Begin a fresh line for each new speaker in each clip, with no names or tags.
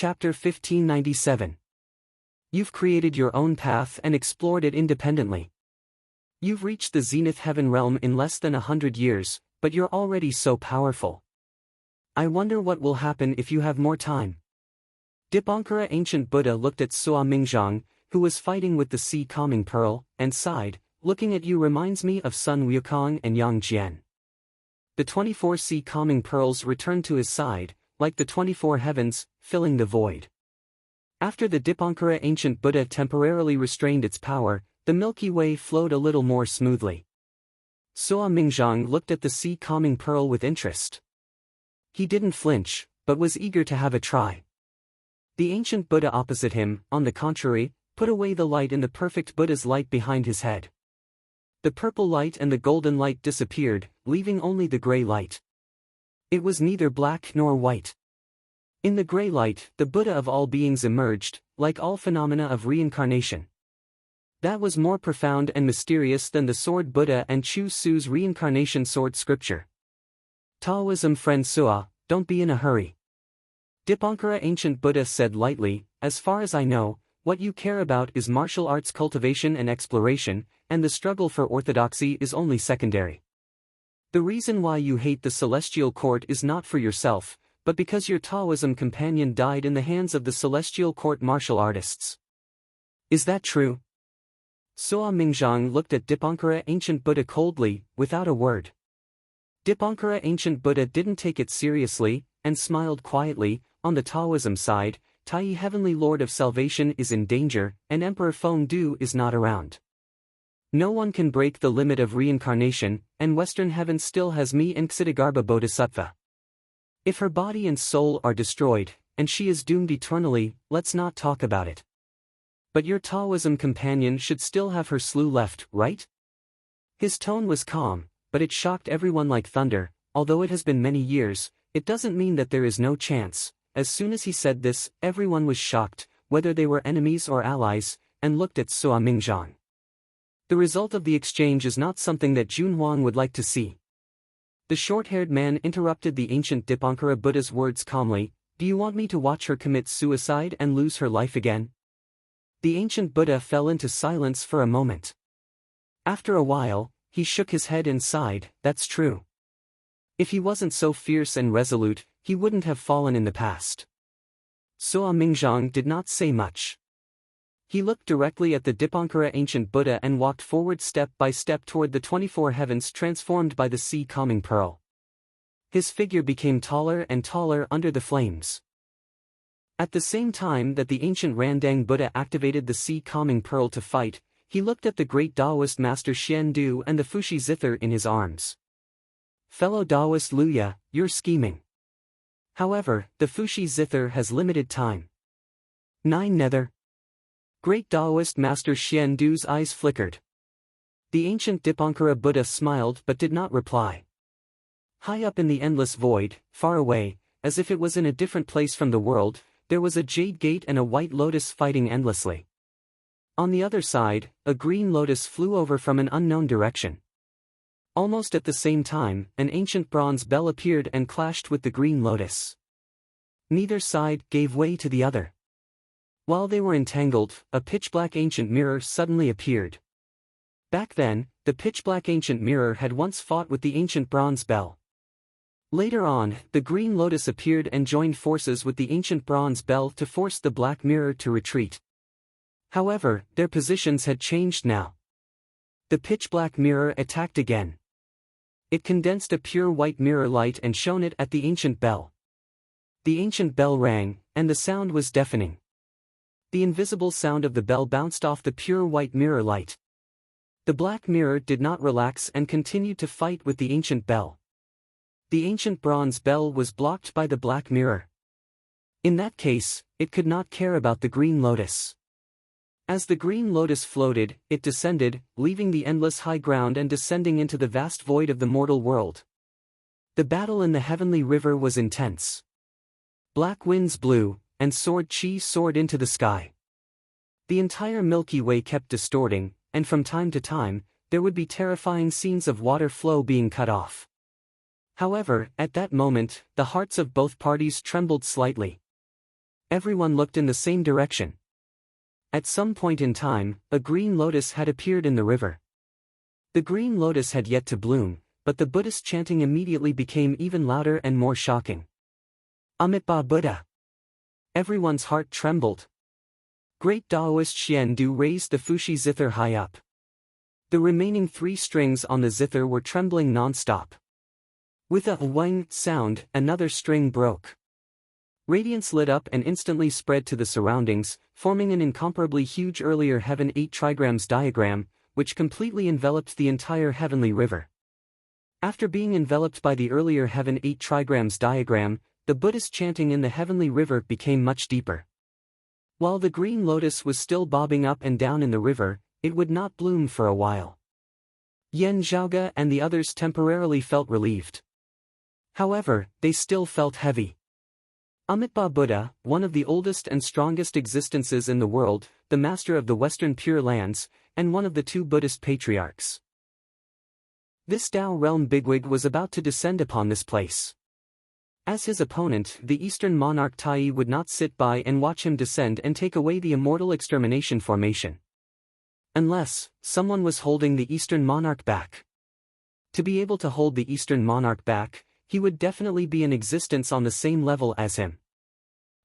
Chapter 1597. You've created your own path and explored it independently. You've reached the zenith heaven realm in less than 100 years, but you're already so powerful. I wonder what will happen if you have more time. Dipankara ancient Buddha looked at Sua Mingzhang, who was fighting with the sea calming pearl, and sighed, looking at you reminds me of Sun Wukong and Yang Jian. The 24 sea calming pearls returned to his side, like the 24 heavens, filling the void. After the Dipankara ancient Buddha temporarily restrained its power, the Milky Way flowed a little more smoothly. Sua Mingzhang looked at the sea calming pearl with interest. He didn't flinch, but was eager to have a try. The ancient Buddha opposite him, on the contrary, put away the light in the perfect Buddha's light behind his head. The purple light and the golden light disappeared, leaving only the gray light. It was neither black nor white. In the gray light, the Buddha of all beings emerged, like all phenomena of reincarnation. That was more profound and mysterious than the sword Buddha and Chu Su's reincarnation sword scripture. Taoism friend Sua, don't be in a hurry. Dipankara ancient Buddha said lightly, as far as I know, what you care about is martial arts cultivation and exploration, and the struggle for orthodoxy is only secondary. The reason why you hate the celestial court is not for yourself, but because your Taoism companion died in the hands of the celestial court martial artists. Is that true? Sua Mingzhang looked at Dipankara ancient Buddha coldly, without a word. Dipankara ancient Buddha didn't take it seriously, and smiled quietly. On the Taoism side, Tai Heavenly Lord of Salvation is in danger, and Emperor Feng-Du is not around. No one can break the limit of reincarnation, and Western Heaven still has me and Ksitigarbha Bodhisattva. If her body and soul are destroyed, and she is doomed eternally, let's not talk about it. But your Taoism companion should still have her slough left, right? His tone was calm, but it shocked everyone like thunder. Although it has been many years, it doesn't mean that there is no chance. As soon as he said this, everyone was shocked, whether they were enemies or allies, and looked at Sua Mingzhang. The result of the exchange is not something that Junhuang would like to see. The short-haired man interrupted the ancient Dipankara Buddha's words calmly. Do you want me to watch her commit suicide and lose her life again? The ancient Buddha fell into silence for a moment. After a while, he shook his head and sighed. That's true. If he wasn't so fierce and resolute, he wouldn't have fallen in the past. Sua Mingzhang did not say much. He looked directly at the Dipankara ancient Buddha and walked forward step by step toward the 24 heavens transformed by the sea calming pearl. His figure became taller and taller under the flames. At the same time that the ancient Randang Buddha activated the sea calming pearl to fight, he looked at the great Taoist master Xian Du and the Fushi zither in his arms. Fellow Taoist Luya, you're scheming. However, the Fushi zither has limited time. 9 nether. Great Taoist master Xian Du's eyes flickered. The ancient Dipankara Buddha smiled but did not reply. High up in the endless void, far away, as if it was in a different place from the world, there was a jade gate and a white lotus fighting endlessly. On the other side, a green lotus flew over from an unknown direction. Almost at the same time, an ancient bronze bell appeared and clashed with the green lotus. Neither side gave way to the other. While they were entangled, a pitch-black ancient mirror suddenly appeared. Back then, the pitch-black ancient mirror had once fought with the ancient bronze bell. Later on, the green lotus appeared and joined forces with the ancient bronze bell to force the black mirror to retreat. However, their positions had changed now. The pitch-black mirror attacked again. It condensed a pure white mirror light and shone it at the ancient bell. The ancient bell rang, and the sound was deafening. The invisible sound of the bell bounced off the pure white mirror light. The black mirror did not relax and continued to fight with the ancient bell. The ancient bronze bell was blocked by the black mirror. In that case, it could not care about the green lotus. As the green lotus floated, it descended, leaving the endless high ground and descending into the vast void of the mortal world. The battle in the heavenly river was intense. Black winds blew, and sword chi soared into the sky. The entire Milky Way kept distorting, and from time to time, there would be terrifying scenes of water flow being cut off. However, at that moment, the hearts of both parties trembled slightly. Everyone looked in the same direction. At some point in time, a green lotus had appeared in the river. The green lotus had yet to bloom, but the Buddhist chanting immediately became even louder and more shocking. Amitabha Buddha! Everyone's heart trembled. Great Taoist Xian Du raised the Fushi zither high up. The remaining 3 strings on the zither were trembling non-stop. With a wang sound, another string broke. Radiance lit up and instantly spread to the surroundings, forming an incomparably huge earlier Heaven 8 trigrams diagram, which completely enveloped the entire heavenly river. After being enveloped by the earlier Heaven 8 trigrams diagram, the Buddhist chanting in the heavenly river became much deeper. While the green lotus was still bobbing up and down in the river, it would not bloom for a while. Yen Zhaoge and the others temporarily felt relieved. However, they still felt heavy. Amitabha Buddha, one of the oldest and strongest existences in the world, the master of the Western Pure Lands, and one of the 2 Buddhist patriarchs. This Tao realm bigwig was about to descend upon this place. As his opponent, the Eastern monarch Tai would not sit by and watch him descend and take away the immortal extermination formation. Unless someone was holding the Eastern monarch back. To be able to hold the Eastern monarch back, he would definitely be in existence on the same level as him.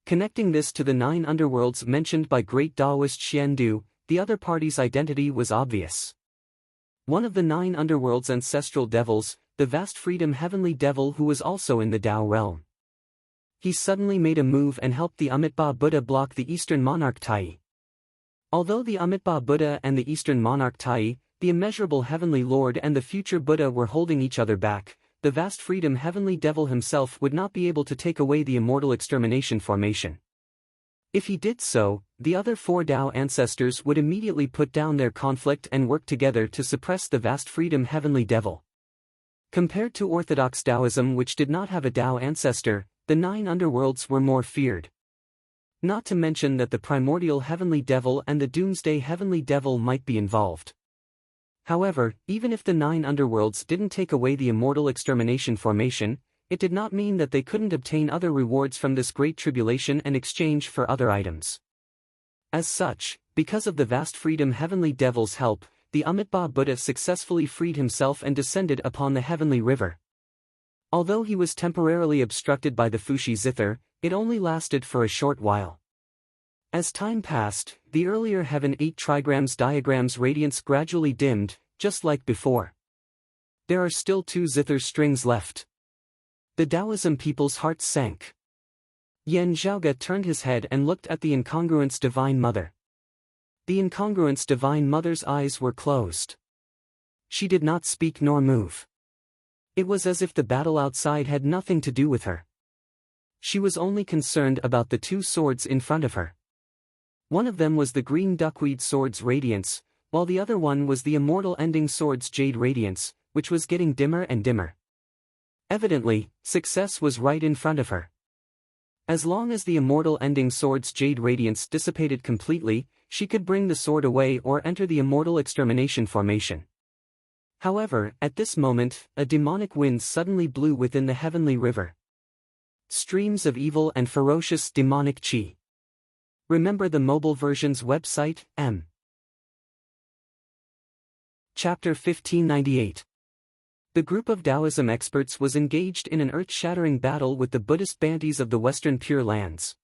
Connecting this to the 9 underworlds mentioned by great Taoist Xian Du, the other party's identity was obvious. One of the 9 underworlds' ancestral devils, the vast freedom heavenly devil who was also in the Tao realm. He suddenly made a move and helped the Amitabha Buddha block the Eastern monarch Tai. Although the Amitabha Buddha and the Eastern monarch Tai, the immeasurable heavenly lord and the future Buddha were holding each other back, the vast freedom heavenly devil himself would not be able to take away the immortal extermination formation. If he did so, the other 4 Tao ancestors would immediately put down their conflict and work together to suppress the vast freedom heavenly devil. Compared to orthodox Taoism, which did not have a Tao ancestor, the 9 underworlds were more feared. Not to mention that the primordial heavenly devil and the doomsday heavenly devil might be involved. However, even if the 9 underworlds didn't take away the immortal extermination formation, it did not mean that they couldn't obtain other rewards from this great tribulation and exchange for other items. As such, because of the vast freedom heavenly devil's help, the Amitabha Buddha successfully freed himself and descended upon the heavenly river. Although he was temporarily obstructed by the Fushi zither, it only lasted for a short while. As time passed, the earlier Heaven 8 trigrams diagram's radiance gradually dimmed, just like before. There are still 2 zither strings left. The Taoism people's hearts sank. Yen Zhaoge turned his head and looked at the incongruence Divine Mother. The incongruence Divine Mother's eyes were closed. She did not speak nor move. It was as if the battle outside had nothing to do with her. She was only concerned about the 2 swords in front of her. One of them was the green duckweed sword's radiance, while the other one was the immortal ending sword's jade radiance, which was getting dimmer and dimmer. Evidently, success was right in front of her. As long as the immortal ending sword's jade radiance dissipated completely, she could bring the sword away or enter the immortal extermination formation. However, at this moment, a demonic wind suddenly blew within the heavenly river. Streams of evil and ferocious demonic chi. Remember the mobile version's website, m. Chapter 1598. The group of Taoism experts was engaged in an earth-shattering battle with the Buddhist Bantis of the Western Pure Lands.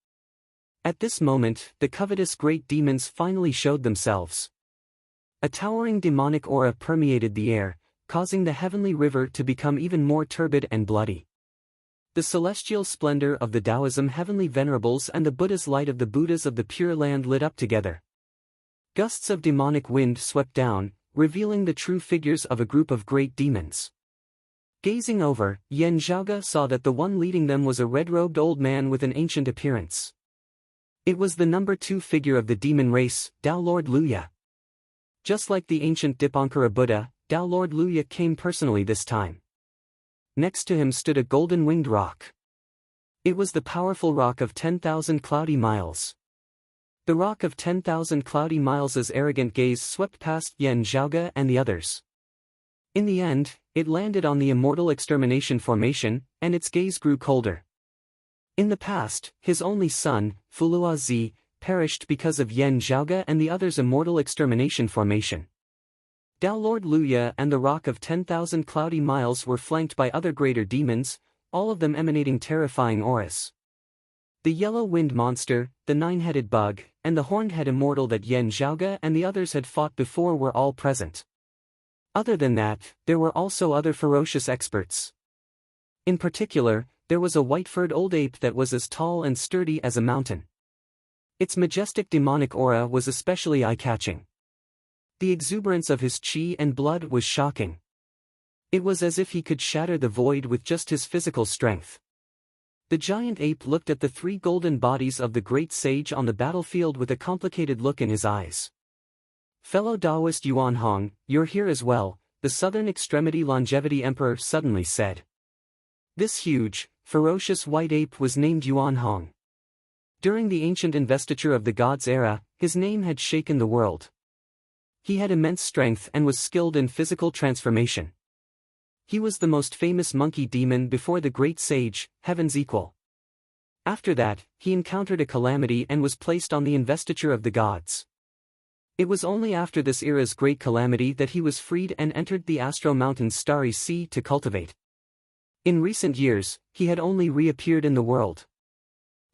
At this moment, the covetous great demons finally showed themselves. A towering demonic aura permeated the air, causing the heavenly river to become even more turbid and bloody. The celestial splendor of the Taoism heavenly venerables and the Buddha's light of the Buddhas of the Pure Land lit up together. Gusts of demonic wind swept down, revealing the true figures of a group of great demons. Gazing over, Yen Zhaoge saw that the one leading them was a red-robed old man with an ancient appearance. It was the number 2 figure of the demon race, Tao Lord Luya. Just like the ancient Dipankara Buddha, Tao Lord Luya came personally this time. Next to him stood a golden-winged rock. It was the powerful rock of 10,000 cloudy miles. The rock of 10,000 cloudy miles' arrogant gaze swept past Yen Zhaoge and the others. In the end, it landed on the immortal extermination formation, and its gaze grew colder. In the past, his only son, Fulua Zi, perished because of Yen Zhaoge and the others' immortal extermination formation. Tao Lord Luya and the Rock of 10,000 Cloudy Miles were flanked by other greater demons, all of them emanating terrifying auras. The Yellow Wind Monster, the Nine-Headed Bug, and the Horned-Head Immortal that Yen Zhaoge and the others had fought before were all present. Other than that, there were also other ferocious experts. In particular, there was a white-furred old ape that was as tall and sturdy as a mountain. Its majestic demonic aura was especially eye-catching. The exuberance of his chi and blood was shocking. It was as if he could shatter the void with just his physical strength. The giant ape looked at the three golden bodies of the great sage on the battlefield with a complicated look in his eyes. "Fellow Taoist Yuan Hong, you're here as well," the Southern Extremity Longevity Emperor suddenly said. This huge, ferocious white ape was named Yuan Hong. During the ancient investiture of the gods era, his name had shaken the world. He had immense strength and was skilled in physical transformation. He was the most famous monkey demon before the great sage, Heaven's equal. After that, he encountered a calamity and was placed on the investiture of the gods. It was only after this era's great calamity that he was freed and entered the Astro Mountain's starry sea to cultivate. In recent years, he had only reappeared in the world.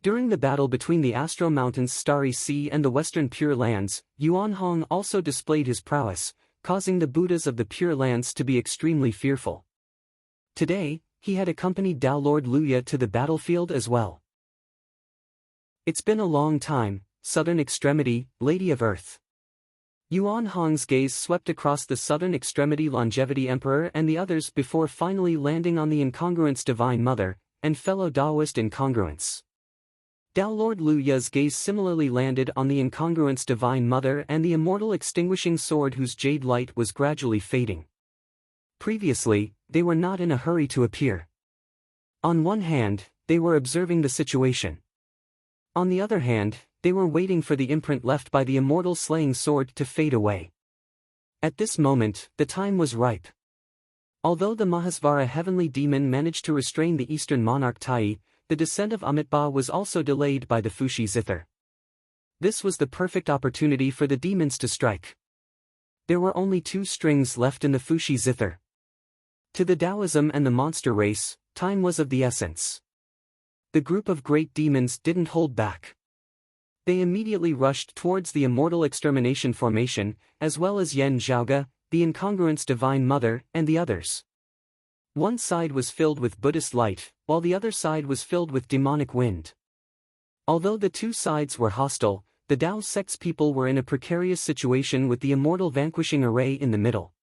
During the battle between the Astro Mountain's starry sea and the western Pure Lands, Yuan Hong also displayed his prowess, causing the Buddhas of the Pure Lands to be extremely fearful. Today, he had accompanied Tao Lord Luya to the battlefield as well. "It's been a long time, Southern Extremity, Lady of Earth." Yuan Hong's gaze swept across the Southern Extremity Longevity Emperor and the others before finally landing on the Incongruence Divine Mother, and fellow Taoist Incongruence. Tao Lord Luya's gaze similarly landed on the Incongruence Divine Mother and the immortal extinguishing sword whose jade light was gradually fading. Previously, they were not in a hurry to appear. On one hand, they were observing the situation. On the other hand, they were waiting for the imprint left by the immortal slaying sword to fade away. At this moment, the time was ripe. Although the Mahasvara heavenly demon managed to restrain the eastern monarch Tai, the descent of Amitabha was also delayed by the Fushi Zither. This was the perfect opportunity for the demons to strike. There were only two strings left in the Fushi Zither. To the Taoism and the monster race, time was of the essence. The group of great demons didn't hold back. They immediately rushed towards the immortal extermination formation, as well as Yen Zhaoge, the Incongruence Divine Mother, and the others. One side was filled with Buddhist light, while the other side was filled with demonic wind. Although the two sides were hostile, the Tao sect's people were in a precarious situation with the immortal vanquishing array in the middle.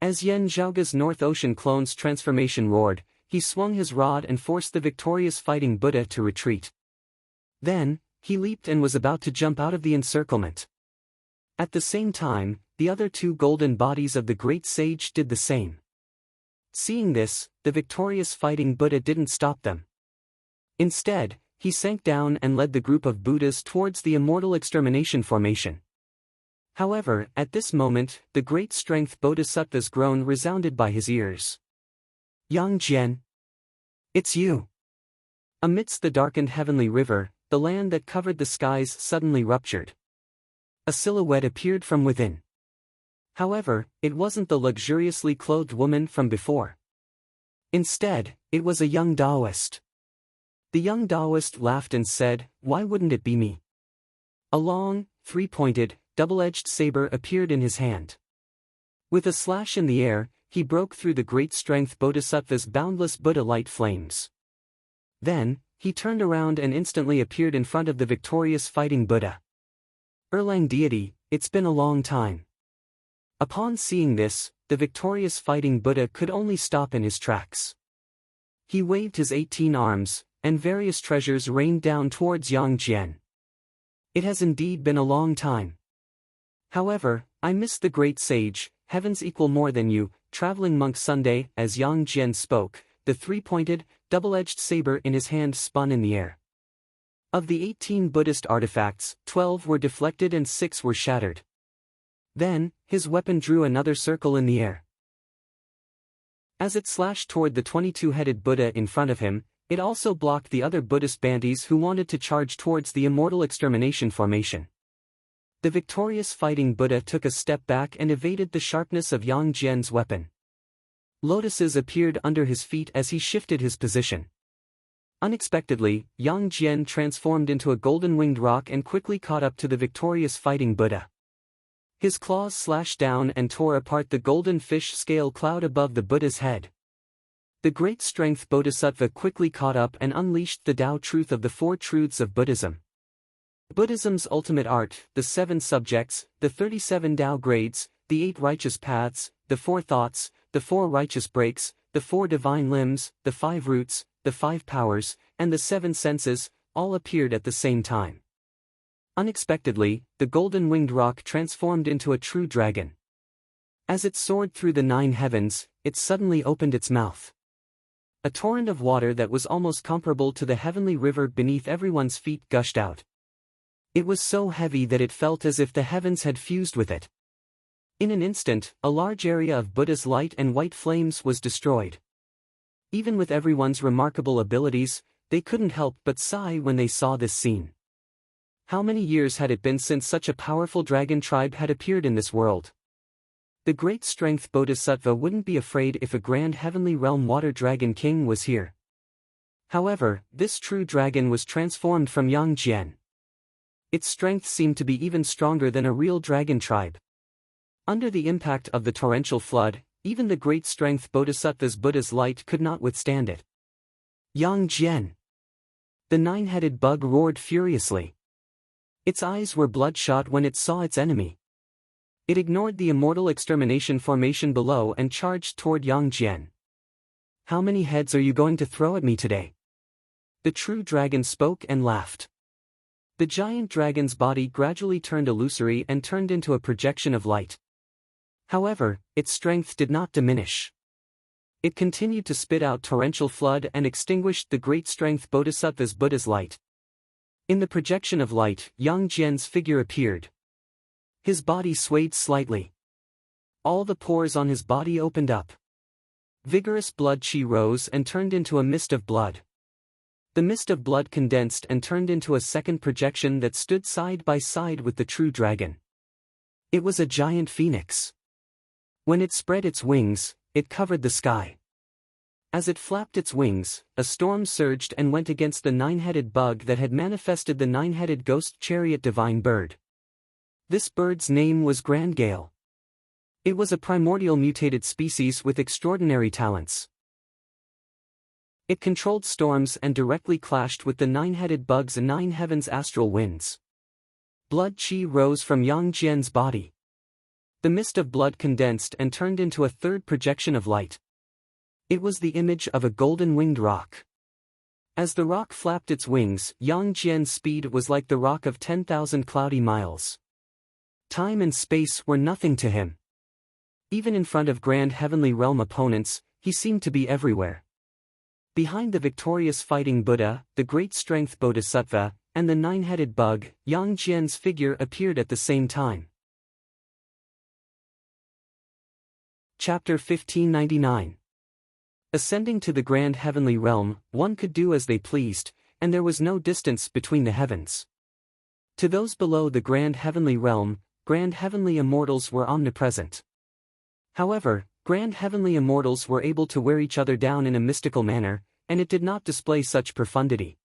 As Yen Zhaoge's North Ocean clone's transformation roared, he swung his rod and forced the victorious fighting Buddha to retreat. Then, he leaped and was about to jump out of the encirclement. At the same time, the other two golden bodies of the great sage did the same. Seeing this, the victorious fighting Buddha didn't stop them. Instead, he sank down and led the group of Buddhas towards the immortal extermination formation. However, at this moment, the great strength Bodhisattva's groan resounded by his ears. "Yang Jian! It's you!" Amidst the darkened heavenly river, the land that covered the skies suddenly ruptured. A silhouette appeared from within. However, it wasn't the luxuriously clothed woman from before. Instead, it was a young Taoist. The young Taoist laughed and said, "Why wouldn't it be me?" A long, three-pointed, double-edged saber appeared in his hand. With a slash in the air, he broke through the great strength Bodhisattva's boundless Buddha light flames. Then, he turned around and instantly appeared in front of the victorious fighting Buddha. "Erlang deity, it's been a long time." Upon seeing this, the victorious fighting Buddha could only stop in his tracks. He waved his 18 arms, and various treasures rained down towards Yang Jian. "It has indeed been a long time. However, I miss the great sage, Heaven's equal more than you, traveling monk Sunday." As Yang Jian spoke, the three-pointed, double-edged saber in his hand spun in the air. Of the 18 Buddhist artifacts, 12 were deflected and 6 were shattered. Then, his weapon drew another circle in the air. As it slashed toward the 22-headed Buddha in front of him, It also blocked the other Buddhist bandits who wanted to charge towards the immortal extermination formation. The victorious fighting Buddha took a step back and evaded the sharpness of Yang Jian's weapon. Lotuses appeared under his feet as he shifted his position. Unexpectedly, Yang Jian transformed into a golden-winged rock and quickly caught up to the victorious fighting Buddha. His claws slashed down and tore apart the golden fish scale cloud above the Buddha's head. The great strength Bodhisattva quickly caught up and unleashed the Tao truth of the four truths of Buddhism. Buddhism's ultimate art, the 7 subjects, the 37 Tao grades, the 8 righteous paths, the 4 thoughts, the 4 righteous breaks, the 4 divine limbs, the 5 roots, the 5 powers, and the 7 senses, all appeared at the same time. Unexpectedly, the golden-winged rock transformed into a true dragon. As it soared through the 9 heavens, it suddenly opened its mouth. A torrent of water that was almost comparable to the heavenly river beneath everyone's feet gushed out. It was so heavy that it felt as if the heavens had fused with it. In an instant, a large area of Buddha's light and white flames was destroyed. Even with everyone's remarkable abilities, they couldn't help but sigh when they saw this scene. How many years had it been since such a powerful dragon tribe had appeared in this world? The great strength Bodhisattva wouldn't be afraid if a grand heavenly realm water dragon king was here. However, this true dragon was transformed from Yang Jian. Its strength seemed to be even stronger than a real dragon tribe. Under the impact of the torrential flood, even the great strength Bodhisattva's Buddha's light could not withstand it. Yang Jian! The 9-headed bug roared furiously. Its eyes were bloodshot when it saw its enemy. It ignored the immortal extermination formation below and charged toward Yang Jian. How many heads are you going to throw at me today? The true dragon spoke and laughed. The giant dragon's body gradually turned illusory and turned into a projection of light. However, its strength did not diminish. It continued to spit out torrential flood and extinguished the great strength Bodhisattva's Buddha's light. In the projection of light, Yang Jian's figure appeared. His body swayed slightly. All the pores on his body opened up. Vigorous blood qi rose and turned into a mist of blood. The mist of blood condensed and turned into a second projection that stood side by side with the true dragon. It was a giant phoenix. When it spread its wings, it covered the sky. As it flapped its wings, a storm surged and went against the 9-headed bug that had manifested the 9-headed ghost chariot divine bird. This bird's name was Grand Gale. It was a primordial mutated species with extraordinary talents. It controlled storms and directly clashed with the 9-headed bug's 9 heavens astral winds. Blood qi rose from Yang Jian's body. The mist of blood condensed and turned into a third projection of light. It was the image of a golden-winged rock. As the rock flapped its wings, Yang Jian's speed was like the rock of 10,000 cloudy miles. Time and space were nothing to him. Even in front of grand heavenly realm opponents, he seemed to be everywhere. Behind the victorious fighting Buddha, the great strength Bodhisattva, and the 9-headed bug, Yang Jian's figure appeared at the same time. Chapter 1599. Ascending to the grand heavenly realm, one could do as they pleased, and there was no distance between the heavens. To those below the grand heavenly realm, grand heavenly immortals were omnipresent. However, grand heavenly immortals were able to wear each other down in a mystical manner, and it did not display such profundity.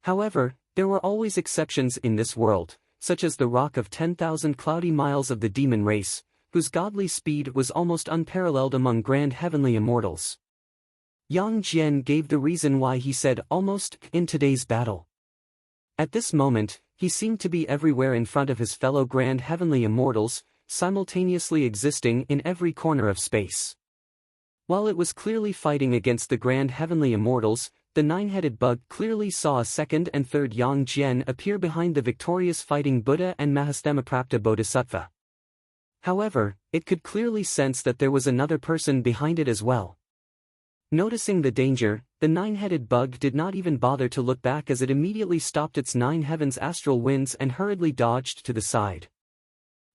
However, there were always exceptions in this world, such as the rock of 10,000 cloudy miles of the demon race, whose godly speed was almost unparalleled among grand heavenly immortals. Yang Jian gave the reason why he said almost in today's battle. At this moment, he seemed to be everywhere in front of his fellow grand heavenly immortals, simultaneously existing in every corner of space. While it was clearly fighting against the grand heavenly immortals, the 9-headed bug clearly saw a second and third Yang Jian appear behind the victorious fighting Buddha and Mahastamaprapta Bodhisattva. However, it could clearly sense that there was another person behind it as well. Noticing the danger, the 9-headed bug did not even bother to look back as it immediately stopped its 9 heavens astral winds and hurriedly dodged to the side.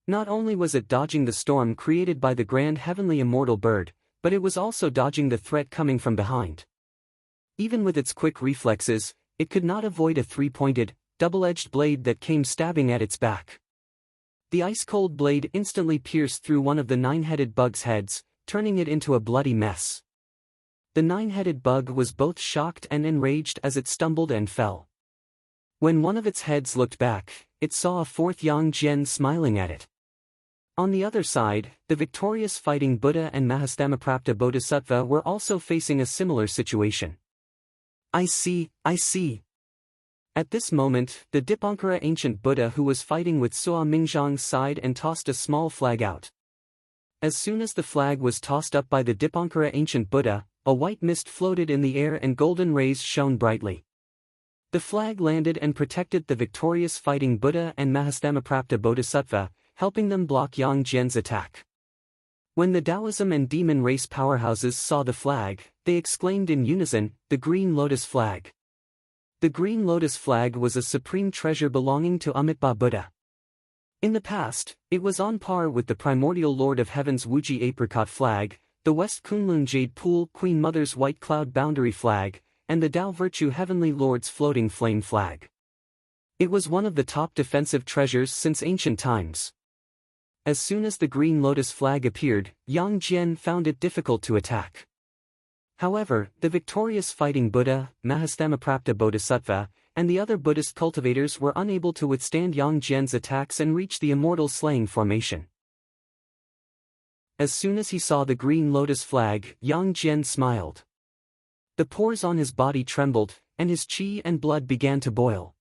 Not only was it dodging the storm created by the grand heavenly immortal bird, but it was also dodging the threat coming from behind. Even with its quick reflexes, it could not avoid a three-pointed, double-edged blade that came stabbing at its back. The ice-cold blade instantly pierced through one of the nine-headed bug's heads, turning it into a bloody mess. The nine-headed bug was both shocked and enraged as it stumbled and fell. When one of its heads looked back, it saw a fourth Yang Jian smiling at it. On the other side, the victorious fighting Buddha and Mahastamaprapta Bodhisattva were also facing a similar situation. I see. At this moment, the Dipankara ancient Buddha who was fighting with Sua Mingzhang sighed and tossed a small flag out. As soon as the flag was tossed up by the Dipankara ancient Buddha, a white mist floated in the air and golden rays shone brightly. The flag landed and protected the victorious fighting Buddha and Mahastamaprapta Bodhisattva, helping them block Yang Jian's attack. When the Taoism and demon race powerhouses saw the flag, they exclaimed in unison, "The Green Lotus Flag." The Green Lotus Flag was a supreme treasure belonging to Amitabha Buddha. In the past, it was on par with the primordial Lord of Heaven's Wuji Apricot Flag, the West Kunlun Jade Pool Queen Mother's White Cloud Boundary Flag, and the Tao Virtue Heavenly Lord's Floating Flame Flag. It was one of the top defensive treasures since ancient times. As soon as the Green Lotus Flag appeared, Yang Jian found it difficult to attack. However, the victorious fighting Buddha, Mahastamaprapta Bodhisattva, and the other Buddhist cultivators were unable to withstand Yang Jian's attacks and reach the immortal slaying formation. As soon as he saw the Green Lotus Flag, Yang Jian smiled. The pores on his body trembled, and his qi and blood began to boil.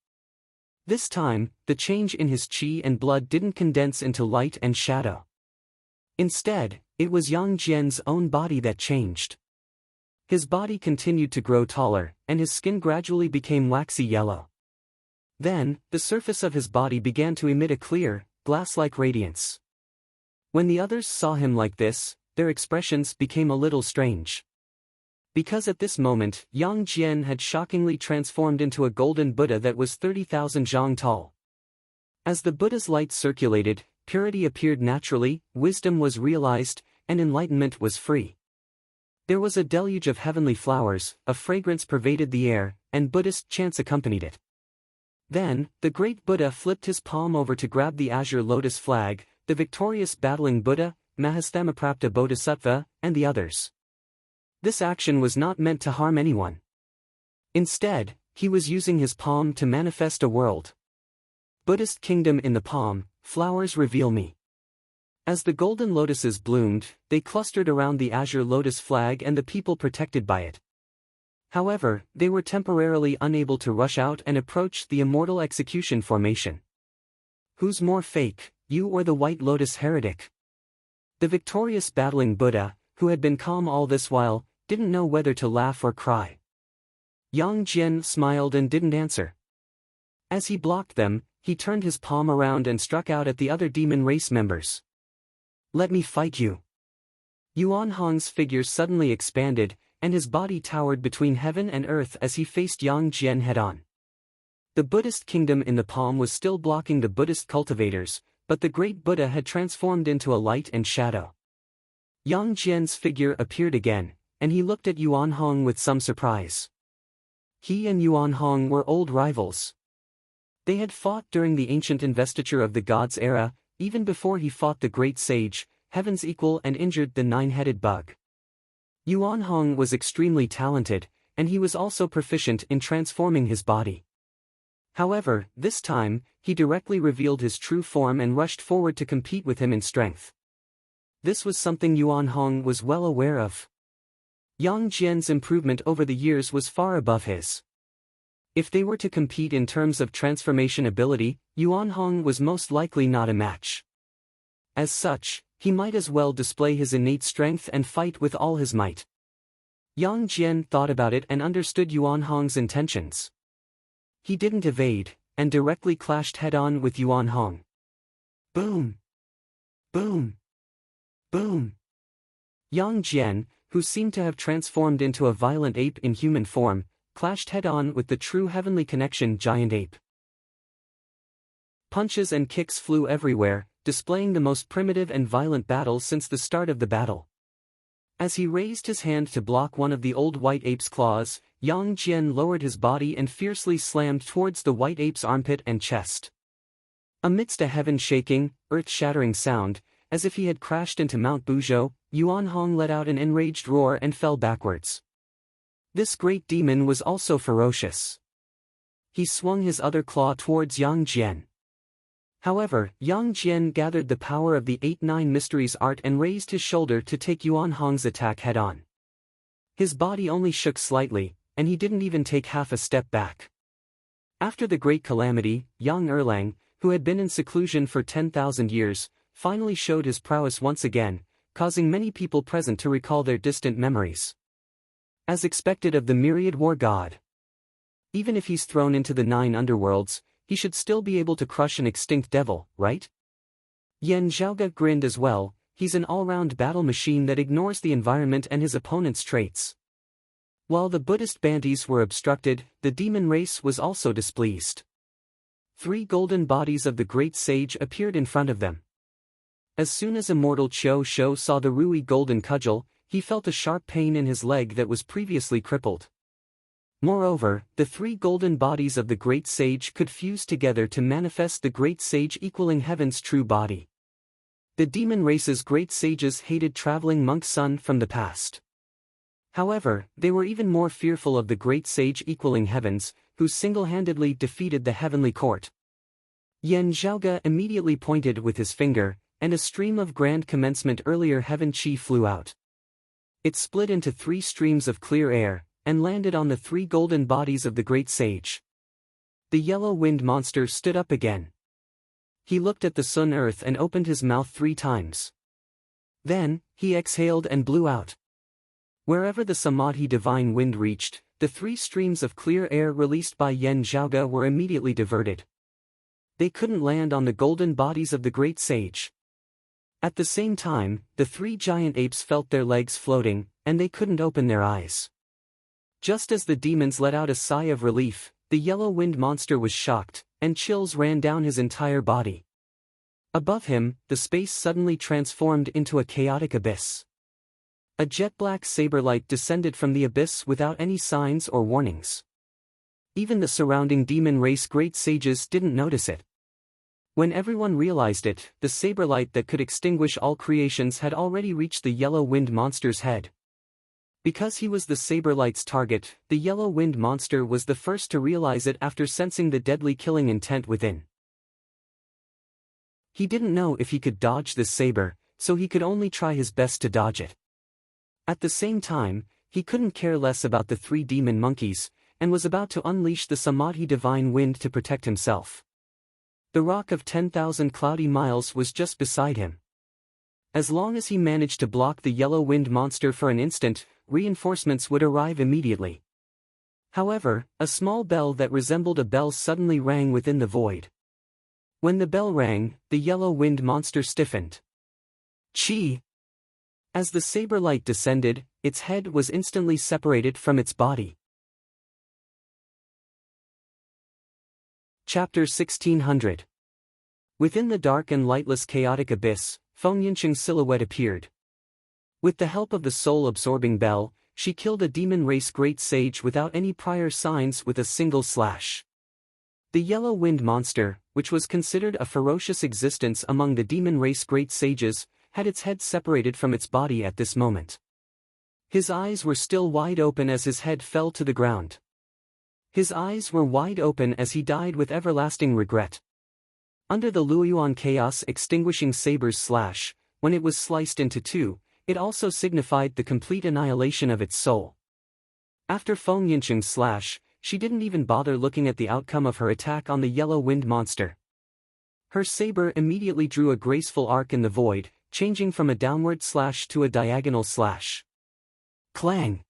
This time, the change in his qi and blood didn't condense into light and shadow. Instead, it was Yang Jian's own body that changed. His body continued to grow taller, and his skin gradually became waxy yellow. Then, the surface of his body began to emit a clear, glass-like radiance. When the others saw him like this, their expressions became a little strange. Because at this moment, Yang Jian had shockingly transformed into a golden Buddha that was 30,000 zhang tall. As the Buddha's light circulated, purity appeared naturally, wisdom was realized, and enlightenment was free. There was a deluge of heavenly flowers, a fragrance pervaded the air, and Buddhist chants accompanied it. Then, the great Buddha flipped his palm over to grab the azure lotus flag, the victorious battling Buddha, Mahastamaprapta Bodhisattva, and the others. This action was not meant to harm anyone. Instead, he was using his palm to manifest a world. Buddhist kingdom in the palm, flowers reveal me. As the golden lotuses bloomed, they clustered around the azure lotus flag and the people protected by it. However, they were temporarily unable to rush out and approach the immortal execution formation. Who's more fake, you or the white lotus heretic? The victorious battling Buddha, who had been calm all this while, didn't know whether to laugh or cry. Yang Jian smiled and didn't answer. As he blocked them, he turned his palm around and struck out at the other demon race members. "Let me fight you." Yuan Hong's figure suddenly expanded, and his body towered between heaven and earth as he faced Yang Jian head-on. The Buddhist kingdom in the palm was still blocking the Buddhist cultivators, but the great Buddha had transformed into a light and shadow. Yang Jian's figure appeared again, and he looked at Yuan Hong with some surprise. He and Yuan Hong were old rivals. They had fought during the ancient investiture of the gods era, even before he fought the great sage, heaven's equal, and injured the nine-headed bug. Yuan Hong was extremely talented, and he was also proficient in transforming his body. However, this time, he directly revealed his true form and rushed forward to compete with him in strength. This was something Yuan Hong was well aware of. Yang Jian's improvement over the years was far above his. If they were to compete in terms of transformation ability, Yuan Hong was most likely not a match. As such, he might as well display his innate strength and fight with all his might. Yang Jian thought about it and understood Yuan Hong's intentions. He didn't evade, and directly clashed head-on with Yuan Hong. Boom! Boom! Boom! Yang Jian, who seemed to have transformed into a violent ape in human form, clashed head-on with the true heavenly connection giant ape. Punches and kicks flew everywhere, displaying the most primitive and violent battle since the start of the battle. As he raised his hand to block one of the old white ape's claws, Yang Jian lowered his body and fiercely slammed towards the white ape's armpit and chest. Amidst a heaven-shaking, earth-shattering sound, as if he had crashed into Mount Buzhou, Yuan Hong let out an enraged roar and fell backwards. This great demon was also ferocious. He swung his other claw towards Yang Jian. However, Yang Jian gathered the power of the 8-9 Mysteries art and raised his shoulder to take Yuan Hong's attack head-on. His body only shook slightly, and he didn't even take half a step back. After the Great Calamity, Yang Erlang, who had been in seclusion for 10,000 years, finally showed his prowess once again, causing many people present to recall their distant memories. As expected of the myriad war god. Even if he's thrown into the 9 underworlds, he should still be able to crush an extinct devil, right? Yan Zhaoge grinned as well. He's an all-round battle machine that ignores the environment and his opponent's traits. While the Buddhist Bantis were obstructed, the demon race was also displeased. 3 golden bodies of the great sage appeared in front of them. As soon as immortal Qiu Shou saw the Rui golden cudgel, he felt a sharp pain in his leg that was previously crippled. Moreover, the 3 golden bodies of the great sage could fuse together to manifest the great sage equaling heaven's true body. The demon race's great sages hated traveling monk Sun from the past. However, they were even more fearful of the great sage equaling heavens, who single-handedly defeated the heavenly court. Yan Zhaoge immediately pointed with his finger, and a stream of grand commencement earlier heaven chi flew out. It split into 3 streams of clear air, and landed on the 3 golden bodies of the great sage. The yellow-winged monster stood up again. He looked at the sun earth and opened his mouth 3 times. Then, he exhaled and blew out. Wherever the Samadhi divine wind reached, the 3 streams of clear air released by Yan Zhaoge were immediately diverted. They couldn't land on the golden bodies of the great sage. At the same time, the 3 giant apes felt their legs floating, and they couldn't open their eyes. Just as the demons let out a sigh of relief, the yellow-winged monster was shocked, and chills ran down his entire body. Above him, the space suddenly transformed into a chaotic abyss. A jet-black saber light descended from the abyss without any signs or warnings. Even the surrounding demon race great sages didn't notice it. When everyone realized it, the saber light that could extinguish all creations had already reached the yellow-winged monster's head. Because he was the saber light's target, the yellow-winged monster was the first to realize it after sensing the deadly killing intent within. He didn't know if he could dodge this saber, so he could only try his best to dodge it. At the same time, he couldn't care less about the 3 demon monkeys, and was about to unleash the Samadhi divine wind to protect himself. The rock of 10,000 cloudy miles was just beside him. As long as he managed to block the yellow-winged monster for an instant, reinforcements would arrive immediately. However, a small bell that resembled a bell suddenly rang within the void. When the bell rang, the yellow-winged monster stiffened. Chi! As the saber light descended, its head was instantly separated from its body. Chapter 1600. Within the dark and lightless chaotic abyss, Feng Yincheng's silhouette appeared. With the help of the soul-absorbing bell, she killed a demon race great sage without any prior signs with a single slash. The yellow-winged monster, which was considered a ferocious existence among the demon race great sages, had its head separated from its body at this moment. His eyes were still wide open as his head fell to the ground. His eyes were wide open as he died with everlasting regret. Under the Luoyuan chaos extinguishing saber's slash, when it was sliced into 2, it also signified the complete annihilation of its soul. After Feng Yincheng's slash, she didn't even bother looking at the outcome of her attack on the yellow-winged monster. Her saber immediately drew a graceful arc in the void, changing from a downward slash to a diagonal slash. Clang!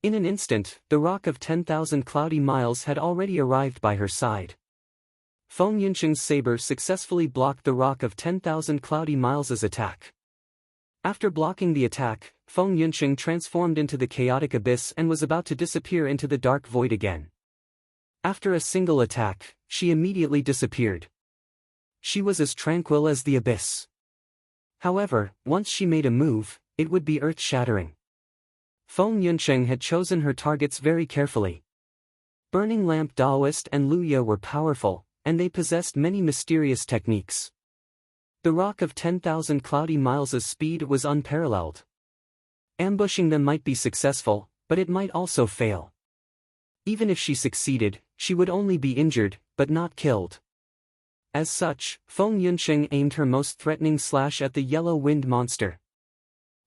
In an instant, the rock of 10,000 cloudy miles had already arrived by her side. Feng Yincheng's saber successfully blocked the rock of 10,000 cloudy miles' attack. After blocking the attack, Feng Yincheng transformed into the chaotic abyss and was about to disappear into the dark void again. After a single attack, she immediately disappeared. She was as tranquil as the abyss. However, once she made a move, it would be earth-shattering. Feng Yunsheng had chosen her targets very carefully. Burning Lamp Daoist and Luya were powerful, and they possessed many mysterious techniques. The rock of 10,000 cloudy miles' speed was unparalleled. Ambushing them might be successful, but it might also fail. Even if she succeeded, she would only be injured, but not killed. As such, Feng Yunsheng aimed her most threatening slash at the yellow wind monster.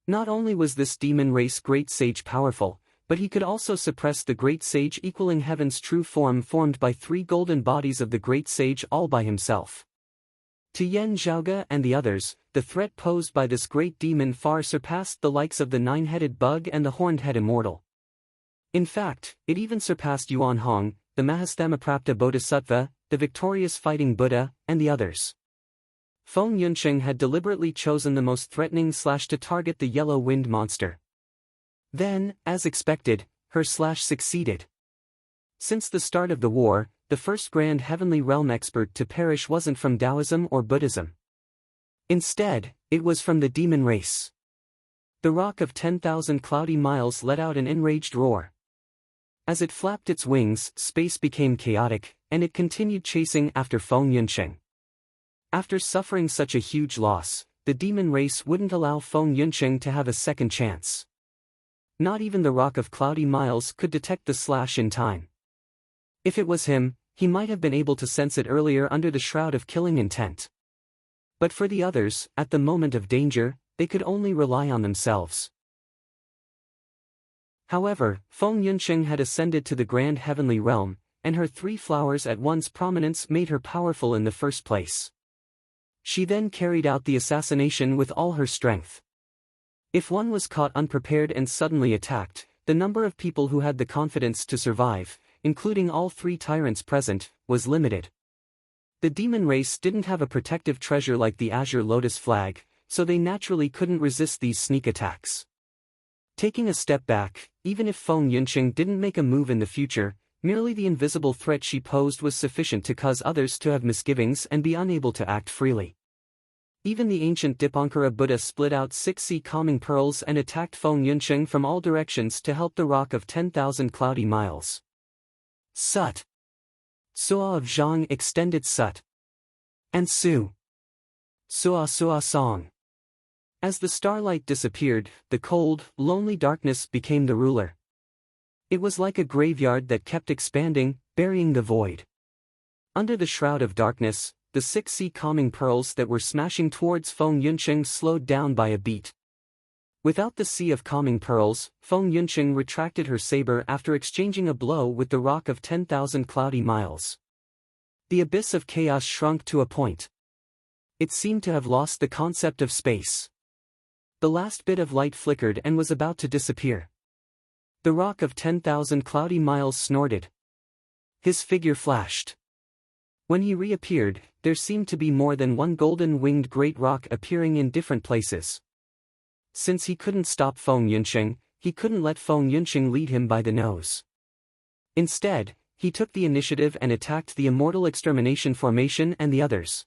Not only was this demon race great sage powerful, but he could also suppress the great sage equaling heaven's true form formed by 3 golden bodies of the great sage all by himself. To Yen Zhaoge and the others, the threat posed by this great demon far surpassed the likes of the 9-headed bug and the horned-head immortal. In fact, it even surpassed Yuan Hong, the Mahastamaprapta Bodhisattva, the victorious fighting Buddha, and the others. Feng Yunsheng had deliberately chosen the most threatening slash to target the yellow wind monster. Then, as expected, her slash succeeded. Since the start of the war, the first grand heavenly realm expert to perish wasn't from Taoism or Buddhism. Instead, it was from the demon race. The rock of 10,000 cloudy miles let out an enraged roar. As it flapped its wings, space became chaotic, and it continued chasing after Feng Yunsheng. After suffering such a huge loss, the demon race wouldn't allow Feng Yunsheng to have a second chance. Not even the rock of cloudy miles could detect the slash in time. If it was him, he might have been able to sense it earlier under the shroud of killing intent. But for the others, at the moment of danger, they could only rely on themselves. However, Feng Yunsheng had ascended to the grand heavenly realm, and her 3 flowers at once prominence made her powerful in the first place. She then carried out the assassination with all her strength. If one was caught unprepared and suddenly attacked, the number of people who had the confidence to survive, including all 3 tyrants present, was limited. The demon race didn't have a protective treasure like the Azure Lotus flag, so they naturally couldn't resist these sneak attacks. Taking a step back, even if Feng Yunsheng didn't make a move in the future, merely the invisible threat she posed was sufficient to cause others to have misgivings and be unable to act freely. Even the ancient Dipankara Buddha split out 6 sea calming pearls and attacked Feng Yunsheng from all directions to help the rock of 10,000 cloudy miles. Sut. Sua of Zhang extended Sut. And Su. Sua Sua Song. As the starlight disappeared, the cold, lonely darkness became the ruler. It was like a graveyard that kept expanding, burying the void. Under the shroud of darkness, the 6 sea calming pearls that were smashing towards Feng Yunsheng slowed down by a beat. Without the sea of calming pearls, Feng Yunsheng retracted her saber after exchanging a blow with the rock of 10,000 cloudy miles. The abyss of chaos shrunk to a point. It seemed to have lost the concept of space. The last bit of light flickered and was about to disappear. The rock of 10,000 cloudy miles snorted. His figure flashed. When he reappeared, there seemed to be more than one golden-winged great rock appearing in different places. Since he couldn't stop Feng Yunsheng, he couldn't let Feng Yunsheng lead him by the nose. Instead, he took the initiative and attacked the Immortal Extermination Formation and the others.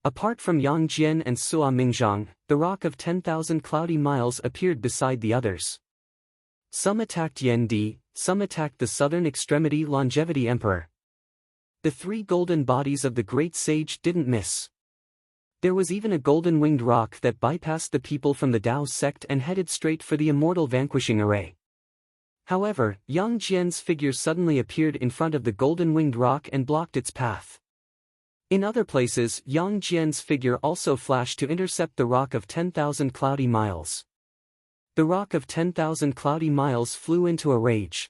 Apart from Yang Jian and Sua Mingzhang, the rock of 10,000 cloudy miles appeared beside the others. Some attacked Yen Di, some attacked the southern extremity Longevity Emperor. The 3 golden bodies of the great sage didn't miss. There was even a golden-winged rock that bypassed the people from the Dao sect and headed straight for the immortal vanquishing array. However, Yang Jian's figure suddenly appeared in front of the golden-winged rock and blocked its path. In other places, Yang Jian's figure also flashed to intercept the rock of 10,000 cloudy miles. The rock of 10,000 cloudy miles flew into a rage.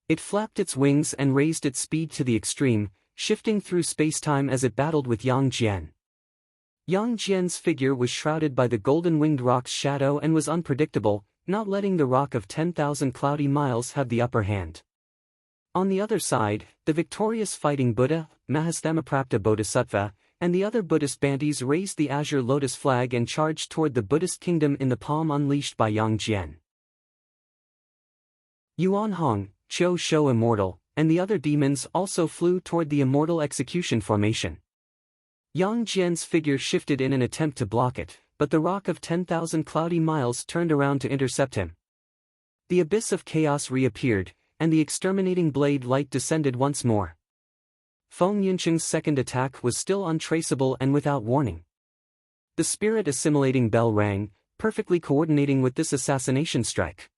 It flapped its wings and raised its speed to the extreme, shifting through spacetime as it battled with Yang Jian. Yang Jian's figure was shrouded by the golden-winged rock's shadow and was unpredictable, not letting the rock of 10,000 cloudy miles have the upper hand. On the other side, the victorious fighting Buddha, Mahastamaprapta Bodhisattva, and the other Buddhist bandies raised the Azure Lotus flag and charged toward the Buddhist kingdom in the palm unleashed by Yang Jian. Yuan Hong, Qiu Shou Immortal, and the other demons also flew toward the Immortal Execution Formation. Yang Jian's figure shifted in an attempt to block it, but the rock of 10,000 cloudy miles turned around to intercept him. The abyss of chaos reappeared, and the exterminating blade light descended once more. Feng Yuncheng's second attack was still untraceable and without warning. The spirit-assimilating bell rang, perfectly coordinating with this assassination strike.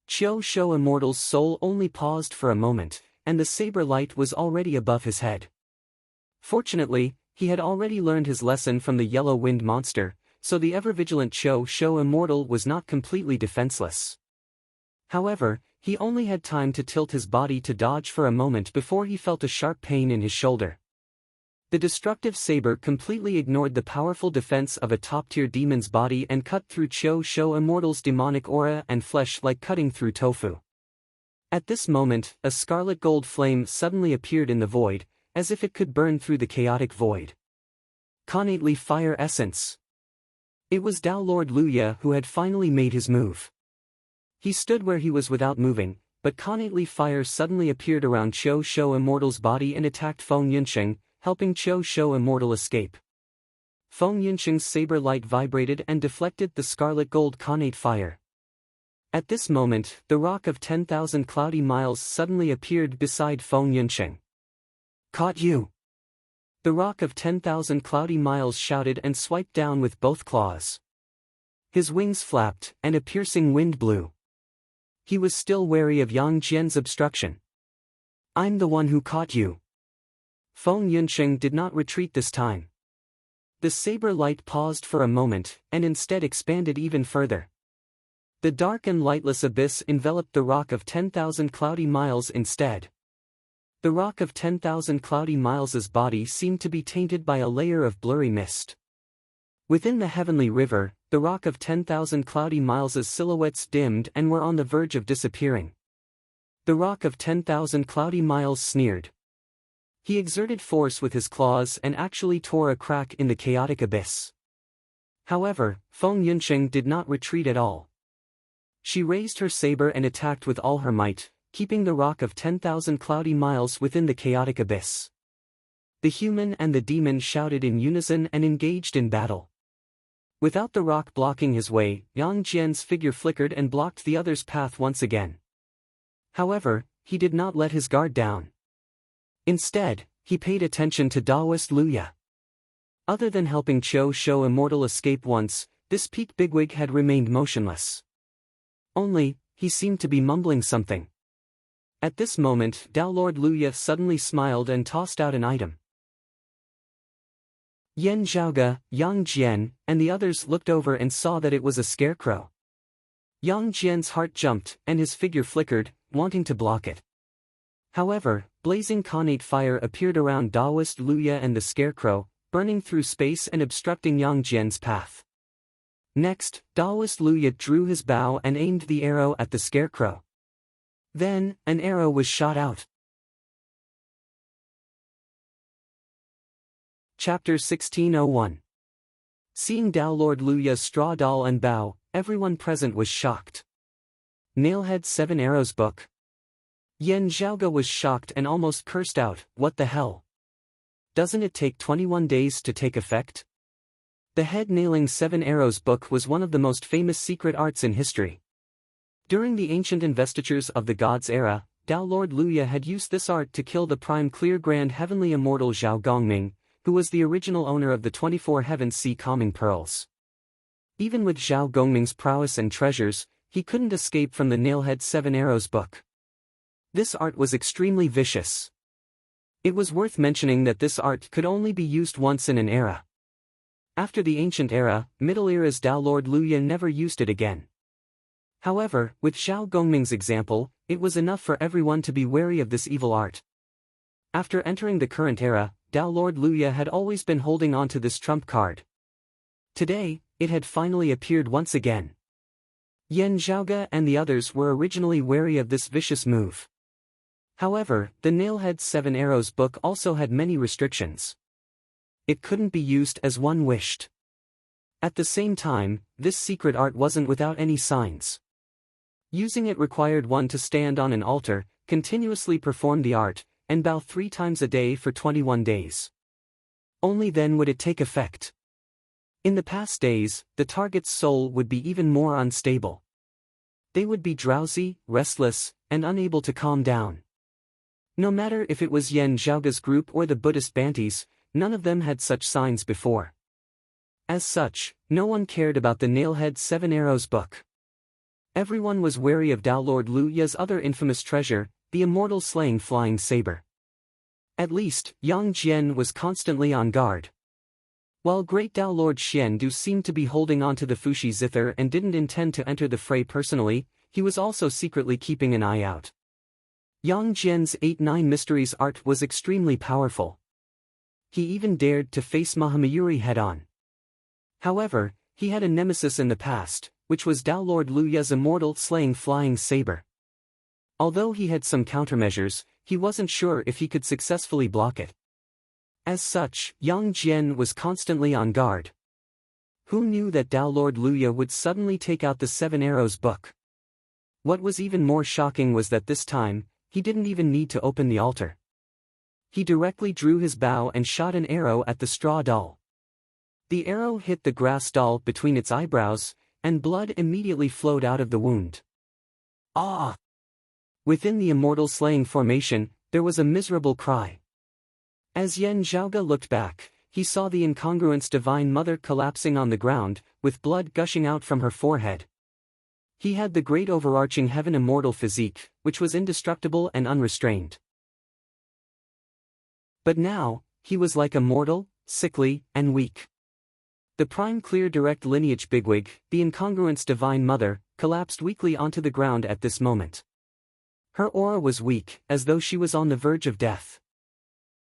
Qiu Shou Immortal's soul only paused for a moment, and the saber light was already above his head. Fortunately, he had already learned his lesson from the yellow wind monster, so the ever-vigilant Qiu Shou Immortal was not completely defenseless. However, he only had time to tilt his body to dodge for a moment before he felt a sharp pain in his shoulder. The destructive saber completely ignored the powerful defense of a top-tier demon's body and cut through Qiu Shou Immortal's demonic aura and flesh like cutting through tofu. At this moment, a scarlet gold flame suddenly appeared in the void, as if it could burn through the chaotic void. Connately Fire Essence. It was Tao Lord Luya who had finally made his move. He stood where he was without moving, but connately fire suddenly appeared around Qiu Shou Immortal's body and attacked Feng Yuncheng, helping Qiu Shou Immortal escape. Feng Yuncheng's saber light vibrated and deflected the scarlet gold connate fire. At this moment, the rock of 10,000 cloudy miles suddenly appeared beside Feng Yuncheng. Caught you! The rock of 10,000 cloudy miles shouted and swiped down with both claws. His wings flapped, and a piercing wind blew. He was still wary of Yang Jian's obstruction. I'm the one who caught you. Feng Yuncheng did not retreat this time. The saber light paused for a moment, and instead expanded even further. The dark and lightless abyss enveloped the rock of 10,000 cloudy miles instead. The rock of 10,000 cloudy miles's body seemed to be tainted by a layer of blurry mist. Within the heavenly river, the rock of 10,000 cloudy miles's silhouettes dimmed and were on the verge of disappearing. The rock of 10,000 cloudy miles sneered. He exerted force with his claws and actually tore a crack in the chaotic abyss. However, Feng Yuncheng did not retreat at all. She raised her saber and attacked with all her might, keeping the rock of 10,000 cloudy miles within the chaotic abyss. The human and the demon shouted in unison and engaged in battle. Without the rock blocking his way, Yang Jian's figure flickered and blocked the other's path once again. However, he did not let his guard down. Instead, he paid attention to Daoist Luya. Other than helping Qiu Shou Immortal escape once, this peak bigwig had remained motionless. Only, he seemed to be mumbling something. At this moment, Tao Lord Luya suddenly smiled and tossed out an item. Yan Zhaoge, Yang Jian, and the others looked over and saw that it was a scarecrow. Yang Jian's heart jumped, and his figure flickered, wanting to block it. However, blazing connate fire appeared around Daoist Luya and the scarecrow, burning through space and obstructing Yang Jian's path. Next, Daoist Luya drew his bow and aimed the arrow at the scarecrow. Then, an arrow was shot out. Chapter 1601. Seeing Tao Lord Luya's straw doll and bow, everyone present was shocked. Nailhead 7 Arrows Book. Yan Zhaoge was shocked and almost cursed out, "What the hell? Doesn't it take 21 days to take effect?" The head nailing 7 Arrows book was one of the most famous secret arts in history. During the ancient investitures of the gods' era, Tao Lord Luya had used this art to kill the prime clear grand heavenly immortal Zhao Gongming, who was the original owner of the 24 heavens sea calming pearls. Even with Zhao Gongming's prowess and treasures, he couldn't escape from the Nailhead 7 Arrows book. This art was extremely vicious. It was worth mentioning that this art could only be used once in an era. After the ancient era, Middle Era's Tao Lord Luya never used it again. However, with Zhao Gongming's example, it was enough for everyone to be wary of this evil art. After entering the current era, Tao Lord Luya had always been holding on to this trump card. Today, it had finally appeared once again. Yan Zhaoge and the others were originally wary of this vicious move. However, the Nailhead 7 Arrows book also had many restrictions. It couldn't be used as one wished. At the same time, this secret art wasn't without any signs. Using it required one to stand on an altar, continuously perform the art, and bow 3 times a day for 21 days. Only then would it take effect. In the past days, the target's soul would be even more unstable. They would be drowsy, restless, and unable to calm down. No matter if it was Yen Zhaoga's group or the Buddhist Bantis, none of them had such signs before. As such, no one cared about the Nailhead Seven Arrows book. Everyone was wary of Tao Lord Lu Ye's other infamous treasure, the immortal slaying flying saber. At least, Yang Jian was constantly on guard. While Great Tao Lord Xian Du seemed to be holding on to the Fushi zither and didn't intend to enter the fray personally, he was also secretly keeping an eye out. Yang Jian's 8-9 Mysteries art was extremely powerful. He even dared to face Mahamayuri head-on. However, he had a nemesis in the past, which was Tao Lord Lu Ye's immortal slaying flying saber. Although he had some countermeasures, he wasn't sure if he could successfully block it. As such, Yang Jian was constantly on guard. Who knew that Tao Lord Lu Ye would suddenly take out the Seven Arrows book? What was even more shocking was that this time, he didn't even need to open the altar. He directly drew his bow and shot an arrow at the straw doll. The arrow hit the grass doll between its eyebrows, and blood immediately flowed out of the wound. Ah! Within the immortal slaying formation, there was a miserable cry. As Yen Zhaoga looked back, he saw the incongruence Divine Mother collapsing on the ground, with blood gushing out from her forehead. He had the great overarching heaven immortal physique, which was indestructible and unrestrained. But now, he was like a mortal, sickly, and weak. The prime clear direct lineage bigwig, the incongruence Divine Mother, collapsed weakly onto the ground at this moment. Her aura was weak, as though she was on the verge of death.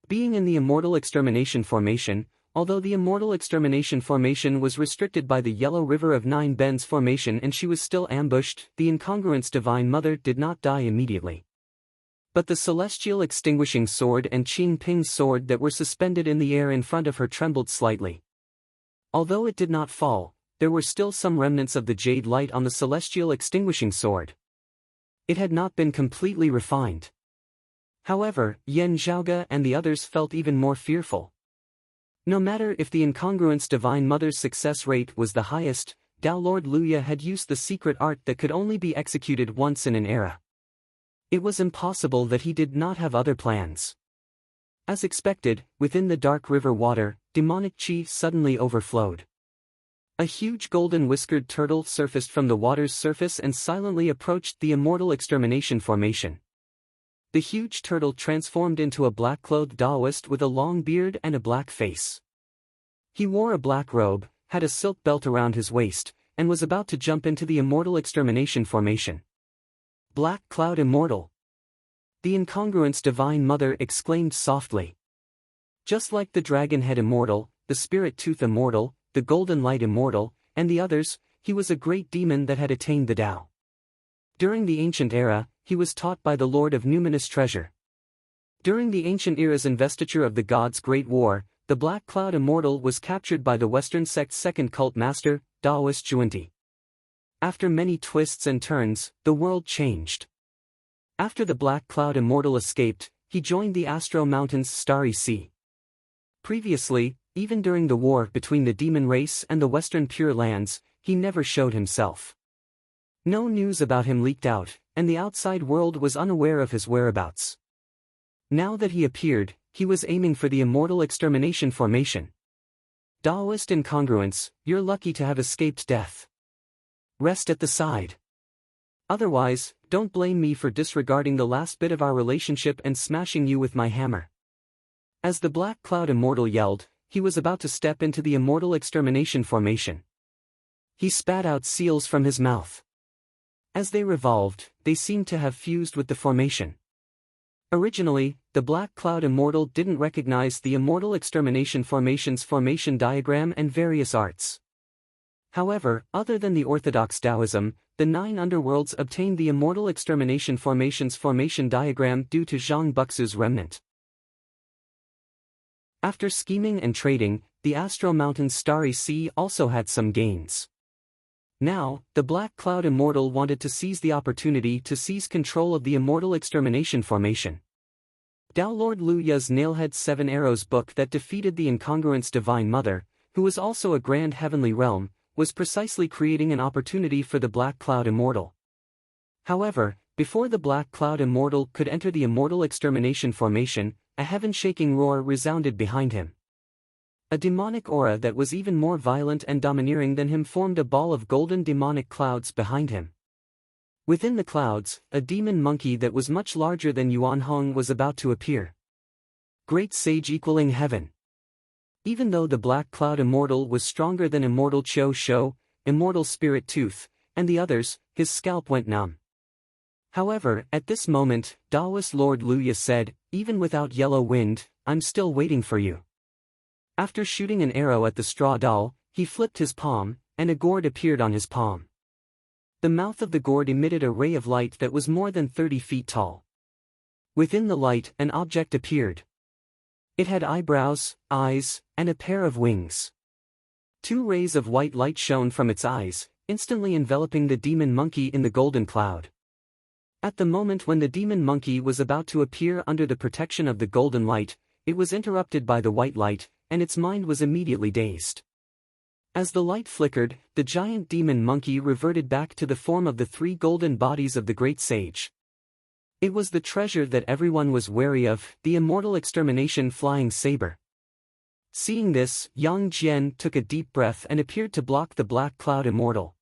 Being in the Immortal Extermination Formation, although the Immortal Extermination Formation was restricted by the Yellow River of Nine Bends Formation and she was still ambushed, the incongruence Divine Mother did not die immediately. But the Celestial Extinguishing Sword and Qing Ping's sword that were suspended in the air in front of her trembled slightly. Although it did not fall, there were still some remnants of the jade light on the Celestial Extinguishing Sword. It had not been completely refined. However, Yen Zhaoga and the others felt even more fearful. No matter if the incongruence Divine Mother's success rate was the highest, Tao Lord Lu Ye had used the secret art that could only be executed once in an era. It was impossible that he did not have other plans. As expected, within the dark river water, demonic chi suddenly overflowed. A huge golden whiskered turtle surfaced from the water's surface and silently approached the Immortal Extermination Formation. The huge turtle transformed into a black-clothed Taoist with a long beard and a black face. He wore a black robe, had a silk belt around his waist, and was about to jump into the Immortal Extermination Formation. Black Cloud Immortal! The incongruence Divine Mother exclaimed softly. Just like the Dragonhead Immortal, the Spirit Tooth Immortal, the Golden Light Immortal, and the others, he was a great demon that had attained the Tao. During the ancient era, he was taught by the Lord of Numinous Treasure. During the ancient era's investiture of the gods' Great War, the Black Cloud Immortal was captured by the Western sect's second cult master, Taoist Zhuanti. After many twists and turns, the world changed. After the Black Cloud Immortal escaped, he joined the Astro Mountains' Starry Sea. Previously, even during the war between the demon race and the Western Pure Lands, he never showed himself. No news about him leaked out, and the outside world was unaware of his whereabouts. Now that he appeared, he was aiming for the Immortal Extermination Formation. Taoist incongruence, you're lucky to have escaped death. Rest at the side. Otherwise, don't blame me for disregarding the last bit of our relationship and smashing you with my hammer. As the Black Cloud Immortal yelled, he was about to step into the Immortal Extermination Formation. He spat out seals from his mouth. As they revolved, they seemed to have fused with the formation. Originally, the Black Cloud Immortal didn't recognize the Immortal Extermination Formation's formation diagram and various arts. However, other than the orthodox Taoism, the 9 underworlds obtained the Immortal Extermination Formation's formation diagram due to Zhang Buxu's remnant. After scheming and trading, the Astro Mountains' Starry Sea also had some gains. Now, the Black Cloud Immortal wanted to seize the opportunity to seize control of the Immortal Extermination Formation. Tao Lord Lu Ye's Nailhead Seven Arrows book that defeated the incongruence Divine Mother, who was also a grand heavenly realm, was precisely creating an opportunity for the Black Cloud Immortal. However, before the Black Cloud Immortal could enter the Immortal Extermination formation, a heaven-shaking roar resounded behind him. A demonic aura that was even more violent and domineering than him formed a ball of golden demonic clouds behind him. Within the clouds, a demon monkey that was much larger than Yuan Hong was about to appear. Great Sage equaling heaven. Even though the Black Cloud Immortal was stronger than Immortal Cho Shou, Immortal Spirit Tooth, and the others, his scalp went numb. However, at this moment, Taoist Lord Luya said, "Even without Yellow Wind, I'm still waiting for you." After shooting an arrow at the straw doll, he flipped his palm, and a gourd appeared on his palm. The mouth of the gourd emitted a ray of light that was more than 30 feet tall. Within the light, an object appeared. It had eyebrows, eyes, and a pair of wings. 2 rays of white light shone from its eyes, instantly enveloping the demon monkey in the golden cloud. At the moment when the demon monkey was about to appear under the protection of the golden light, it was interrupted by the white light, and its mind was immediately dazed. As the light flickered, the giant demon monkey reverted back to the form of the 3 golden bodies of the great sage. It was the treasure that everyone was wary of, the Immortal Extermination flying saber. Seeing this, Yang Jian took a deep breath and appeared to block the Black Cloud Immortal.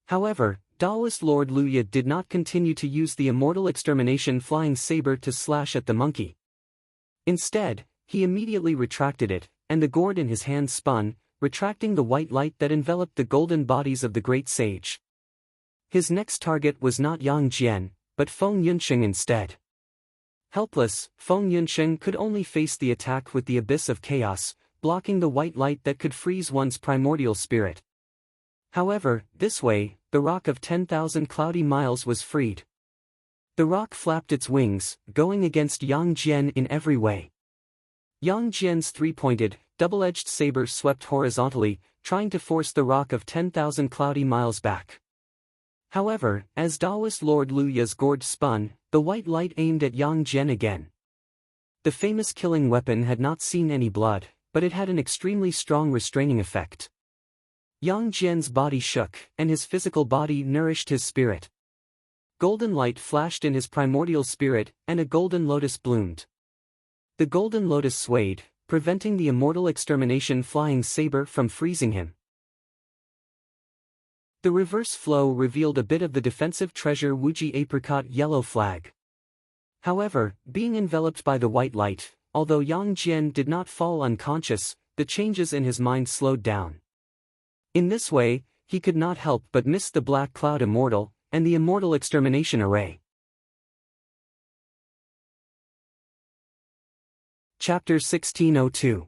However, Taoist Lord Luya did not continue to use the Immortal Extermination flying saber to slash at the monkey. Instead, he immediately retracted it, and the gourd in his hand spun, retracting the white light that enveloped the golden bodies of the great sage. His next target was not Yang Jian, but Feng Yunsheng instead. Helpless, Feng Yunsheng could only face the attack with the abyss of chaos, blocking the white light that could freeze one's primordial spirit. However, this way, the rock of 10,000 cloudy miles was freed. The rock flapped its wings, going against Yang Jian in every way. Yang Jian's 3-pointed, double-edged saber swept horizontally, trying to force the rock of 10,000 cloudy miles back. However, as Taoist Lord Luya's gourd spun, the white light aimed at Yang Jian again. The famous killing weapon had not seen any blood, but it had an extremely strong restraining effect. Yang Jian's body shook, and his physical body nourished his spirit. Golden light flashed in his primordial spirit, and a golden lotus bloomed. The golden lotus swayed, preventing the Immortal Extermination flying saber from freezing him. The reverse flow revealed a bit of the defensive treasure Wuji apricot yellow flag. However, being enveloped by the white light, although Yang Jian did not fall unconscious, the changes in his mind slowed down. In this way, he could not help but miss the Black Cloud Immortal, and the Immortal Extermination Array. Chapter 1602.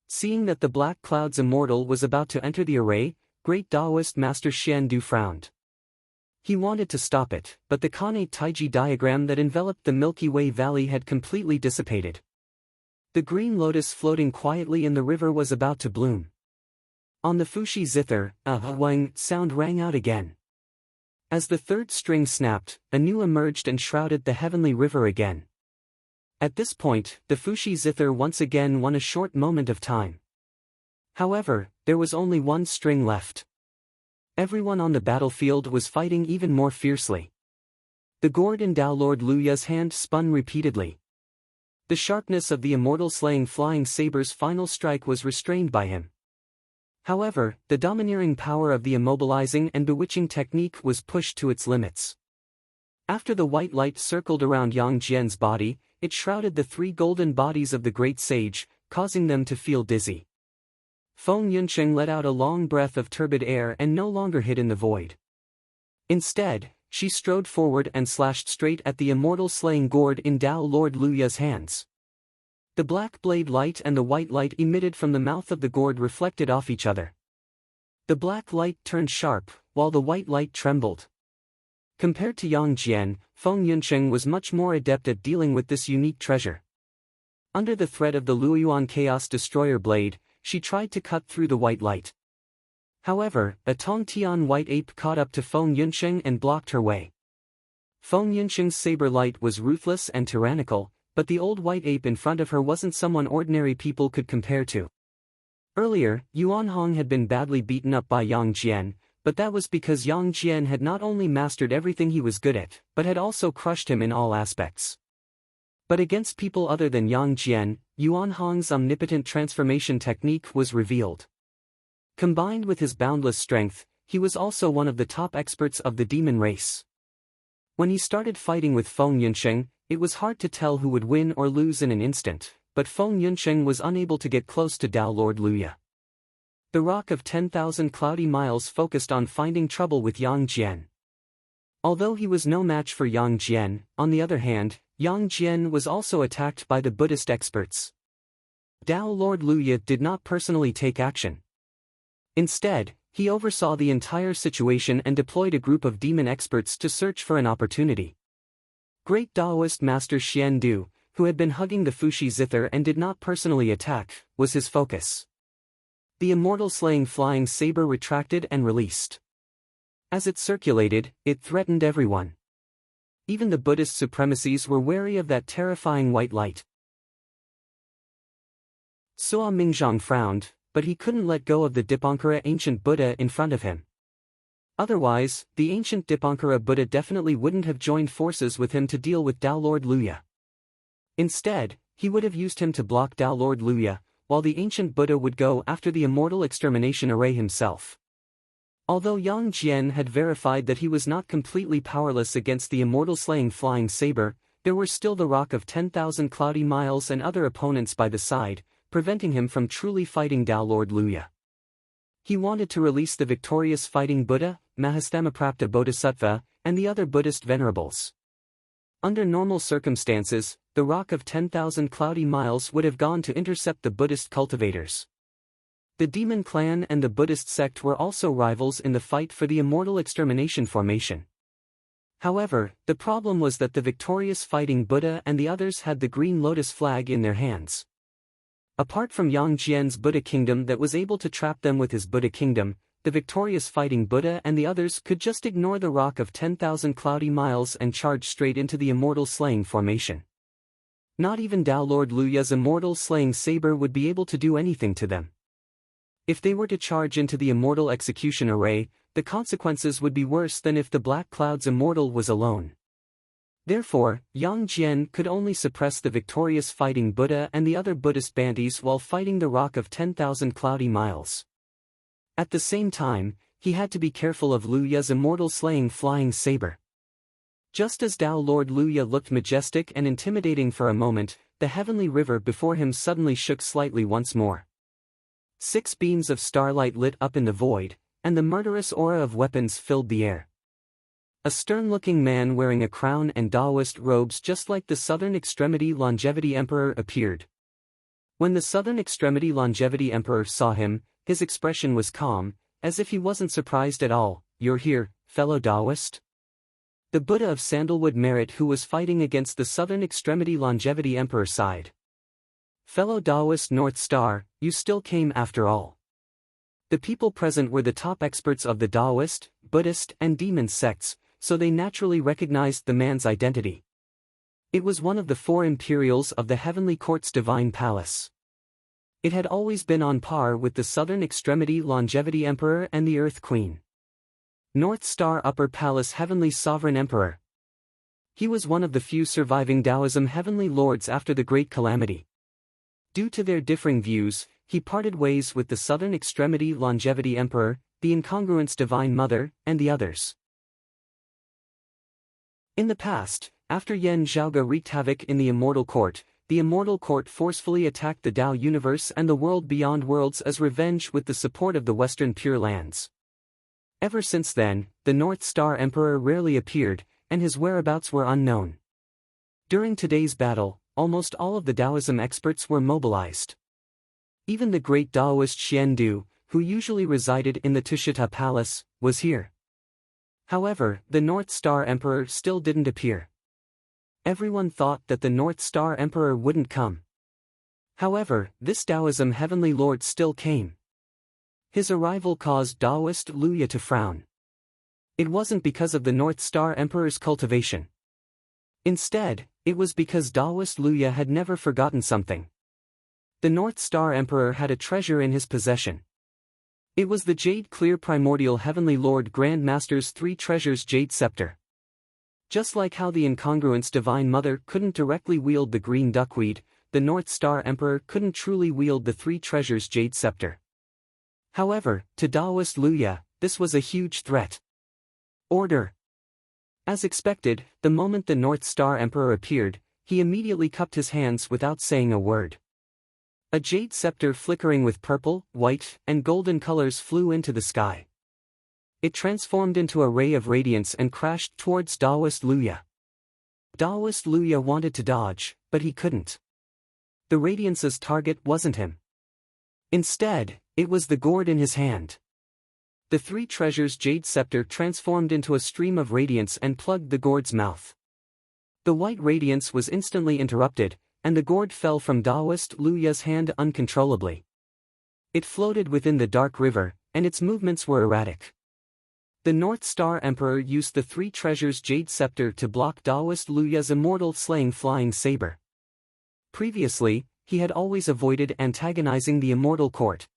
Seeing that the Black Cloud's Immortal was about to enter the array, Great Taoist Master Xian Du frowned. He wanted to stop it, but the Kanei Taiji diagram that enveloped the Milky Way Valley had completely dissipated. The green lotus floating quietly in the river was about to bloom. On the Fushi zither, a wang sound rang out again. As the 3rd string snapped, anew emerged and shrouded the heavenly river again. At this point, the Fushi zither once again won a short moment of time. However, there was only 1 string left. Everyone on the battlefield was fighting even more fiercely. The gourd in Tao Lord Luya's hand spun repeatedly. The sharpness of the immortal slaying flying saber's final strike was restrained by him. However, the domineering power of the immobilizing and bewitching technique was pushed to its limits. After the white light circled around Yang Jian's body, it shrouded the 3 golden bodies of the great sage, causing them to feel dizzy. Feng Yunsheng let out a long breath of turbid air and no longer hid in the void. Instead, she strode forward and slashed straight at the immortal slaying gourd in Tao Lord Luya's hands. The black blade light and the white light emitted from the mouth of the gourd reflected off each other. The black light turned sharp, while the white light trembled. Compared to Yang Jian, Feng Yunsheng was much more adept at dealing with this unique treasure. Under the threat of the Luoyuan Chaos Destroyer blade, she tried to cut through the white light. However, a Tongtian white ape caught up to Feng Yunsheng and blocked her way. Feng Yunsheng's saber light was ruthless and tyrannical, but the old white ape in front of her wasn't someone ordinary people could compare to. Earlier, Yuan Hong had been badly beaten up by Yang Jian, but that was because Yang Jian had not only mastered everything he was good at, but had also crushed him in all aspects. But against people other than Yang Jian, Yuan Hong's omnipotent transformation technique was revealed. Combined with his boundless strength, he was also one of the top experts of the demon race. When he started fighting with Feng Yunsheng, it was hard to tell who would win or lose in an instant, but Feng Yunsheng was unable to get close to Tao Lord Luya. The Rock of 10,000 Cloudy Miles focused on finding trouble with Yang Jian. Although he was no match for Yang Jian, on the other hand, Yang Jian was also attacked by the Buddhist experts. Tao Lord Luya did not personally take action. Instead, he oversaw the entire situation and deployed a group of demon experts to search for an opportunity. Great Taoist Master Xian Du, who had been hugging the Fushi zither and did not personally attack, was his focus. The immortal slaying flying saber retracted and released. As it circulated, it threatened everyone. Even the Buddhist supremacies were wary of that terrifying white light. Sua Mingzhang frowned, but he couldn't let go of the Dipankara ancient Buddha in front of him. Otherwise, the ancient Dipankara Buddha definitely wouldn't have joined forces with him to deal with Tao Lord Luya. Instead, he would have used him to block Tao Lord Luya, while the ancient Buddha would go after the immortal extermination array himself. Although Yang Jian had verified that he was not completely powerless against the immortal slaying flying saber, there were still the Rock of 10,000 Cloudy Miles and other opponents by the side, preventing him from truly fighting Tao Lord Luya. He wanted to release the victorious fighting Buddha, Mahasthamaprapta Bodhisattva, and the other Buddhist venerables. Under normal circumstances, the Rock of 10,000 Cloudy Miles would have gone to intercept the Buddhist cultivators. The demon clan and the Buddhist sect were also rivals in the fight for the immortal extermination formation. However, the problem was that the victorious fighting Buddha and the others had the green lotus flag in their hands. Apart from Yang Jian's Buddha kingdom that was able to trap them with his Buddha kingdom, the victorious fighting Buddha and the others could just ignore the Rock of 10,000 Cloudy Miles and charge straight into the immortal slaying formation. Not even Tao Lord Luya's immortal slaying saber would be able to do anything to them. If they were to charge into the immortal execution array, the consequences would be worse than if the Black Cloud's immortal was alone. Therefore, Yang Jian could only suppress the victorious fighting Buddha and the other Buddhist bandies while fighting the Rock of 10,000 Cloudy Miles. At the same time, he had to be careful of Luya's immortal slaying flying saber. Just as Tao Lord Luya looked majestic and intimidating for a moment, the heavenly river before him suddenly shook slightly once more. 6 beams of starlight lit up in the void, and the murderous aura of weapons filled the air. A stern-looking man wearing a crown and Taoist robes just like the Southern Extremity Longevity Emperor appeared. When the Southern Extremity Longevity Emperor saw him, his expression was calm, as if he wasn't surprised at all. "You're here, fellow Taoist?" The Buddha of Sandalwood Merit, who was fighting against the Southern Extremity Longevity Emperor, sighed. "Fellow Taoist North Star, you still came after all." The people present were the top experts of the Taoist, Buddhist, and demon sects, so they naturally recognized the man's identity. It was one of the 4 imperials of the Heavenly Court's Divine Palace. It had always been on par with the Southern Extremity Longevity Emperor and the Earth Queen. North Star Upper Palace Heavenly Sovereign Emperor. He was one of the few surviving Taoism Heavenly Lords after the Great Calamity. Due to their differing views, he parted ways with the Southern Extremity Longevity Emperor, the Incongruence Divine Mother, and the others. In the past, after Yen Zhaoge wreaked havoc in the Immortal Court, the Immortal Court forcefully attacked the Tao universe and the world beyond worlds as revenge with the support of the Western Pure Lands. Ever since then, the North Star Emperor rarely appeared, and his whereabouts were unknown. During today's battle, almost all of the Taoism experts were mobilized. Even the great Taoist Xian Du, who usually resided in the Tushita Palace, was here. However, the North Star Emperor still didn't appear. Everyone thought that the North Star Emperor wouldn't come. However, this Taoism Heavenly Lord still came. His arrival caused Taoist Luya to frown. It wasn't because of the North Star Emperor's cultivation. Instead, it was because Taoist Luya had never forgotten something. The North Star Emperor had a treasure in his possession. It was the jade clear primordial heavenly lord Grand Master's three treasures jade scepter. Just like how the incongruence Divine Mother couldn't directly wield the green duckweed, the North Star Emperor couldn't truly wield the three treasures jade scepter. However, to Taoist Luya, this was a huge threat. Order. As expected, the moment the North Star Emperor appeared, he immediately cupped his hands without saying a word. A jade scepter flickering with purple, white, and golden colors flew into the sky. It transformed into a ray of radiance and crashed towards Taoist Luya. Taoist Luya wanted to dodge, but he couldn't. The radiance's target wasn't him. Instead, it was the gourd in his hand. The three treasures jade scepter transformed into a stream of radiance and plugged the gourd's mouth. The white radiance was instantly interrupted, and the gourd fell from Taoist Luya's hand uncontrollably. It floated within the dark river, and its movements were erratic. The North Star Emperor used the three treasures jade scepter to block Taoist Luya's immortal slaying flying saber. Previously, he had always avoided antagonizing the immortal court.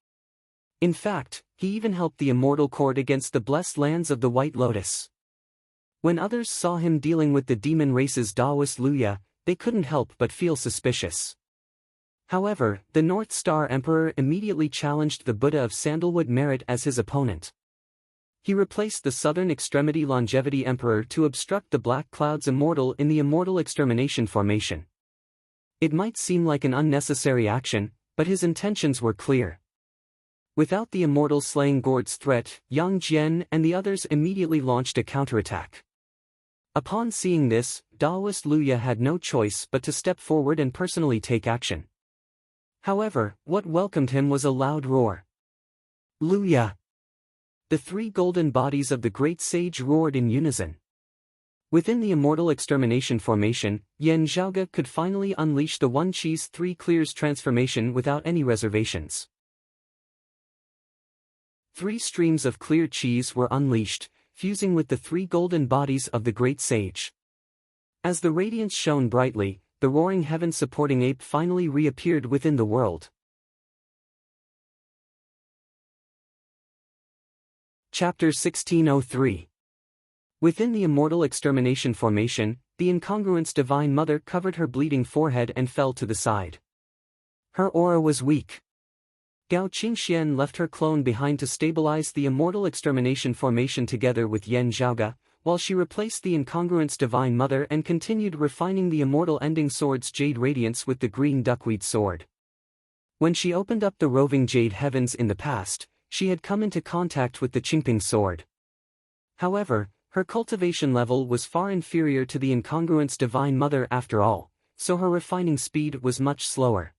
In fact, he even helped the immortal court against the blessed lands of the White Lotus. When others saw him dealing with the demon race's Taoist Luya, they couldn't help but feel suspicious. However, the North Star Emperor immediately challenged the Buddha of Sandalwood Merit as his opponent. He replaced the Southern Extremity Longevity Emperor to obstruct the Black Cloud's Immortal in the Immortal Extermination formation. It might seem like an unnecessary action, but his intentions were clear. Without the Immortal slaying Gourd's threat, Yang Jian and the others immediately launched a counterattack. Upon seeing this, Taoist Luya had no choice but to step forward and personally take action. However, what welcomed him was a loud roar. Luya! The three golden bodies of the great sage roared in unison. Within the Immortal Extermination formation, Yen Zhaoge could finally unleash the One Chi's Three Clears transformation without any reservations. Three streams of clear Qis were unleashed, fusing with the three golden bodies of the great sage. As the radiance shone brightly, the roaring heaven-supporting ape finally reappeared within the world. Chapter 1603. Within the Immortal Extermination formation, the incongruence Divine Mother covered her bleeding forehead and fell to the side. Her aura was weak. Gao Qingxian left her clone behind to stabilize the Immortal Extermination formation together with Yen Zhaoge, while she replaced the incongruence Divine Mother and continued refining the Immortal Ending Sword's Jade Radiance with the green duckweed sword. When she opened up the roving Jade Heavens in the past, she had come into contact with the Qingping sword. However, her cultivation level was far inferior to the incongruence Divine Mother after all, so her refining speed was much slower.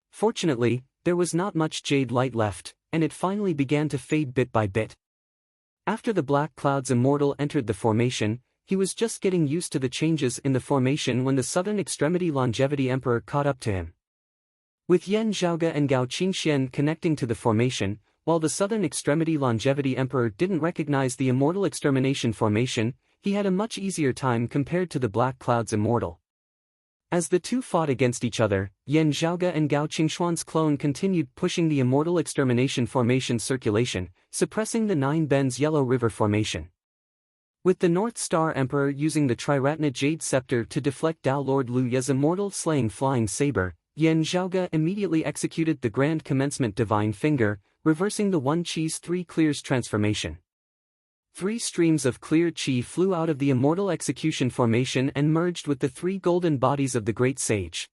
Fortunately, there was not much jade light left, and it finally began to fade bit by bit. After the Black Cloud's Immortal entered the formation, he was just getting used to the changes in the formation when the Southern Extremity Longevity Emperor caught up to him. With Yen Zhaoge and Gao Qingxian connecting to the formation, while the Southern Extremity Longevity Emperor didn't recognize the Immortal Extermination formation, he had a much easier time compared to the Black Cloud's Immortal. As the two fought against each other, Yen Zhaoge and Gao Qingshuan's clone continued pushing the Immortal Extermination formation circulation, suppressing the Nine Bends Yellow River formation. With the North Star Emperor using the Triratna Jade Scepter to deflect Tao Lord Luya's immortal slaying flying saber, Yen Zhaoge immediately executed the Grand Commencement Divine Finger, reversing the One Chi's Three Clears transformation. Three streams of clear Qi flew out of the Immortal Execution formation and merged with the three golden bodies of the Great Sage.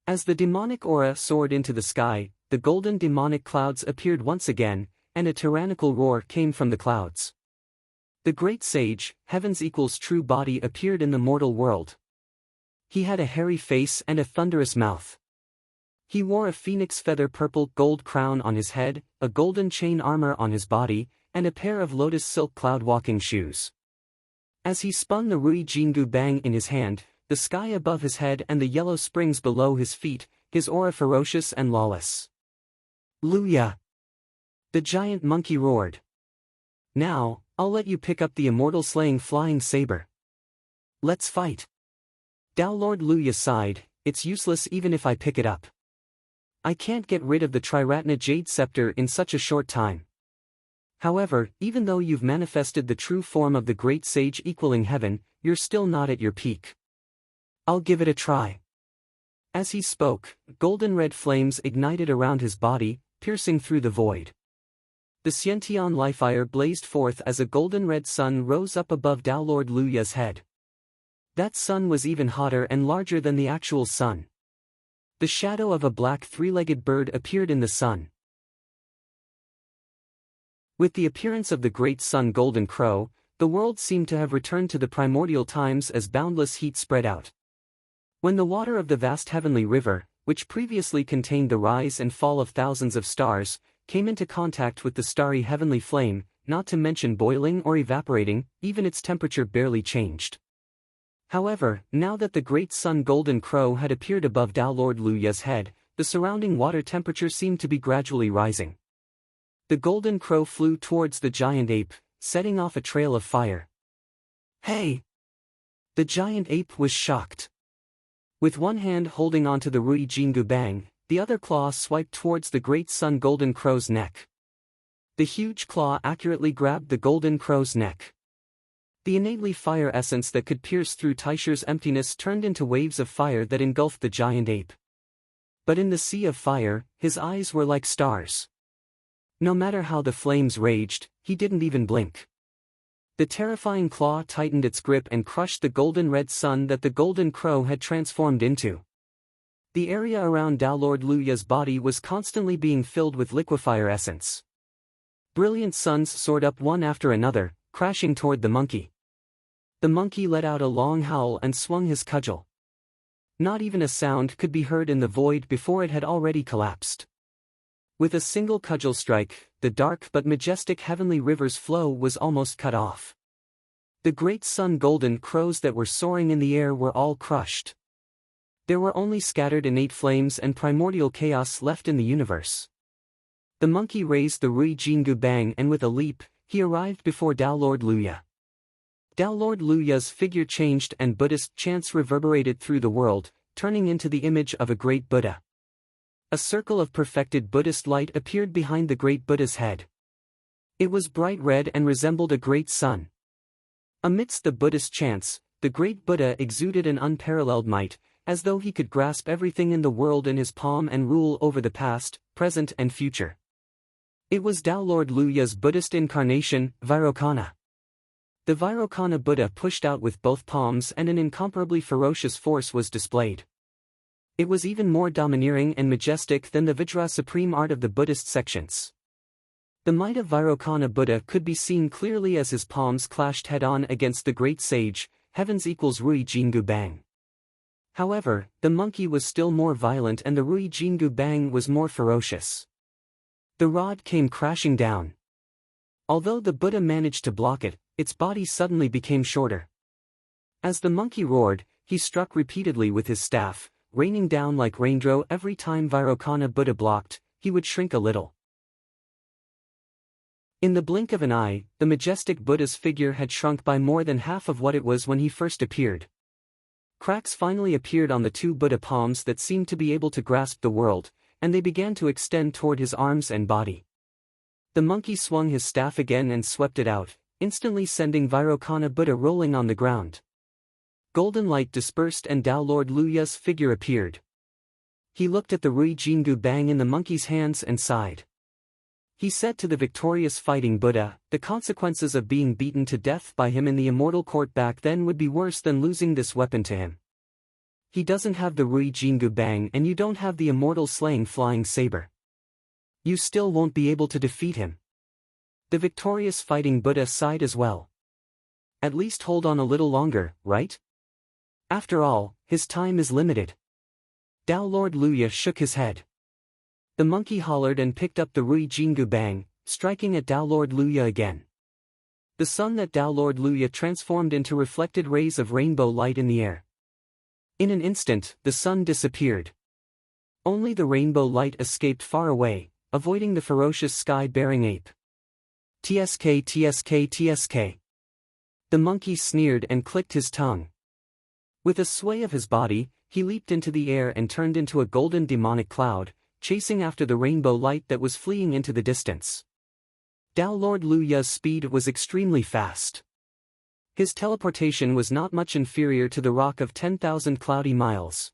As the demonic aura soared into the sky, the golden demonic clouds appeared once again, and a tyrannical roar came from the clouds. The Great Sage, Heaven's equals true body, appeared in the mortal world. He had a hairy face and a thunderous mouth. He wore a phoenix feather purple gold crown on his head, a golden chain armor on his body, and a pair of lotus silk cloud walking shoes. As he spun the Rui Jingu Bang in his hand, the sky above his head and the yellow springs below his feet, his aura ferocious and lawless. Luya! The giant monkey roared. Now, I'll let you pick up the immortal slaying flying saber. Let's fight. Tao Lord Luya sighed, it's useless even if I pick it up. I can't get rid of the Triratna Jade Scepter in such a short time. However, even though you've manifested the true form of the great sage equaling heaven, you're still not at your peak. I'll give it a try." As he spoke, golden red flames ignited around his body, piercing through the void. The Xiantian Lifefire blazed forth as a golden red sun rose up above Tao Lord Luya's head. That sun was even hotter and larger than the actual sun. The shadow of a black three-legged bird appeared in the sun. With the appearance of the great sun Golden Crow, the world seemed to have returned to the primordial times as boundless heat spread out. When the water of the vast heavenly river, which previously contained the rise and fall of thousands of stars, came into contact with the starry heavenly flame, not to mention boiling or evaporating, even its temperature barely changed. However, now that the great sun Golden Crow had appeared above Tao Lord Luya's head, the surrounding water temperature seemed to be gradually rising. The Golden Crow flew towards the giant ape, setting off a trail of fire. "Hey!" The giant ape was shocked. With one hand holding onto the Rui Jingu Bang, the other claw swiped towards the great sun Golden Crow's neck. The huge claw accurately grabbed the Golden Crow's neck. The innately fire essence that could pierce through Taisher's emptiness turned into waves of fire that engulfed the giant ape. But in the sea of fire, his eyes were like stars. No matter how the flames raged, he didn't even blink. The terrifying claw tightened its grip and crushed the golden red sun that the Golden Crow had transformed into. The area around Tao Lord Luya's body was constantly being filled with liquefier essence. Brilliant suns soared up one after another, crashing toward the monkey. The monkey let out a long howl and swung his cudgel. Not even a sound could be heard in the void before it had already collapsed. With a single cudgel strike, the dark but majestic heavenly river's flow was almost cut off. The great sun Golden Crows that were soaring in the air were all crushed. There were only scattered innate flames and primordial chaos left in the universe. The monkey raised the Rui Jingu Bang and with a leap, he arrived before Tao Lord Luya. Tao Lord Luya's figure changed and Buddhist chants reverberated through the world, turning into the image of a great Buddha. A circle of perfected Buddhist light appeared behind the great Buddha's head. It was bright red and resembled a great sun. Amidst the Buddhist chants, the great Buddha exuded an unparalleled might, as though he could grasp everything in the world in his palm and rule over the past, present and future. It was Tao Lord Luya's Buddhist incarnation, Vairocana. The Vairocana Buddha pushed out with both palms and an incomparably ferocious force was displayed. It was even more domineering and majestic than the Vajra supreme art of the Buddhist sections. The might of Vairocana Buddha could be seen clearly as his palms clashed head-on against the great sage, heavens equals Rui Jingu Bang. However, the monkey was still more violent and the Rui Jingu Bang was more ferocious. The rod came crashing down. Although the Buddha managed to block it, its body suddenly became shorter. As the monkey roared, he struck repeatedly with his staff, raining down like raindrow every time Vairocana Buddha blocked, he would shrink a little. In the blink of an eye, the majestic Buddha's figure had shrunk by more than half of what it was when he first appeared. Cracks finally appeared on the two Buddha palms that seemed to be able to grasp the world, and they began to extend toward his arms and body. The monkey swung his staff again and swept it out, instantly sending Vairocana Buddha rolling on the ground. Golden light dispersed and Tao Lord Luya's figure appeared. He looked at the Rui Jingu Bang in the monkey's hands and sighed. He said to the victorious fighting Buddha, the consequences of being beaten to death by him in the immortal court back then would be worse than losing this weapon to him. He doesn't have the Rui Jingu Bang and you don't have the immortal slaying flying saber. You still won't be able to defeat him. The victorious fighting Buddha sighed as well. At least hold on a little longer, right? After all, his time is limited. Tao Lord Luya shook his head. The monkey hollered and picked up the Rui Jingu Bang, striking at Tao Lord Luya again. The sun that Tao Lord Luya transformed into reflected rays of rainbow light in the air. In an instant, the sun disappeared. Only the rainbow light escaped far away, avoiding the ferocious sky-bearing ape. TSK TSK TSK. The monkey sneered and clicked his tongue. With a sway of his body, he leaped into the air and turned into a golden demonic cloud, chasing after the rainbow light that was fleeing into the distance. Tao Lord Lu Ya's speed was extremely fast. His teleportation was not much inferior to the rock of 10,000 cloudy miles.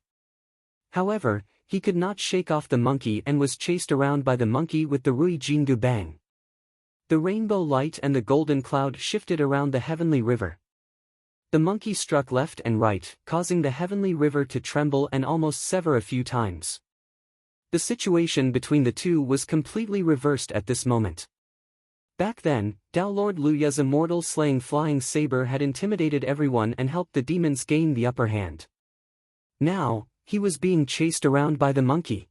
However, he could not shake off the monkey and was chased around by the monkey with the Rui Jingu Bang. The rainbow light and the golden cloud shifted around the heavenly river. The monkey struck left and right, causing the heavenly river to tremble and almost sever a few times. The situation between the two was completely reversed at this moment. Back then, Tao Lord Lu Ya's immortal slaying flying saber had intimidated everyone and helped the demons gain the upper hand. Now, he was being chased around by the monkey.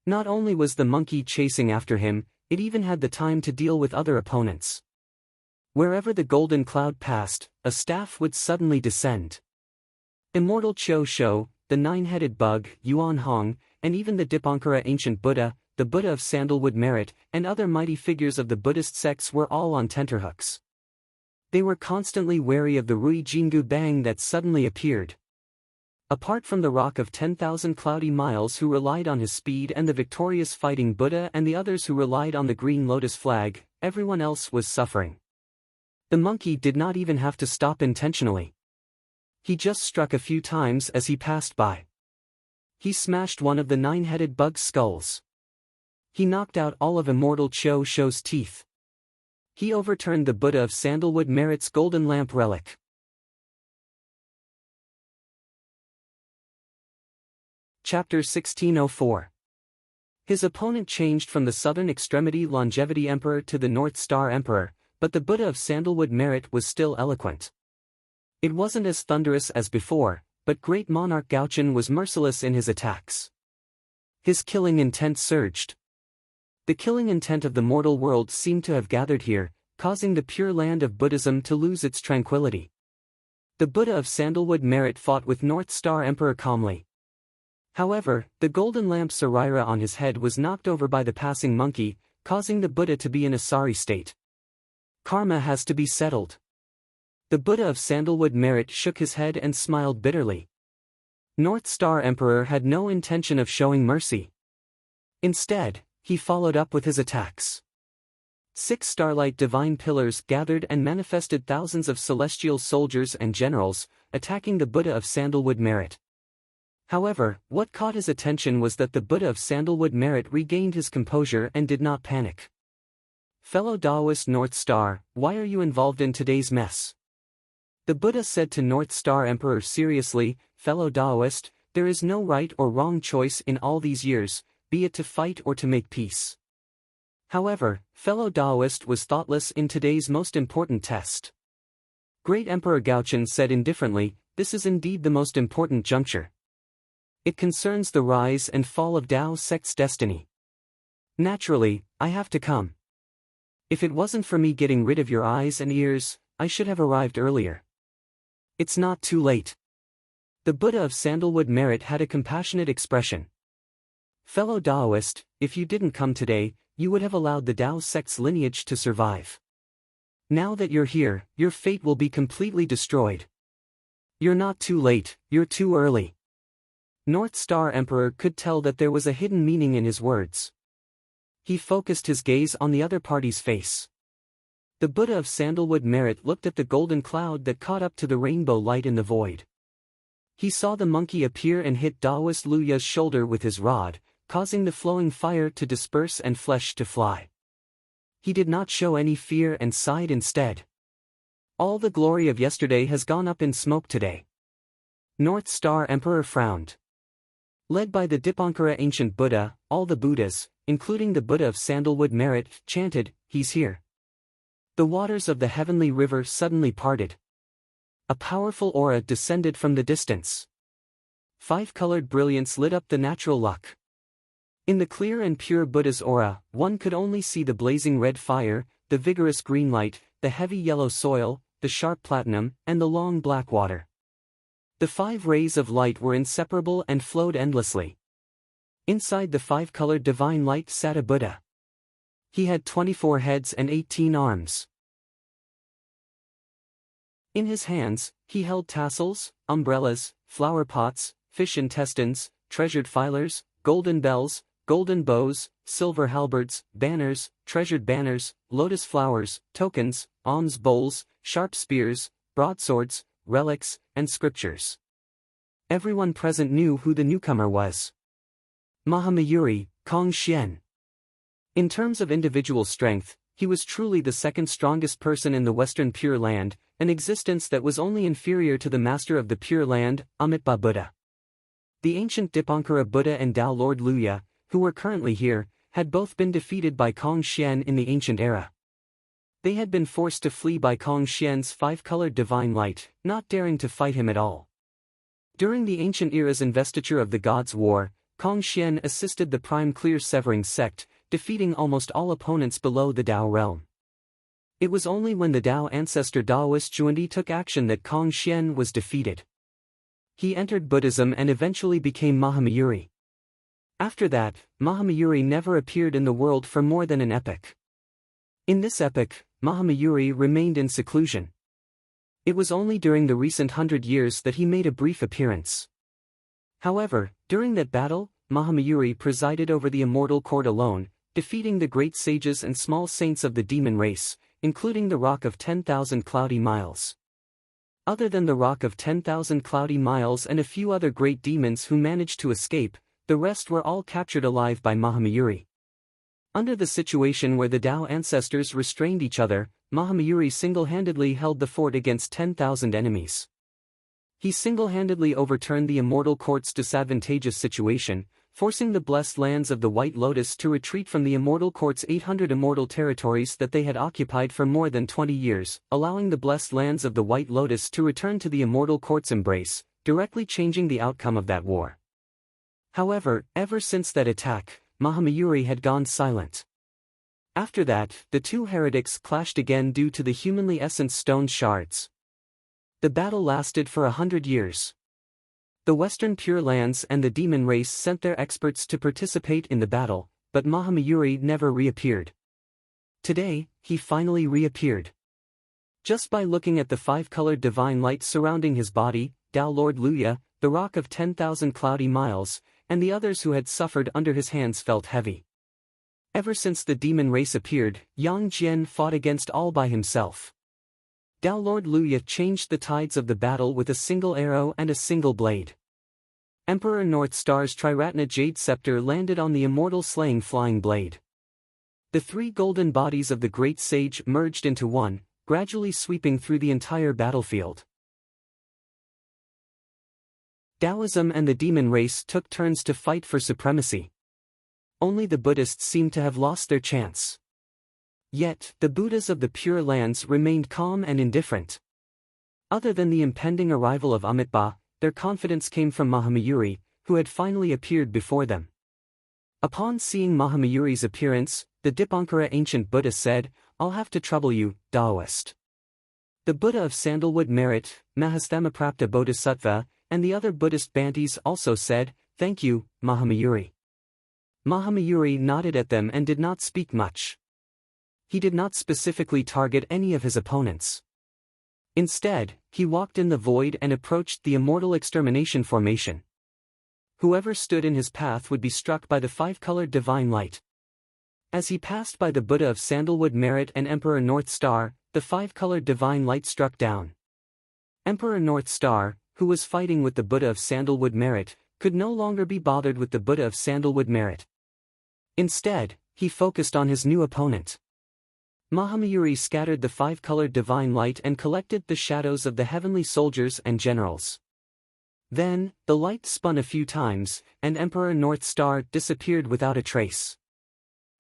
Not only was the monkey chasing after him, it even had the time to deal with other opponents. Wherever the golden cloud passed, a staff would suddenly descend. Immortal Cho Shou, the nine-headed bug, Yuan Hong, and even the Dipankara ancient Buddha, the Buddha of sandalwood merit, and other mighty figures of the Buddhist sects were all on tenterhooks. They were constantly wary of the Rui Jingu Bang that suddenly appeared. Apart from the rock of 10,000 cloudy miles who relied on his speed and the victorious fighting Buddha and the others who relied on the green lotus flag, everyone else was suffering. The monkey did not even have to stop intentionally. He just struck a few times as he passed by. He smashed one of the nine-headed bug's skulls. He knocked out all of Immortal Cho Shou's teeth. He overturned the Buddha of sandalwood merit's golden lamp relic. Chapter 1604. His opponent changed from the Southern Extremity Longevity Emperor to the North Star Emperor, but the Buddha of sandalwood merit was still eloquent. It wasn't as thunderous as before, but great monarch Gaochen was merciless in his attacks. His killing intent surged. The killing intent of the mortal world seemed to have gathered here, causing the pure land of Buddhism to lose its tranquility. The Buddha of sandalwood merit fought with North Star Emperor calmly. However, the golden lamp Sarira on his head was knocked over by the passing monkey, causing the Buddha to be in a sorry state. Karma has to be settled. The Buddha of sandalwood merit shook his head and smiled bitterly. North Star Emperor had no intention of showing mercy. Instead, he followed up with his attacks. 6 starlight divine pillars gathered and manifested thousands of celestial soldiers and generals, attacking the Buddha of sandalwood merit. However, what caught his attention was that the Buddha of sandalwood merit regained his composure and did not panic. Fellow Taoist North Star, why are you involved in today's mess? The Buddha said to North Star Emperor seriously, fellow Taoist, there is no right or wrong choice in all these years, be it to fight or to make peace. However, fellow Taoist was thoughtless in today's most important test. Great Emperor Gaochen said indifferently, this is indeed the most important juncture. It concerns the rise and fall of Tao sect's destiny. Naturally, I have to come. If it wasn't for me getting rid of your eyes and ears, I should have arrived earlier. It's not too late. The Buddha of sandalwood merit had a compassionate expression. Fellow Taoist, if you didn't come today, you would have allowed the Tao sect's lineage to survive. Now that you're here, your fate will be completely destroyed. You're not too late, you're too early. North Star Emperor could tell that there was a hidden meaning in his words. He focused his gaze on the other party's face. The Buddha of sandalwood merit looked at the golden cloud that caught up to the rainbow light in the void. He saw the monkey appear and hit Taoist Lu Ya's shoulder with his rod, causing the flowing fire to disperse and flesh to fly. He did not show any fear and sighed instead. All the glory of yesterday has gone up in smoke today. North Star Emperor frowned. Led by the Dipankara ancient Buddha, all the Buddhas, including the Buddha of sandalwood merit, chanted, he's here. The waters of the heavenly river suddenly parted. A powerful aura descended from the distance. 5-colored brilliance lit up the natural luck. In the clear and pure Buddha's aura, one could only see the blazing red fire, the vigorous green light, the heavy yellow soil, the sharp platinum, and the long black water. The 5 rays of light were inseparable and flowed endlessly. Inside the 5-colored divine light sat a Buddha. He had 24 heads and 18 arms. In his hands, he held tassels, umbrellas, flower pots, fish intestines, treasured filers, golden bells, golden bows, silver halberds, banners, treasured banners, lotus flowers, tokens, alms bowls, sharp spears, broadswords, relics, and scriptures. Everyone present knew who the newcomer was. Mahamayuri, Kong Xian. In terms of individual strength, he was truly the second strongest person in the Western Pure Land, an existence that was only inferior to the master of the Pure Land, Amitabha Buddha. The ancient Dipankara Buddha and Tao Lord Luya, who were currently here, had both been defeated by Kong Xian in the ancient era. They had been forced to flee by Kong Xian's five-colored divine light, not daring to fight him at all. During the ancient era's investiture of the Gods' War, Kong Xian assisted the Prime Clear Severing sect, defeating almost all opponents below the Tao realm. It was only when the Tao ancestor Daoist Zhuandi took action that Kong Xian was defeated. He entered Buddhism and eventually became Mahamayuri. After that, Mahamayuri never appeared in the world for more than an epoch. In this epoch, Mahamayuri remained in seclusion. It was only during the recent 100 years that he made a brief appearance. However, during that battle, Mahamayuri presided over the immortal court alone, defeating the great sages and small saints of the demon race, including the Rock of 10,000 Cloudy Miles. Other than the Rock of 10,000 Cloudy Miles and a few other great demons who managed to escape, the rest were all captured alive by Mahamayuri. Under the situation where the Tao ancestors restrained each other, Mahamayuri single-handedly held the fort against 10,000 enemies. He single-handedly overturned the immortal court's disadvantageous situation, forcing the blessed lands of the White Lotus to retreat from the immortal court's 800 immortal territories that they had occupied for more than 20 years, allowing the blessed lands of the White Lotus to return to the immortal court's embrace, directly changing the outcome of that war. However, ever since that attack, Mahamayuri had gone silent. After that, the two heretics clashed again due to the humanly essenced stone shards. The battle lasted for 100 years. The Western Pure Lands and the demon race sent their experts to participate in the battle, but Mahamayuri never reappeared. Today, he finally reappeared. Just by looking at the five-colored divine light surrounding his body, Tao Lord Luya, the Rock of 10,000 Cloudy Miles, and the others who had suffered under his hands felt heavy. Ever since the demon race appeared, Yang Jian fought against all by himself. Tao Lord Luya changed the tides of the battle with a single arrow and a single blade. Emperor North Star's Triratna Jade Scepter landed on the immortal slaying flying blade. The three golden bodies of the great sage merged into one, gradually sweeping through the entire battlefield. Taoism and the demon race took turns to fight for supremacy. Only the Buddhists seemed to have lost their chance. Yet, the Buddhas of the Pure Lands remained calm and indifferent. Other than the impending arrival of Amitabha, their confidence came from Mahamayuri, who had finally appeared before them. Upon seeing Mahamayuri's appearance, the Dipankara ancient Buddha said, "I'll have to trouble you, Taoist." The Buddha of Sandalwood Merit, Mahasthamaprapta Bodhisattva, and the other Buddhist Bhantis also said, "Thank you, Mahamayuri." Mahamayuri nodded at them and did not speak much. He did not specifically target any of his opponents. Instead, he walked in the void and approached the immortal extermination formation. Whoever stood in his path would be struck by the five-colored divine light. As he passed by the Buddha of Sandalwood Merit and Emperor North Star, the five-colored divine light struck down. Emperor North Star, who was fighting with the Buddha of Sandalwood Merit, could no longer be bothered with the Buddha of Sandalwood Merit. Instead, he focused on his new opponent. Mahamayuri scattered the five-colored divine light and collected the shadows of the heavenly soldiers and generals. Then, the light spun a few times, and Emperor North Star disappeared without a trace.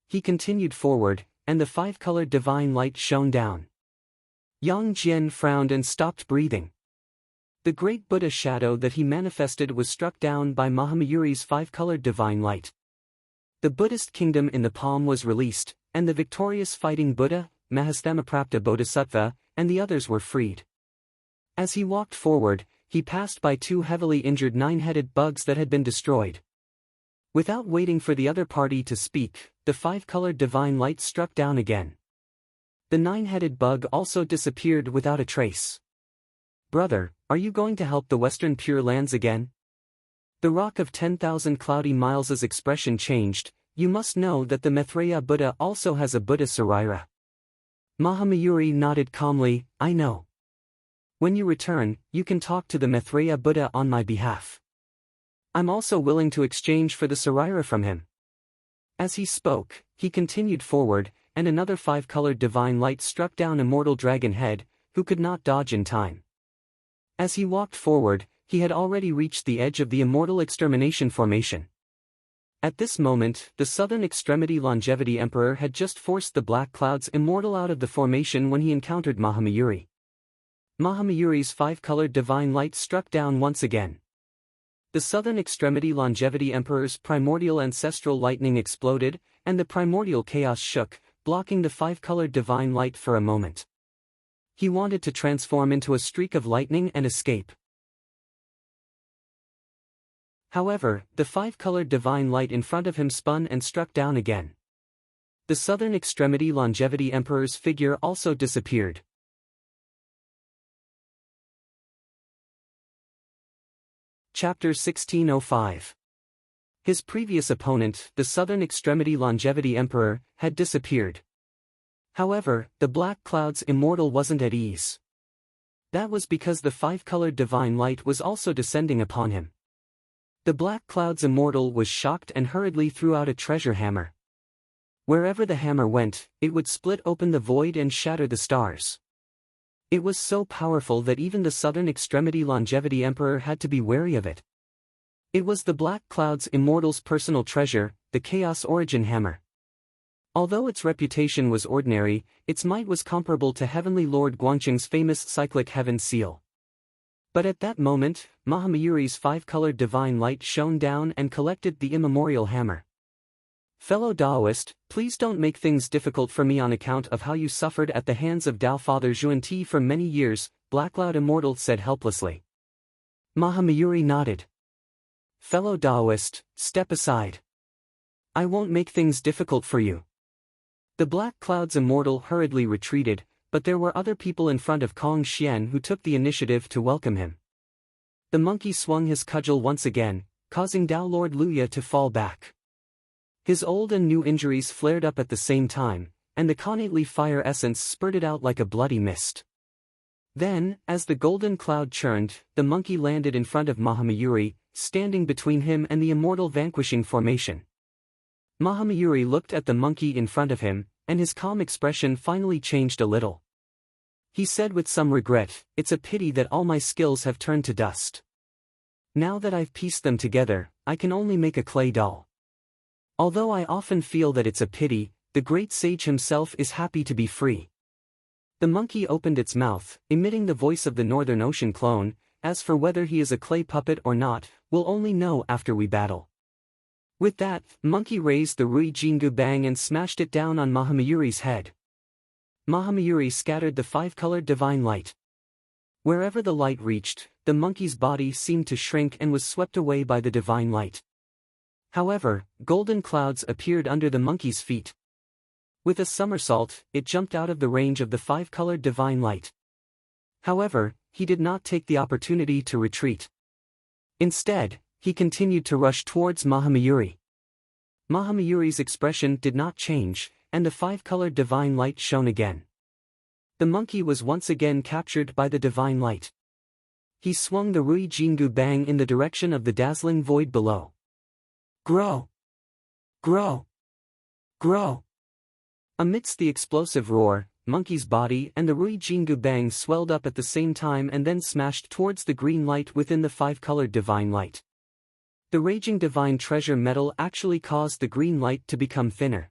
He continued forward, and the five-colored divine light shone down. Yang Jian frowned and stopped breathing. The great Buddha shadow that he manifested was struck down by Mahamayuri's five-colored divine light. The Buddhist kingdom in the palm was released, and the victorious fighting Buddha, Mahasthamaprapta Bodhisattva, and the others were freed. As he walked forward, he passed by two heavily injured nine-headed bugs that had been destroyed. Without waiting for the other party to speak, the five-colored divine light struck down again. The nine-headed bug also disappeared without a trace. "Brother, are you going to help the Western Pure Lands again?" The rock of 10,000 cloudy miles's expression changed. You must know that the Maitreya Buddha also has a Buddha Sarira. Mahamayuri nodded calmly, I know. When you return, you can talk to the Maitreya Buddha on my behalf. I'm also willing to exchange for the Sarira from him. As he spoke, he continued forward, and another 5-colored divine light struck down Immortal Dragon Head, who could not dodge in time. As he walked forward, he had already reached the edge of the Immortal Extermination Formation. At this moment, the Southern Extremity Longevity Emperor had just forced the Black Cloud's Immortal out of the formation when he encountered Mahamayuri. Mahamayuri's 5-colored divine light struck down once again. The Southern Extremity Longevity Emperor's primordial ancestral lightning exploded, and the primordial chaos shook, blocking the 5-colored divine light for a moment. He wanted to transform into a streak of lightning and escape. However, the 5-colored divine light in front of him spun and struck down again. The Southern Extremity Longevity Emperor's figure also disappeared. Chapter 1605. His previous opponent, the Southern Extremity Longevity Emperor, had disappeared. However, the Black Cloud's Immortal wasn't at ease. That was because the 5-colored divine light was also descending upon him. The Black Cloud's Immortal was shocked and hurriedly threw out a treasure hammer. Wherever the hammer went, it would split open the void and shatter the stars. It was so powerful that even the Southern Extremity Longevity Emperor had to be wary of it. It was the Black Cloud's Immortal's personal treasure, the Chaos Origin Hammer. Although its reputation was ordinary, its might was comparable to Heavenly Lord Guangqing's famous cyclic Heaven Seal. But at that moment, Mahamayuri's 5-colored divine light shone down and collected the immemorial hammer. Fellow Taoist, please don't make things difficult for me on account of how you suffered at the hands of Tao Father Xuanti for many years, Black Cloud Immortal said helplessly. Mahamayuri nodded. Fellow Taoist, step aside. I won't make things difficult for you. The Black Cloud's Immortal hurriedly retreated, but there were other people in front of Kong Xian who took the initiative to welcome him. The monkey swung his cudgel once again, causing Tao Lord Luya to fall back. His old and new injuries flared up at the same time, and the connately fire essence spurted out like a bloody mist. Then, as the golden cloud churned, the monkey landed in front of Mahamayuri, standing between him and the Immortal Vanquishing Formation. Mahamayuri looked at the monkey in front of him, and his calm expression finally changed a little. He said with some regret, "It's a pity that all my skills have turned to dust. Now that I've pieced them together, I can only make a clay doll. Although I often feel that it's a pity, the great sage himself is happy to be free." The monkey opened its mouth, emitting the voice of the Northern Ocean clone. As for whether he is a clay puppet or not, we'll only know after we battle. With that, monkey raised the Rui Jingu Bang and smashed it down on Mahamayuri's head. Mahamayuri scattered the 5-colored divine light. Wherever the light reached, the monkey's body seemed to shrink and was swept away by the divine light. However, golden clouds appeared under the monkey's feet. With a somersault, it jumped out of the range of the 5-colored divine light. However, he did not take the opportunity to retreat. Instead, he continued to rush towards Mahamayuri. Mahamayuri's expression did not change, and the 5-colored divine light shone again. The monkey was once again captured by the divine light. He swung the Rui Jingu Bang in the direction of the dazzling void below. Grow! Grow! Grow! Amidst the explosive roar, monkey's body and the Rui Jingu Bang swelled up at the same time and then smashed towards the green light within the 5-colored divine light. The raging divine treasure metal actually caused the green light to become thinner.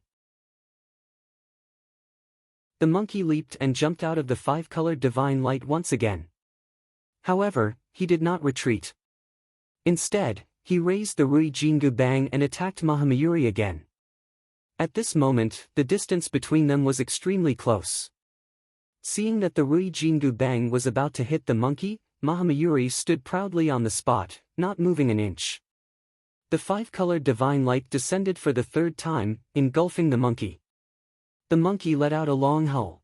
The monkey leaped and jumped out of the 5-colored divine light once again. However, he did not retreat. Instead, he raised the Rui Jingu Bang and attacked Mahamayuri again. At this moment, the distance between them was extremely close. Seeing that the Rui Jingu Bang was about to hit the monkey, Mahamayuri stood proudly on the spot, not moving an inch. The 5-colored divine light descended for the third time, engulfing the monkey. The monkey let out a long howl.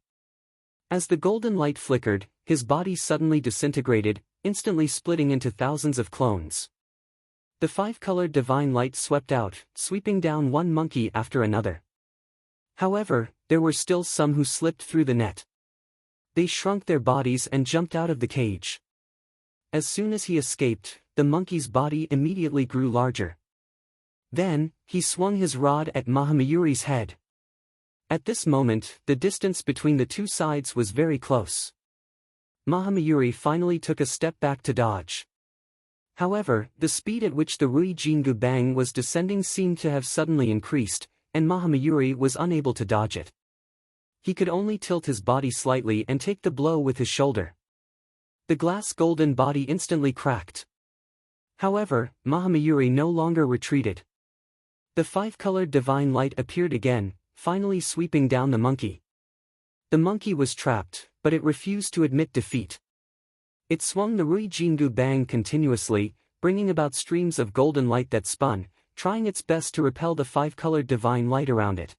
As the golden light flickered, his body suddenly disintegrated, instantly splitting into thousands of clones. The five-colored divine light swept out, sweeping down one monkey after another. However, there were still some who slipped through the net. They shrunk their bodies and jumped out of the cage. As soon as he escaped, the monkey's body immediately grew larger. Then, he swung his rod at Mahamayuri's head. At this moment, the distance between the two sides was very close. Mahamayuri finally took a step back to dodge. However, the speed at which the Rui Jingu Bang was descending seemed to have suddenly increased, and Mahamayuri was unable to dodge it. He could only tilt his body slightly and take the blow with his shoulder. The glass golden body instantly cracked. However, Mahamayuri no longer retreated. The five-colored divine light appeared again, finally sweeping down the monkey. The monkey was trapped, but it refused to admit defeat. It swung the Rui Jingu Bang continuously, bringing about streams of golden light that spun, trying its best to repel the five-colored divine light around it.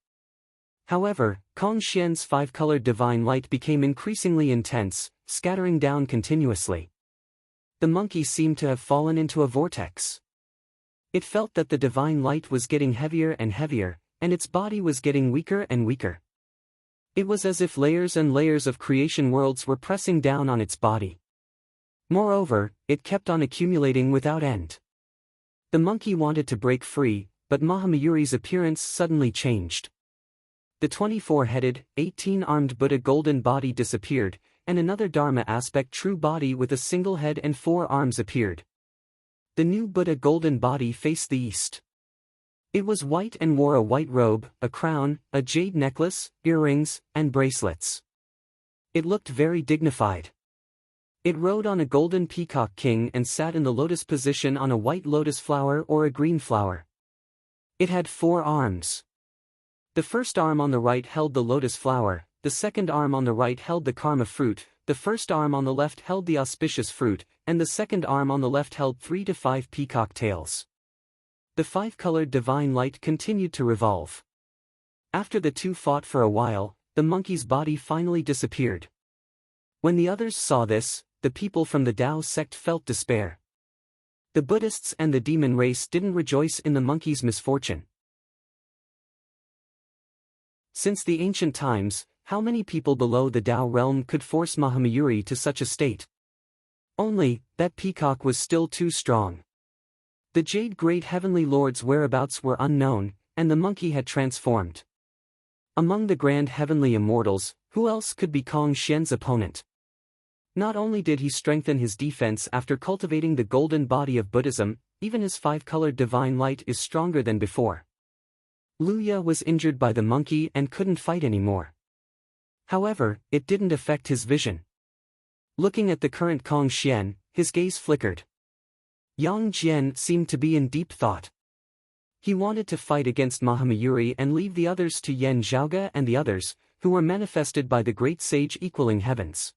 However, Kong Xian's five-colored divine light became increasingly intense, scattering down continuously. The monkey seemed to have fallen into a vortex. It felt that the divine light was getting heavier and heavier, and its body was getting weaker and weaker. It was as if layers and layers of creation worlds were pressing down on its body. Moreover, it kept on accumulating without end. The monkey wanted to break free, but Mahamayuri's appearance suddenly changed. The 24-headed, 18-armed Buddha golden body disappeared, and another Dharma aspect true body with a single head and 4 arms appeared. The new Buddha golden body faced the east. It was white and wore a white robe, a crown, a jade necklace, earrings, and bracelets. It looked very dignified. It rode on a golden peacock king and sat in the lotus position on a white lotus flower or a green flower. It had 4 arms. The first arm on the right held the lotus flower, the second arm on the right held the karma fruit, the first arm on the left held the auspicious fruit, and the second arm on the left held 3 to 5 peacock tails. The five-colored divine light continued to revolve. After the two fought for a while, the monkey's body finally disappeared. When the others saw this, the people from the Tao sect felt despair. The Buddhists and the demon race didn't rejoice in the monkey's misfortune. Since the ancient times, how many people below the Tao realm could force Mahamayuri to such a state? Only, that peacock was still too strong. The Jade Great Heavenly Lord's whereabouts were unknown, and the monkey had transformed. Among the Grand Heavenly Immortals, who else could be Kong Xian's opponent? Not only did he strengthen his defense after cultivating the golden body of Buddhism, even his five-colored divine light is stronger than before. Luya was injured by the monkey and couldn't fight anymore. However, it didn't affect his vision. Looking at the current Kong Xian, his gaze flickered. Yang Jian seemed to be in deep thought. He wanted to fight against Mahamayuri and leave the others to Yen Zhaoge and the others, who were manifested by the great sage equaling heavens.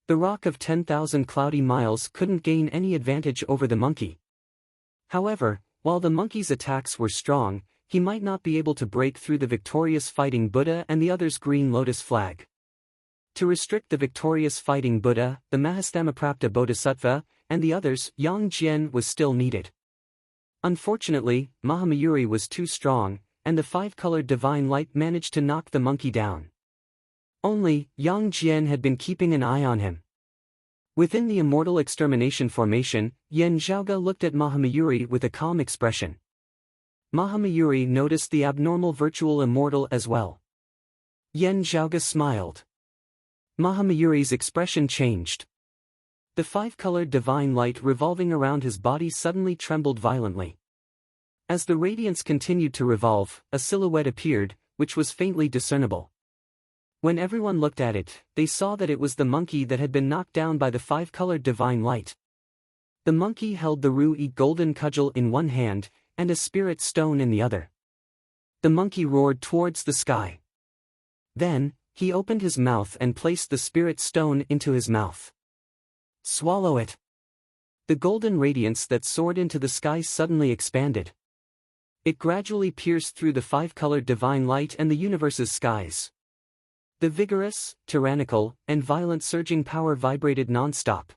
The rock of 10,000 cloudy miles couldn't gain any advantage over the monkey. However, while the monkey's attacks were strong, he might not be able to break through the victorious fighting Buddha and the others' green lotus flag. To restrict the victorious fighting Buddha, the Mahastamaprapta Bodhisattva, and the others, Yang Jian was still needed. Unfortunately, Mahamayuri was too strong, and the five-colored divine light managed to knock the monkey down. Only, Yang Jian had been keeping an eye on him. Within the immortal extermination formation, Yen Zhaoge looked at Mahamayuri with a calm expression. Mahamayuri noticed the abnormal virtual immortal as well. Yen Zhaoge smiled. Mahamayuri's expression changed. The five-colored divine light revolving around his body suddenly trembled violently. As the radiance continued to revolve, a silhouette appeared, which was faintly discernible. When everyone looked at it, they saw that it was the monkey that had been knocked down by the five-colored divine light. The monkey held the Rui golden cudgel in one hand, and a spirit stone in the other. The monkey roared towards the sky. Then, he opened his mouth and placed the spirit stone into his mouth. Swallow it. The golden radiance that soared into the sky suddenly expanded. It gradually pierced through the five-colored divine light and the universe's skies. The vigorous, tyrannical, and violent surging power vibrated non-stop.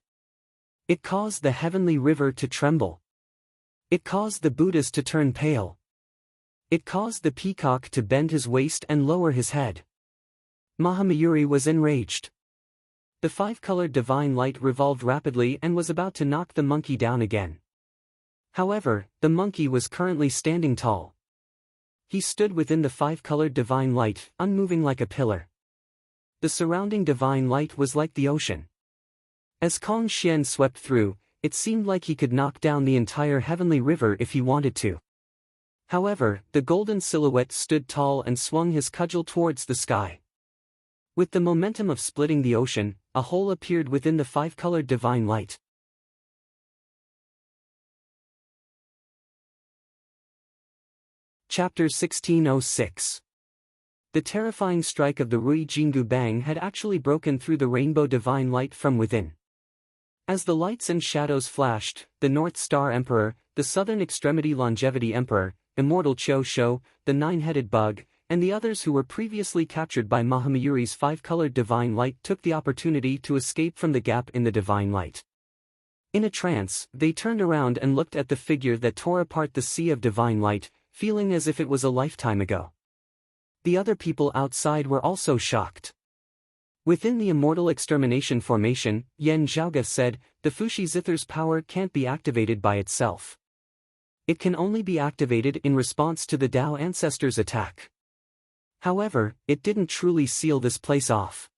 It caused the heavenly river to tremble. It caused the Buddhas to turn pale. It caused the peacock to bend his waist and lower his head. Mahamayuri was enraged. The five-colored divine light revolved rapidly and was about to knock the monkey down again. However, the monkey was currently standing tall. He stood within the five-colored divine light, unmoving like a pillar. The surrounding divine light was like the ocean. As Kong Xian swept through, it seemed like he could knock down the entire heavenly river if he wanted to. However, the golden silhouette stood tall and swung his cudgel towards the sky. With the momentum of splitting the ocean, a hole appeared within the five-colored divine light. Chapter 1606. The terrifying strike of the Rui Jingu Bang had actually broken through the rainbow divine light from within. As the lights and shadows flashed, the North Star Emperor, the Southern Extremity Longevity Emperor, Immortal Cho Sho, the Nine-Headed Bug, and the others who were previously captured by Mahamayuri's five-colored divine light took the opportunity to escape from the gap in the divine light. In a trance, they turned around and looked at the figure that tore apart the sea of divine light, feeling as if it was a lifetime ago. The other people outside were also shocked. Within the Immortal Extermination Formation, Yen Zhaoga said, the Fushi Zither's power can't be activated by itself. It can only be activated in response to the Tao Ancestors' attack. However, it didn't truly seal this place off.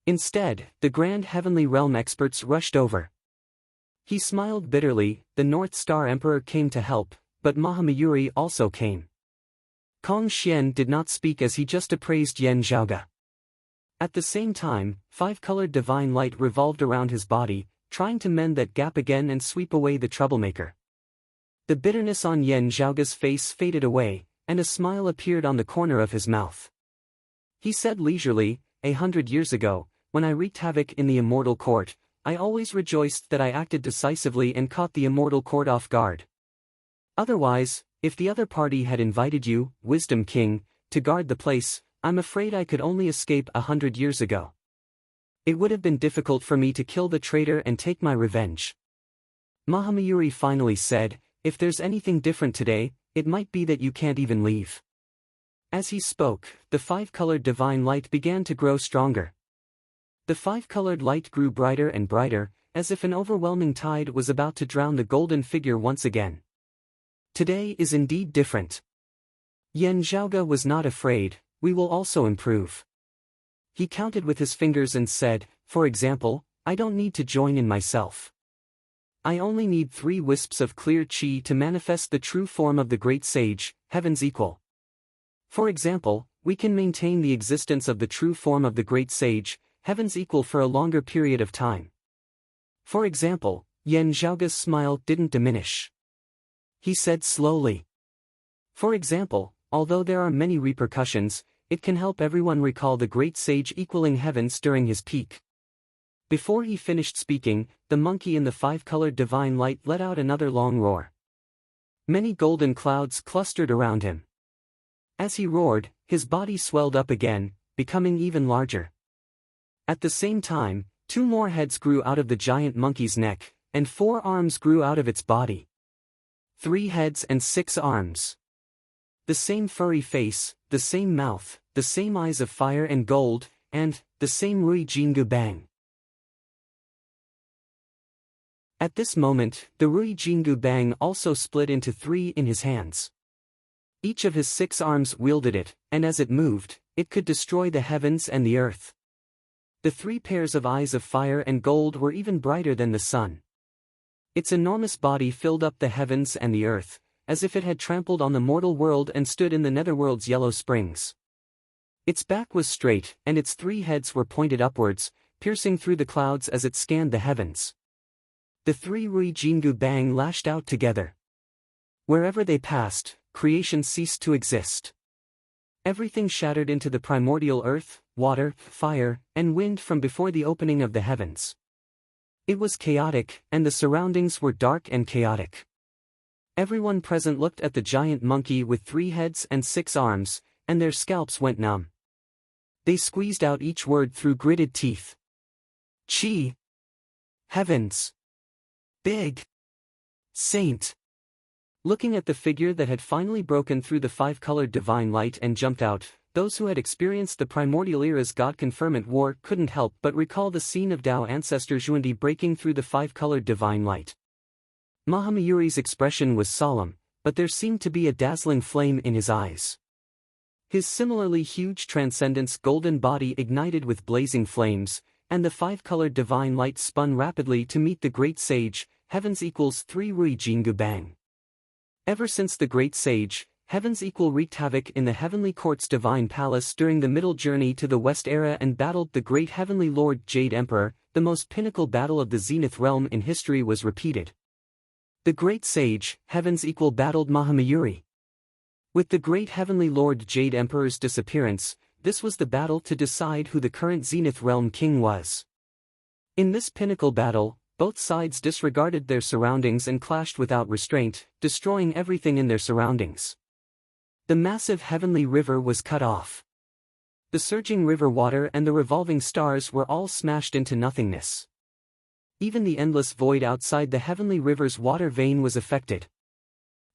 Instead, the Grand Heavenly Realm experts rushed over. He smiled bitterly. The North Star Emperor came to help, but Mahamayuri also came. Kong Xian did not speak as he just appraised Yen Zhaoga. At the same time, five-colored divine light revolved around his body, trying to mend that gap again and sweep away the troublemaker. The bitterness on Yen Zhaoga's face faded away, and a smile appeared on the corner of his mouth. He said leisurely, 100 years ago, when I wreaked havoc in the Immortal Court, I always rejoiced that I acted decisively and caught the Immortal Court off guard. Otherwise, if the other party had invited you, Wisdom King, to guard the place, I'm afraid I could only escape 100 years ago. It would have been difficult for me to kill the traitor and take my revenge. Mahamayuri finally said, if there's anything different today, it might be that you can't even leave. As he spoke, the five-colored divine light began to grow stronger. The five-colored light grew brighter and brighter, as if an overwhelming tide was about to drown the golden figure once again. Today is indeed different. Yen Zhaoga was not afraid. We will also improve. He counted with his fingers and said, for example, I don't need to join in myself. I only need 3 wisps of clear chi to manifest the true form of the great sage, heaven's equal. For example, we can maintain the existence of the true form of the great sage, heaven's equal for a longer period of time. For example, Yen Zhaoga's smile didn't diminish. He said slowly. For example, although there are many repercussions, it can help everyone recall the great sage equaling heavens during his peak. Before he finished speaking, the monkey in the five-colored divine light let out another long roar. Many golden clouds clustered around him. As he roared, his body swelled up again, becoming even larger. At the same time, 2 more heads grew out of the giant monkey's neck, and 4 arms grew out of its body. 3 heads and 6 arms. The same furry face, the same mouth, the same eyes of fire and gold, and the same Rui Jingu Bang. At this moment, the Rui Jingu Bang also split into 3 in his hands. Each of his 6 arms wielded it, and as it moved, it could destroy the heavens and the earth. The 3 pairs of eyes of fire and gold were even brighter than the sun. Its enormous body filled up the heavens and the earth, as if it had trampled on the mortal world and stood in the netherworld's yellow springs. Its back was straight, and its 3 heads were pointed upwards, piercing through the clouds as it scanned the heavens. The 3 Rui Jingu Bang lashed out together. Wherever they passed, creation ceased to exist. Everything shattered into the primordial earth, water, fire, and wind from before the opening of the heavens. It was chaotic, and the surroundings were dark and chaotic. Everyone present looked at the giant monkey with 3 heads and 6 arms, and their scalps went numb. They squeezed out each word through gritted teeth. Chi. Heavens. Big. Saint. Looking at the figure that had finally broken through the five-colored divine light and jumped out, those who had experienced the primordial era's God-confirmant war couldn't help but recall the scene of Tao ancestor Xuandi breaking through the five-colored divine light. Mahamayuri's expression was solemn, but there seemed to be a dazzling flame in his eyes. His similarly huge transcendence golden body ignited with blazing flames, and the five-colored divine light spun rapidly to meet the great sage, Heavens equals 3 Rui Jingu Bang. Ever since the great sage, Heavens equal wreaked havoc in the heavenly court's divine palace during the middle journey to the West era and battled the great heavenly lord Jade Emperor, the most pinnacle battle of the Zenith realm in history was repeated. The great sage, Heavens equal battled Mahamayuri. With the great heavenly lord Jade Emperor's disappearance, this was the battle to decide who the current Zenith realm king was. In this pinnacle battle, both sides disregarded their surroundings and clashed without restraint, destroying everything in their surroundings. The massive heavenly river was cut off. The surging river water and the revolving stars were all smashed into nothingness. Even the endless void outside the heavenly river's water vein was affected.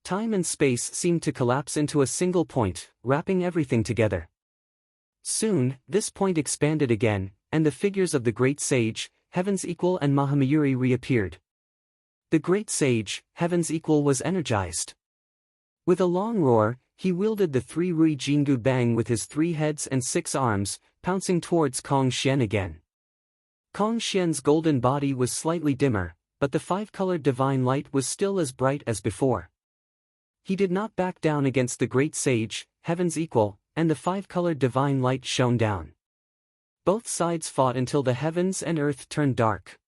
Time and space seemed to collapse into a single point, wrapping everything together. Soon, this point expanded again, and the figures of the great sage, Heavens equal and Mahamayuri reappeared. The great sage, Heavens equal was energized. With a long roar, he wielded the 3 Rui Jingu Bang with his 3 heads and 6 arms, pouncing towards Kong Xian again. Kong Xian's golden body was slightly dimmer, but the five-colored divine light was still as bright as before. He did not back down against the great sage, Heavens equal, and the five-colored divine light shone down. Both sides fought until the heavens and earth turned dark.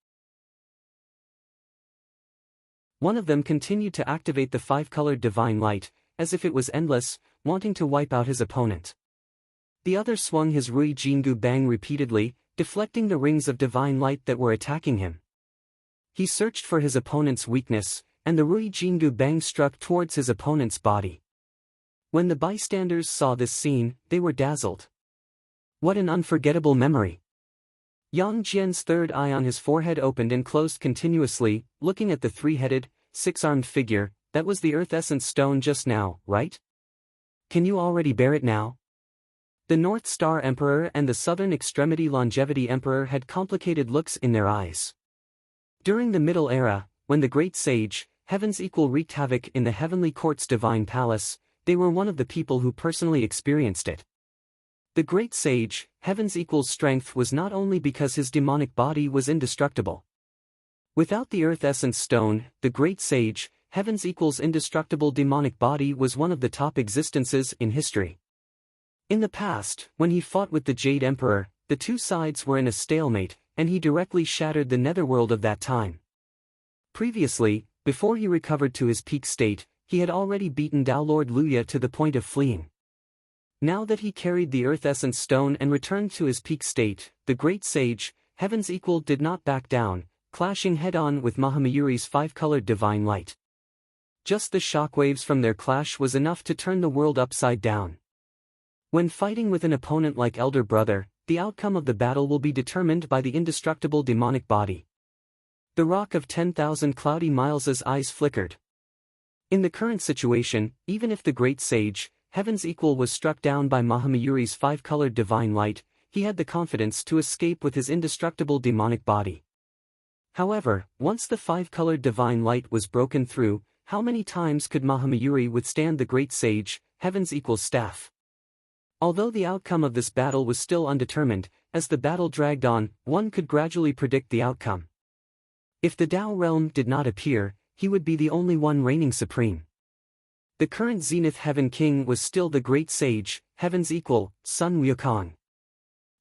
One of them continued to activate the five-colored divine light, as if it was endless, wanting to wipe out his opponent. The other swung his Rui Jingu Bang repeatedly, deflecting the rings of divine light that were attacking him. He searched for his opponent's weakness, and the Rui Jingu Bang struck towards his opponent's body. When the bystanders saw this scene, they were dazzled. What an unforgettable memory! Yang Jian's third eye on his forehead opened and closed continuously, looking at the three-headed, six-armed figure. That was the Earth Essence Stone just now, right? Can you already bear it now? The North Star Emperor and the Southern Extremity Longevity Emperor had complicated looks in their eyes. During the Middle Era, when the great sage, Heavens equal wreaked havoc in the heavenly court's divine palace, they were one of the people who personally experienced it. The great sage, Heavens equals strength was not only because his demonic body was indestructible. Without the Earth Essence Stone, the great sage, Heavens equals indestructible demonic body was one of the top existences in history. In the past, when he fought with the Jade Emperor, the two sides were in a stalemate, and he directly shattered the netherworld of that time. Previously, before he recovered to his peak state, he had already beaten Tao Lord Luya to the point of fleeing. Now that he carried the Earth Essence Stone and returned to his peak state, the great sage, Heavens equal did not back down, clashing head-on with Mahamayuri's five-colored divine light. Just the shockwaves from their clash was enough to turn the world upside down. When fighting with an opponent like Elder Brother, the outcome of the battle will be determined by the indestructible demonic body. The Rock of 10,000 Cloudy Miles's eyes flickered. In the current situation, even if the great sage, Heavens equal was struck down by Mahamayuri's five-colored divine light, he had the confidence to escape with his indestructible demonic body. However, once the five-colored divine light was broken through, how many times could Mahamayuri withstand the great sage, Heavens equal staff? Although the outcome of this battle was still undetermined, as the battle dragged on, one could gradually predict the outcome. If the Tao realm did not appear, he would be the only one reigning supreme. The current Zenith Heaven King was still the great sage, Heavens equal, Sun Wukong.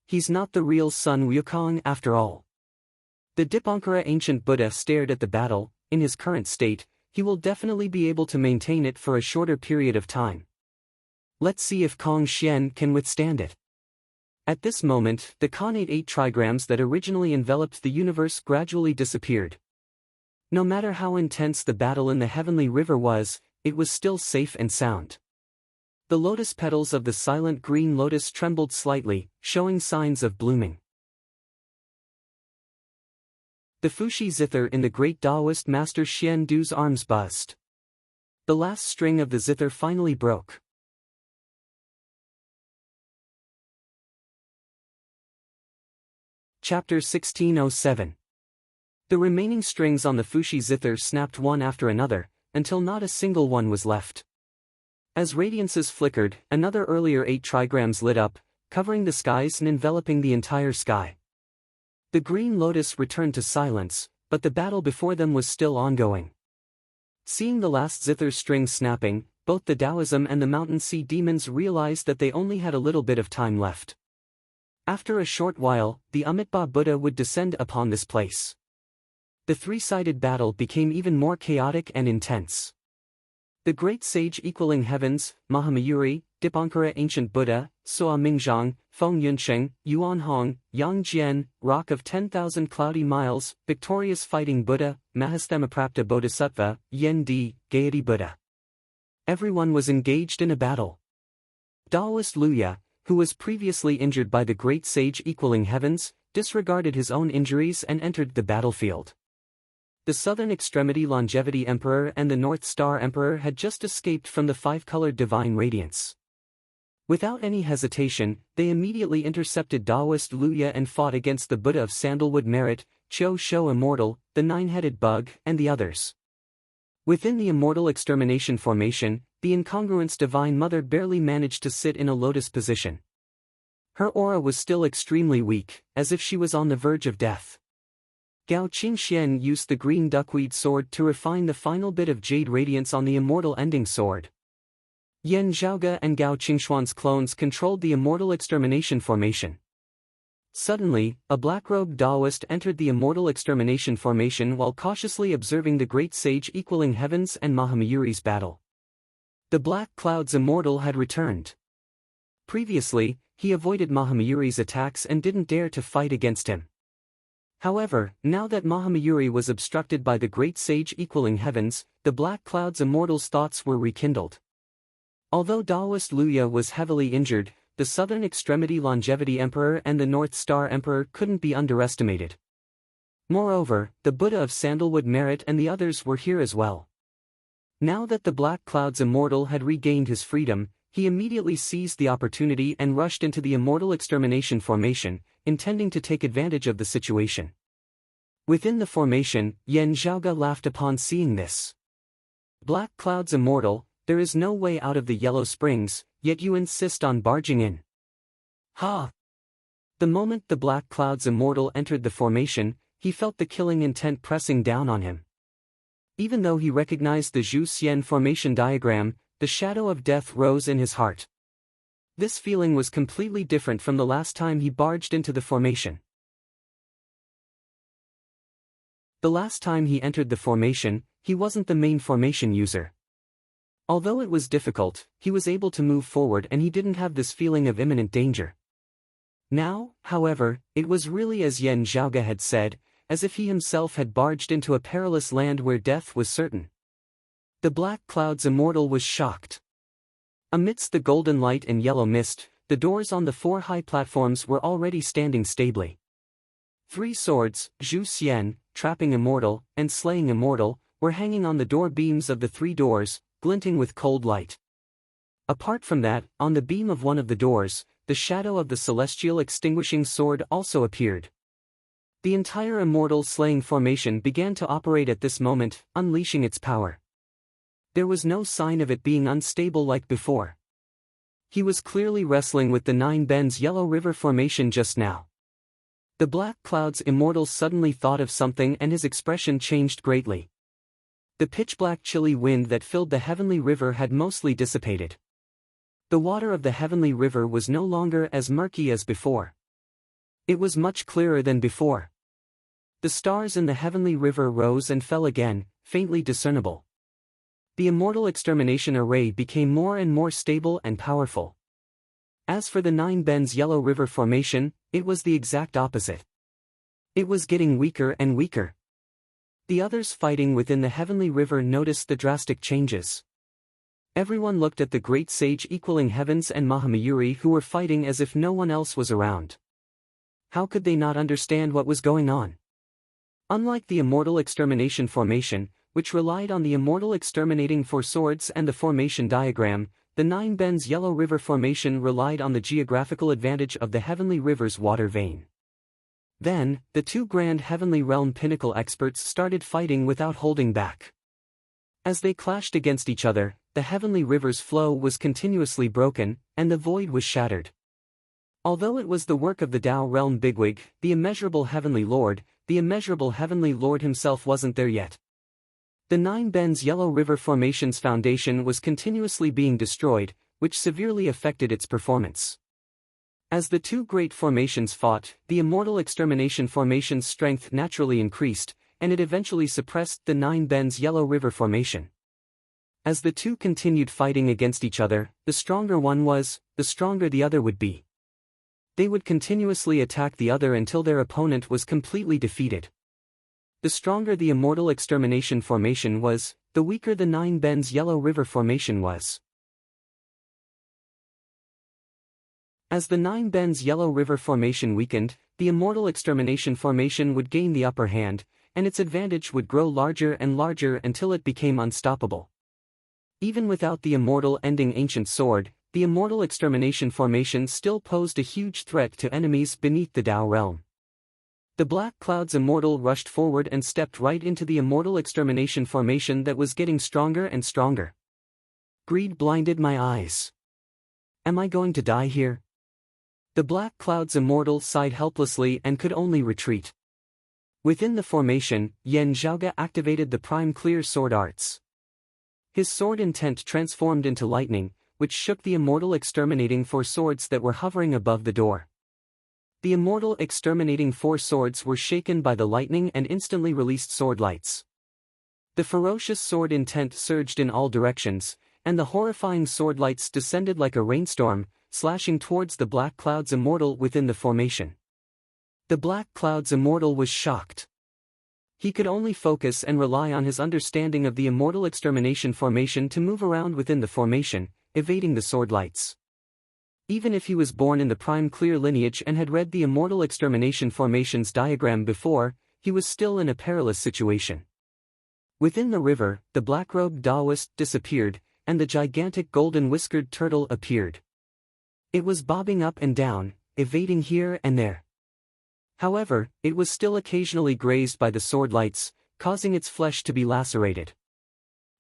He's not the real Sun Wukong after all. The Dipankara ancient Buddha stared at the battle. In his current state, he will definitely be able to maintain it for a shorter period of time. Let's see if Kong Xian can withstand it. At this moment, the Khanate 8 trigrams that originally enveloped the universe gradually disappeared. No matter how intense the battle in the heavenly river was, it was still safe and sound. The lotus petals of the silent green lotus trembled slightly, showing signs of blooming. The Fushi zither in the great Taoist master Xian Du's arms buzzed. The last string of the zither finally broke. Chapter 1607. The remaining strings on the Fushi zither snapped one after another, until not a single one was left. As radiances flickered, another earlier 8 trigrams lit up, covering the skies and enveloping the entire sky. The Green Lotus returned to silence, but the battle before them was still ongoing. Seeing the last zither string snapping, both the Taoism and the Mountain Sea demons realized that they only had a little bit of time left. After a short while, the Amitabha Buddha would descend upon this place. The three-sided battle became even more chaotic and intense. The great sage equaling heavens, Mahamayuri, Dipankara ancient Buddha, Soa Mingzhang, Feng Yunsheng, Yuan Hong, Yang Jian, Rock of 10,000 Cloudy Miles, Victorious Fighting Buddha, Mahasthamaprapta Bodhisattva, Yen Di, Gaiety Buddha. Everyone was engaged in a battle. Taoist Luya, who was previously injured by the great sage equaling heavens, disregarded his own injuries and entered the battlefield. The Southern Extremity Longevity Emperor and the North Star Emperor had just escaped from the five-colored divine radiance. Without any hesitation, they immediately intercepted Taoist Luya and fought against the Buddha of Sandalwood Merit, Cho Sho Immortal, the Nine-Headed Bug, and the others. Within the Immortal Extermination Formation, the incongruence Divine Mother barely managed to sit in a lotus position. Her aura was still extremely weak, as if she was on the verge of death. Gao Qingxian used the green duckweed sword to refine the final bit of jade radiance on the immortal ending sword. Yan Zhaoge and Gao Qingxuan's clones controlled the Immortal Extermination Formation. Suddenly, a black-robed Taoist entered the Immortal Extermination Formation while cautiously observing the great sage equaling heavens and Mahamayuri's battle. The Black Cloud's Immortal had returned. Previously, he avoided Mahamayuri's attacks and didn't dare to fight against him. However, now that Mahamayuri was obstructed by the great sage equaling heavens, the Black Cloud's Immortal's thoughts were rekindled. Although Taoist Luya was heavily injured, the Southern Extremity Longevity Emperor and the North Star Emperor couldn't be underestimated. Moreover, the Buddha of Sandalwood Merit and the others were here as well. Now that the Black Cloud's Immortal had regained his freedom, he immediately seized the opportunity and rushed into the Immortal Extermination Formation, intending to take advantage of the situation. Within the formation, Yan Zhaoge laughed upon seeing this. Black Cloud's Immortal, there is no way out of the Yellow Springs, yet you insist on barging in. Ha! The moment the Black Cloud's Immortal entered the formation, he felt the killing intent pressing down on him. Even though he recognized the Zhu Xian formation diagram, the shadow of death rose in his heart. This feeling was completely different from the last time he barged into the formation. The last time he entered the formation, he wasn't the main formation user. Although it was difficult, he was able to move forward and he didn't have this feeling of imminent danger. Now, however, it was really as Yan Zhaoge had said, as if he himself had barged into a perilous land where death was certain. The Black Cloud's Immortal was shocked. Amidst the golden light and yellow mist, the doors on the 4 high platforms were already standing stably. 3 swords, Zhu Xian, Trapping Immortal, and Slaying Immortal, were hanging on the door beams of the 3 doors, glinting with cold light. Apart from that, on the beam of one of the doors, the shadow of the celestial extinguishing sword also appeared. The entire Immortal Slaying Formation began to operate at this moment, unleashing its power. There was no sign of it being unstable like before. He was clearly wrestling with the 9 Bends Yellow River Formation just now. The Black Cloud's Immortal suddenly thought of something and his expression changed greatly. The pitch-black chilly wind that filled the heavenly river had mostly dissipated. The water of the heavenly river was no longer as murky as before. It was much clearer than before. The stars in the heavenly river rose and fell again, faintly discernible. The Immortal Extermination Array became more and more stable and powerful. As for the 9 Bends Yellow River Formation, it was the exact opposite. It was getting weaker and weaker. The others fighting within the heavenly river noticed the drastic changes. Everyone looked at the great sage equaling heavens and Mahamayuri who were fighting as if no one else was around. How could they not understand what was going on? Unlike the Immortal Extermination Formation, which relied on the immortal exterminating four swords and the formation diagram. The Nine Bends Yellow River Formation relied on the geographical advantage of the Heavenly River's water vein. Then, the two Grand Heavenly Realm Pinnacle experts started fighting without holding back. As they clashed against each other, the Heavenly River's flow was continuously broken, and the void was shattered. Although it was the work of the Tao Realm bigwig, the immeasurable Heavenly Lord, the immeasurable Heavenly Lord himself wasn't there yet. The Nine Bends Yellow River Formation's foundation was continuously being destroyed, which severely affected its performance. As the two great formations fought, the Immortal Extermination Formation's strength naturally increased, and it eventually suppressed the Nine Bends Yellow River Formation. As the two continued fighting against each other, the stronger one was, the stronger the other would be. They would continuously attack the other until their opponent was completely defeated. The stronger the Immortal Extermination Formation was, the weaker the Nine Bends Yellow River Formation was. As the Nine Bends Yellow River Formation weakened, the Immortal Extermination Formation would gain the upper hand, and its advantage would grow larger and larger until it became unstoppable. Even without the immortal ending ancient sword, the Immortal Extermination Formation still posed a huge threat to enemies beneath the Tao realm. The Black Cloud's Immortal rushed forward and stepped right into the Immortal Extermination Formation that was getting stronger and stronger. Greed blinded my eyes. Am I going to die here? The Black Cloud's Immortal sighed helplessly and could only retreat. Within the formation, Yan Zhaoge activated the Prime Clear Sword Arts. His sword intent transformed into lightning, which shook the Immortal Exterminating Four Swords that were hovering above the door. The Immortal Exterminating Four Swords were shaken by the lightning and instantly released sword lights. The ferocious sword intent surged in all directions, and the horrifying sword lights descended like a rainstorm, slashing towards the Black Cloud's Immortal within the formation. The Black Cloud's Immortal was shocked. He could only focus and rely on his understanding of the Immortal Extermination Formation to move around within the formation, evading the sword lights. Even if he was born in the Prime Clear lineage and had read the Immortal Extermination Formation's diagram before, he was still in a perilous situation. Within the river, the black-robed Taoist disappeared, and the gigantic golden-whiskered turtle appeared. It was bobbing up and down, evading here and there. However, it was still occasionally grazed by the sword lights, causing its flesh to be lacerated.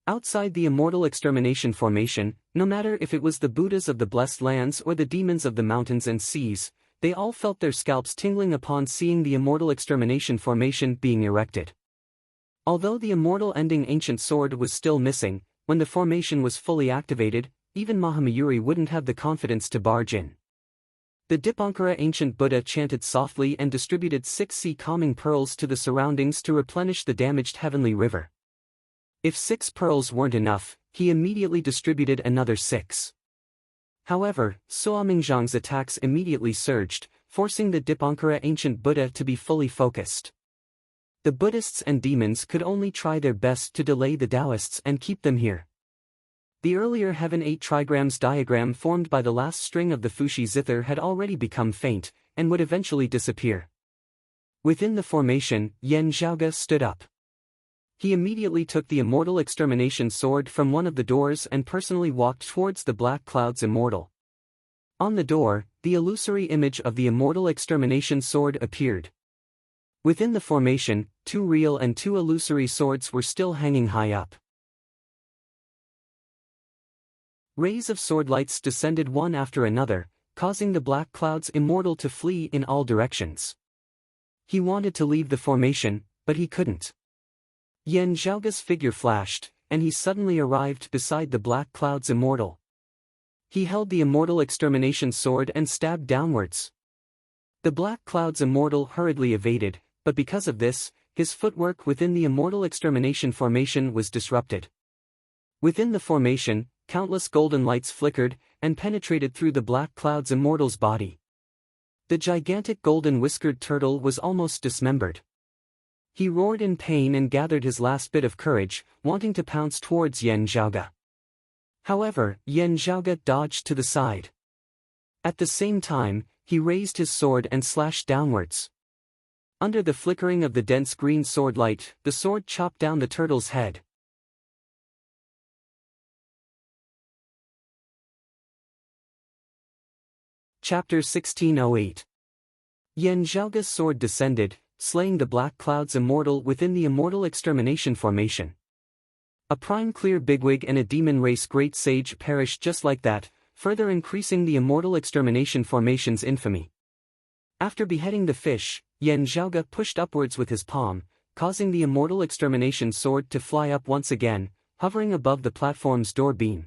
Outside the Immortal Extermination Formation, no matter if it was the Buddhas of the Blessed Lands or the demons of the mountains and seas, they all felt their scalps tingling upon seeing the Immortal Extermination Formation being erected. Although the immortal ending ancient sword was still missing, when the formation was fully activated, even Mahamayuri wouldn't have the confidence to barge in. The Dipankara ancient Buddha chanted softly and distributed 6 sea calming pearls to the surroundings to replenish the damaged heavenly river. If 6 pearls weren't enough, he immediately distributed another 6. However, Soamingzhang's attacks immediately surged, forcing the Dipankara ancient Buddha to be fully focused. The Buddhists and demons could only try their best to delay the Taoists and keep them here. The earlier Heaven 8 trigrams diagram formed by the last string of the Fushi zither had already become faint, and would eventually disappear. Within the formation, Yan Zhaoge stood up. He immediately took the Immortal Extermination Sword from one of the doors and personally walked towards the Black Cloud's Immortal. On the door, the illusory image of the Immortal Extermination Sword appeared. Within the formation, 2 real and 2 illusory swords were still hanging high up. Rays of sword lights descended one after another, causing the Black Cloud's Immortal to flee in all directions. He wanted to leave the formation, but he couldn't. Yan Zhaoge's figure flashed, and he suddenly arrived beside the Black Cloud's Immortal. He held the Immortal Extermination Sword and stabbed downwards. The Black Cloud's Immortal hurriedly evaded, but because of this, his footwork within the Immortal Extermination Formation was disrupted. Within the formation, countless golden lights flickered, and penetrated through the Black Cloud's Immortal's body. The gigantic golden whiskered turtle was almost dismembered. He roared in pain and gathered his last bit of courage, wanting to pounce towards Yan Zhaoge. However, Yan Zhaoge dodged to the side. At the same time, he raised his sword and slashed downwards. Under the flickering of the dense green sword light, the sword chopped down the turtle's head. Chapter 1608. Yen Zhaoga's sword descended, slaying the black cloud's immortal within the immortal extermination formation. A prime clear bigwig and a demon race great sage perished just like that, further increasing the immortal extermination formation's infamy. After beheading the fish, Yen Zhaoga pushed upwards with his palm, causing the immortal extermination sword to fly up once again, hovering above the platform's door beam.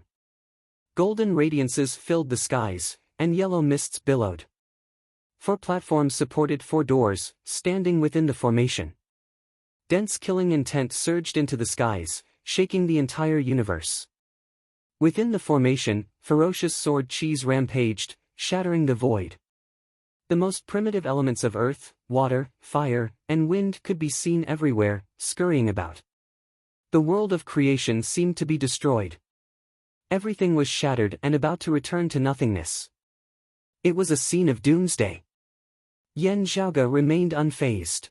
Golden radiances filled the skies, and yellow mists billowed. 4 platforms supported 4 doors, standing within the formation. Dense killing intent surged into the skies, shaking the entire universe. Within the formation, ferocious sword cheese rampaged, shattering the void. The most primitive elements of earth, water, fire, and wind could be seen everywhere, scurrying about. The world of creation seemed to be destroyed. Everything was shattered and about to return to nothingness. It was a scene of doomsday. Yen Zhaoga remained unfazed.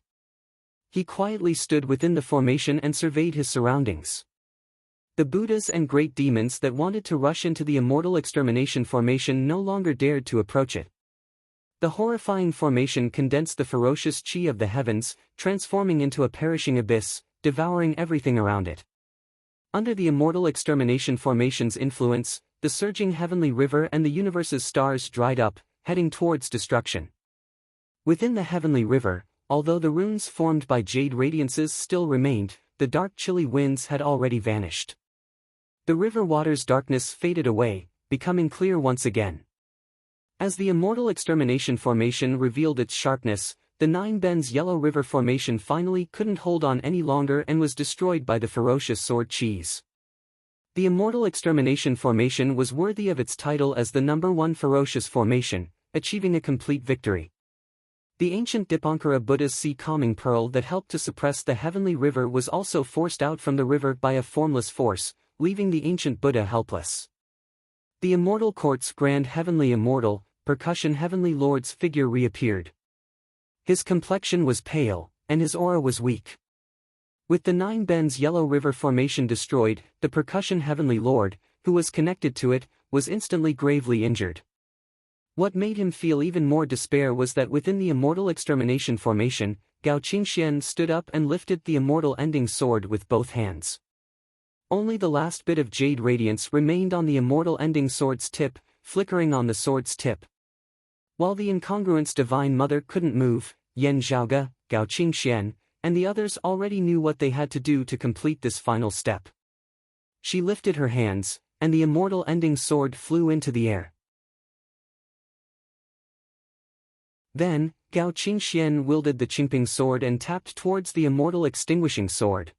He quietly stood within the formation and surveyed his surroundings. The Buddhas and great demons that wanted to rush into the immortal extermination formation no longer dared to approach it. The horrifying formation condensed the ferocious chi of the heavens, transforming into a perishing abyss, devouring everything around it. Under the immortal extermination formation's influence, the surging heavenly river and the universe's stars dried up, heading towards destruction. Within the heavenly river, although the runes formed by jade radiances still remained, the dark chilly winds had already vanished. The river water's darkness faded away, becoming clear once again. As the immortal extermination formation revealed its sharpness, the Nine Bends Yellow River formation finally couldn't hold on any longer and was destroyed by the ferocious sword cheese. The immortal extermination formation was worthy of its title as the #1 ferocious formation, achieving a complete victory. The ancient Dipankara Buddha's sea calming pearl that helped to suppress the heavenly river was also forced out from the river by a formless force, leaving the ancient Buddha helpless. The immortal court's grand heavenly immortal, percussion heavenly lord's figure reappeared. His complexion was pale, and his aura was weak. With the Nine Bends Yellow River formation destroyed, the percussion heavenly lord, who was connected to it, was instantly gravely injured. What made him feel even more despair was that within the immortal extermination formation, Gao Qingxian stood up and lifted the immortal ending sword with both hands. Only the last bit of jade radiance remained on the immortal ending sword's tip, flickering on the sword's tip. While the incongruent's divine mother couldn't move, Yen Zhaoga, Gao Qingxian, and the others already knew what they had to do to complete this final step. She lifted her hands, and the immortal ending sword flew into the air. Then, Gao Qingxian wielded the Qingping sword and tapped towards the immortal extinguishing sword.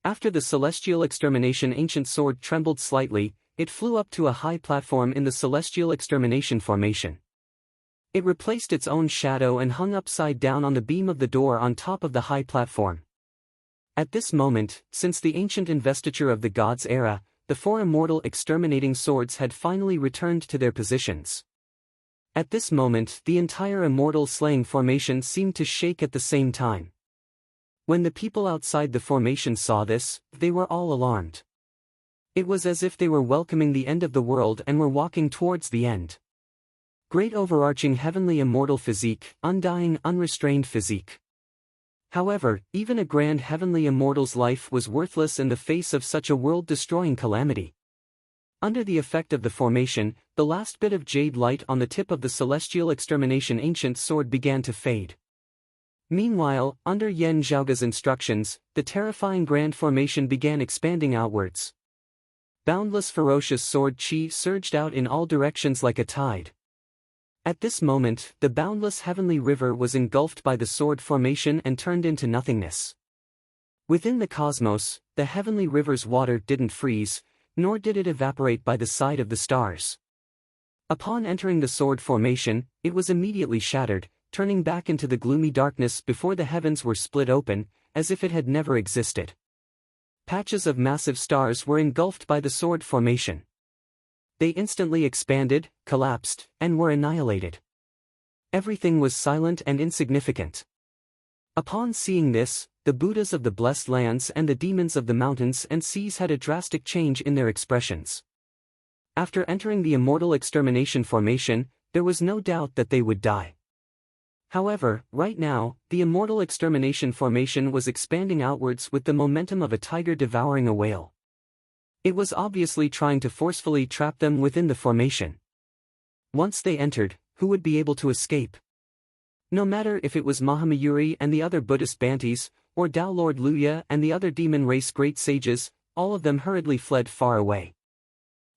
After the celestial extermination ancient sword trembled slightly, it flew up to a high platform in the celestial extermination formation. It replaced its own shadow and hung upside down on the beam of the door on top of the high platform. At this moment, since the ancient investiture of the gods' era, the 4 immortal exterminating swords had finally returned to their positions. At this moment, the entire immortal slaying formation seemed to shake at the same time. When the people outside the formation saw this, they were all alarmed. It was as if they were welcoming the end of the world and were walking towards the end. Great overarching heavenly immortal physique, undying unrestrained physique. However, even a grand heavenly immortal's life was worthless in the face of such a world-destroying calamity. Under the effect of the formation, the last bit of jade light on the tip of the celestial extermination ancient sword began to fade. Meanwhile, under Yen Zhaoga's instructions, the terrifying grand formation began expanding outwards. Boundless ferocious sword chi surged out in all directions like a tide. At this moment, the boundless heavenly river was engulfed by the sword formation and turned into nothingness. Within the cosmos, the heavenly river's water didn't freeze, nor did it evaporate by the side of the stars. Upon entering the sword formation, it was immediately shattered, turning back into the gloomy darkness before the heavens were split open, as if it had never existed. Patches of massive stars were engulfed by the sword formation. They instantly expanded, collapsed, and were annihilated. Everything was silent and insignificant. Upon seeing this, the Buddhas of the blessed lands and the demons of the mountains and seas had a drastic change in their expressions. After entering the immortal extermination formation, there was no doubt that they would die. However, right now, the immortal extermination formation was expanding outwards with the momentum of a tiger devouring a whale. It was obviously trying to forcefully trap them within the formation. Once they entered, who would be able to escape? No matter if it was Mahamayuri and the other Buddhist Bantis, or Tao Lord Luya and the other demon race great sages, all of them hurriedly fled far away.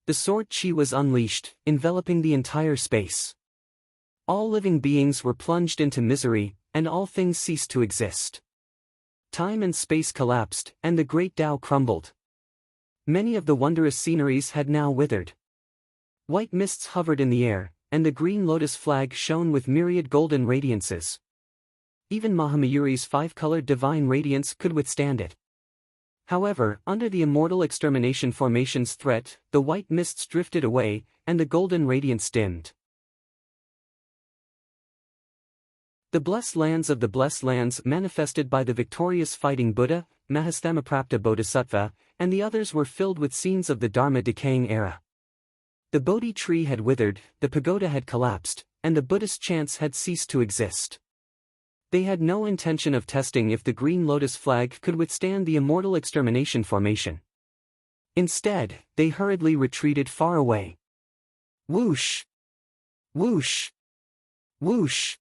The sword chi was unleashed, enveloping the entire space. All living beings were plunged into misery, and all things ceased to exist. Time and space collapsed, and the great Tao crumbled. Many of the wondrous sceneries had now withered. White mists hovered in the air, and the green lotus flag shone with myriad golden radiances. Even Mahamayuri's five-colored divine radiance could withstand it. However, under the immortal extermination formation's threat, the white mists drifted away, and the golden radiance dimmed. The blessed lands of the blessed lands manifested by the victorious fighting Buddha, Mahasthamaprapta Bodhisattva, and the others were filled with scenes of the Dharma decaying era. The Bodhi tree had withered, the pagoda had collapsed, and the Buddhist chants had ceased to exist. They had no intention of testing if the green lotus flag could withstand the immortal extermination formation. Instead, they hurriedly retreated far away. Whoosh! Whoosh! Whoosh!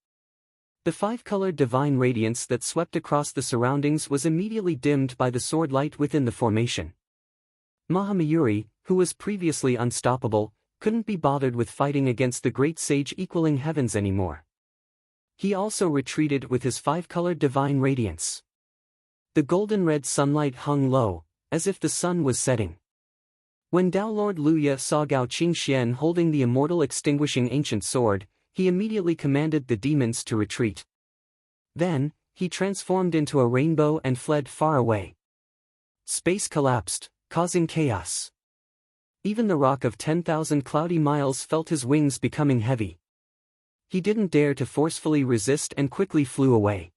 The five-colored divine radiance that swept across the surroundings was immediately dimmed by the sword light within the formation. Mahamayuri, who was previously unstoppable, couldn't be bothered with fighting against the great sage equaling heavens anymore. He also retreated with his five-colored divine radiance. The golden-red sunlight hung low, as if the sun was setting. When Tao Lord Luya saw Gao Qingxian holding the immortal extinguishing ancient sword, he immediately commanded the demons to retreat. Then, he transformed into a rainbow and fled far away. Space collapsed, causing chaos. Even the rock of 10,000 cloudy miles felt his wings becoming heavy. He didn't dare to forcefully resist and quickly flew away.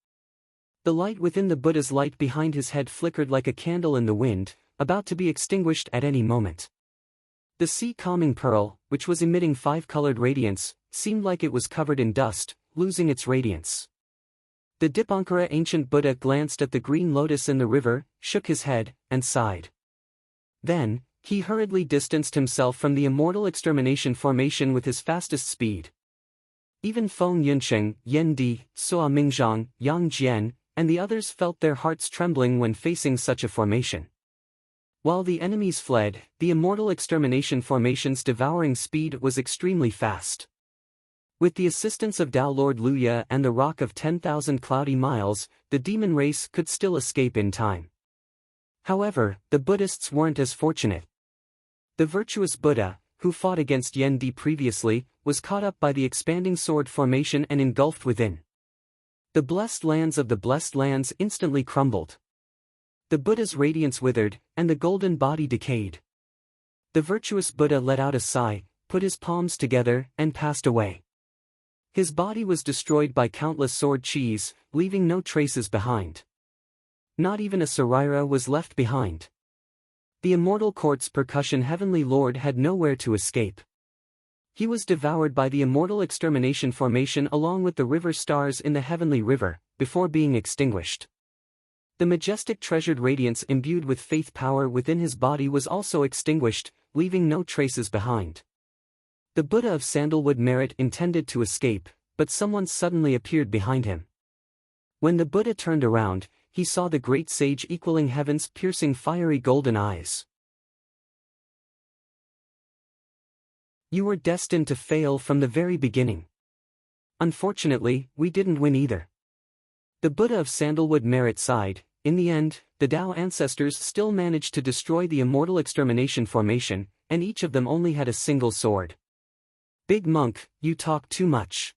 The light within the Buddha's light behind his head flickered like a candle in the wind, about to be extinguished at any moment. The sea calming pearl, which was emitting five-colored radiance, seemed like it was covered in dust, losing its radiance. The Dipankara ancient Buddha glanced at the green lotus in the river, shook his head, and sighed. Then, he hurriedly distanced himself from the immortal extermination formation with his fastest speed. Even Feng Yunsheng, Yan Di, Sua Mingzhang, Yang Jian, and the others felt their hearts trembling when facing such a formation. While the enemies fled, the immortal extermination formation's devouring speed was extremely fast. With the assistance of Tao Lord Luya and the rock of 10,000 cloudy miles, the demon race could still escape in time. However, the Buddhists weren't as fortunate. The virtuous Buddha, who fought against Yan Di previously, was caught up by the expanding sword formation and engulfed within. The blessed lands of the blessed lands instantly crumbled. The Buddha's radiance withered, and the golden body decayed. The virtuous Buddha let out a sigh, put his palms together, and passed away. His body was destroyed by countless sword chis, leaving no traces behind. Not even a sarira was left behind. The immortal court's percussion heavenly lord had nowhere to escape. He was devoured by the immortal extermination formation along with the river stars in the heavenly river, before being extinguished. The majestic treasured radiance imbued with faith power within his body was also extinguished, leaving no traces behind. The Buddha of sandalwood merit intended to escape, but someone suddenly appeared behind him. When the Buddha turned around, he saw the great sage equaling heaven's piercing fiery golden eyes. You were destined to fail from the very beginning. Unfortunately, we didn't win either. The Buddha of sandalwood merit sighed. In the end, the Tao ancestors still managed to destroy the immortal extermination formation, and each of them only had a single sword. Big monk, you talk too much.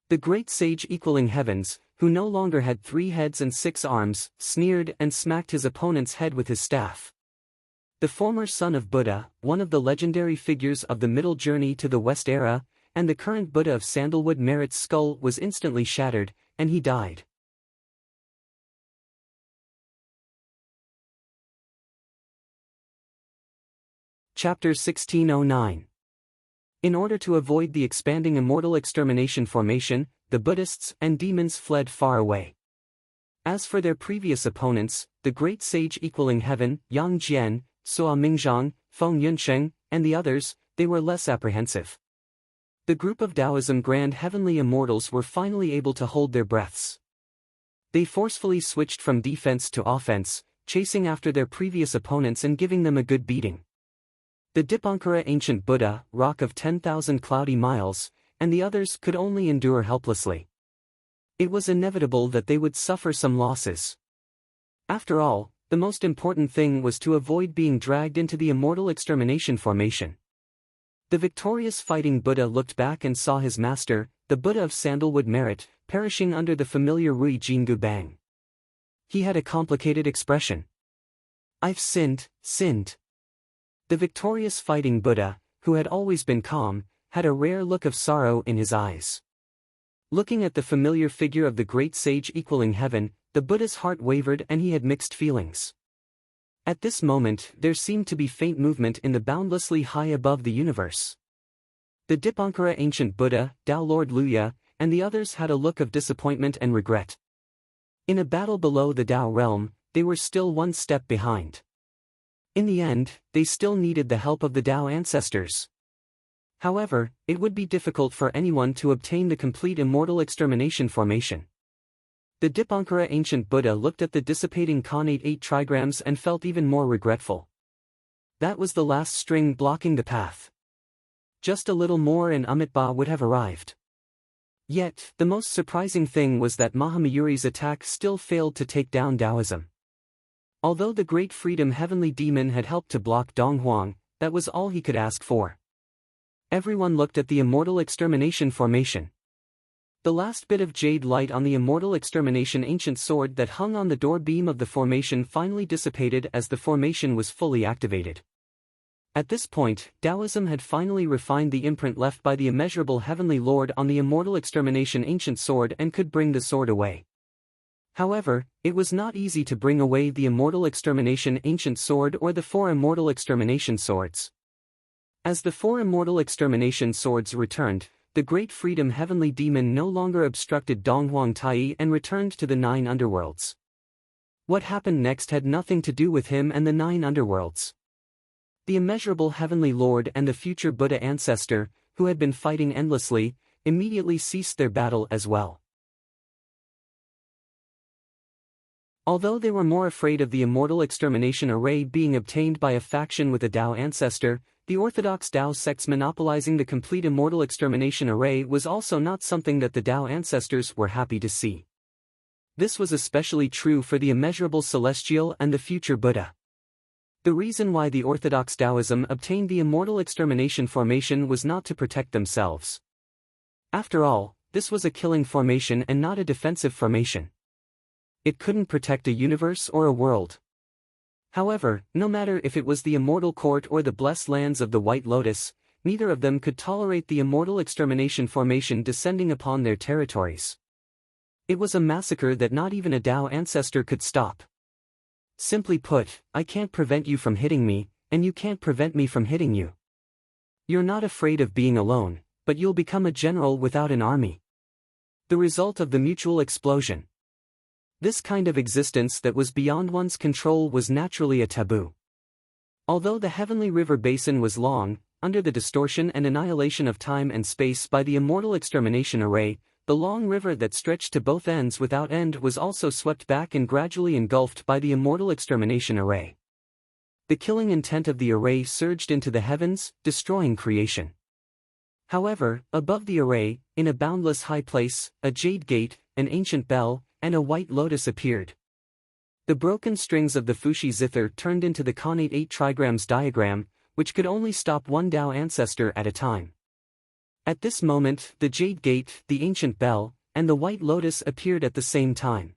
The great sage equaling heavens, who no longer had 3 heads and 6 arms, sneered and smacked his opponent's head with his staff. The former son of Buddha, one of the legendary figures of the middle journey to the West era, and the current Buddha of sandalwood merit's skull was instantly shattered, and he died. Chapter 1609. In order to avoid the expanding immortal extermination formation, the Buddhists and demons fled far away. As for their previous opponents, the great sage equaling heaven, Yang Jian, Sua Mingzhang, Feng Yunsheng, and the others, they were less apprehensive. The group of Taoism grand heavenly immortals were finally able to hold their breaths. They forcefully switched from defense to offense, chasing after their previous opponents and giving them a good beating. The Dipankara ancient Buddha, rock of 10,000 cloudy miles, and the others could only endure helplessly. It was inevitable that they would suffer some losses. After all, the most important thing was to avoid being dragged into the immortal extermination formation. The victorious fighting Buddha looked back and saw his master, the Buddha of sandalwood merit, perishing under the familiar Rui Jingu Bang. He had a complicated expression. "I've sinned, sinned." The victorious fighting Buddha, who had always been calm, had a rare look of sorrow in his eyes. Looking at the familiar figure of the great sage equaling heaven, the Buddha's heart wavered and he had mixed feelings. At this moment there seemed to be faint movement in the boundlessly high above the universe. The Dipankara ancient Buddha, Tao Lord Luya, and the others had a look of disappointment and regret. In a battle below the Tao realm, they were still one step behind. In the end, they still needed the help of the Tao ancestors. However, it would be difficult for anyone to obtain the complete immortal extermination formation. The Dipankara ancient Buddha looked at the dissipating Khanate 8 trigrams and felt even more regretful. That was the last string blocking the path. Just a little more and Amitabha would have arrived. Yet, the most surprising thing was that Mahamayuri's attack still failed to take down Taoism. Although the great freedom heavenly demon had helped to block Donghuang, that was all he could ask for. Everyone looked at the immortal extermination formation. The last bit of jade light on the immortal extermination ancient sword that hung on the door beam of the formation finally dissipated as the formation was fully activated. At this point, Taoism had finally refined the imprint left by the immeasurable heavenly lord on the immortal extermination ancient sword and could bring the sword away. However, it was not easy to bring away the immortal extermination ancient sword or the 4 immortal extermination swords. As the 4 immortal extermination swords returned, the great freedom heavenly demon no longer obstructed Donghuang Tai and returned to the 9 underworlds. What happened next had nothing to do with him and the 9 underworlds. The immeasurable heavenly lord and the future Buddha ancestor, who had been fighting endlessly, immediately ceased their battle as well. Although they were more afraid of the immortal extermination array being obtained by a faction with a Tao ancestor, the orthodox Tao sects monopolizing the complete immortal extermination array was also not something that the Tao ancestors were happy to see. This was especially true for the immeasurable celestial and the future Buddha. The reason why the orthodox Taoism obtained the immortal extermination formation was not to protect themselves. After all, this was a killing formation and not a defensive formation. It couldn't protect a universe or a world. However, no matter if it was the immortal court or the blessed lands of the White Lotus, neither of them could tolerate the immortal extermination formation descending upon their territories. It was a massacre that not even a Tao ancestor could stop. Simply put, I can't prevent you from hitting me, and you can't prevent me from hitting you. You're not afraid of being alone, but you'll become a general without an army. The result of the mutual explosion. This kind of existence that was beyond one's control was naturally a taboo. Although the heavenly river basin was long, under the distortion and annihilation of time and space by the immortal extermination array, the long river that stretched to both ends without end was also swept back and gradually engulfed by the immortal extermination array. The killing intent of the array surged into the heavens, destroying creation. However, above the array, in a boundless high place, a jade gate, an ancient bell, and a white lotus appeared. The broken strings of the Fushi zither turned into the Khanate 8 trigrams diagram, which could only stop one Tao ancestor at a time. At this moment, the jade gate, the ancient bell, and the white lotus appeared at the same time.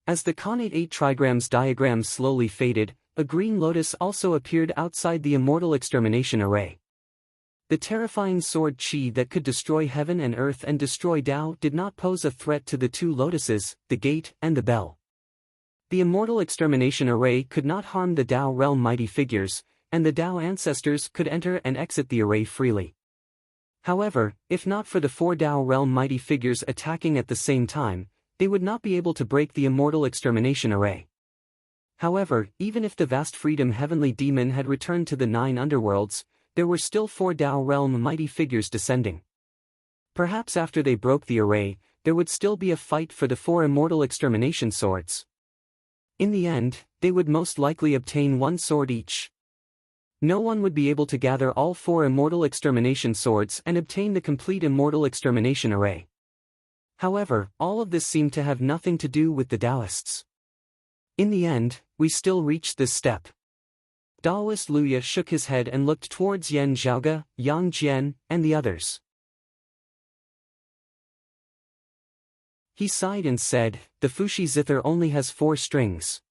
As the Khanate 8 trigrams diagram slowly faded, a green lotus also appeared outside the immortal extermination array. The terrifying sword Qi that could destroy heaven and earth and destroy Tao did not pose a threat to the 2 lotuses, the gate and the bell. The immortal extermination array could not harm the Tao realm mighty figures, and the Tao ancestors could enter and exit the array freely. However, if not for the four Dao realm mighty figures attacking at the same time, they would not be able to break the immortal extermination array. However, even if the vast freedom heavenly demon had returned to the 9 underworlds, there were still 4 Dao realm mighty figures descending. Perhaps after they broke the array, there would still be a fight for the 4 immortal extermination swords. In the end, they would most likely obtain 1 sword each. No one would be able to gather all 4 immortal extermination swords and obtain the complete immortal extermination array. However, all of this seemed to have nothing to do with the Taoists. In the end, we still reached this step. Daoist Luya shook his head and looked towards Yan Zhaoge, Yang Jian, and the others. He sighed and said, "The Fushi zither only has 4 strings.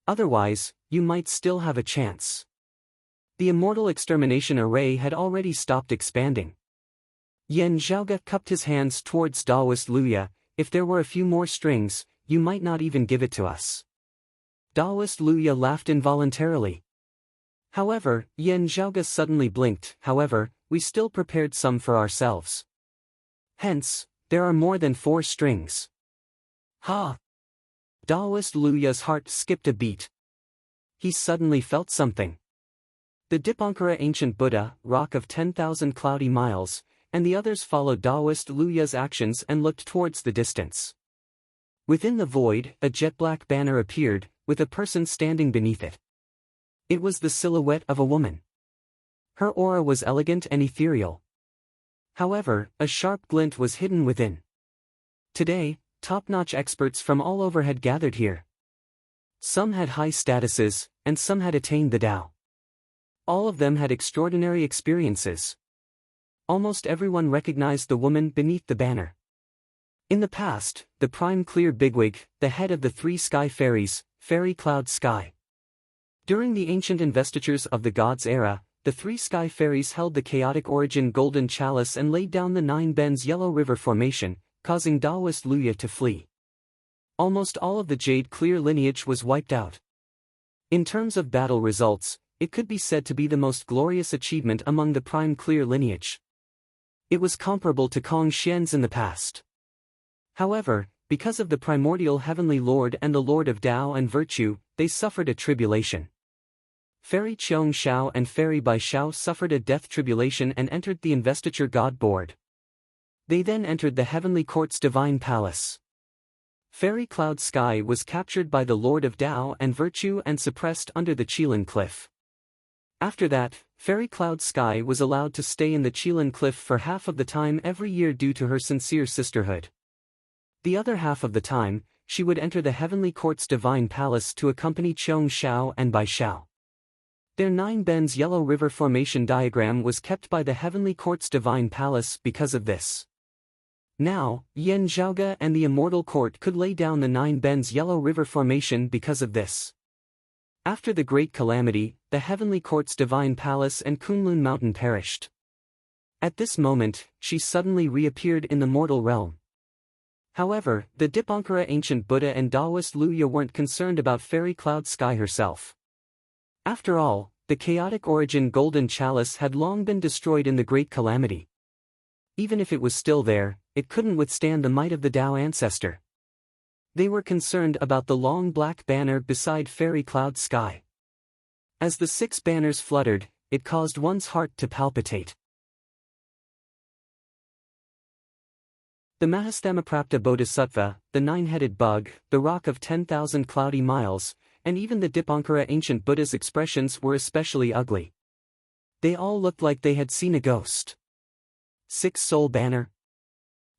Otherwise, you might still have a chance." The immortal extermination array had already stopped expanding. Yan Zhaoge cupped his hands towards Daoist Luya. "If there were a few more strings, you might not even give it to us." Daoist Luya laughed involuntarily. However, Yan Zhaoge suddenly blinked. "However, we still prepared some for ourselves. Hence, there are more than 4 strings." Ha! Daoist Luya's heart skipped a beat. He suddenly felt something. The Dipankara ancient Buddha, rock of 10,000 cloudy miles, and the others followed Daoist Luya's actions and looked towards the distance. Within the void, a jet-black banner appeared, with a person standing beneath it. It was the silhouette of a woman. Her aura was elegant and ethereal. However, a sharp glint was hidden within. Today, top-notch experts from all over had gathered here. Some had high statuses, and some had attained the Tao. All of them had extraordinary experiences. Almost everyone recognized the woman beneath the banner. In the past, the prime clear bigwig, the head of the 3 sky fairies, Fairy Cloud Sky. During the ancient investitures of the gods' era, the 3 sky fairies held the chaotic origin golden chalice and laid down the 9 bends yellow river formation, causing Daoist Luya to flee. Almost all of the jade clear lineage was wiped out. In terms of battle results, it could be said to be the most glorious achievement among the prime clear lineage. It was comparable to Kong Xian's in the past. However, because of the primordial heavenly lord and the lord of Tao and virtue, they suffered a tribulation. Fairy Qiong Shao and Fairy Bai Shao suffered a death tribulation and entered the investiture god board. They then entered the heavenly court's divine palace. Fairy Cloud Sky was captured by the lord of Tao and virtue and suppressed under the Qilin Cliff. After that, Fairy Cloud Sky was allowed to stay in the Qilin Cliff for half of the time every year due to her sincere sisterhood. The other half of the time, she would enter the heavenly court's divine palace to accompany Qiong Shao and Bai Shao. Their 9 bends yellow river formation diagram was kept by the heavenly court's divine palace because of this. Now, Yan Zhaoge and the immortal court could lay down the 9 bends yellow river formation because of this. After the great calamity, the heavenly court's divine palace and Kunlun mountain perished. At this moment, she suddenly reappeared in the mortal realm. However, the Dipankara ancient Buddha and Daoist Luya weren't concerned about Fairy Cloud Sky herself. After all, the chaotic origin golden chalice had long been destroyed in the great calamity. Even if it was still there, it couldn't withstand the might of the Tao ancestor. They were concerned about the long black banner beside Fairy Cloud Sky. As the 6 banners fluttered, it caused one's heart to palpitate. The Mahastamaprapta Bodhisattva, the 9-headed bug, the rock of 10,000 cloudy miles, and even the Dipankara ancient Buddha's expressions were especially ugly. They all looked like they had seen a ghost. 6-soul banner?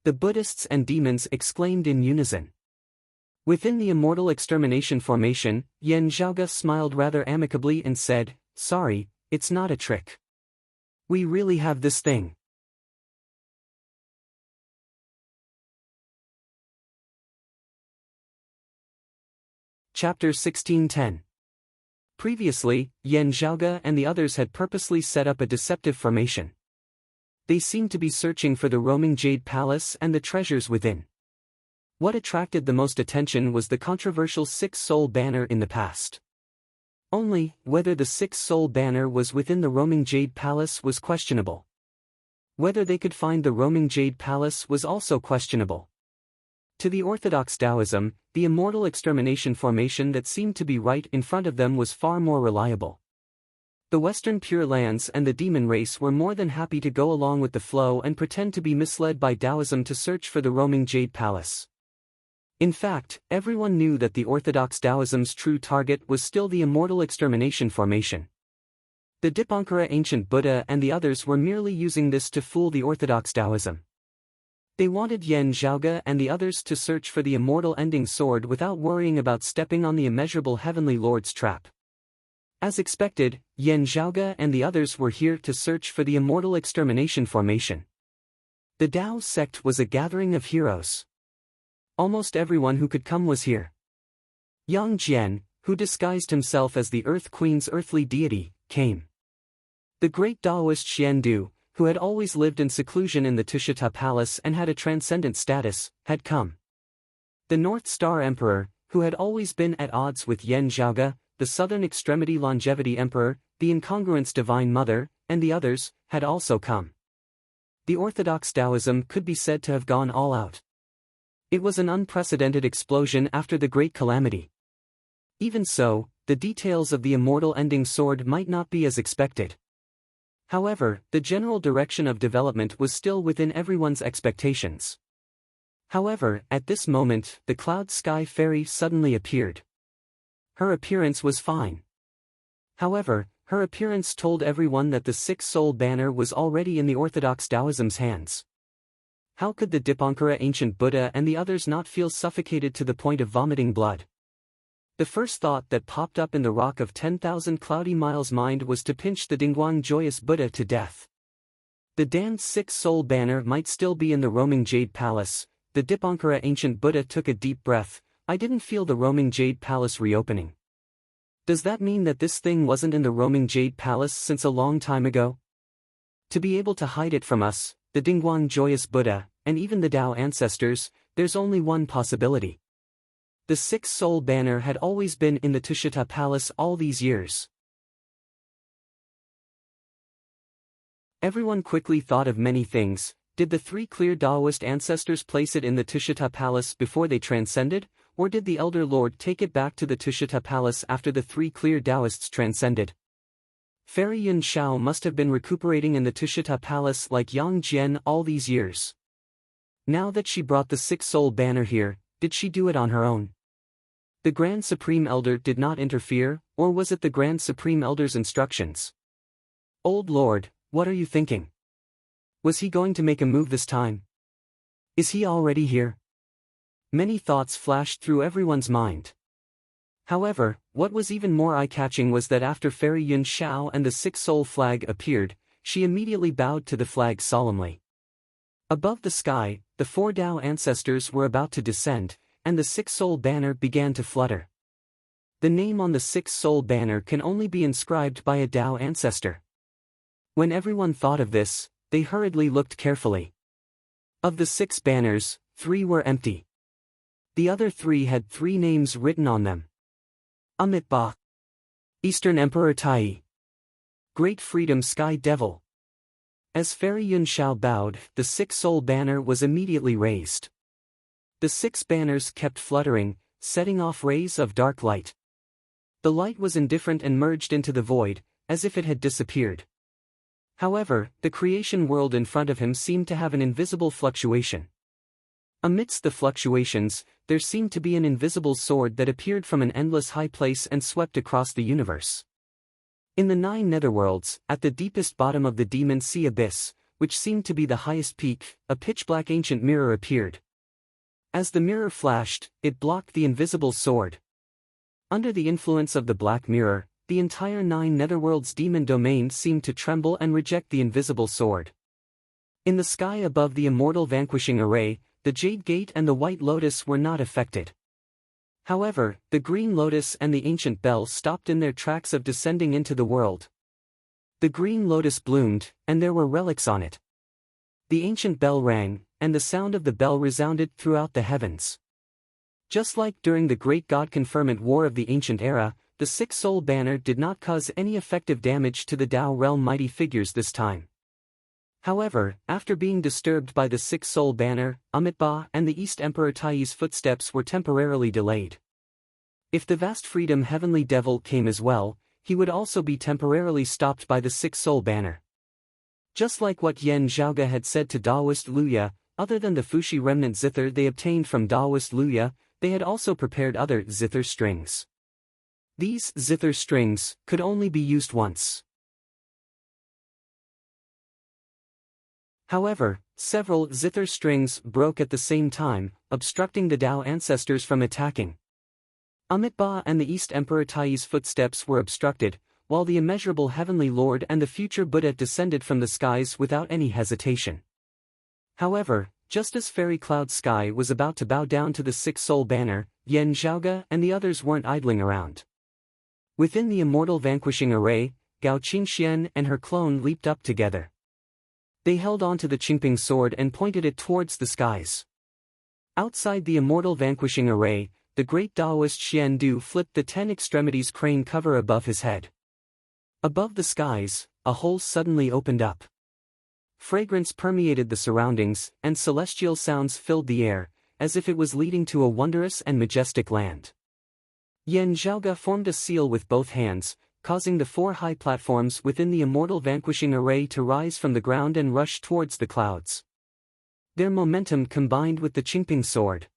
The Buddhists and demons exclaimed in unison. Within the immortal extermination formation, Yan Zhaoge smiled rather amicably and said, "Sorry, it's not a trick. We really have this thing." Chapter 1610. Previously, Yan Zhaoge and the others had purposely set up a deceptive formation. They seemed to be searching for the roaming jade palace and the treasures within. What attracted the most attention was the controversial 6-soul banner in the past. Only, whether the 6-soul banner was within the roaming jade palace was questionable. Whether they could find the roaming Jade Palace was also questionable. To the orthodox Taoism, the immortal extermination formation that seemed to be right in front of them was far more reliable. The Western Pure Lands and the demon race were more than happy to go along with the flow and pretend to be misled by Taoism to search for the roaming Jade Palace. In fact, everyone knew that the orthodox Taoism's true target was still the immortal extermination formation. The Dipankara ancient Buddha and the others were merely using this to fool the orthodox Taoism. They wanted Yen Zhaoge and the others to search for the immortal ending sword without worrying about stepping on the immeasurable heavenly lord's trap. As expected, Yen Zhaoge and the others were here to search for the immortal extermination formation. The Tao sect was a gathering of heroes. Almost everyone who could come was here. Yang Jian, who disguised himself as the Earth Queen's earthly deity, came. The great Taoist Xian Du, who had always lived in seclusion in the Tushita Palace and had a transcendent status, had come. The North Star Emperor, who had always been at odds with Yen Zhaoge, the Southern Extremity Longevity Emperor, the Incongruence Divine Mother, and the others, had also come. The orthodox Taoism could be said to have gone all out. It was an unprecedented explosion after the Great Calamity. Even so, the details of the immortal ending sword might not be as expected. However, the general direction of development was still within everyone's expectations. However, at this moment, the Cloud Sky Fairy suddenly appeared. Her appearance was fine. However, her appearance told everyone that the six-soul banner was already in the orthodox Taoism's hands. How could the Dipankara ancient Buddha and the others not feel suffocated to the point of vomiting blood? The first thought that popped up in the Rock of 10,000 Cloudy Miles' mind was to pinch the Dingguang Joyous Buddha to death. The damned six-soul banner might still be in the roaming Jade Palace. The Dipankara ancient Buddha took a deep breath. I didn't feel the roaming Jade Palace reopening. Does that mean that this thing wasn't in the roaming Jade Palace since a long time ago? To be able to hide it from us, the Dingguang Joyous Buddha, and even the Tao ancestors, there's only one possibility. The six-soul banner had always been in the Tushita Palace all these years. Everyone quickly thought of many things. Did the three clear Taoist ancestors place it in the Tushita Palace before they transcended, or did the Elder Lord take it back to the Tushita Palace after the three clear Taoists transcended? Fairy Yun Shao must have been recuperating in the Tushita Palace like Yang Jian all these years. Now that she brought the six-soul banner here, did she do it on her own? The Grand Supreme Elder did not interfere, or was it the Grand Supreme Elder's instructions? Old Lord, what are you thinking? Was he going to make a move this time? Is he already here? Many thoughts flashed through everyone's mind. However, what was even more eye-catching was that after Fairy Yun Shao and the six-soul flag appeared, she immediately bowed to the flag solemnly. Above the sky, the four Tao ancestors were about to descend, and the six-soul banner began to flutter. The name on the six-soul banner can only be inscribed by a Tao ancestor. When everyone thought of this, they hurriedly looked carefully. Of the 6 banners, 3 were empty. The other 3 had 3 names written on them. Amit Ba, Eastern Emperor Tai, Great Freedom Sky Devil. As Fairy Yun Shao bowed, the six-soul banner was immediately raised. The 6 banners kept fluttering, setting off rays of dark light. The light was indifferent and merged into the void, as if it had disappeared. However, the creation world in front of him seemed to have an invisible fluctuation. Amidst the fluctuations, there seemed to be an invisible sword that appeared from an endless high place and swept across the universe. In the 9 netherworlds, at the deepest bottom of the Demon Sea abyss, which seemed to be the highest peak, a pitch-black ancient mirror appeared. As the mirror flashed, it blocked the invisible sword. Under the influence of the black mirror, the entire 9 netherworlds demon domain seemed to tremble and reject the invisible sword. In the sky above the immortal vanquishing array, the Jade Gate and the White Lotus were not affected. However, the Green Lotus and the Ancient Bell stopped in their tracks of descending into the world. The Green Lotus bloomed, and there were relics on it. The Ancient Bell rang, and the sound of the bell resounded throughout the heavens. Just like during the Great God Conferment War of the Ancient Era, the six-soul banner did not cause any effective damage to the Tao realm mighty figures this time. However, after being disturbed by the six-soul banner, Amitabha and the East Emperor Tai's footsteps were temporarily delayed. If the vast freedom heavenly devil came as well, he would also be temporarily stopped by the six-soul banner. Just like what Yen Zhaoge had said to Daoist Luya, other than the Fushi remnant zither they obtained from Daoist Luya, they had also prepared other zither strings. These zither strings could only be used once. However, several zither strings broke at the same time, obstructing the Dao ancestors from attacking. Amitabha and the East Emperor Tai's footsteps were obstructed, while the immeasurable Heavenly Lord and the future Buddha descended from the skies without any hesitation. However, just as Fairy Cloud Sky was about to bow down to the six-soul banner, Yen Zhaoge and the others weren't idling around. Within the immortal vanquishing array, Gao Qingxian and her clone leaped up together. They held onto the Qingping sword and pointed it towards the skies. Outside the immortal vanquishing array, the great Taoist Xian Du flipped the 10 extremities crane cover above his head. Above the skies, a hole suddenly opened up. Fragrance permeated the surroundings, and celestial sounds filled the air, as if it was leading to a wondrous and majestic land. Yen Zhaoge formed a seal with both hands, causing the 4 high platforms within the immortal vanquishing array to rise from the ground and rush towards the clouds. Their momentum combined with the Qingping sword.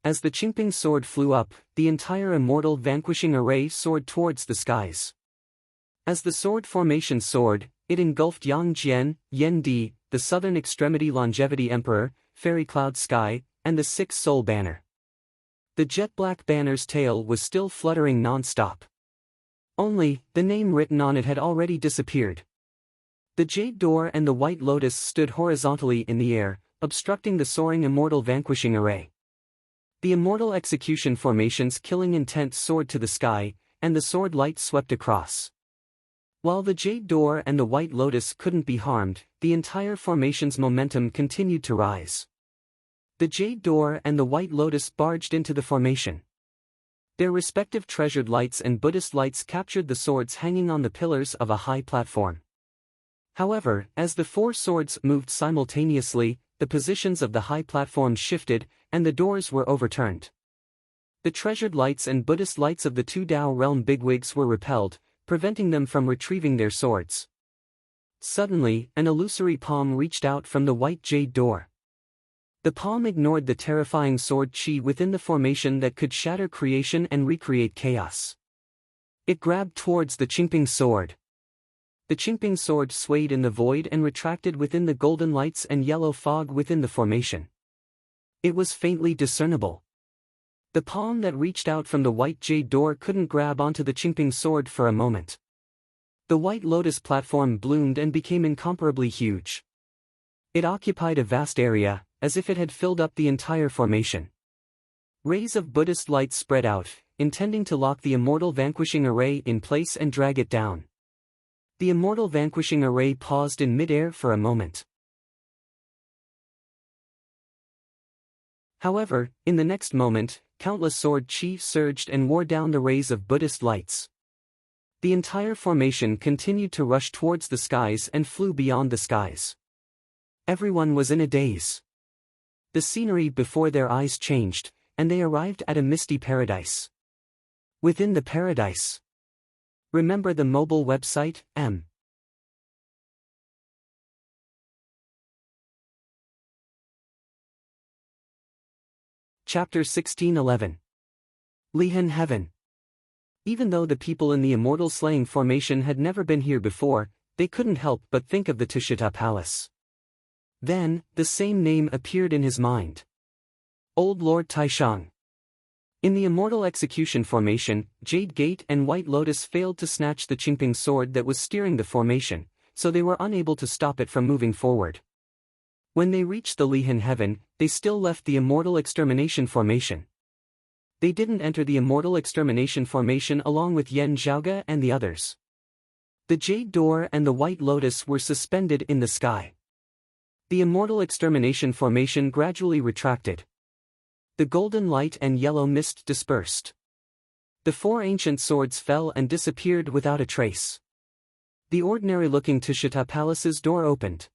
As the Qingping sword flew up, the entire immortal vanquishing array soared towards the skies. As the sword formation soared, it engulfed Yang Jian, Yen Di, the southern extremity longevity emperor, Fairy Cloud Sky, and the six-soul banner. The jet-black banner's tail was still fluttering non-stop. Only, the name written on it had already disappeared. The jade door and the white lotus stood horizontally in the air, obstructing the soaring immortal vanquishing array. The immortal execution formation's killing intent soared to the sky, and the sword light swept across. While the jade door and the white lotus couldn't be harmed, the entire formation's momentum continued to rise. The jade door and the white lotus barged into the formation. Their respective treasured lights and Buddhist lights captured the swords hanging on the pillars of a high platform. However, as the 4 swords moved simultaneously, the positions of the high platform shifted, and the doors were overturned. The treasured lights and Buddhist lights of the 2 Dao realm bigwigs were repelled, preventing them from retrieving their swords. Suddenly, an illusory palm reached out from the white jade door. The palm ignored the terrifying sword chi within the formation that could shatter creation and recreate chaos. It grabbed towards the Qingping sword. The Qingping sword swayed in the void and retracted within the golden lights and yellow fog within the formation. It was faintly discernible. The palm that reached out from the white jade door couldn't grab onto the Qingping sword for a moment. The white lotus platform bloomed and became incomparably huge. It occupied a vast area, as if it had filled up the entire formation. Rays of Buddhist light spread out, intending to lock the immortal vanquishing array in place and drag it down. The immortal vanquishing array paused in mid-air for a moment. However, in the next moment, countless sword chi surged and wore down the rays of Buddhist lights. The entire formation continued to rush towards the skies and flew beyond the skies. Everyone was in a daze. The scenery before their eyes changed, and they arrived at a misty paradise. Within the paradise. Remember the mobile website, M. Chapter 1611. Lihan Heaven. Even though the people in the immortal slaying formation had never been here before, they couldn't help but think of the Tushita Palace. Then, the same name appeared in his mind. Old Lord Taishang. In the immortal execution formation, Jade Gate and White Lotus failed to snatch the Qingping sword that was steering the formation, so they were unable to stop it from moving forward. When they reached the Lihan Heaven, they still left the immortal extermination formation. They didn't enter the immortal extermination formation along with Yen Zhaoge and the others. The Jade Door and the White Lotus were suspended in the sky. The immortal extermination formation gradually retracted. The golden light and yellow mist dispersed. The 4 ancient swords fell and disappeared without a trace. The ordinary-looking Tushita Palace's door opened.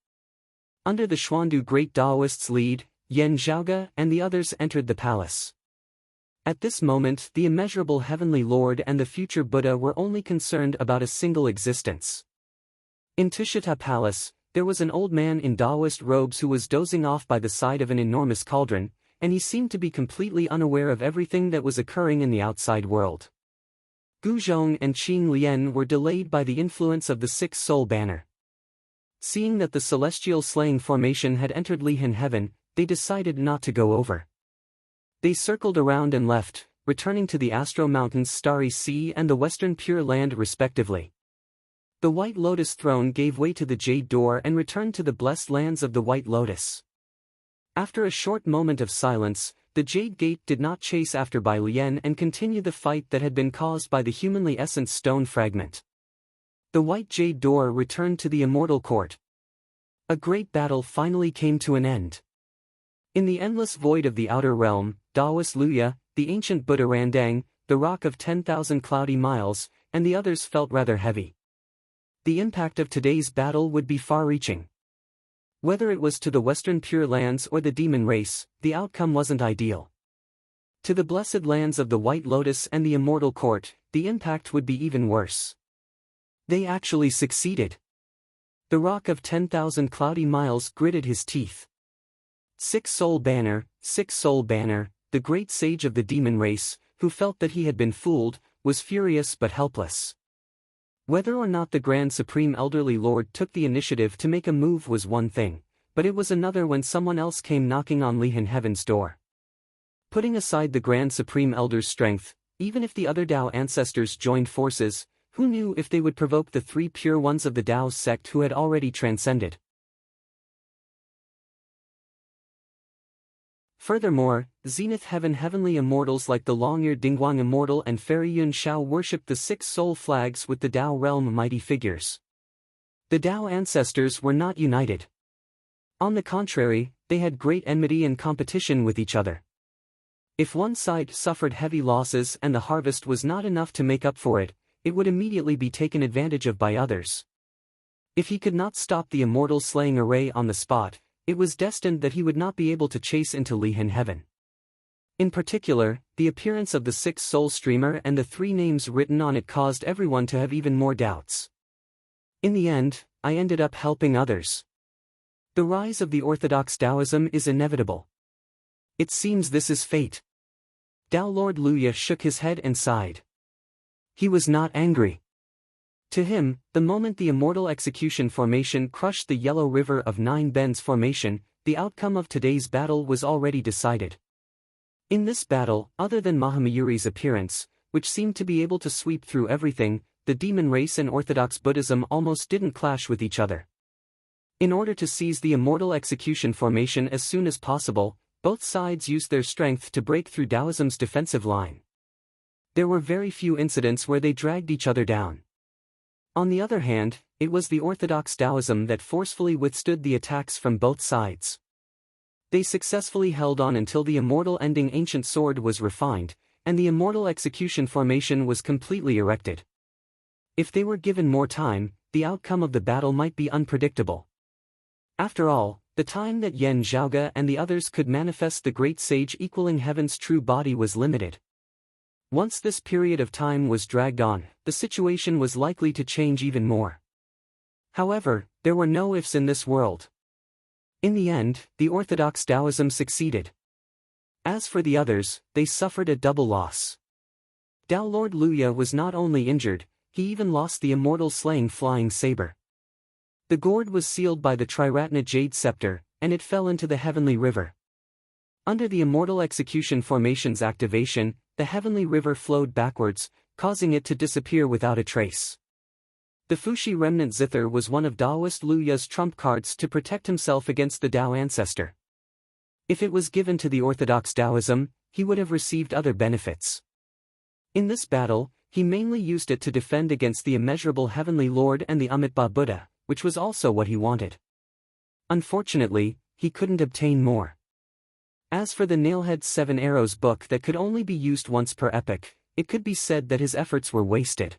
Under the Xuandu great Daoist's lead, Yan Zhaoge and the others entered the palace. At this moment the immeasurable heavenly lord and the future Buddha were only concerned about a single existence. In Tushita Palace, there was an old man in Daoist robes who was dozing off by the side of an enormous cauldron, and he seemed to be completely unaware of everything that was occurring in the outside world. Gu Zhong and Qing Lian were delayed by the influence of the Six Soul Banner. Seeing that the celestial slaying formation had entered Lihan Heaven, they decided not to go over. They circled around and left, returning to the Astro Mountains, Starry Sea and the Western Pure Land respectively. The White Lotus throne gave way to the Jade Door and returned to the blessed lands of the White Lotus. After a short moment of silence, the Jade Gate did not chase after Bai Lian and continue the fight that had been caused by the humanly essence stone fragment. The White Jade Door returned to the Immortal Court. A great battle finally came to an end. In the endless void of the outer realm, Daoist Luya, the ancient Buddha Randang, the Rock of 10,000 Cloudy Miles, and the others felt rather heavy. The impact of today's battle would be far-reaching. Whether it was to the Western Pure Lands or the demon race, the outcome wasn't ideal. To the blessed lands of the White Lotus and the Immortal Court, the impact would be even worse. They actually succeeded. The Rock of 10,000 Cloudy Miles gritted his teeth. Six Soul Banner, the great sage of the demon race, who felt that he had been fooled, was furious but helpless. Whether or not the Grand Supreme Elderly Lord took the initiative to make a move was one thing, but it was another when someone else came knocking on Lihan Heaven's door. Putting aside the Grand Supreme Elder's strength, even if the other Tao ancestors joined forces, who knew if they would provoke the three pure ones of the Tao's sect who had already transcended? Furthermore, Zenith Heaven heavenly immortals like the long-eared Dingguang Immortal and Fairy Yun Shao worshipped the six soul flags with the Tao realm mighty figures. The Tao ancestors were not united. On the contrary, they had great enmity and competition with each other. If one side suffered heavy losses and the harvest was not enough to make up for it, it would immediately be taken advantage of by others. If he could not stop the immortal slaying array on the spot, it was destined that he would not be able to chase into Lihan Heaven. In particular, the appearance of the Six Soul Streamer and the three names written on it caused everyone to have even more doubts. In the end, I ended up helping others. The rise of the orthodox Taoism is inevitable. It seems this is fate. Tao Lord Luya shook his head and sighed. He was not angry. To him, the moment the immortal execution formation crushed the Yellow River of Nine Bends formation, the outcome of today's battle was already decided. In this battle, other than Mahamayuri's appearance, which seemed to be able to sweep through everything, the demon race and orthodox Buddhism almost didn't clash with each other. In order to seize the immortal execution formation as soon as possible, both sides used their strength to break through Taoism's defensive line. There were very few incidents where they dragged each other down. On the other hand, it was the orthodox Taoism that forcefully withstood the attacks from both sides. They successfully held on until the immortal ending ancient sword was refined, and the immortal execution formation was completely erected. If they were given more time, the outcome of the battle might be unpredictable. After all, the time that Yan Zhaoge and the others could manifest the great sage equaling heaven's true body was limited. Once this period of time was dragged on, the situation was likely to change even more. However, there were no ifs in this world. In the end, the orthodox Taoism succeeded. As for the others, they suffered a double loss. Tao Lord Luya was not only injured, he even lost the immortal slaying flying saber. The gourd was sealed by the Triratna Jade Scepter, and it fell into the heavenly river. Under the immortal execution formation's activation, the heavenly river flowed backwards, causing it to disappear without a trace. The Fushi remnant zither was one of Daoist Luya's trump cards to protect himself against the Tao ancestor. If it was given to the orthodox Taoism, he would have received other benefits. In this battle, he mainly used it to defend against the immeasurable heavenly lord and the Amitabha Buddha, which was also what he wanted. Unfortunately, he couldn't obtain more. As for the Nailhead's Seven Arrows book that could only be used once per epoch, it could be said that his efforts were wasted.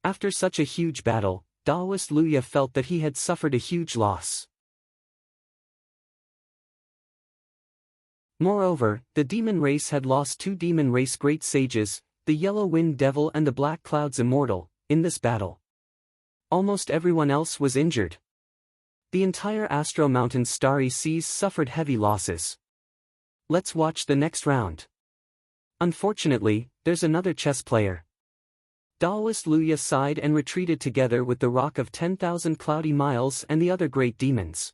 After such a huge battle, Daoist Luya felt that he had suffered a huge loss. Moreover, the demon race had lost two demon race great sages, the Yellow Wind Devil and the Black Cloud's Immortal, in this battle. Almost everyone else was injured. The entire Astro Mountain's starry seas suffered heavy losses. Let's watch the next round. Unfortunately, there's another chess player. Taoist Luya sighed and retreated together with the Rock of 10,000 Cloudy Miles and the other great demons.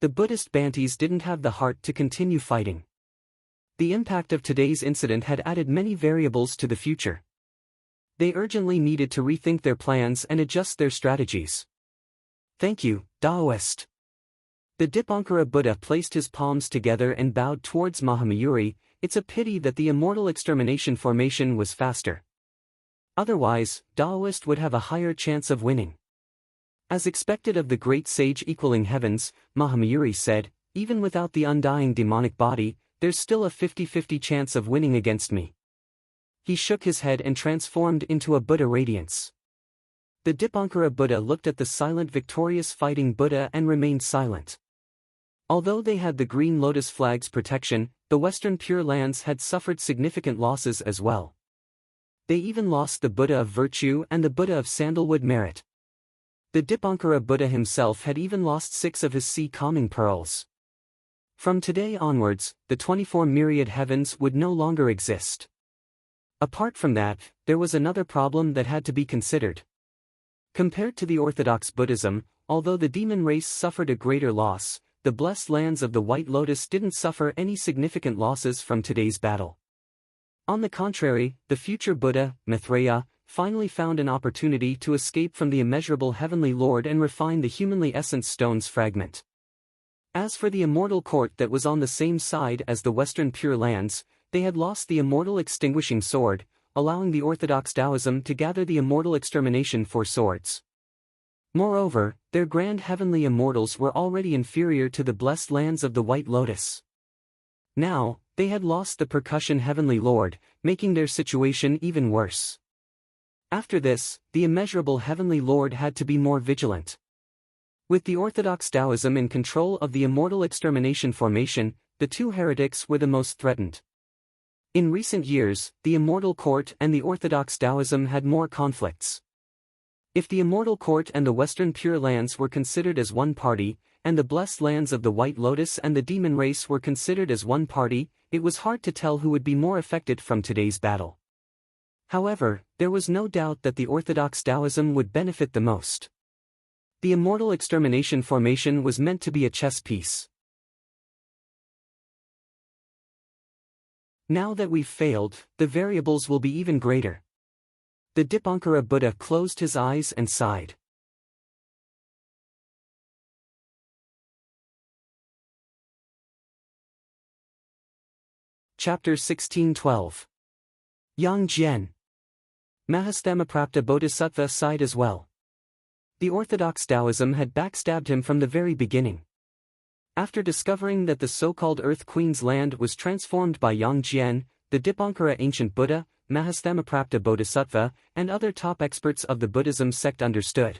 The Buddhist Bantis didn't have the heart to continue fighting. The impact of today's incident had added many variables to the future. They urgently needed to rethink their plans and adjust their strategies. Thank you, Taoist. The Dipankara Buddha placed his palms together and bowed towards Mahamayuri. It's a pity that the immortal extermination formation was faster. Otherwise, Taoist would have a higher chance of winning. As expected of the great sage equaling heavens, Mahamayuri said, even without the undying demonic body, there's still a 50-50 chance of winning against me. He shook his head and transformed into a Buddha radiance. The Dipankara Buddha looked at the silent victorious fighting Buddha and remained silent. Although they had the green lotus flag's protection, the Western Pure Lands had suffered significant losses as well. They even lost the Buddha of Virtue and the Buddha of Sandalwood Merit. The Dipankara Buddha himself had even lost 6 of his sea calming pearls. From today onwards, the 24 myriad heavens would no longer exist. Apart from that, there was another problem that had to be considered. Compared to the Orthodox Buddhism, although the demon race suffered a greater loss, the blessed lands of the White Lotus didn't suffer any significant losses from today's battle. On the contrary, the future Buddha, Maitreya, finally found an opportunity to escape from the immeasurable Heavenly Lord and refine the humanly essence stone's fragment. As for the immortal court that was on the same side as the Western Pure Lands, they had lost the immortal extinguishing sword, allowing the Orthodox Taoism to gather the immortal extermination for swords. Moreover, their grand heavenly immortals were already inferior to the blessed lands of the White Lotus. Now, they had lost the percussion Heavenly Lord, making their situation even worse. After this, the immeasurable Heavenly Lord had to be more vigilant. With the Orthodox Taoism in control of the immortal extermination formation, the two heretics were the most threatened. In recent years, the Immortal Court and the Orthodox Taoism had more conflicts. If the Immortal Court and the Western Pure Lands were considered as one party, and the blessed lands of the White Lotus and the demon race were considered as one party, it was hard to tell who would be more affected from today's battle. However, there was no doubt that the Orthodox Taoism would benefit the most. The immortal extermination formation was meant to be a chess piece. Now that we've failed, the variables will be even greater. The Dipankara Buddha closed his eyes and sighed. Chapter 16:12. Yang Jian. Mahasthamaprapta Bodhisattva sighed as well. The Orthodox Taoism had backstabbed him from the very beginning. After discovering that the so-called Earth Queen's land was transformed by Yang Jian, the Dipankara ancient Buddha, Mahasthamaprapta Bodhisattva, and other top experts of the Buddhism sect understood.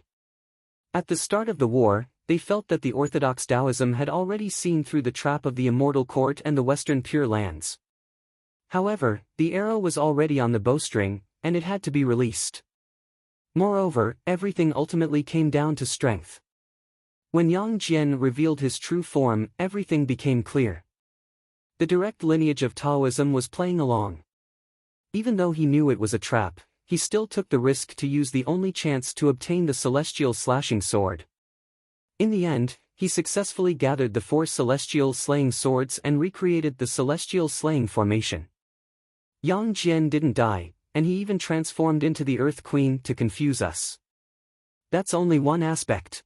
At the start of the war, they felt that the Orthodox Taoism had already seen through the trap of the Immortal Court and the Western Pure Lands. However, the arrow was already on the bowstring, and it had to be released. Moreover, everything ultimately came down to strength. When Yang Jian revealed his true form, everything became clear. The direct lineage of Taoism was playing along. Even though he knew it was a trap, he still took the risk to use the only chance to obtain the celestial slashing sword. In the end, he successfully gathered the 4 celestial slaying swords and recreated the celestial slaying formation. Yang Jian didn't die, and he even transformed into the Earth Queen to confuse us. That's only one aspect.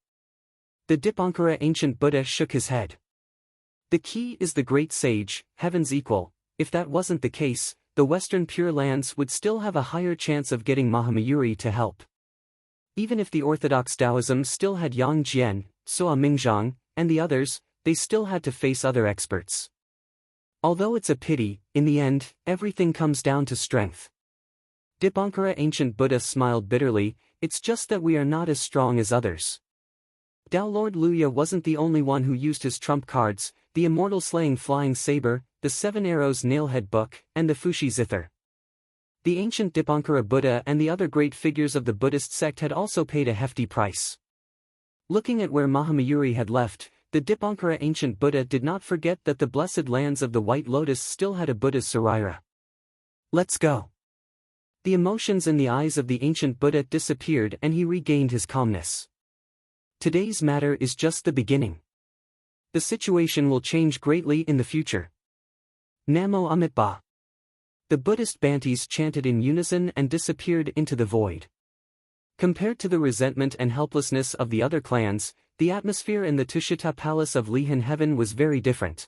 The Dipankara ancient Buddha shook his head. The key is the great sage, heaven's equal. If that wasn't the case, the Western Pure Lands would still have a higher chance of getting Mahamayuri to help. Even if the Orthodox Taoism still had Yang Jian, Suo Mingzhang, and the others, they still had to face other experts. Although it's a pity, in the end, everything comes down to strength. Dipankara ancient Buddha smiled bitterly, it's just that we are not as strong as others. Tao Lord Luya wasn't the only one who used his trump cards, the immortal slaying flying saber, the 7 arrows nailhead book, and the Fushi zither. The ancient Dipankara Buddha and the other great figures of the Buddhist sect had also paid a hefty price. Looking at where Mahamayuri had left, the Dipankara ancient Buddha did not forget that the blessed lands of the White Lotus still had a Buddha's Sarira. Let's go. The emotions in the eyes of the ancient Buddha disappeared and he regained his calmness. Today's matter is just the beginning. The situation will change greatly in the future. Namo Amitabha. The Buddhist Bantis chanted in unison and disappeared into the void. Compared to the resentment and helplessness of the other clans, the atmosphere in the Tushita palace of Lihan heaven was very different.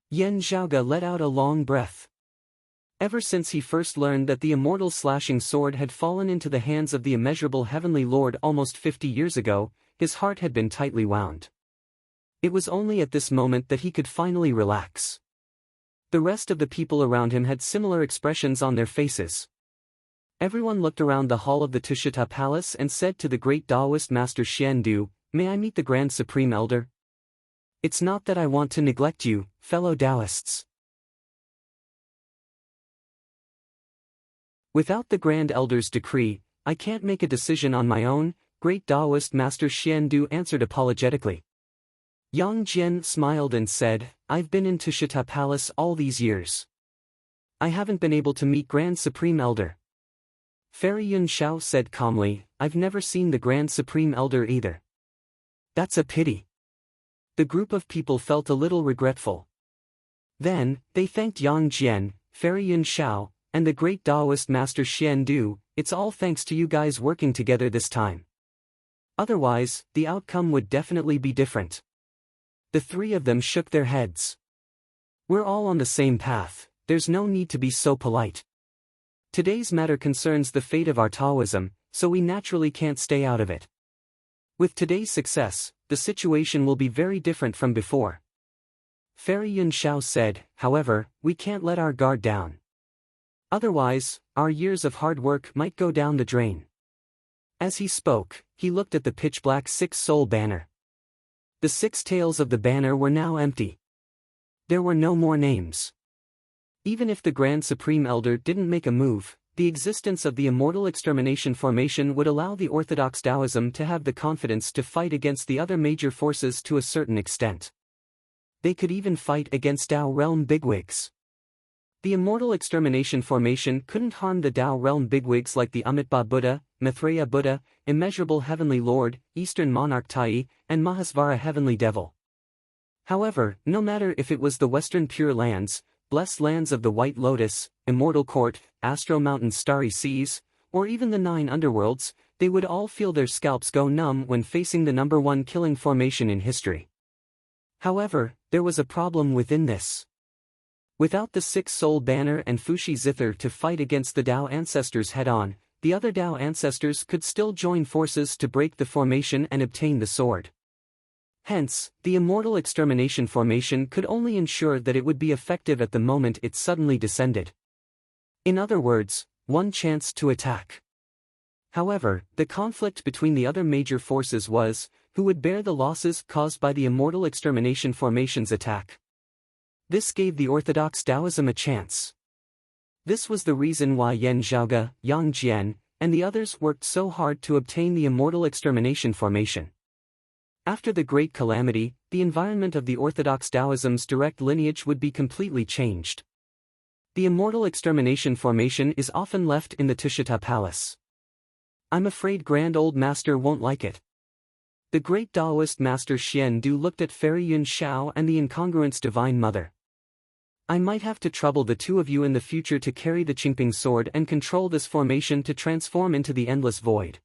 Yen Zhaoga let out a long breath. Ever since he first learned that the immortal slashing sword had fallen into the hands of the immeasurable heavenly lord almost 50 years ago, his heart had been tightly wound. It was only at this moment that he could finally relax. The rest of the people around him had similar expressions on their faces. Everyone looked around the hall of the Tushita palace and said to the great Taoist master Xian Du, "May I meet the Grand Supreme Elder?" "It's not that I want to neglect you, fellow Taoists. Without the Grand Elder's decree, I can't make a decision on my own," great Taoist master Xian Du answered apologetically. Yang Jian smiled and said, "I've been in Tushita Palace all these years. I haven't been able to meet Grand Supreme Elder." Fairy Yun Shao said calmly, "I've never seen the Grand Supreme Elder either." "That's a pity." The group of people felt a little regretful. Then, they thanked Yang Jian, Fairy Yun Shao, and the great Taoist master Xian Du. "It's all thanks to you guys working together this time. Otherwise, the outcome would definitely be different." The three of them shook their heads. "We're all on the same path, there's no need to be so polite. Today's matter concerns the fate of our Taoism, so we naturally can't stay out of it. With today's success, the situation will be very different from before." Fairy Yun Shao said, "However, we can't let our guard down. Otherwise, our years of hard work might go down the drain." As he spoke, he looked at the pitch-black six-soul banner. The 6 tails of the banner were now empty. There were no more names. Even if the Grand Supreme Elder didn't make a move, the existence of the Immortal Extermination Formation would allow the Orthodox Taoism to have the confidence to fight against the other major forces to a certain extent. They could even fight against Tao realm bigwigs. The Immortal Extermination Formation couldn't harm the Tao realm bigwigs like the Amitabha Buddha, Maitreya Buddha, Immeasurable Heavenly Lord, Eastern Monarch Tai, and Mahasvara Heavenly Devil. However, no matter if it was the Western Pure Lands, Blessed Lands of the White Lotus, Immortal Court, Astro Mountain's Starry Seas, or even the 9 underworlds, they would all feel their scalps go numb when facing the #1 killing formation in history. However, there was a problem within this. Without the 6-soul banner and Fushi zither to fight against the Tao ancestors head-on, the other Tao ancestors could still join forces to break the formation and obtain the sword. Hence, the Immortal Extermination Formation could only ensure that it would be effective at the moment it suddenly descended. In other words, one chance to attack. However, the conflict between the other major forces was, who would bear the losses caused by the Immortal Extermination Formation's attack. This gave the Orthodox Taoism a chance. This was the reason why Yen Zhaoga, Yang Jian, and the others worked so hard to obtain the Immortal Extermination Formation. After the Great Calamity, the environment of the Orthodox Taoism's direct lineage would be completely changed. The Immortal Extermination Formation is often left in the Tushita Palace. I'm afraid Grand Old Master won't like it. The great Taoist Master Xian Du looked at Fairy Yun Shao and the incongruence Divine Mother. I might have to trouble the two of you in the future to carry the Qingping sword and control this formation to transform into the endless void.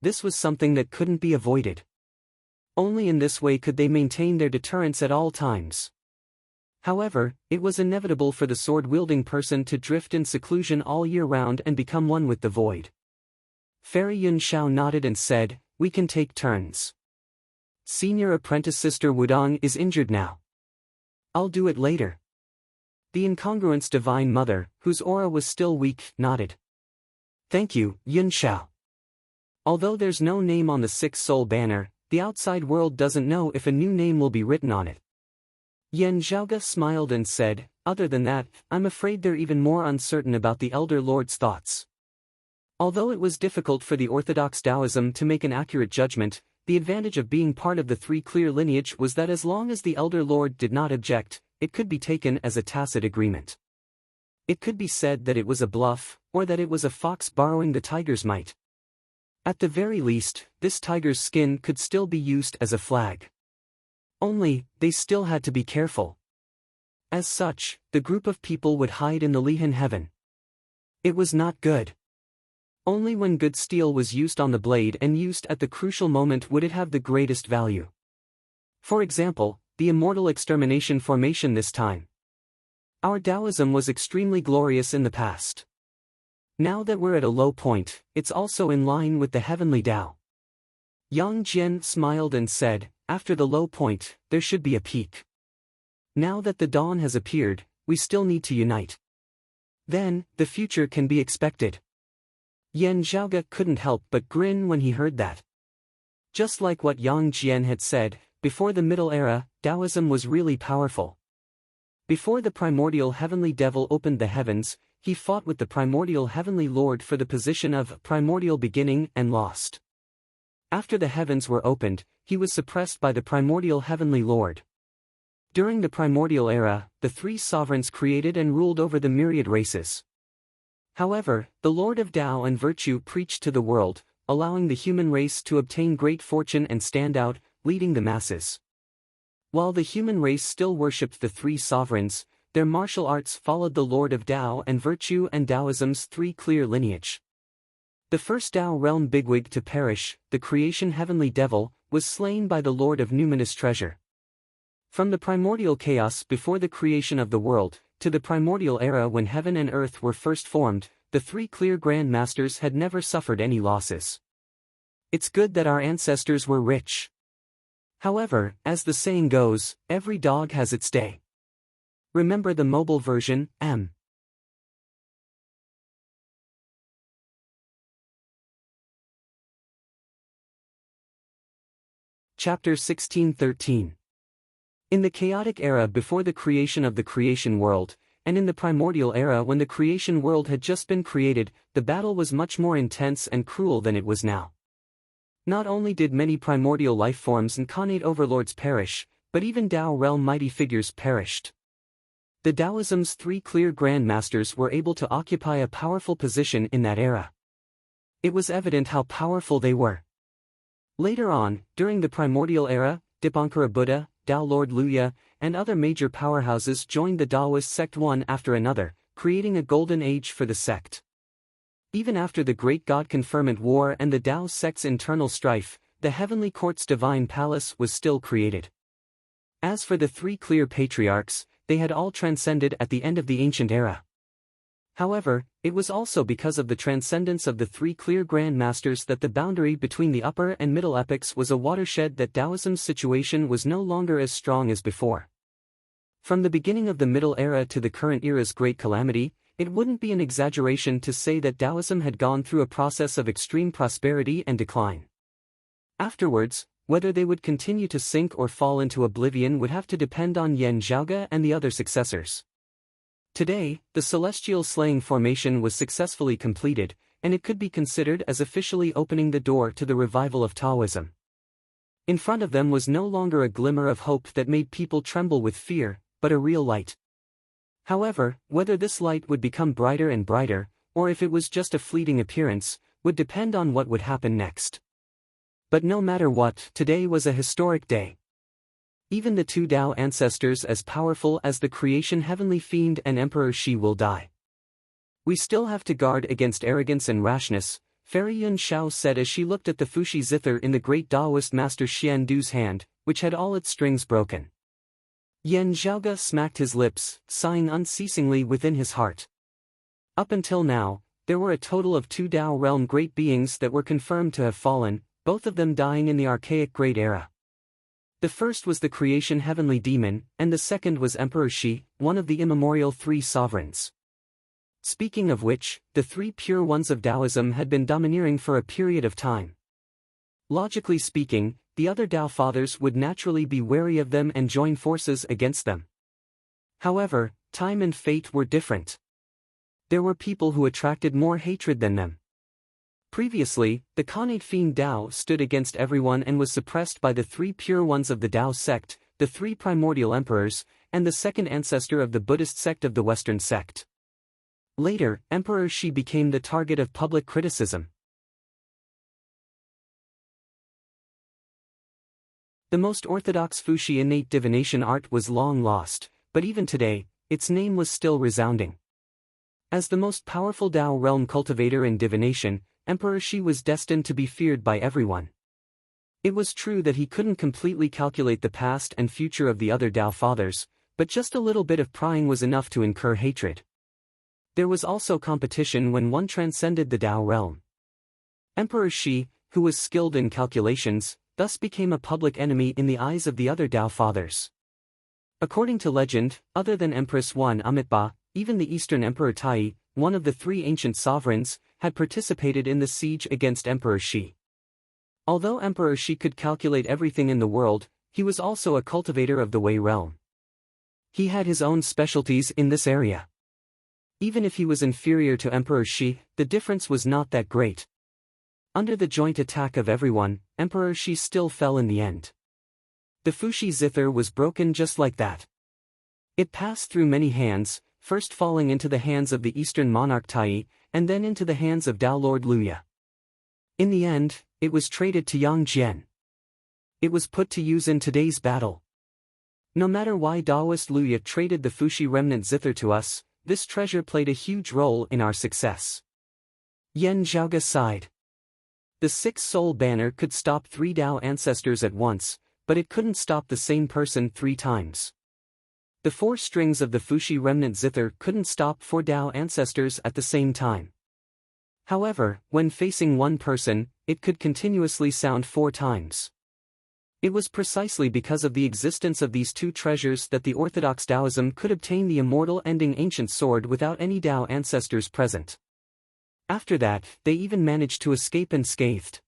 This was something that couldn't be avoided. Only in this way could they maintain their deterrence at all times. However, it was inevitable for the sword-wielding person to drift in seclusion all year round and become one with the void. Fairy Yun Shao nodded and said, "We can take turns. Senior apprentice Sister Wudong is injured now. I'll do it later." The incongruence Divine Mother, whose aura was still weak, nodded. "Thank you, Yun Shao. Although there's no name on the 6-soul banner, the outside world doesn't know if a new name will be written on it. Yan Zhaoge smiled and said, other than that, I'm afraid they're even more uncertain about the Elder Lord's thoughts. Although it was difficult for the orthodox Taoism to make an accurate judgment, the advantage of being part of the three clear lineage was that as long as the Elder Lord did not object, it could be taken as a tacit agreement. It could be said that it was a bluff, or that it was a fox borrowing the tiger's might. At the very least, this tiger's skin could still be used as a flag. Only, they still had to be careful. As such, the group of people would hide in the Lihan heaven. It was not good. Only when good steel was used on the blade and used at the crucial moment would it have the greatest value. For example, the immortal extermination formation this time. Our Taoism was extremely glorious in the past. Now that we're at a low point, it's also in line with the heavenly Tao. Yang Jian smiled and said, after the low point, there should be a peak. Now that the dawn has appeared, we still need to unite. Then, the future can be expected. Yan Zhaoge couldn't help but grin when he heard that. Just like what Yang Jian had said, before the Middle Era, Taoism was really powerful. Before the primordial heavenly devil opened the heavens, he fought with the primordial heavenly lord for the position of primordial beginning and lost. After the heavens were opened, he was suppressed by the primordial heavenly lord. During the primordial era, the three sovereigns created and ruled over the myriad races. However, the Lord of Tao and Virtue preached to the world, allowing the human race to obtain great fortune and stand out, leading the masses. While the human race still worshipped the three sovereigns, their martial arts followed the Lord of Tao and Virtue and Taoism's three clear lineage. The first Tao realm bigwig to perish, the creation heavenly devil, was slain by the Lord of Numinous treasure. From the primordial chaos before the creation of the world, to the primordial era when heaven and earth were first formed, the three clear Grand Masters had never suffered any losses. It's good that our ancestors were rich. However, as the saying goes, every dog has its day. Remember the mobile version, M. Chapter 1613. In the chaotic era before the creation of the creation world, and in the primordial era when the creation world had just been created, the battle was much more intense and cruel than it was now. Not only did many primordial life forms and Khanate overlords perish, but even Tao realm mighty figures perished. The Taoism's three clear Grand Masters were able to occupy a powerful position in that era. It was evident how powerful they were. Later on, during the primordial era, Dipankara Buddha, Tao Lord Luya, and other major powerhouses joined the Taoist sect one after another, creating a golden age for the sect. Even after the Great God Conferment War and the Tao sect's internal strife, the Heavenly Court's divine palace was still created. As for the three clear patriarchs, they had all transcended at the end of the ancient era. However, it was also because of the transcendence of the three clear Grand Masters that the boundary between the upper and middle epochs was a watershed that Taoism's situation was no longer as strong as before. From the beginning of the Middle Era to the current era's great calamity, it wouldn't be an exaggeration to say that Taoism had gone through a process of extreme prosperity and decline. Afterwards, whether they would continue to sink or fall into oblivion would have to depend on Yan Zhaoge and the other successors. Today, the celestial slaying formation was successfully completed, and it could be considered as officially opening the door to the revival of Taoism. In front of them was no longer a glimmer of hope that made people tremble with fear, but a real light. However, whether this light would become brighter and brighter, or if it was just a fleeting appearance, would depend on what would happen next. But no matter what, today was a historic day. Even the two Tao ancestors as powerful as the creation heavenly fiend and Emperor Shi will die. We still have to guard against arrogance and rashness, Fairy Yun Shao said as she looked at the Fushi zither in the great Taoist master Xian Du's hand, which had all its strings broken. Yan Zhaoge smacked his lips, sighing unceasingly within his heart. Up until now, there were a total of two Tao realm great beings that were confirmed to have fallen, both of them dying in the archaic Great Era. The first was the creation heavenly demon, and the second was Emperor Shi, one of the immemorial three sovereigns. Speaking of which, the three pure ones of Taoism had been domineering for a period of time. Logically speaking, the other Tao Fathers would naturally be wary of them and join forces against them. However, time and fate were different. There were people who attracted more hatred than them. Previously, the Khanate Fiend Tao stood against everyone and was suppressed by the three pure ones of the Tao sect, the three primordial emperors, and the second ancestor of the Buddhist sect of the Western sect. Later, Emperor Shi became the target of public criticism. The most orthodox Fuxi innate divination art was long lost, but even today, its name was still resounding. As the most powerful Tao realm cultivator in divination, Emperor Shi was destined to be feared by everyone. It was true that he couldn't completely calculate the past and future of the other Tao Fathers, but just a little bit of prying was enough to incur hatred. There was also competition when one transcended the Tao realm. Emperor Shi, who was skilled in calculations, thus became a public enemy in the eyes of the other Tao Fathers. According to legend, other than Empress Wan Amitabha, even the Eastern Emperor Tai, one of the three ancient sovereigns, had participated in the siege against Emperor Shi. Although Emperor Shi could calculate everything in the world, he was also a cultivator of the Wei realm. He had his own specialties in this area. Even if he was inferior to Emperor Shi, the difference was not that great. Under the joint attack of everyone, Emperor Shi still fell in the end. The Fuxi zither was broken just like that. It passed through many hands, first falling into the hands of the Eastern monarch Tai, and then into the hands of Tao Lord Luya. In the end, it was traded to Yang Jian. It was put to use in today's battle. No matter why Taoist Luya traded the Fuxi remnant zither to us, this treasure played a huge role in our success. Yan Zhaoga sighed. The six-soul banner could stop three Tao ancestors at once, but it couldn't stop the same person 3 times. The 4 strings of the Fuxi remnant zither couldn't stop 4 Tao ancestors at the same time. However, when facing one person, it could continuously sound 4 times. It was precisely because of the existence of these 2 treasures that the Orthodox Taoism could obtain the immortal ending ancient sword without any Tao ancestors present. After that, they even managed to escape unscathed.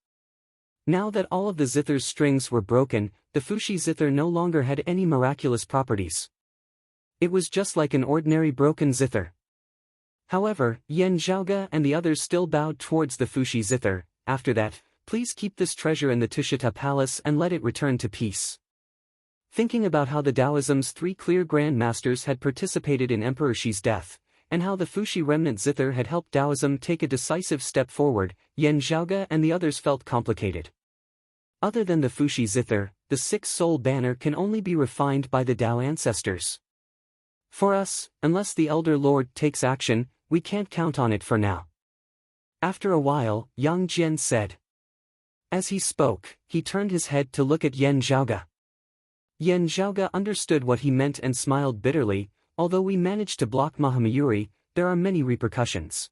Now that all of the zither's strings were broken, the Fuxi zither no longer had any miraculous properties. It was just like an ordinary broken zither. However, Yan Zhaoga and the others still bowed towards the Fuxi zither. After that, please keep this treasure in the Tushita Palace and let it return to peace. Thinking about how the Taoism's 3 clear Grand Masters had participated in Emperor Shi's death, and how the Fuxi remnant zither had helped Taoism take a decisive step forward, Yan Zhaoga and the others felt complicated. Other than the Fuxi zither, the 6-soul banner can only be refined by the Tao ancestors. For us, unless the Elder Lord takes action, we can't count on it for now. After a while, Yang Jian said. As he spoke, he turned his head to look at Yan Zhaoga. Yan Zhaoga understood what he meant and smiled bitterly. Although we managed to block Mahamayuri, there are many repercussions.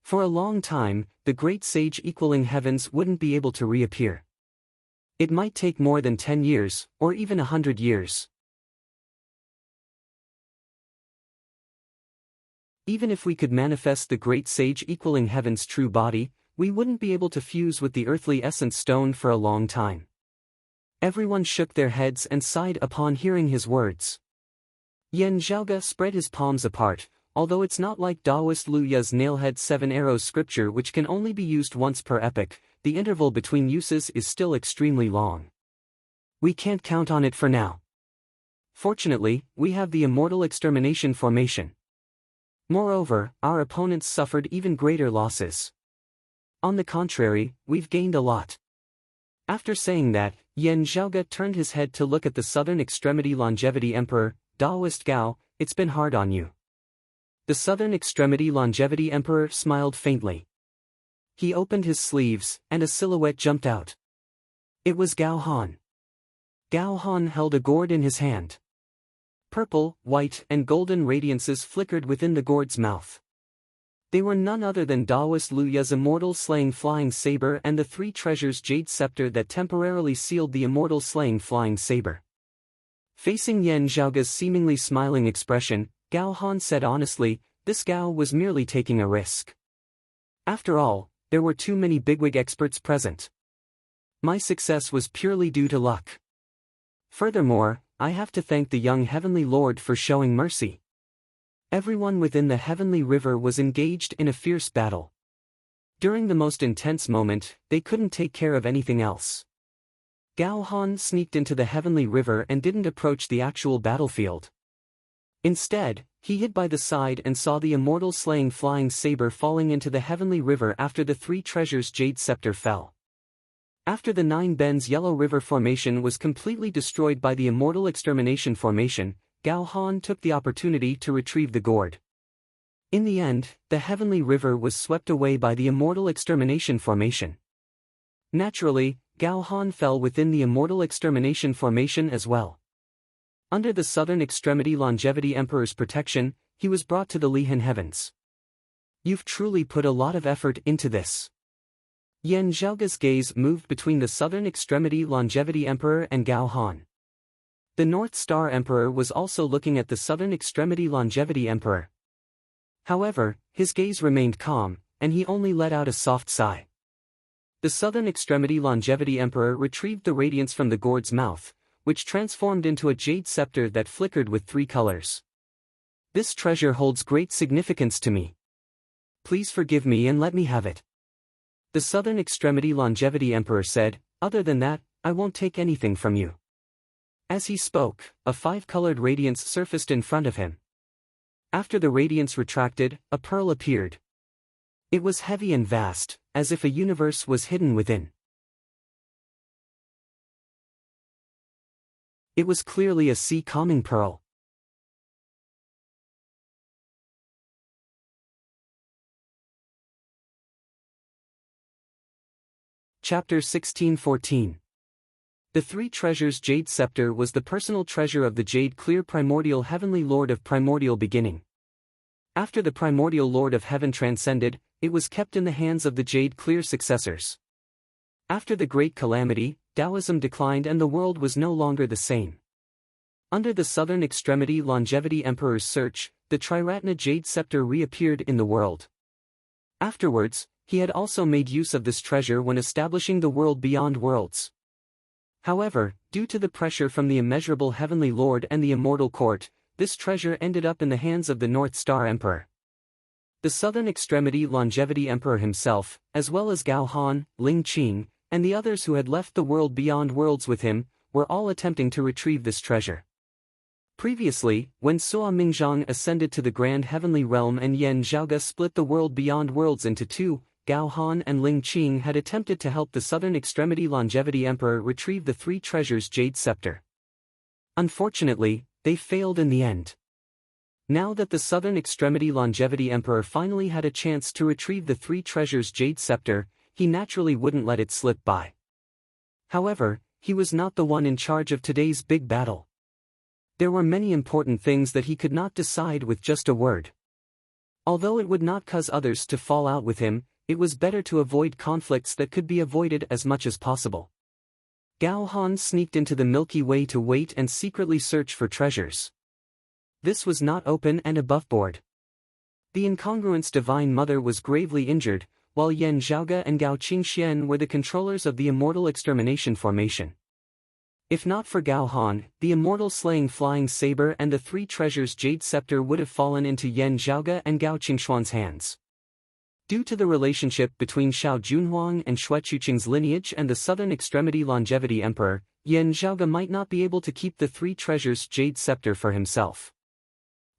For a long time, the great sage equaling heavens wouldn't be able to reappear. It might take more than 10 years, or even 100 years. Even if we could manifest the great sage equaling heaven's true body, we wouldn't be able to fuse with the earthly essence stone for a long time. Everyone shook their heads and sighed upon hearing his words. Yan Zhaoga spread his palms apart, although it's not like Taoist Luya's nailhead 7 arrows scripture which can only be used once per epoch, the interval between uses is still extremely long. We can't count on it for now. Fortunately, we have the immortal extermination formation. Moreover, our opponents suffered even greater losses. On the contrary, we've gained a lot. After saying that, Yan Zhaoga turned his head to look at the southern extremity longevity emperor, Taoist Gao. It's been hard on you. The southern extremity longevity emperor smiled faintly. He opened his sleeves, and a silhouette jumped out. It was Gao Han. Gao Han held a gourd in his hand. Purple, white, and golden radiances flickered within the gourd's mouth. They were none other than Taoist Luya's immortal slaying flying saber and the 3 treasures jade scepter that temporarily sealed the immortal slaying flying saber. Facing Yan Zhaoga's seemingly smiling expression, Gao Han said honestly, this Gao was merely taking a risk. After all, there were too many bigwig experts present. My success was purely due to luck. Furthermore, I have to thank the young Heavenly Lord for showing mercy. Everyone within the Heavenly River was engaged in a fierce battle. During the most intense moment, they couldn't take care of anything else. Gao Han sneaked into the Heavenly River and didn't approach the actual battlefield. Instead, he hid by the side and saw the immortal slaying flying saber falling into the Heavenly River after the three treasures jade scepter fell. After the Nine Bends Yellow River formation was completely destroyed by the immortal extermination formation, Gao Han took the opportunity to retrieve the gourd. In the end, the Heavenly River was swept away by the immortal extermination formation. Naturally, Gao Han fell within the immortal extermination formation as well. Under the Southern Extremity Longevity Emperor's protection, he was brought to the Lihan Heavens. You've truly put a lot of effort into this. Yan Zhaoge's gaze moved between the Southern Extremity Longevity Emperor and Gao Han. The North Star Emperor was also looking at the Southern Extremity Longevity Emperor. However, his gaze remained calm, and he only let out a soft sigh. The Southern Extremity Longevity Emperor retrieved the radiance from the gourd's mouth, which transformed into a jade scepter that flickered with three colors. This treasure holds great significance to me. Please forgive me and let me have it. The Southern Extremity Longevity Emperor said, other than that, I won't take anything from you. As he spoke, a five-colored radiance surfaced in front of him. After the radiance retracted, a pearl appeared. It was heavy and vast, as if a universe was hidden within. It was clearly a sea-calming pearl. Chapter 16-14. The Three Treasures Jade Scepter was the personal treasure of the Jade Clear Primordial Heavenly Lord of Primordial Beginning. After the Primordial Lord of Heaven transcended, it was kept in the hands of the Jade Clear successors. After the Great Calamity, Taoism declined and the world was no longer the same. Under the Southern Extremity Longevity Emperor's search, the Triratna Jade Scepter reappeared in the world. Afterwards, he had also made use of this treasure when establishing the world beyond worlds. However, due to the pressure from the immeasurable Heavenly Lord and the Immortal Court, this treasure ended up in the hands of the North Star Emperor. The Southern Extremity Longevity Emperor himself, as well as Gao Han, Ling Qing, and the others who had left the world beyond worlds with him, were all attempting to retrieve this treasure. Previously, when Sua Mingzhang ascended to the Grand Heavenly Realm and Yan Zhaoge split the world beyond worlds into two, Gao Han and Ling Qing had attempted to help the Southern Extremity Longevity Emperor retrieve the Three Treasures Jade Scepter. Unfortunately, they failed in the end. Now that the Southern Extremity Longevity Emperor finally had a chance to retrieve the Three Treasures Jade Scepter, he naturally wouldn't let it slip by. However, he was not the one in charge of today's big battle. There were many important things that he could not decide with just a word. Although it would not cause others to fall out with him, it was better to avoid conflicts that could be avoided as much as possible. Gao Han sneaked into the Milky Way to wait and secretly search for treasures. This was not open and above board. The incongruence Divine Mother was gravely injured, while Yan Zhaoge and Gao Qingxian were the controllers of the Immortal Extermination Formation. If not for Gao Han, the Immortal Slaying Flying Saber and the Three Treasures Jade Scepter would have fallen into Yan Zhaoge and Gao Qingxuan's hands. Due to the relationship between Xiao Junhuang and Xue Chuqing's lineage and the Southern Extremity Longevity Emperor, Yan Zhaoge might not be able to keep the Three Treasures Jade Scepter for himself.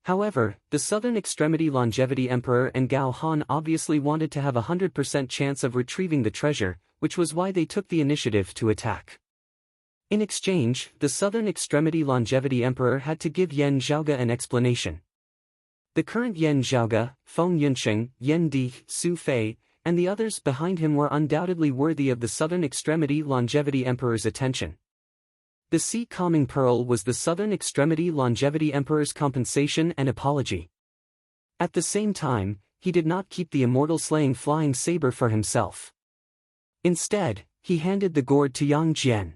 However, the Southern Extremity Longevity Emperor and Gao Han obviously wanted to have a 100% chance of retrieving the treasure, which was why they took the initiative to attack. In exchange, the Southern Extremity Longevity Emperor had to give Yan Zhaoge an explanation. The current Yan Zhaoge, Feng Yunsheng, Yan Di, Su Fei, and the others behind him were undoubtedly worthy of the Southern Extremity Longevity Emperor's attention. The Sea Calming Pearl was the Southern Extremity Longevity Emperor's compensation and apology. At the same time, he did not keep the Immortal Slaying Flying Saber for himself. Instead, he handed the gourd to Yang Jian.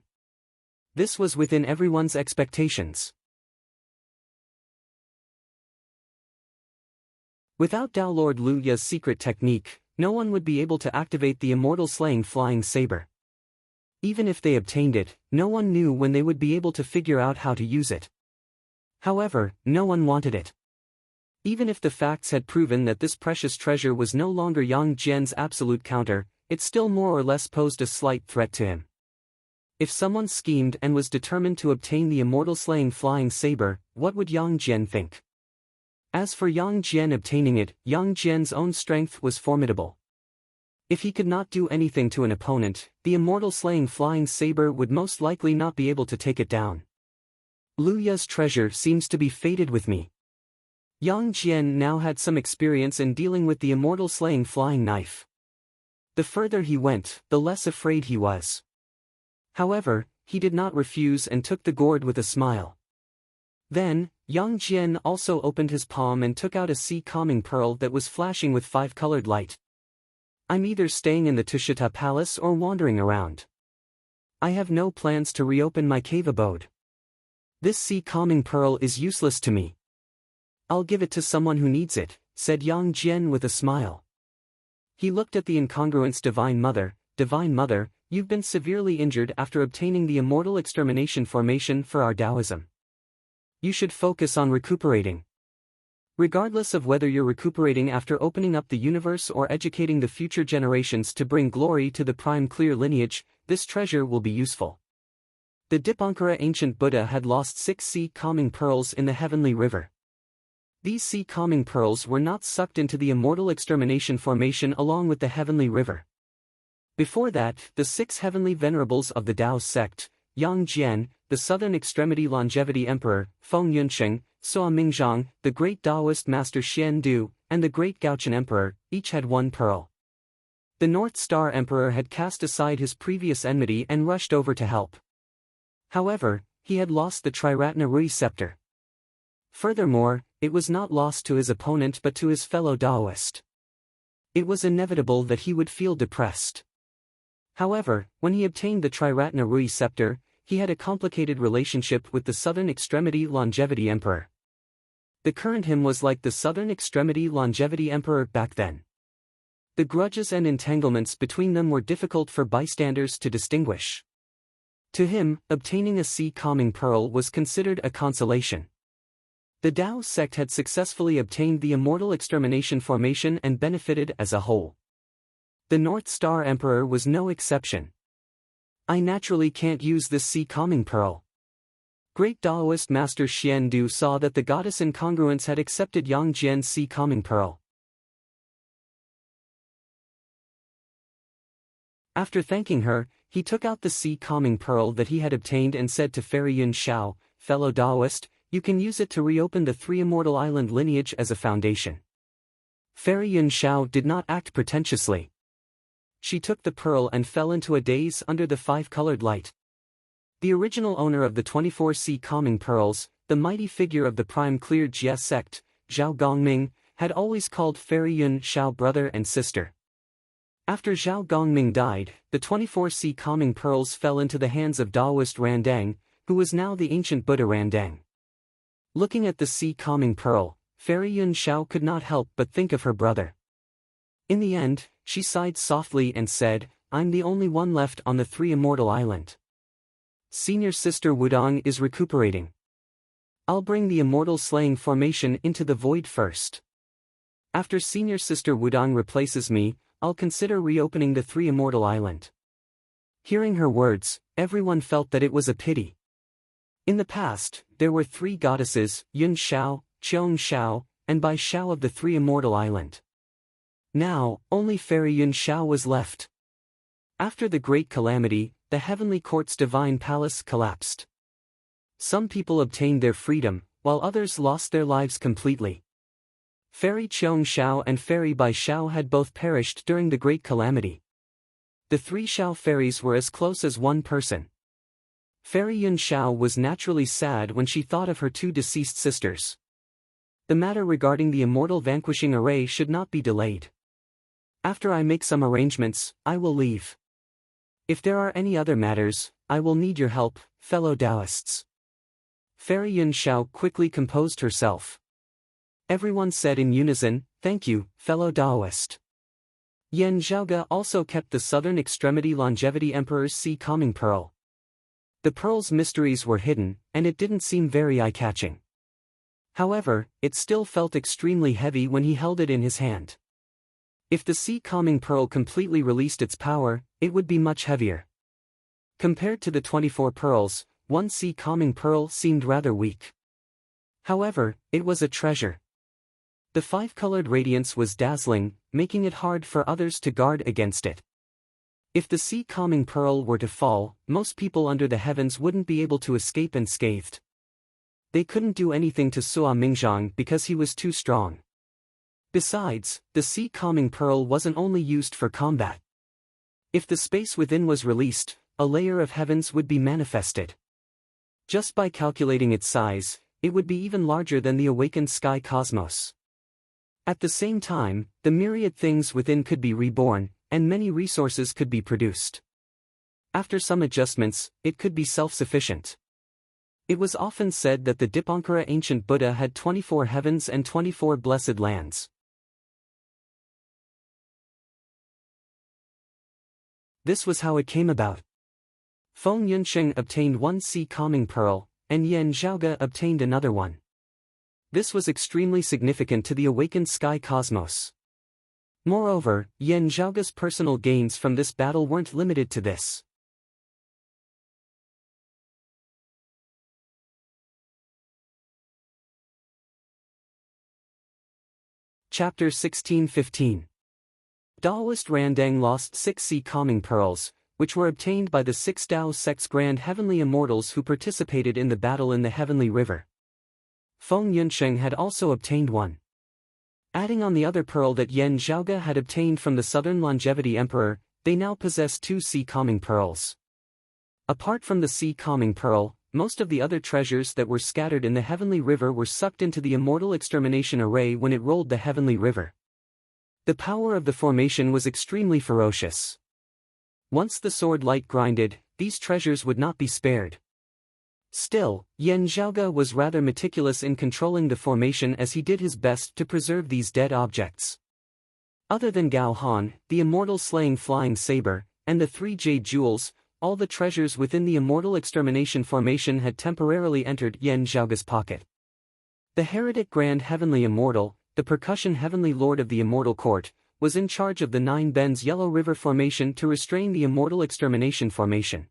This was within everyone's expectations. Without Tao Lord Lu Ya's secret technique, no one would be able to activate the Immortal Slaying Flying Saber. Even if they obtained it, no one knew when they would be able to figure out how to use it. However, no one wanted it. Even if the facts had proven that this precious treasure was no longer Yang Jian's absolute counter, it still more or less posed a slight threat to him. If someone schemed and was determined to obtain the immortal slaying flying saber, what would Yang Jian think? As for Yang Jian obtaining it, Yang Jian's own strength was formidable. If he could not do anything to an opponent, the immortal slaying flying saber would most likely not be able to take it down. Lu Ye's treasure seems to be fated with me. Yang Jian now had some experience in dealing with the immortal slaying flying knife. The further he went, the less afraid he was. However, he did not refuse and took the gourd with a smile. Then, Yang Jian also opened his palm and took out a sea calming pearl that was flashing with 5-colored light. I'm either staying in the Tushita Palace or wandering around. I have no plans to reopen my cave abode. This sea calming pearl is useless to me. I'll give it to someone who needs it, said Yang Jian with a smile. He looked at the incongruence Divine Mother. Divine Mother, you've been severely injured after obtaining the immortal extermination formation for our Taoism. You should focus on recuperating. Regardless of whether you're recuperating after opening up the universe or educating the future generations to bring glory to the prime clear lineage, this treasure will be useful. The Dipankara ancient Buddha had lost 6 sea calming pearls in the heavenly river. These sea calming pearls were not sucked into the immortal extermination formation along with the heavenly river. Before that, the 6 heavenly venerables of the Tao sect, Yang Jian, the Southern Extremity Longevity Emperor, Feng Yunsheng, Suo Mingzhang, the great Taoist Master Xian Du, and the great Gaochen Emperor, each had 1 pearl. The North Star Emperor had cast aside his previous enmity and rushed over to help. However, he had lost the Triratna Rui scepter. Furthermore, it was not lost to his opponent but to his fellow Taoist. It was inevitable that he would feel depressed. However, when he obtained the Triratna Rui scepter, he had a complicated relationship with the Southern Extremity Longevity Emperor. The current him was like the Southern Extremity Longevity Emperor back then. The grudges and entanglements between them were difficult for bystanders to distinguish. To him, obtaining a sea calming pearl was considered a consolation. The Tao sect had successfully obtained the immortal extermination formation and benefited as a whole. The North Star Emperor was no exception. I naturally can't use this sea calming pearl. Great Taoist Master Xian Du saw that the goddess incongruence had accepted Yang Jian's sea calming pearl. After thanking her, he took out the sea calming pearl that he had obtained and said to Fairy Yun Shao, fellow Taoist, you can use it to reopen the 3 Immortal Island lineage as a foundation. Fairy Yun Shao did not act pretentiously. She took the pearl and fell into a daze under the 5-colored light. The original owner of the 24 sea calming pearls, the mighty figure of the prime clear Jia sect, Zhao Gongming, had always called Fairy Yun Shao brother and sister. After Zhao Gongming died, the 24 sea calming pearls fell into the hands of Taoist Randang, who was now the ancient Buddha Randang. Looking at the sea calming pearl, Fairy Yun Shao could not help but think of her brother. In the end, she sighed softly and said, I'm the only one left on the 3 Immortal Island. Senior sister Wudong is recuperating. I'll bring the immortal slaying formation into the void first. After senior sister Wudong replaces me, I'll consider reopening the 3 Immortal Island. Hearing her words, everyone felt that it was a pity. In the past, there were 3 goddesses, Yun Shao, Cheong Shao, and Bai Shao of the 3 Immortal Island. Now, only Fairy Yun Shao was left. After the great calamity, the heavenly court's divine palace collapsed. Some people obtained their freedom, while others lost their lives completely. Fairy Cheong Shao and Fairy Bai Shao had both perished during the great calamity. The 3 Shao fairies were as close as one person. Fairy Yun Shao was naturally sad when she thought of her 2 deceased sisters. The matter regarding the immortal vanquishing array should not be delayed. After I make some arrangements, I will leave. If there are any other matters, I will need your help, fellow Taoists. Fairy Yun Shao quickly composed herself. Everyone said in unison, thank you, fellow Taoist. Yan Zhaoge also kept the southern extremity longevity Emperor's sea calming pearl. The pearl's mysteries were hidden, and it didn't seem very eye-catching. However, it still felt extremely heavy when he held it in his hand. If the sea calming pearl completely released its power, it would be much heavier. Compared to the 24 pearls, one sea calming pearl seemed rather weak. However, it was a treasure. The five-colored radiance was dazzling, making it hard for others to guard against it. If the sea calming pearl were to fall, most people under the heavens wouldn't be able to escape unscathed. They couldn't do anything to Sua Mingzhang because he was too strong. Besides, the sea calming pearl wasn't only used for combat. If the space within was released, a layer of heavens would be manifested. Just by calculating its size, it would be even larger than the awakened sky cosmos. At the same time, the myriad things within could be reborn, and many resources could be produced. After some adjustments, it could be self-sufficient. It was often said that the Dipankara ancient Buddha had 24 heavens and 24 blessed lands. This was how it came about. Feng Yunsheng obtained one sea calming pearl, and Yan Zhaoge obtained another one. This was extremely significant to the awakened sky cosmos. Moreover, Yan Zhaoge's personal gains from this battle weren't limited to this. Chapter 16-15. Daoist Randang lost 6 sea calming pearls, which were obtained by the 6 Dao sect's grand heavenly immortals who participated in the battle in the heavenly river. Feng Yunsheng had also obtained one. Adding on the other pearl that Yan Zhaoge had obtained from the southern longevity emperor, they now possessed 2 sea calming pearls. Apart from the sea calming pearl, most of the other treasures that were scattered in the heavenly river were sucked into the immortal extermination array when it rolled the heavenly river. The power of the formation was extremely ferocious. Once the sword light grinded, these treasures would not be spared. Still, Yan Zhaoge was rather meticulous in controlling the formation as he did his best to preserve these dead objects. Other than Gao Han, the immortal slaying flying saber, and the 3 jade jewels, all the treasures within the immortal extermination formation had temporarily entered Yan Zhaoge's pocket. The heretic grand heavenly immortal, the percussion heavenly lord of the immortal court, was in charge of the 9 Bends Yellow River formation to restrain the immortal extermination formation.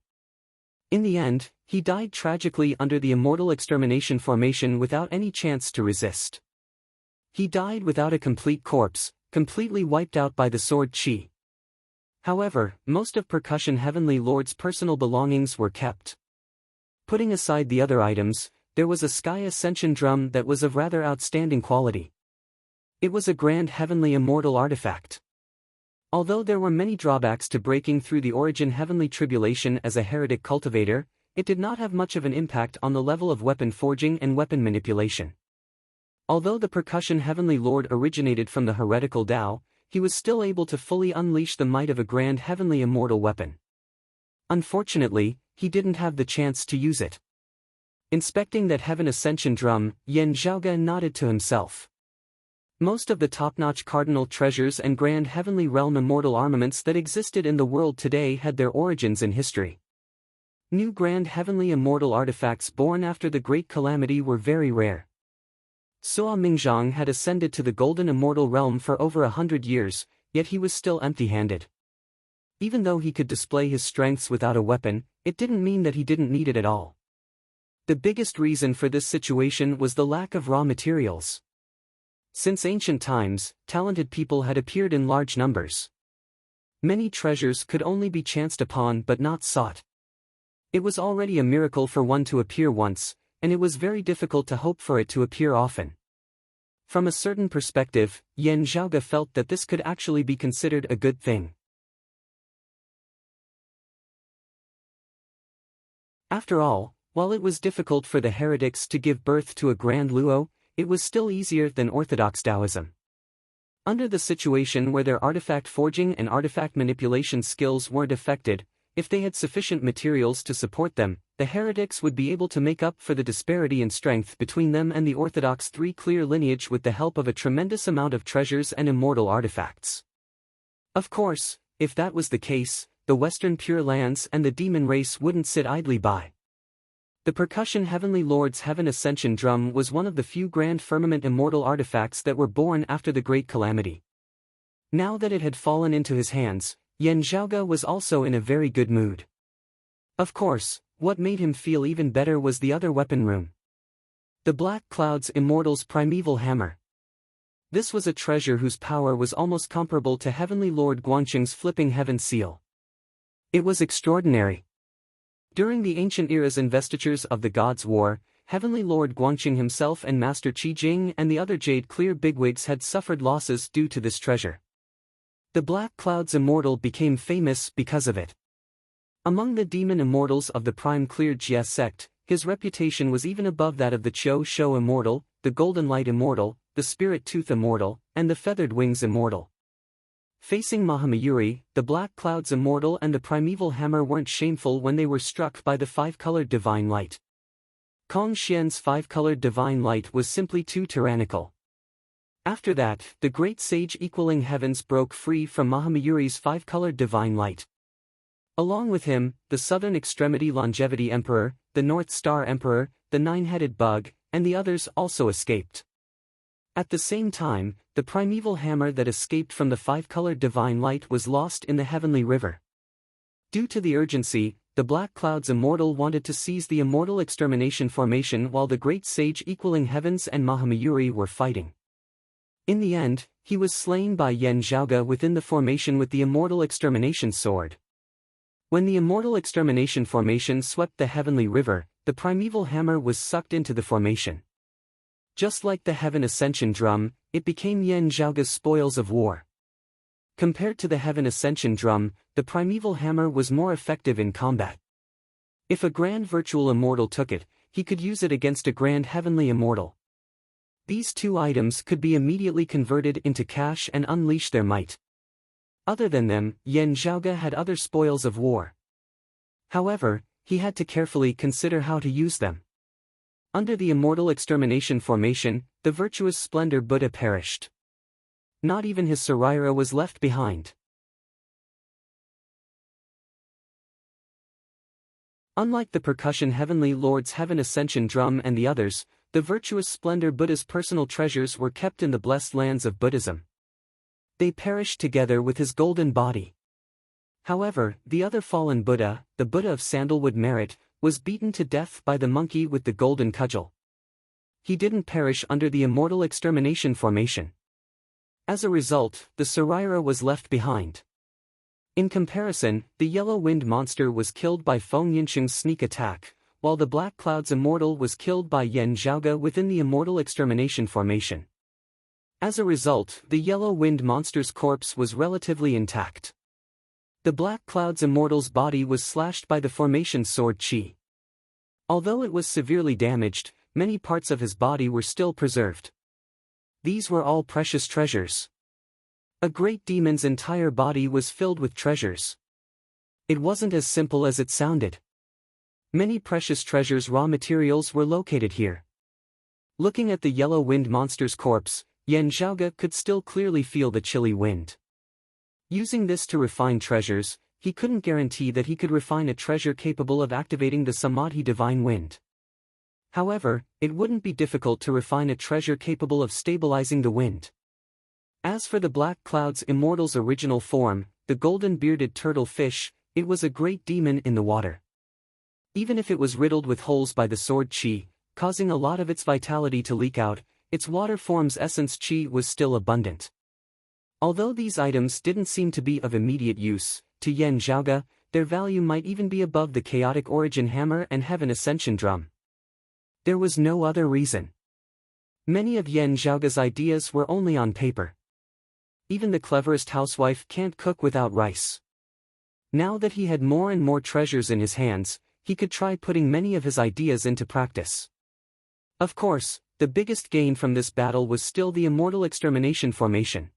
In the end, he died tragically under the immortal extermination formation without any chance to resist. He died without a complete corpse, completely wiped out by the sword Qi. However, most of Percussion Heavenly Lord's personal belongings were kept. Putting aside the other items, there was a Sky Ascension drum that was of rather outstanding quality. It was a grand heavenly immortal artifact. Although there were many drawbacks to breaking through the origin heavenly tribulation as a heretic cultivator, it did not have much of an impact on the level of weapon forging and weapon manipulation. Although the Percussion Heavenly Lord originated from the heretical Tao, he was still able to fully unleash the might of a grand heavenly immortal weapon. Unfortunately, he didn't have the chance to use it. Inspecting that Heaven Ascension drum, Yan Zhaoge nodded to himself. Most of the top-notch cardinal treasures and grand heavenly realm immortal armaments that existed in the world today had their origins in history. New grand heavenly immortal artifacts born after the Great Calamity were very rare. Sua Mingzhang had ascended to the golden immortal realm for over 100 years, yet he was still empty-handed. Even though he could display his strengths without a weapon, it didn't mean that he didn't need it at all. The biggest reason for this situation was the lack of raw materials. Since ancient times, talented people had appeared in large numbers. Many treasures could only be chanced upon but not sought. It was already a miracle for one to appear once, and it was very difficult to hope for it to appear often. From a certain perspective, Yan Zhaoge felt that this could actually be considered a good thing. After all, while it was difficult for the heretics to give birth to a grand Luo, it was still easier than Orthodox Taoism. Under the situation where their artifact forging and artifact manipulation skills weren't affected, if they had sufficient materials to support them, the heretics would be able to make up for the disparity in strength between them and the Orthodox 3 clear lineage with the help of a tremendous amount of treasures and immortal artifacts. Of course, if that was the case, the Western Pure Lands and the demon race wouldn't sit idly by. The percussion Heavenly Lord's Heaven Ascension Drum was one of the few grand firmament immortal artifacts that were born after the Great Calamity. Now that it had fallen into his hands, Yan Zhaoge was also in a very good mood. Of course, what made him feel even better was the other weapon room. The Black Cloud's Immortal's Primeval Hammer. This was a treasure whose power was almost comparable to Heavenly Lord Guanxing's Flipping Heaven Seal. It was extraordinary. During the ancient era's investitures of the Gods' War, Heavenly Lord Guanxing himself and Master Qi Jing and the other Jade Clear bigwigs had suffered losses due to this treasure. The Black Cloud's Immortal became famous because of it. Among the demon immortals of the Prime Clear Jia sect, his reputation was even above that of the Cho Shou Immortal, the Golden Light Immortal, the Spirit Tooth Immortal, and the Feathered Wings Immortal. Facing Mahamayuri, the Black Cloud's Immortal and the Primeval Hammer weren't shameful when they were struck by the five-colored Divine Light. Kong Xian's five-colored Divine Light was simply too tyrannical. After that, the Great Sage Equaling Heavens broke free from Mahamayuri's five-colored Divine Light. Along with him, the Southern Extremity Longevity Emperor, the North Star Emperor, the Nine-Headed Bug, and the others also escaped. At the same time, the primeval hammer that escaped from the five-colored Divine Light was lost in the Heavenly River. Due to the urgency, the Black Cloud's Immortal wanted to seize the Immortal Extermination Formation while the Great Sage Equaling Heavens and Mahamayuri were fighting. In the end, he was slain by Yan Zhaoge within the formation with the Immortal Extermination Sword. When the Immortal Extermination Formation swept the Heavenly River, the primeval hammer was sucked into the formation. Just like the Heaven Ascension Drum, it became Yan Zhaoge's spoils of war. Compared to the Heaven Ascension Drum, the primeval hammer was more effective in combat. If a Grand Virtual Immortal took it, he could use it against a Grand Heavenly Immortal. These two items could be immediately converted into cash and unleash their might. Other than them, Yan Zhaoge had other spoils of war. However, he had to carefully consider how to use them. Under the Immortal Extermination Formation, the virtuous Splendor Buddha perished. Not even his Saraira was left behind. Unlike the percussion Heavenly Lord's Heaven Ascension Drum and the others, the virtuous Splendor Buddha's personal treasures were kept in the blessed lands of Buddhism. They perished together with his golden body. However, the other fallen Buddha, the Buddha of Sandalwood Merit, was beaten to death by the monkey with the golden cudgel. He didn't perish under the Immortal Extermination Formation. As a result, the Saraira was left behind. In comparison, the Yellow Wind Monster was killed by Feng Yinsheng's sneak attack, while the Black Cloud's Immortal was killed by Yan Zhaoge within the Immortal Extermination Formation. As a result, the Yellow Wind Monster's corpse was relatively intact. The Black Cloud's Immortal's body was slashed by the Formation Sword Qi. Although it was severely damaged, many parts of his body were still preserved. These were all precious treasures. A great demon's entire body was filled with treasures. It wasn't as simple as it sounded. Many precious treasures' raw materials were located here. Looking at the Yellow Wind Monster's corpse, Yan Zhaoge could still clearly feel the chilly wind. Using this to refine treasures, he couldn't guarantee that he could refine a treasure capable of activating the Samadhi Divine Wind. However, it wouldn't be difficult to refine a treasure capable of stabilizing the wind. As for the Black Cloud's Immortal's original form, the golden-bearded turtle fish, it was a great demon in the water. Even if it was riddled with holes by the sword Qi, causing a lot of its vitality to leak out, its water form's essence Qi was still abundant. Although these items didn't seem to be of immediate use, to Yan Zhaoge, their value might even be above the Chaotic Origin Hammer and Heaven Ascension Drum. There was no other reason. Many of Yan Zhaoge's ideas were only on paper. Even the cleverest housewife can't cook without rice. Now that he had more and more treasures in his hands, he could try putting many of his ideas into practice. Of course, the biggest gain from this battle was still the Immortal Extermination Formation.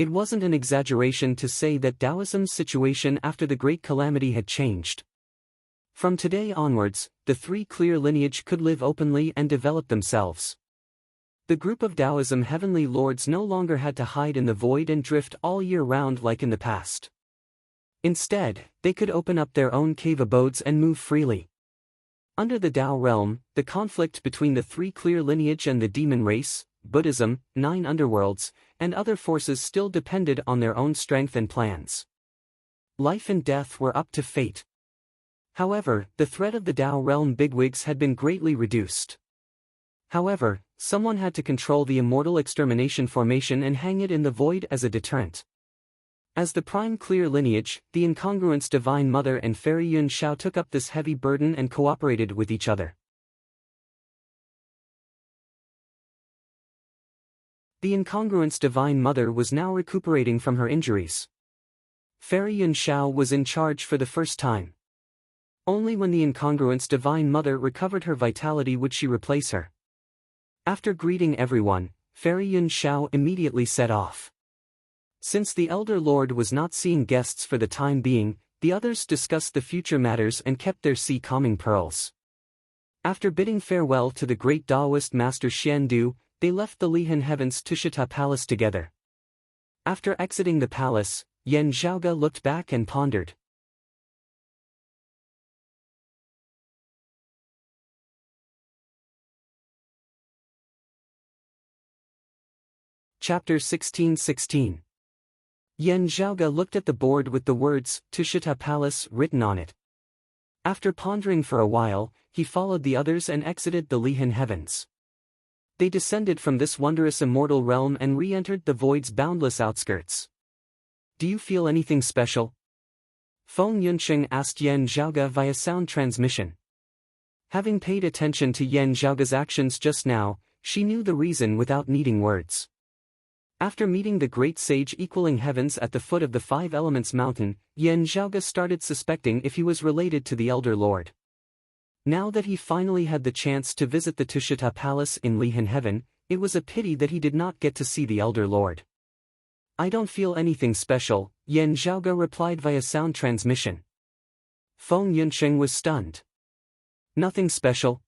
It wasn't an exaggeration to say that Taoism's situation after the Great Calamity had changed. From today onwards, the three clear lineage could live openly and develop themselves. The group of Taoism heavenly lords no longer had to hide in the void and drift all year round like in the past. Instead, they could open up their own cave abodes and move freely. Under the Tao realm, the conflict between the three clear lineage and the demon race, Buddhism, 9 underworlds, and other forces still depended on their own strength and plans. Life and death were up to fate. However, the threat of the Tao realm bigwigs had been greatly reduced. However, someone had to control the immortal extermination formation and hang it in the void as a deterrent. As the prime clear lineage, the incongruence Divine Mother and Fairy Yun Shao took up this heavy burden and cooperated with each other. The incongruence Divine Mother was now recuperating from her injuries. Fairy Yun Shao was in charge for the first time. Only when the incongruence Divine Mother recovered her vitality would she replace her. After greeting everyone, Fairy Yun Shao immediately set off. Since the Elder Lord was not seeing guests for the time being, the others discussed the future matters and kept their sea-calming pearls. After bidding farewell to the great Taoist Master Xian Du, they left the Lihan Heaven's Tushita Palace together. After exiting the palace, Yan Zhaoge looked back and pondered. Chapter 16:16. Yan Zhaoge looked at the board with the words, Tushita Palace, written on it. After pondering for a while, he followed the others and exited the Lihan Heavens. They descended from this wondrous immortal realm and re-entered the void's boundless outskirts. Do you feel anything special? Feng Yunsheng asked Yan Zhaoge via sound transmission. Having paid attention to Yan Zhaoge's actions just now, she knew the reason without needing words. After meeting the great sage equaling heavens at the foot of the Five Elements mountain, Yan Zhaoge started suspecting if he was related to the Elder Lord. Now that he finally had the chance to visit the Tushita Palace in Lihan Heaven, it was a pity that he did not get to see the Elder Lord. I don't feel anything special, Yan Zhaoge replied via sound transmission. Feng Yunsheng was stunned. Nothing special?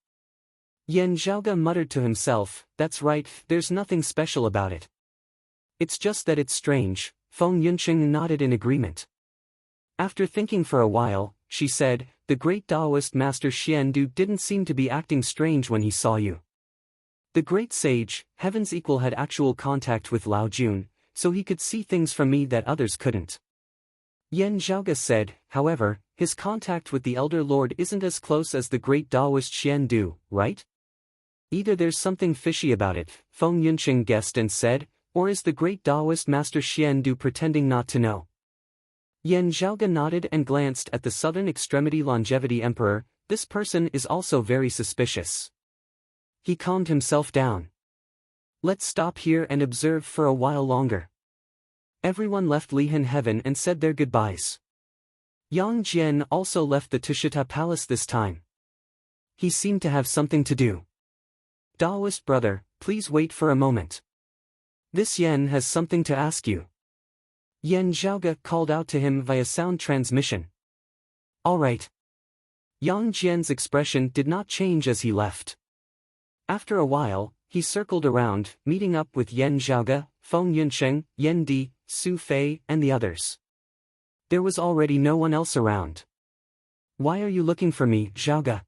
Yan Zhaoge muttered to himself, that's right, there's nothing special about it. It's just that it's strange, Feng Yunsheng nodded in agreement. After thinking for a while, she said, the great Taoist Master Xian Du didn't seem to be acting strange when he saw you. The great sage, Heaven's Equal, had actual contact with Lao Jun, so he could see things from me that others couldn't. Yan Zhaoge said, however, his contact with the Elder Lord isn't as close as the great Taoist Xian Du, right? Either there's something fishy about it, Feng Yunsheng guessed and said, or is the great Taoist Master Xian Du pretending not to know? Yan Zhaoge nodded and glanced at the southern extremity Longevity Emperor. This person is also very suspicious. He calmed himself down. Let's stop here and observe for a while longer. Everyone left Lihan Heaven and said their goodbyes. Yang Jian also left the Tushita Palace this time. He seemed to have something to do. Taoist brother, please wait for a moment. This Yan has something to ask you. Yan Zhaoge called out to him via sound transmission. All right. Yang Jian's expression did not change as he left. After a while, he circled around, meeting up with Yan Zhaoge, Feng Yunsheng, Yan Di, Su Fei, and the others. There was already no one else around. Why are you looking for me, Zhaoge?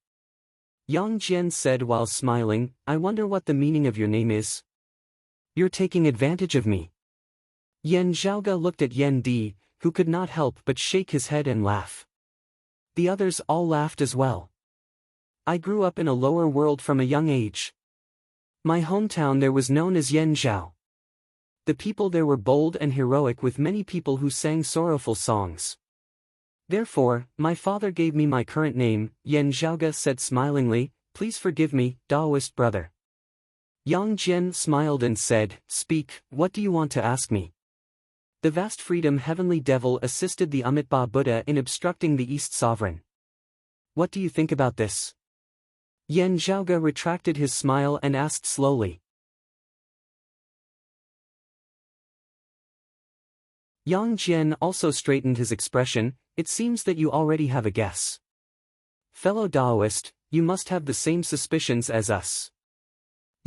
Yang Jian said while smiling, I wonder what the meaning of your name is. You're taking advantage of me. Yan Zhaoge looked at Yan Di, who could not help but shake his head and laugh. The others all laughed as well. I grew up in a lower world from a young age. My hometown there was known as Yanzhao. The people there were bold and heroic, with many people who sang sorrowful songs. Therefore, my father gave me my current name, Yan Zhaoge said smilingly, please forgive me, Taoist brother. Yang Jian smiled and said, speak, what do you want to ask me? The vast freedom heavenly devil assisted the Amitabha Buddha in obstructing the East Sovereign. What do you think about this? Yan Zhaoge retracted his smile and asked slowly. Yang Jian also straightened his expression, it seems that you already have a guess. Fellow Taoist, you must have the same suspicions as us.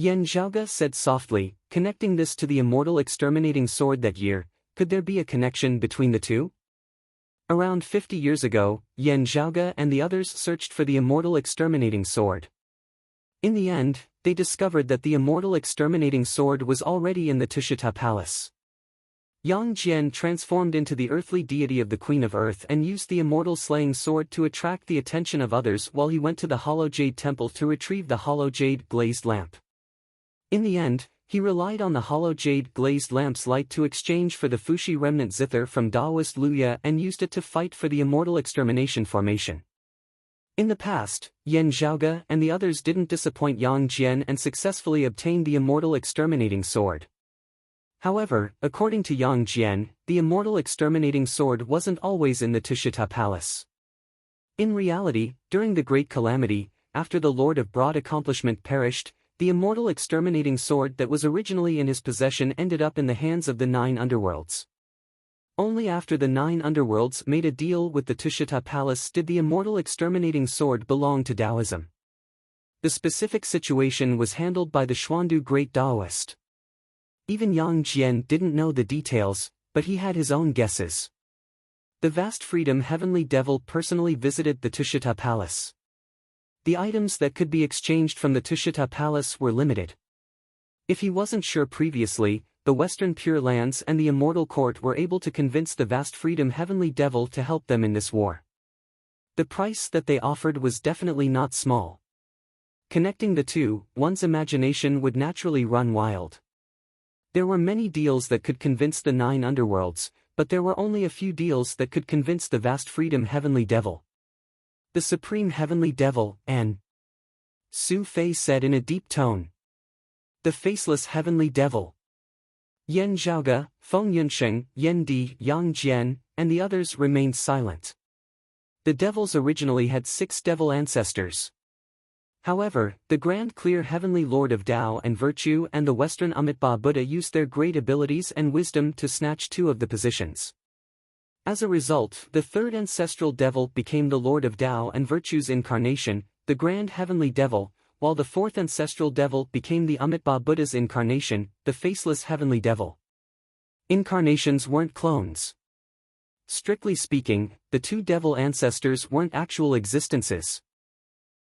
Yan Zhaoge said softly, connecting this to the immortal exterminating sword that year. Could there be a connection between the two? Around 50 years ago, Yan Zhaoge and the others searched for the immortal exterminating sword. In the end, they discovered that the immortal exterminating sword was already in the Tushita Palace. Yang Jian transformed into the earthly deity of the Queen of Earth and used the immortal slaying sword to attract the attention of others while he went to the Hollow Jade Temple to retrieve the Hollow Jade glazed lamp. In the end, he relied on the Hollow Jade glazed lamp's light to exchange for the Fushi remnant zither from Daoist Luya and used it to fight for the immortal extermination formation. In the past, Yan Zhaoge and the others didn't disappoint Yang Jian and successfully obtained the immortal exterminating sword. However, according to Yang Jian, the immortal exterminating sword wasn't always in the Tushita Palace. In reality, during the Great Calamity, after the Lord of Broad Accomplishment perished, the immortal exterminating sword that was originally in his possession ended up in the hands of the 9 underworlds. Only after the 9 underworlds made a deal with the Tushita Palace did the immortal exterminating sword belong to Taoism. The specific situation was handled by the Xuandu Great Daoist. Even Yang Jian didn't know the details, but he had his own guesses. The Vast Freedom Heavenly Devil personally visited the Tushita Palace. The items that could be exchanged from the Tushita Palace were limited. If he wasn't sure previously, the Western Pure Lands and the Immortal Court were able to convince the Vast Freedom Heavenly Devil to help them in this war. The price that they offered was definitely not small. Connecting the two, one's imagination would naturally run wild. There were many deals that could convince the 9 underworlds, but there were only a few deals that could convince the Vast Freedom Heavenly Devil. The Supreme Heavenly Devil, and Su Fei said in a deep tone. The Faceless Heavenly Devil. Yan Zhaoge, Feng Yunsheng, Yan Di, Yang Jian, and the others remained silent. The devils originally had 6 devil ancestors. However, the Grand Clear Heavenly Lord of Tao and Virtue and the Western Amitabha Buddha used their great abilities and wisdom to snatch 2 of the positions. As a result, the 3rd ancestral devil became the Lord of Tao and Virtue's incarnation, the Grand Heavenly Devil, while the 4th ancestral devil became the Amitabha Buddha's incarnation, the Faceless Heavenly Devil. Incarnations weren't clones. Strictly speaking, the 2 devil ancestors weren't actual existences.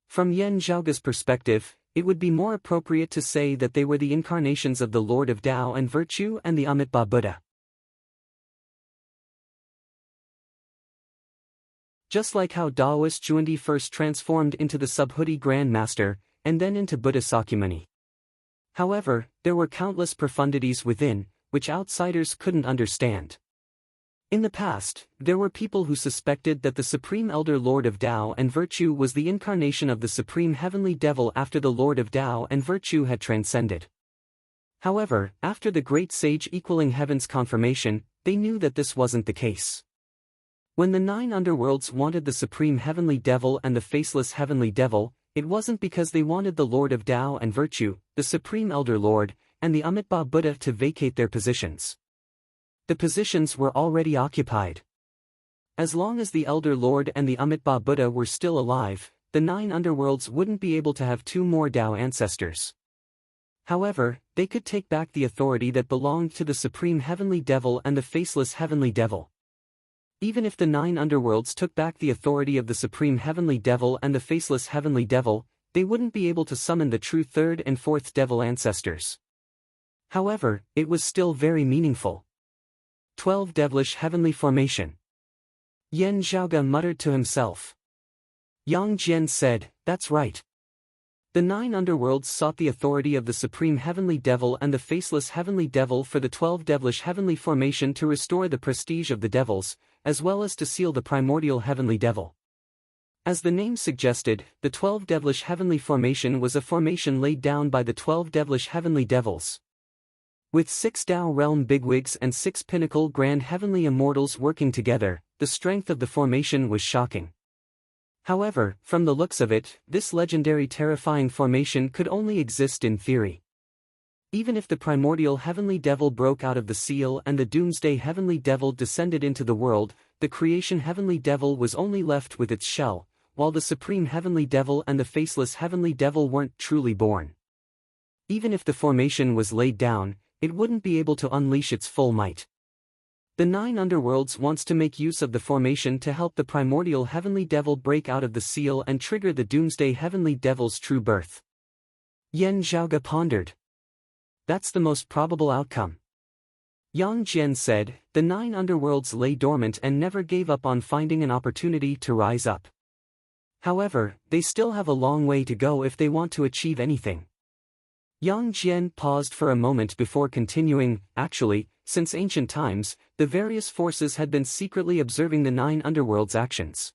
From Yan Zhaoge's perspective, it would be more appropriate to say that they were the incarnations of the Lord of Tao and Virtue and the Amitabha Buddha. Just like how Daoist Zhuandi first transformed into the Subhuti Grand Master, and then into Buddha Sakyamuni. However, there were countless profundities within, which outsiders couldn't understand. In the past, there were people who suspected that the Supreme Elder Lord of Tao and Virtue was the incarnation of the Supreme Heavenly Devil after the Lord of Tao and Virtue had transcended. However, after the Great Sage Equaling Heaven's confirmation, they knew that this wasn't the case. When the 9 underworlds wanted the Supreme Heavenly Devil and the Faceless Heavenly Devil, it wasn't because they wanted the Lord of Tao and Virtue, the Supreme Elder Lord, and the Amitabha Buddha to vacate their positions. The positions were already occupied. As long as the Elder Lord and the Amitabha Buddha were still alive, the 9 underworlds wouldn't be able to have 2 more Tao ancestors. However, they could take back the authority that belonged to the Supreme Heavenly Devil and the Faceless Heavenly Devil. Even if the 9 underworlds took back the authority of the Supreme Heavenly Devil and the Faceless Heavenly Devil, they wouldn't be able to summon the true 3rd and 4th devil ancestors. However, it was still very meaningful. 12 devilish heavenly formation. Yan Zhaoge muttered to himself. Yang Jian said, that's right. The 9 underworlds sought the authority of the Supreme Heavenly Devil and the Faceless Heavenly Devil for the 12 devilish heavenly formation to restore the prestige of the devils, as well as to seal the primordial Heavenly Devil. As the name suggested, the 12 devilish heavenly formation was a formation laid down by the 12 devilish heavenly devils. With 6 Tao realm bigwigs and 6 pinnacle grand heavenly immortals working together, the strength of the formation was shocking. However, from the looks of it, this legendary terrifying formation could only exist in theory. Even if the primordial Heavenly Devil broke out of the seal and the Doomsday Heavenly Devil descended into the world, the Creation Heavenly Devil was only left with its shell, while the Supreme Heavenly Devil and the Faceless Heavenly Devil weren't truly born. Even if the formation was laid down, it wouldn't be able to unleash its full might. The nine underworlds wants to make use of the formation to help the primordial heavenly devil break out of the seal and trigger the doomsday heavenly devil's true birth. Yan Zhaoge pondered. That's the most probable outcome. Yang Jian said, the nine underworlds lay dormant and never gave up on finding an opportunity to rise up. However, they still have a long way to go if they want to achieve anything. Yang Jian paused for a moment before continuing, actually, since ancient times, the various forces had been secretly observing the nine underworlds' actions.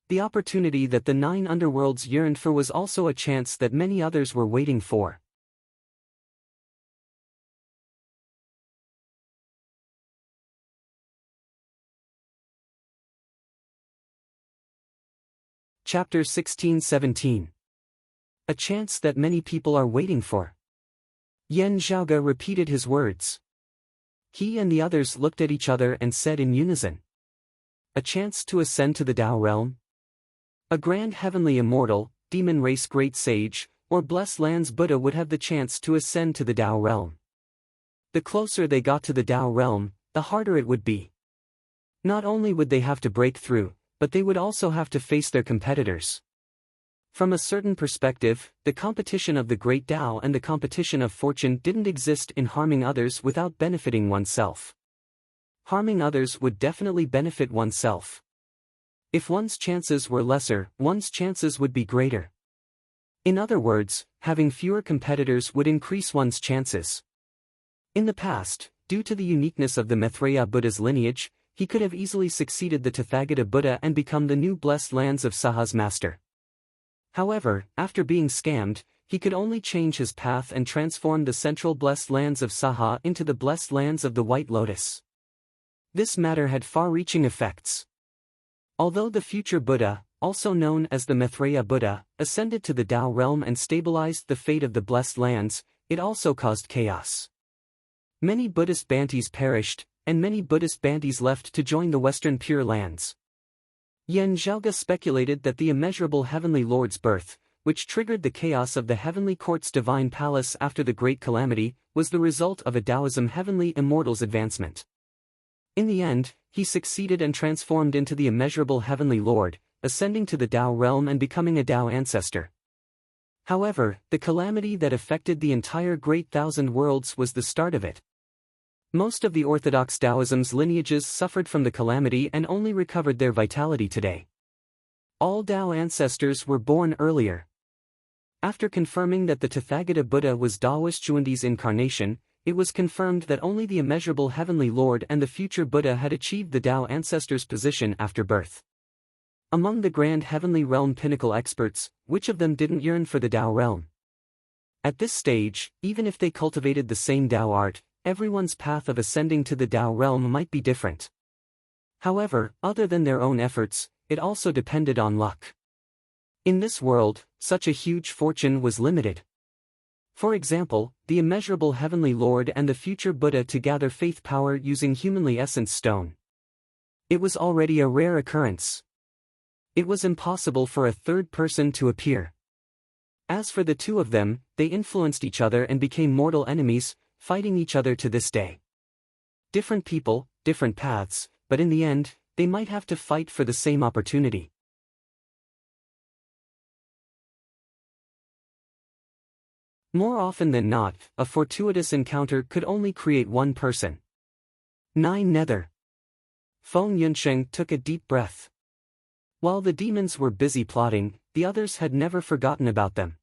The opportunity that the nine underworlds yearned for was also a chance that many others were waiting for. Chapter 16-17. A chance that many people are waiting for. Yan Zhaoge repeated his words. He and the others looked at each other and said in unison. A chance to ascend to the Tao realm? A grand heavenly immortal, demon race great sage, or blessed lands Buddha would have the chance to ascend to the Tao realm. The closer they got to the Tao realm, the harder it would be. Not only would they have to break through, but they would also have to face their competitors. From a certain perspective, the competition of the great Tao and the competition of fortune didn't exist in harming others without benefiting oneself. Harming others would definitely benefit oneself. If one's chances were lesser, one's chances would be greater. In other words, having fewer competitors would increase one's chances. In the past, due to the uniqueness of the Maitreya Buddha's lineage, he could have easily succeeded the Tathagata Buddha and become the new blessed lands of Saha's master. However, after being scammed, he could only change his path and transform the central blessed lands of Saha into the blessed lands of the White Lotus. This matter had far-reaching effects. Although the future Buddha, also known as the Maitreya Buddha, ascended to the Tao realm and stabilized the fate of the blessed lands, it also caused chaos. Many Buddhist Bantis perished, and many Buddhist Bantis left to join the Western Pure Lands. Yan Zhaoge speculated that the immeasurable Heavenly Lord's birth, which triggered the chaos of the Heavenly Court's divine palace after the Great Calamity, was the result of a Taoism Heavenly Immortal's advancement. In the end, he succeeded and transformed into the immeasurable Heavenly Lord, ascending to the Tao realm and becoming a Tao ancestor. However, the calamity that affected the entire Great Thousand Worlds was the start of it. Most of the orthodox Taoism's lineages suffered from the calamity and only recovered their vitality today. All Tao ancestors were born earlier. After confirming that the Tathagata Buddha was Taoist Chuandi's incarnation, it was confirmed that only the immeasurable Heavenly Lord and the future Buddha had achieved the Tao ancestor's position after birth. Among the grand heavenly realm pinnacle experts, which of them didn't yearn for the Tao realm? At this stage, even if they cultivated the same Tao art, everyone's path of ascending to the Tao realm might be different. However, other than their own efforts, it also depended on luck. In this world, such a huge fortune was limited. For example, the immeasurable Heavenly Lord and the future Buddha to gather faith power using humanly essenced stone. It was already a rare occurrence. It was impossible for a third person to appear. As for the two of them, they influenced each other and became mortal enemies, fighting each other to this day. Different people, different paths, but in the end, they might have to fight for the same opportunity. More often than not, a fortuitous encounter could only create one person. 9 Nether. Feng Yunsheng took a deep breath. While the demons were busy plotting, the others had never forgotten about them.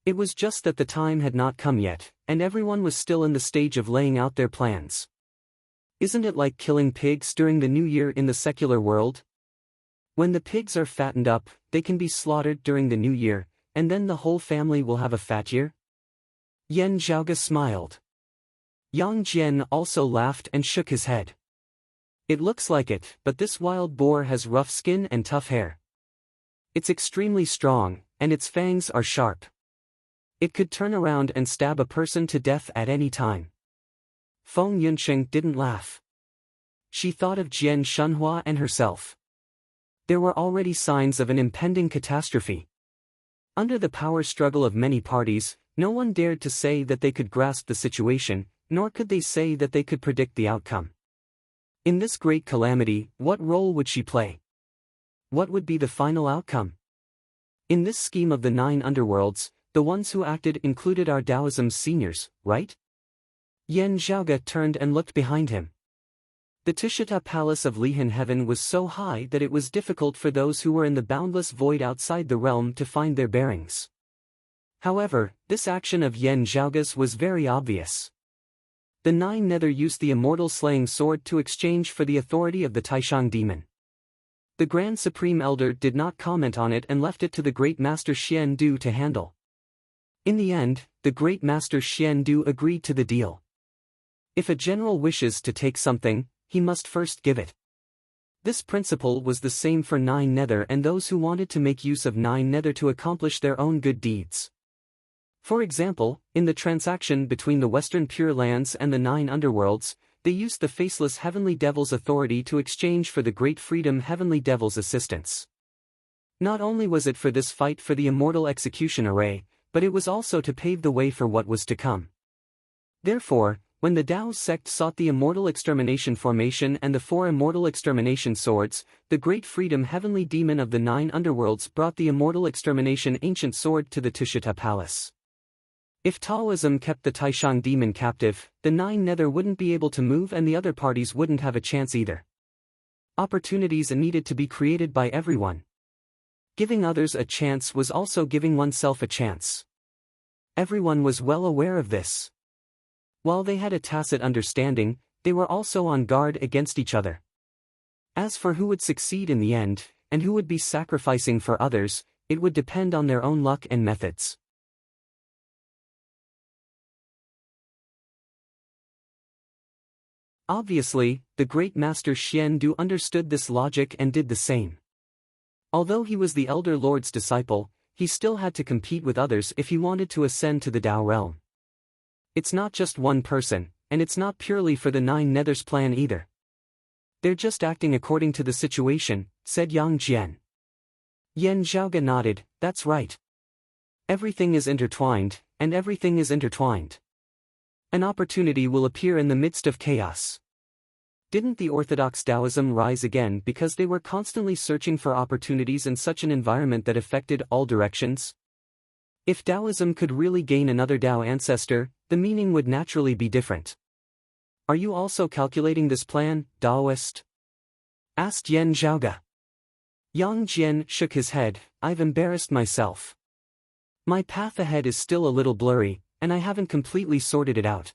It was just that the time had not come yet, and everyone was still in the stage of laying out their plans. Isn't it like killing pigs during the New Year in the secular world? When the pigs are fattened up, they can be slaughtered during the New Year, and then the whole family will have a fat year? Yan Zhaoge smiled. Yang Jian also laughed and shook his head. It looks like it, but this wild boar has rough skin and tough hair. It's extremely strong, and its fangs are sharp. It could turn around and stab a person to death at any time. Feng Yunsheng didn't laugh. She thought of Jian Shunhua and herself. There were already signs of an impending catastrophe. Under the power struggle of many parties, No one dared to say that they could grasp the situation, nor could they say that they could predict the outcome. In this great calamity, what role would she play? What would be the final outcome? In this scheme of the 9 underworlds, the ones who acted included our Taoism's seniors, right? Yan Zhaoge turned and looked behind him. The Tushita palace of Lihan heaven was so high that it was difficult for those who were in the boundless void outside the realm to find their bearings. However, this action of Yan Zhaoge's was very obvious. The 9 nether used the immortal slaying sword to exchange for the authority of the Taishang demon. The Grand Supreme Elder did not comment on it and left it to the Great Master Xian Du to handle. In the end, the Great Master Xian Du agreed to the deal. If a general wishes to take something, he must first give it. This principle was the same for 9 nether and those who wanted to make use of 9 nether to accomplish their own good deeds. For example, in the transaction between the Western Pure Lands and the 9 underworlds, they used the faceless Heavenly Devil's authority to exchange for the Great Freedom Heavenly Devil's assistance. Not only was it for this fight for the immortal execution array, but it was also to pave the way for what was to come. Therefore, when the Tao sect sought the immortal extermination formation and the 4 immortal extermination swords, the Great Freedom Heavenly Demon of the 9 underworlds brought the immortal extermination ancient sword to the Tushita palace. If Taoism kept the Taishang demon captive, the 9 nether wouldn't be able to move and the other parties wouldn't have a chance either. Opportunities needed to be created by everyone. Giving others a chance was also giving oneself a chance. Everyone was well aware of this. While they had a tacit understanding, they were also on guard against each other. As for who would succeed in the end, and who would be sacrificing for others, it would depend on their own luck and methods. Obviously, the great master Xian Du understood this logic and did the same. Although he was the Elder Lord's disciple, he still had to compete with others if he wanted to ascend to the Tao realm. It's not just one person, and it's not purely for the 9 nether's plan either. They're just acting according to the situation, said Yang Jian. Yan Zhaoge nodded, that's right. Everything is intertwined, and everything is intertwined. An opportunity will appear in the midst of chaos. Didn't the orthodox Taoism rise again because they were constantly searching for opportunities in such an environment that affected all directions? If Taoism could really gain another Tao ancestor, the meaning would naturally be different. Are you also calculating this plan, Taoist? Asked Yan Zhaoge. Yang Jian shook his head, I've embarrassed myself. My path ahead is still a little blurry, and I haven't completely sorted it out.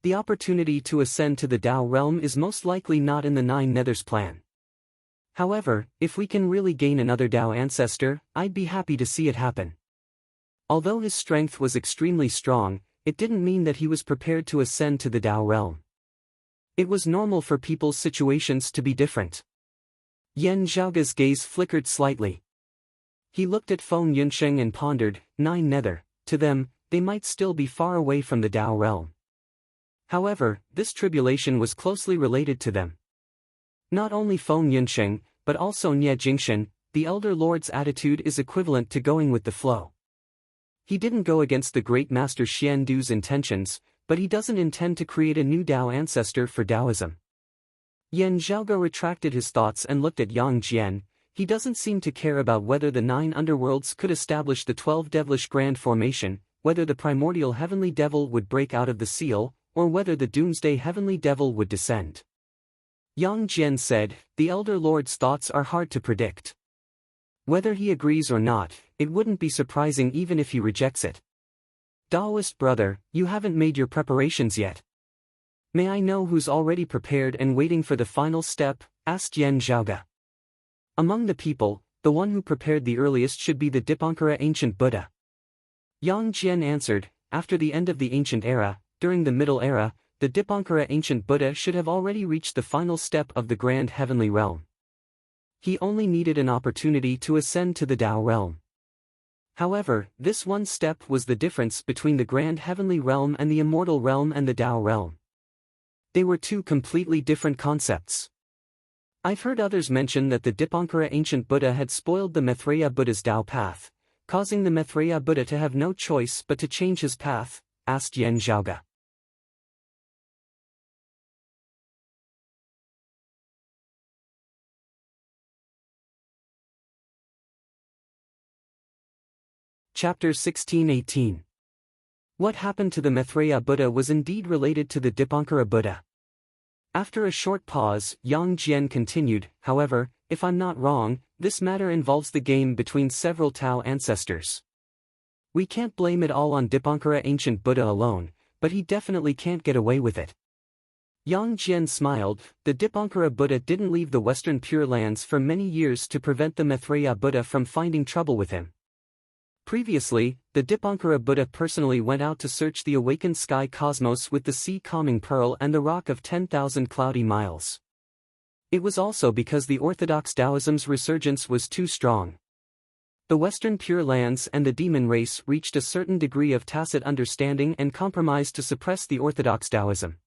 The opportunity to ascend to the Tao realm is most likely not in the 9 nether's plan. However, if we can really gain another Tao ancestor, I'd be happy to see it happen. Although his strength was extremely strong, it didn't mean that he was prepared to ascend to the Tao realm. It was normal for people's situations to be different. Yan Zhaoge's gaze flickered slightly. He looked at Feng Yunsheng and pondered, 9 nether, to them, they might still be far away from the Tao realm. However, this tribulation was closely related to them. Not only Feng Yunsheng, but also Nie Jingshen, the Elder Lord's attitude is equivalent to going with the flow. He didn't go against the great master Xian Du's intentions, but he doesn't intend to create a new Tao ancestor for Taoism. Yan Zhaoge retracted his thoughts and looked at Yang Jian. He doesn't seem to care about whether the 9 underworlds could establish the 12 devilish grand formation, whether the primordial heavenly devil would break out of the seal, or whether the doomsday heavenly devil would descend. Yang Jian said, the Elder Lord's thoughts are hard to predict. Whether he agrees or not, it wouldn't be surprising even if he rejects it. Taoist brother, you haven't made your preparations yet. May I know who's already prepared and waiting for the final step? Asked Yan Zhaoge. Among the people, the one who prepared the earliest should be the Dipankara ancient Buddha. Yang Jian answered, after the end of the ancient era, during the middle era, the Dipankara ancient Buddha should have already reached the final step of the grand heavenly realm. He only needed an opportunity to ascend to the Tao realm. However, this one step was the difference between the grand heavenly realm and the immortal realm and the Tao realm. They were two completely different concepts. I've heard others mention that the Dipankara ancient Buddha had spoiled the Maitreya Buddha's Tao path, causing the Maitreya Buddha to have no choice but to change his path? Asked Yen Zhaoge. Chapter 16-18. What happened to the Maitreya Buddha was indeed related to the Dipankara Buddha. After a short pause, Yang Jian continued, however, if I'm not wrong, this matter involves the game between several Tao ancestors. We can't blame it all on Dipankara ancient Buddha alone, but he definitely can't get away with it. Yang Jian smiled. The Dipankara Buddha didn't leave the Western Pure Lands for many years to prevent the Maitreya Buddha from finding trouble with him. Previously, the Dipankara Buddha personally went out to search the awakened sky cosmos with the sea calming pearl and the rock of 10,000 cloudy miles. It was also because the orthodox Taoism's resurgence was too strong. The Western Pure Lands and the demon race reached a certain degree of tacit understanding and compromise to suppress the orthodox Taoism.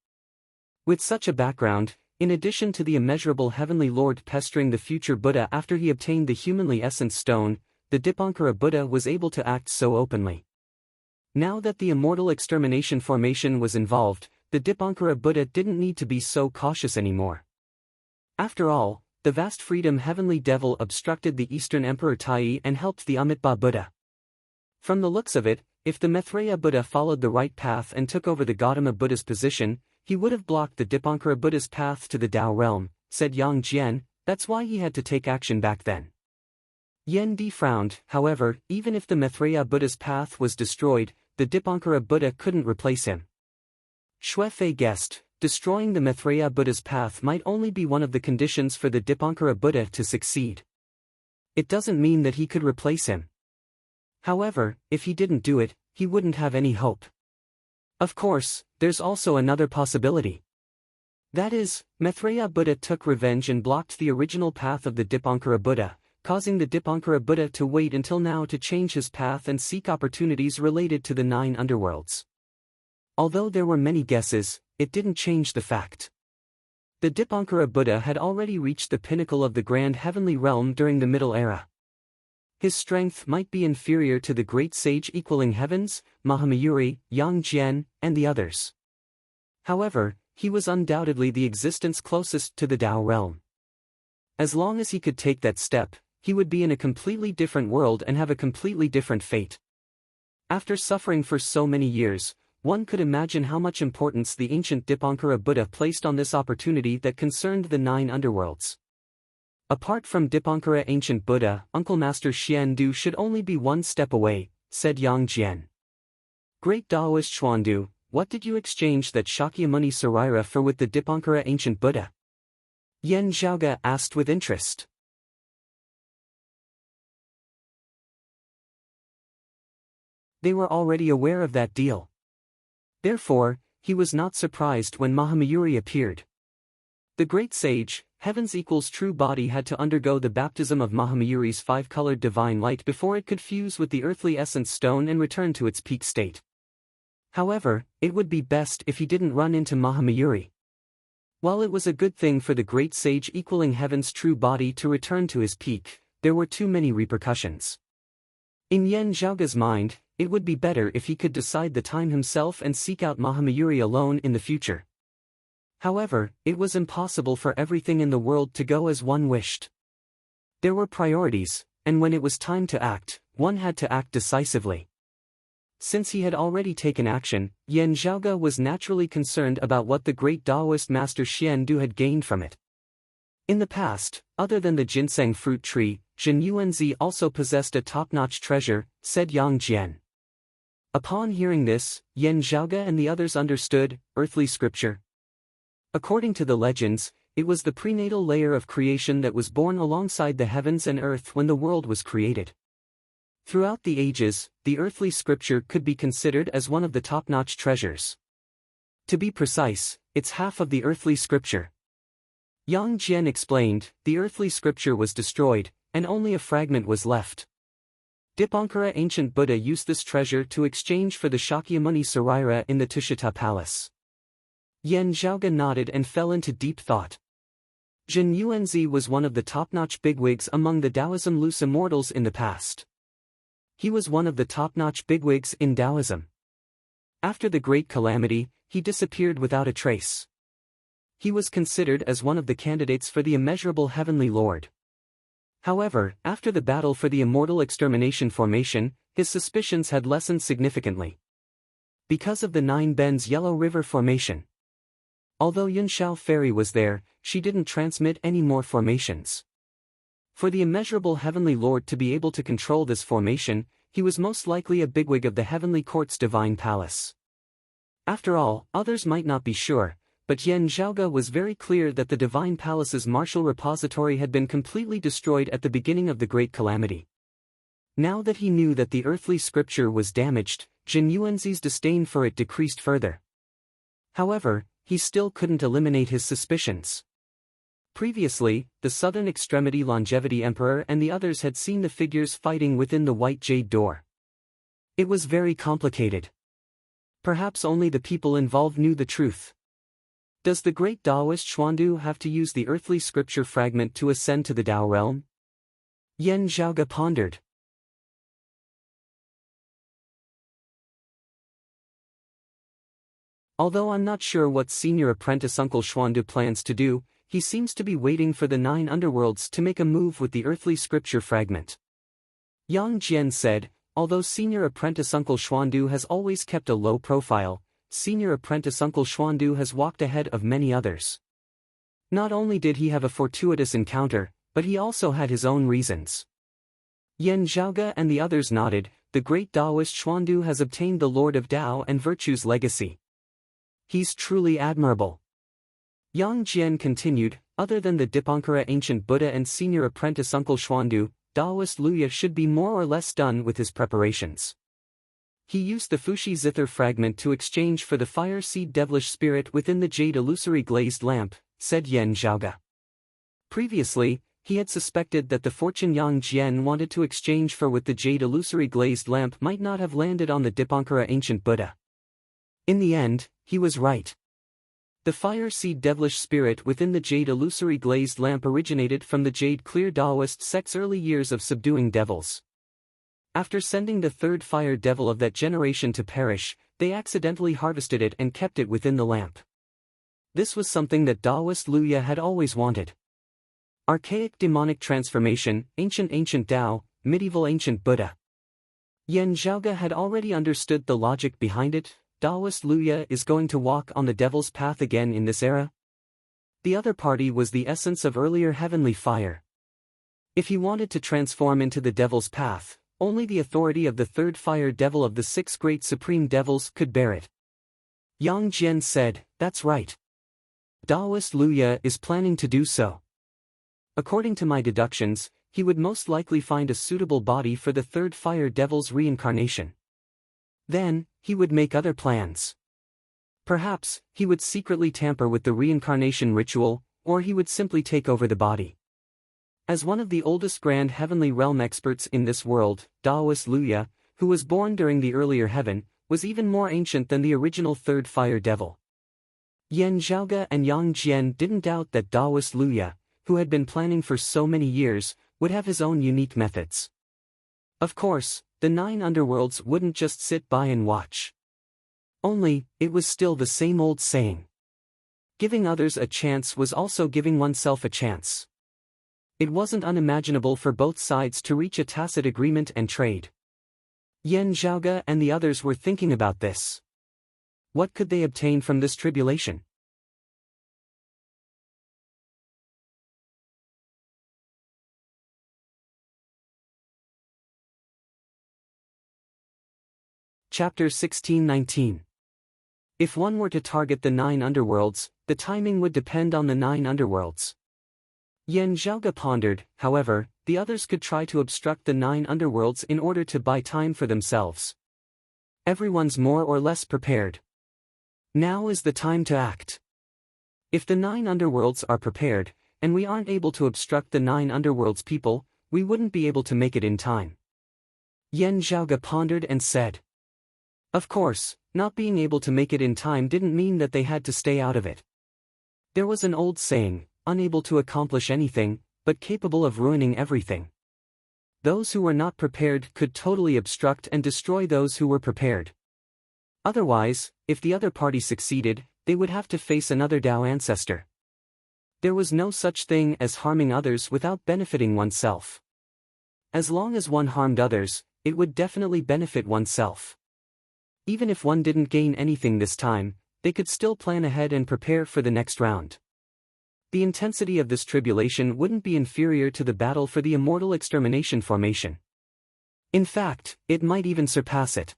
With such a background, in addition to the immeasurable heavenly Lord pestering the future Buddha after he obtained the humanly essence stone, the Dipankara Buddha was able to act so openly. Now that the immortal extermination formation was involved, the Dipankara Buddha didn't need to be so cautious anymore. After all, the vast freedom heavenly devil obstructed the Eastern Emperor Tai and helped the Amitabha Buddha. From the looks of it, if the Maitreya Buddha followed the right path and took over the Gautama Buddha's position, he would have blocked the Dipankara Buddha's path to the Tao realm, said Yang Jian. That's why he had to take action back then. Yen Di frowned. However, even if the Maitreya Buddha's path was destroyed, the Dipankara Buddha couldn't replace him. Xue Fei guessed, destroying the Maitreya Buddha's path might only be one of the conditions for the Dipankara Buddha to succeed. It doesn't mean that he could replace him. However, if he didn't do it, he wouldn't have any hope. Of course, there's also another possibility. That is, Maitreya Buddha took revenge and blocked the original path of the Dipankara Buddha, causing the Dipankara Buddha to wait until now to change his path and seek opportunities related to the 9 underworlds. Although there were many guesses, it didn't change the fact. The Dipankara Buddha had already reached the pinnacle of the grand heavenly realm during the Middle Era. His strength might be inferior to the great sage equaling heavens, Mahamayuri, Yang Jian, and the others. However, he was undoubtedly the existence closest to the Tao realm. As long as he could take that step, he would be in a completely different world and have a completely different fate. After suffering for so many years, one could imagine how much importance the ancient Dipankara Buddha placed on this opportunity that concerned the 9 underworlds. Apart from Dipankara ancient Buddha, Uncle Master Xuandu should only be one step away, said Yang Jian. Great Taoist Xuandu, what did you exchange that Shakyamuni Sarira for with the Dipankara ancient Buddha? Yen Zhaoge asked with interest. They were already aware of that deal. Therefore, he was not surprised when Mahamayuri appeared. The great sage, heaven's equals true body, had to undergo the baptism of Mahamayuri's 5-colored divine light before it could fuse with the earthly essence stone and return to its peak state. However, it would be best if he didn't run into Mahamayuri. While it was a good thing for the great sage equaling heaven's true body to return to his peak, there were too many repercussions. In Yen Zhaoge's mind, it would be better if he could decide the time himself and seek out Mahamayuri alone in the future. However, it was impossible for everything in the world to go as one wished. There were priorities, and when it was time to act, one had to act decisively. Since he had already taken action, Yen Zhaoge was naturally concerned about what the great Taoist master Xuandu had gained from it. In the past, other than the ginseng fruit tree, Zhen Yuanzi also possessed a top-notch treasure, said Yang Jian. Upon hearing this, Yen Zhaoge and the others understood, earthly scripture. According to the legends, it was the prenatal layer of creation that was born alongside the heavens and earth when the world was created. Throughout the ages, the earthly scripture could be considered as one of the top-notch treasures. To be precise, it's half of the earthly scripture. Yang Jian explained, the earthly scripture was destroyed, and only a fragment was left. Dipankara ancient Buddha used this treasure to exchange for the Shakyamuni Sarira in the Tushita palace. Yen Zhaoge nodded and fell into deep thought. Zhen Yuanzi was one of the top-notch bigwigs among the Taoism loose immortals in the past. He was one of the top-notch bigwigs in Taoism. After the Great Calamity, he disappeared without a trace. He was considered as one of the candidates for the immeasurable Heavenly Lord. However, after the battle for the Immortal Extermination Formation, his suspicions had lessened significantly. Because of the Nine Bends Yellow River Formation. Although Yunshao Fairy was there, she didn't transmit any more formations. For the immeasurable Heavenly Lord to be able to control this formation, he was most likely a bigwig of the Heavenly Court's Divine Palace. After all, others might not be sure, but Yen Zhaoge was very clear that the Divine Palace's martial repository had been completely destroyed at the beginning of the Great Calamity. Now that he knew that the earthly scripture was damaged, Jin Yuanzi's disdain for it decreased further. However, he still couldn't eliminate his suspicions. Previously, the Southern Extremity Longevity Emperor and the others had seen the figures fighting within the White Jade Door. It was very complicated. Perhaps only the people involved knew the truth. Does the great Taoist Xuandu have to use the earthly scripture fragment to ascend to the Tao realm? Yen Zhaoge pondered. Although I'm not sure what senior apprentice Uncle Xuandu plans to do, he seems to be waiting for the 9 underworlds to make a move with the earthly scripture fragment. Yang Jian said, although senior apprentice Uncle Xuandu has always kept a low profile, senior apprentice Uncle Xuandu has walked ahead of many others. Not only did he have a fortuitous encounter, but he also had his own reasons. Yen Zhaoge and the others nodded. The great Taoist Xuandu has obtained the Lord of Tao and Virtue's legacy. He's truly admirable. Yang Jian continued, other than the Dipankara ancient Buddha and senior apprentice Uncle Xuandu, Taoist Luya should be more or less done with his preparations. He used the Fushi Zither fragment to exchange for the fire seed devilish spirit within the jade illusory glazed lamp, said Yen Zhaoge. Previously, he had suspected that the fortune Yang Jian wanted to exchange for with the jade illusory glazed lamp might not have landed on the Dipankara ancient Buddha. In the end, he was right. The fire seed devilish spirit within the jade illusory glazed lamp originated from the jade clear Taoist sect's early years of subduing devils. After sending the third fire devil of that generation to perish, they accidentally harvested it and kept it within the lamp. This was something that Taoist Luya had always wanted. Archaic demonic transformation, ancient Tao, medieval ancient Buddha. Yen Zhaoge had already understood the logic behind it. Taoist Luya is going to walk on the devil's path again in this era? The other party was the essence of earlier heavenly fire. If he wanted to transform into the devil's path, only the authority of the third fire devil of the 6 great supreme devils could bear it. Yang Jian said, that's right. Taoist Luya is planning to do so. According to my deductions, he would most likely find a suitable body for the third fire devil's reincarnation. Then, he would make other plans. Perhaps, he would secretly tamper with the reincarnation ritual, or he would simply take over the body. As one of the oldest grand heavenly realm experts in this world, Taoist Luya, who was born during the earlier heaven, was even more ancient than the original third fire devil. Yen Zhaoge and Yang Jian didn't doubt that Taoist Luya, who had been planning for so many years, would have his own unique methods. Of course, the 9 underworlds wouldn't just sit by and watch. Only, it was still the same old saying. Giving others a chance was also giving oneself a chance. It wasn't unimaginable for both sides to reach a tacit agreement and trade. Yen Zhaoge and the others were thinking about this. What could they obtain from this tribulation? Chapter 16-19. If one were to target the 9 underworlds, the timing would depend on the 9 underworlds. Yen Zhaoge pondered. However, the others could try to obstruct the 9 underworlds in order to buy time for themselves. Everyone's more or less prepared. Now is the time to act. If the 9 underworlds are prepared, and we aren't able to obstruct the 9 underworlds people, we wouldn't be able to make it in time. Yen Zhaoge pondered and said. Of course, not being able to make it in time didn't mean that they had to stay out of it. There was an old saying, unable to accomplish anything, but capable of ruining everything. Those who were not prepared could totally obstruct and destroy those who were prepared. Otherwise, if the other party succeeded, they would have to face another Tao ancestor. There was no such thing as harming others without benefiting oneself. As long as one harmed others, it would definitely benefit oneself. Even if one didn't gain anything this time, they could still plan ahead and prepare for the next round. The intensity of this tribulation wouldn't be inferior to the battle for the immortal extermination formation. In fact, it might even surpass it.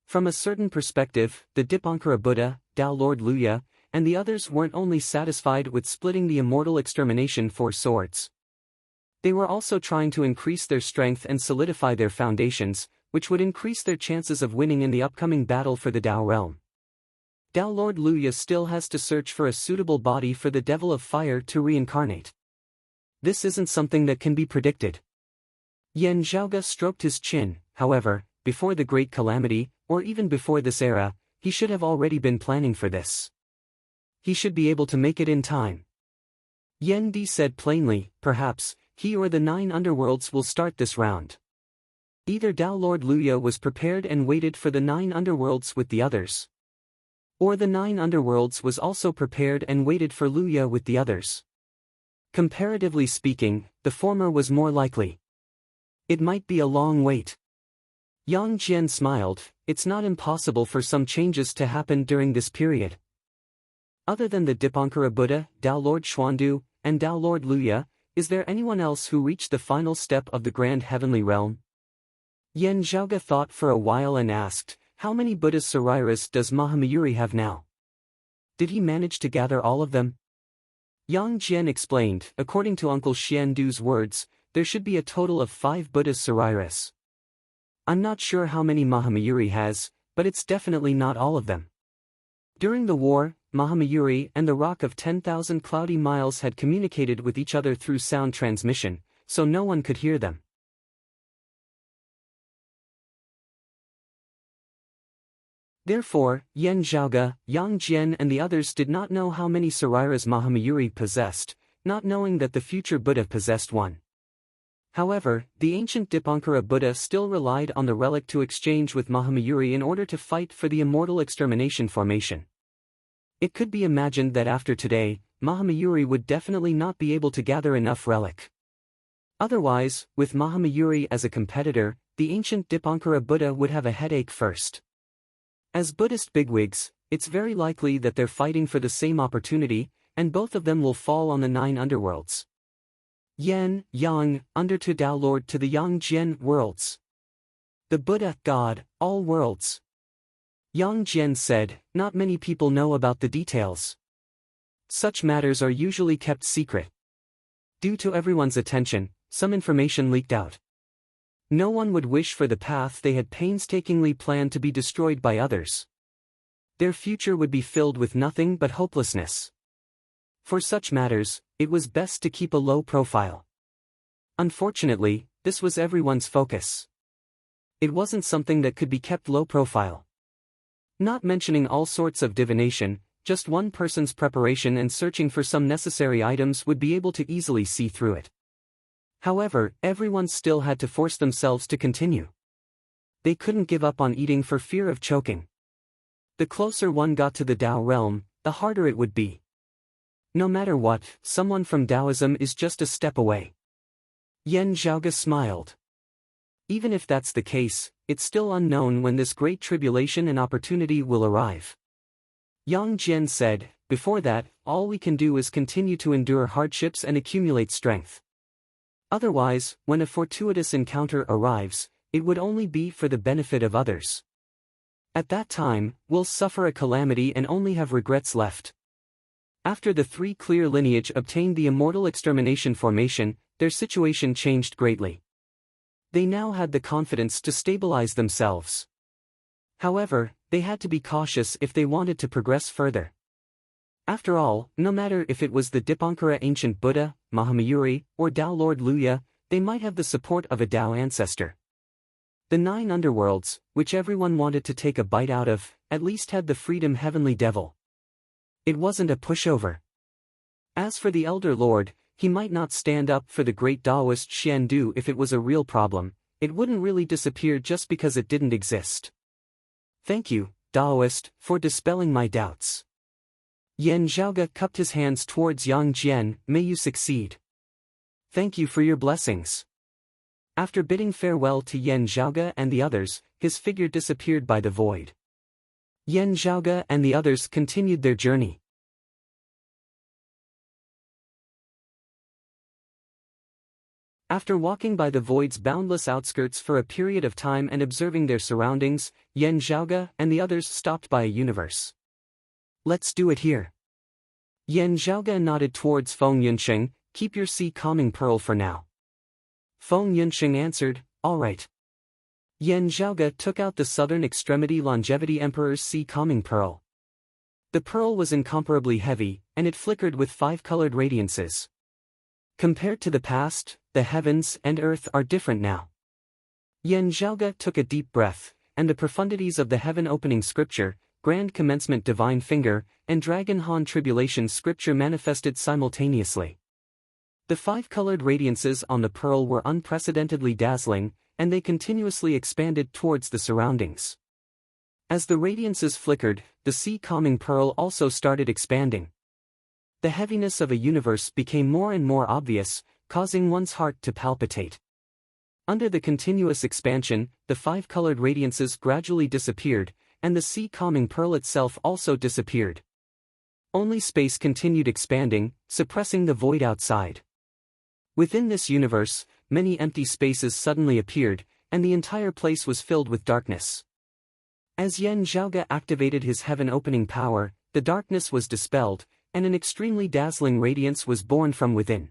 From a certain perspective, the Dipankara Buddha, Tao Lord Luya, and the others weren't only satisfied with splitting the immortal extermination four swords. They were also trying to increase their strength and solidify their foundations, which would increase their chances of winning in the upcoming battle for the Tao realm. Tao Lord Luya still has to search for a suitable body for the Devil of Fire to reincarnate. This isn't something that can be predicted. Yan Zhaoge stroked his chin. However, before the Great Calamity, or even before this era, he should have already been planning for this. He should be able to make it in time. Yan Di said plainly, perhaps, he or the 9 underworlds will start this round. Either Tao Lord Luya was prepared and waited for the 9 underworlds with the others. Or the 9 underworlds was also prepared and waited for Luya with the others. Comparatively speaking, the former was more likely. It might be a long wait. Yang Jian smiled. It's not impossible for some changes to happen during this period. Other than the Dipankara Buddha, Tao Lord Xuandu, and Tao Lord Luya, is there anyone else who reached the final step of the Grand Heavenly Realm? Yan Zhaoge thought for a while and asked, how many Buddhas Sariras does Mahamayuri have now? Did he manage to gather all of them? Yang Jian explained, according to Uncle Xiandu's words, there should be a total of 5 Buddhas Sariras. I'm not sure how many Mahamayuri has, but it's definitely not all of them. During the war, Mahamayuri and the Rock of 10,000 Cloudy Miles had communicated with each other through sound transmission, so no one could hear them. Therefore, Yan Zhaoge, Yang Jian and the others did not know how many Sariras Mahamayuri possessed, not knowing that the future Buddha possessed one. However, the ancient Dipankara Buddha still relied on the relic to exchange with Mahamayuri in order to fight for the immortal extermination formation. It could be imagined that after today, Mahamayuri would definitely not be able to gather enough relic. Otherwise, with Mahamayuri as a competitor, the ancient Dipankara Buddha would have a headache first. As Buddhist bigwigs, it's very likely that they're fighting for the same opportunity, and both of them will fall on the 9 underworlds. Yan, Yang, under to Tao Lord to the Yang Jian worlds. The Buddha, God, all worlds. Yang Jian said, not many people know about the details. Such matters are usually kept secret. Due to everyone's attention, some information leaked out. No one would wish for the path they had painstakingly planned to be destroyed by others. Their future would be filled with nothing but hopelessness. For such matters, it was best to keep a low profile. Unfortunately, this was everyone's focus. It wasn't something that could be kept low profile. Not mentioning all sorts of divination, just one person's preparation and searching for some necessary items would be able to easily see through it. However, everyone still had to force themselves to continue. They couldn't give up on eating for fear of choking. The closer one got to the Tao realm, the harder it would be. No matter what, someone from Taoism is just a step away. Yan Zhaoge smiled. Even if that's the case, it's still unknown when this great tribulation and opportunity will arrive. Yang Jian said, before that, all we can do is continue to endure hardships and accumulate strength. Otherwise, when a fortuitous encounter arrives, it would only be for the benefit of others. At that time, we'll suffer a calamity and only have regrets left. After the 3 clear lineage obtained the immortal extermination formation, their situation changed greatly. They now had the confidence to stabilize themselves. However, they had to be cautious if they wanted to progress further. After all, no matter if it was the Dipankara ancient Buddha, Mahamayuri, or Tao Lord Luya, they might have the support of a Tao ancestor. The 9 underworlds, which everyone wanted to take a bite out of, at least had the freedom heavenly devil. It wasn't a pushover. As for the Elder Lord, he might not stand up for the great Taoist Xiandu if it was a real problem. It wouldn't really disappear just because it didn't exist. Thank you, Taoist, for dispelling my doubts. Yan Zhaoge cupped his hands towards Yang Jian. May you succeed. Thank you for your blessings. After bidding farewell to Yan Zhaoge and the others, his figure disappeared by the void. Yan Zhaoge and the others continued their journey. After walking by the void's boundless outskirts for a period of time and observing their surroundings, Yan Zhaoge and the others stopped by a universe. Let's do it here. Yan Zhaoge nodded towards Feng Yunsheng. Keep your sea calming pearl for now. Feng Yunsheng answered, all right. Yan Zhaoge took out the southern extremity longevity emperor's sea calming pearl. The pearl was incomparably heavy, and it flickered with 5-colored radiances. Compared to the past, the heavens and earth are different now. Yan Zhaoge took a deep breath, and the profundities of the heaven-opening scripture, Grand Commencement Divine Finger, and Dragon Han Tribulation scripture manifested simultaneously. The 5-colored radiances on the pearl were unprecedentedly dazzling, and they continuously expanded towards the surroundings. As the radiances flickered, the sea-calming pearl also started expanding. The heaviness of a universe became more and more obvious, causing one's heart to palpitate. Under the continuous expansion, the 5-colored radiances gradually disappeared, and the sea-calming pearl itself also disappeared. Only space continued expanding, suppressing the void outside. Within this universe, many empty spaces suddenly appeared, and the entire place was filled with darkness. As Yan Zhaoge activated his heaven-opening power, the darkness was dispelled, and an extremely dazzling radiance was born from within.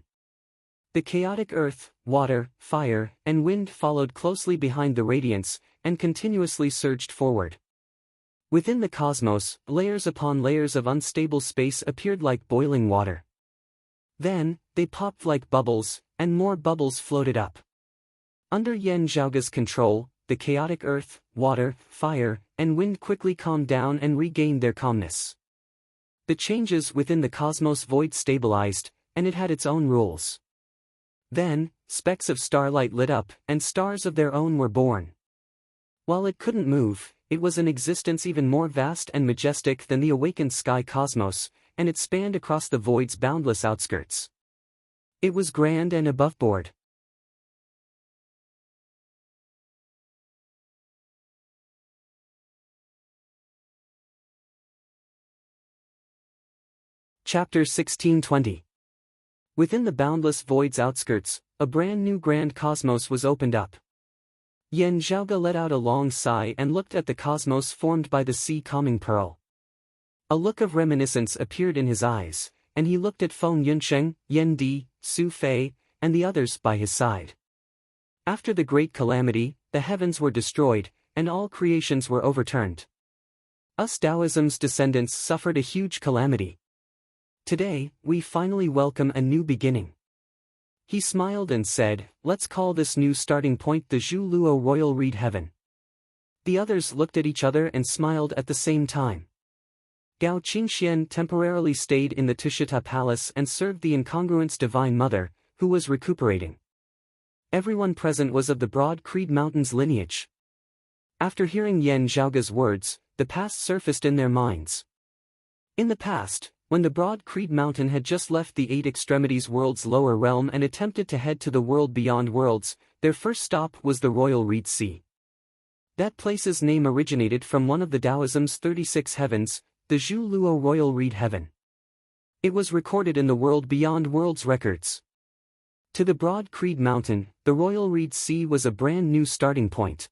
The chaotic earth, water, fire, and wind followed closely behind the radiance, and continuously surged forward. Within the cosmos, layers upon layers of unstable space appeared like boiling water. Then, they popped like bubbles, and more bubbles floated up. Under Yan Zhaoge's control, the chaotic earth, water, fire, and wind quickly calmed down and regained their calmness. The changes within the cosmos void stabilized, and it had its own rules. Then, specks of starlight lit up, and stars of their own were born. While it couldn't move, it was an existence even more vast and majestic than the awakened sky cosmos, and it spanned across the void's boundless outskirts. It was grand and aboveboard. Chapter 1620. Within the boundless void's outskirts, a brand new grand cosmos was opened up. Yan Zhaoge let out a long sigh and looked at the cosmos formed by the sea-calming pearl. A look of reminiscence appeared in his eyes, and he looked at Feng Yunsheng, Yan Di, Su Fei, and the others by his side. After the great calamity, the heavens were destroyed, and all creations were overturned. Us Taoism's descendants suffered a huge calamity. Today, we finally welcome a new beginning. He smiled and said, let's call this new starting point the Zhu Luo Royal Reed Heaven. The others looked at each other and smiled at the same time. Gao Qingxian temporarily stayed in the Tushita Palace and served the incongruent's Divine Mother, who was recuperating. Everyone present was of the Broad Creed Mountains lineage. After hearing Yan Zhaoge's words, the past surfaced in their minds. In the past, when the Broad Creed Mountain had just left the Eight Extremities world's lower realm and attempted to head to the world beyond worlds, their first stop was the Royal Reed Sea. That place's name originated from one of the Taoism's 36 heavens, the Zhu Luo Royal Reed Heaven. It was recorded in the world beyond worlds records. To the Broad Creed Mountain, the Royal Reed Sea was a brand new starting point.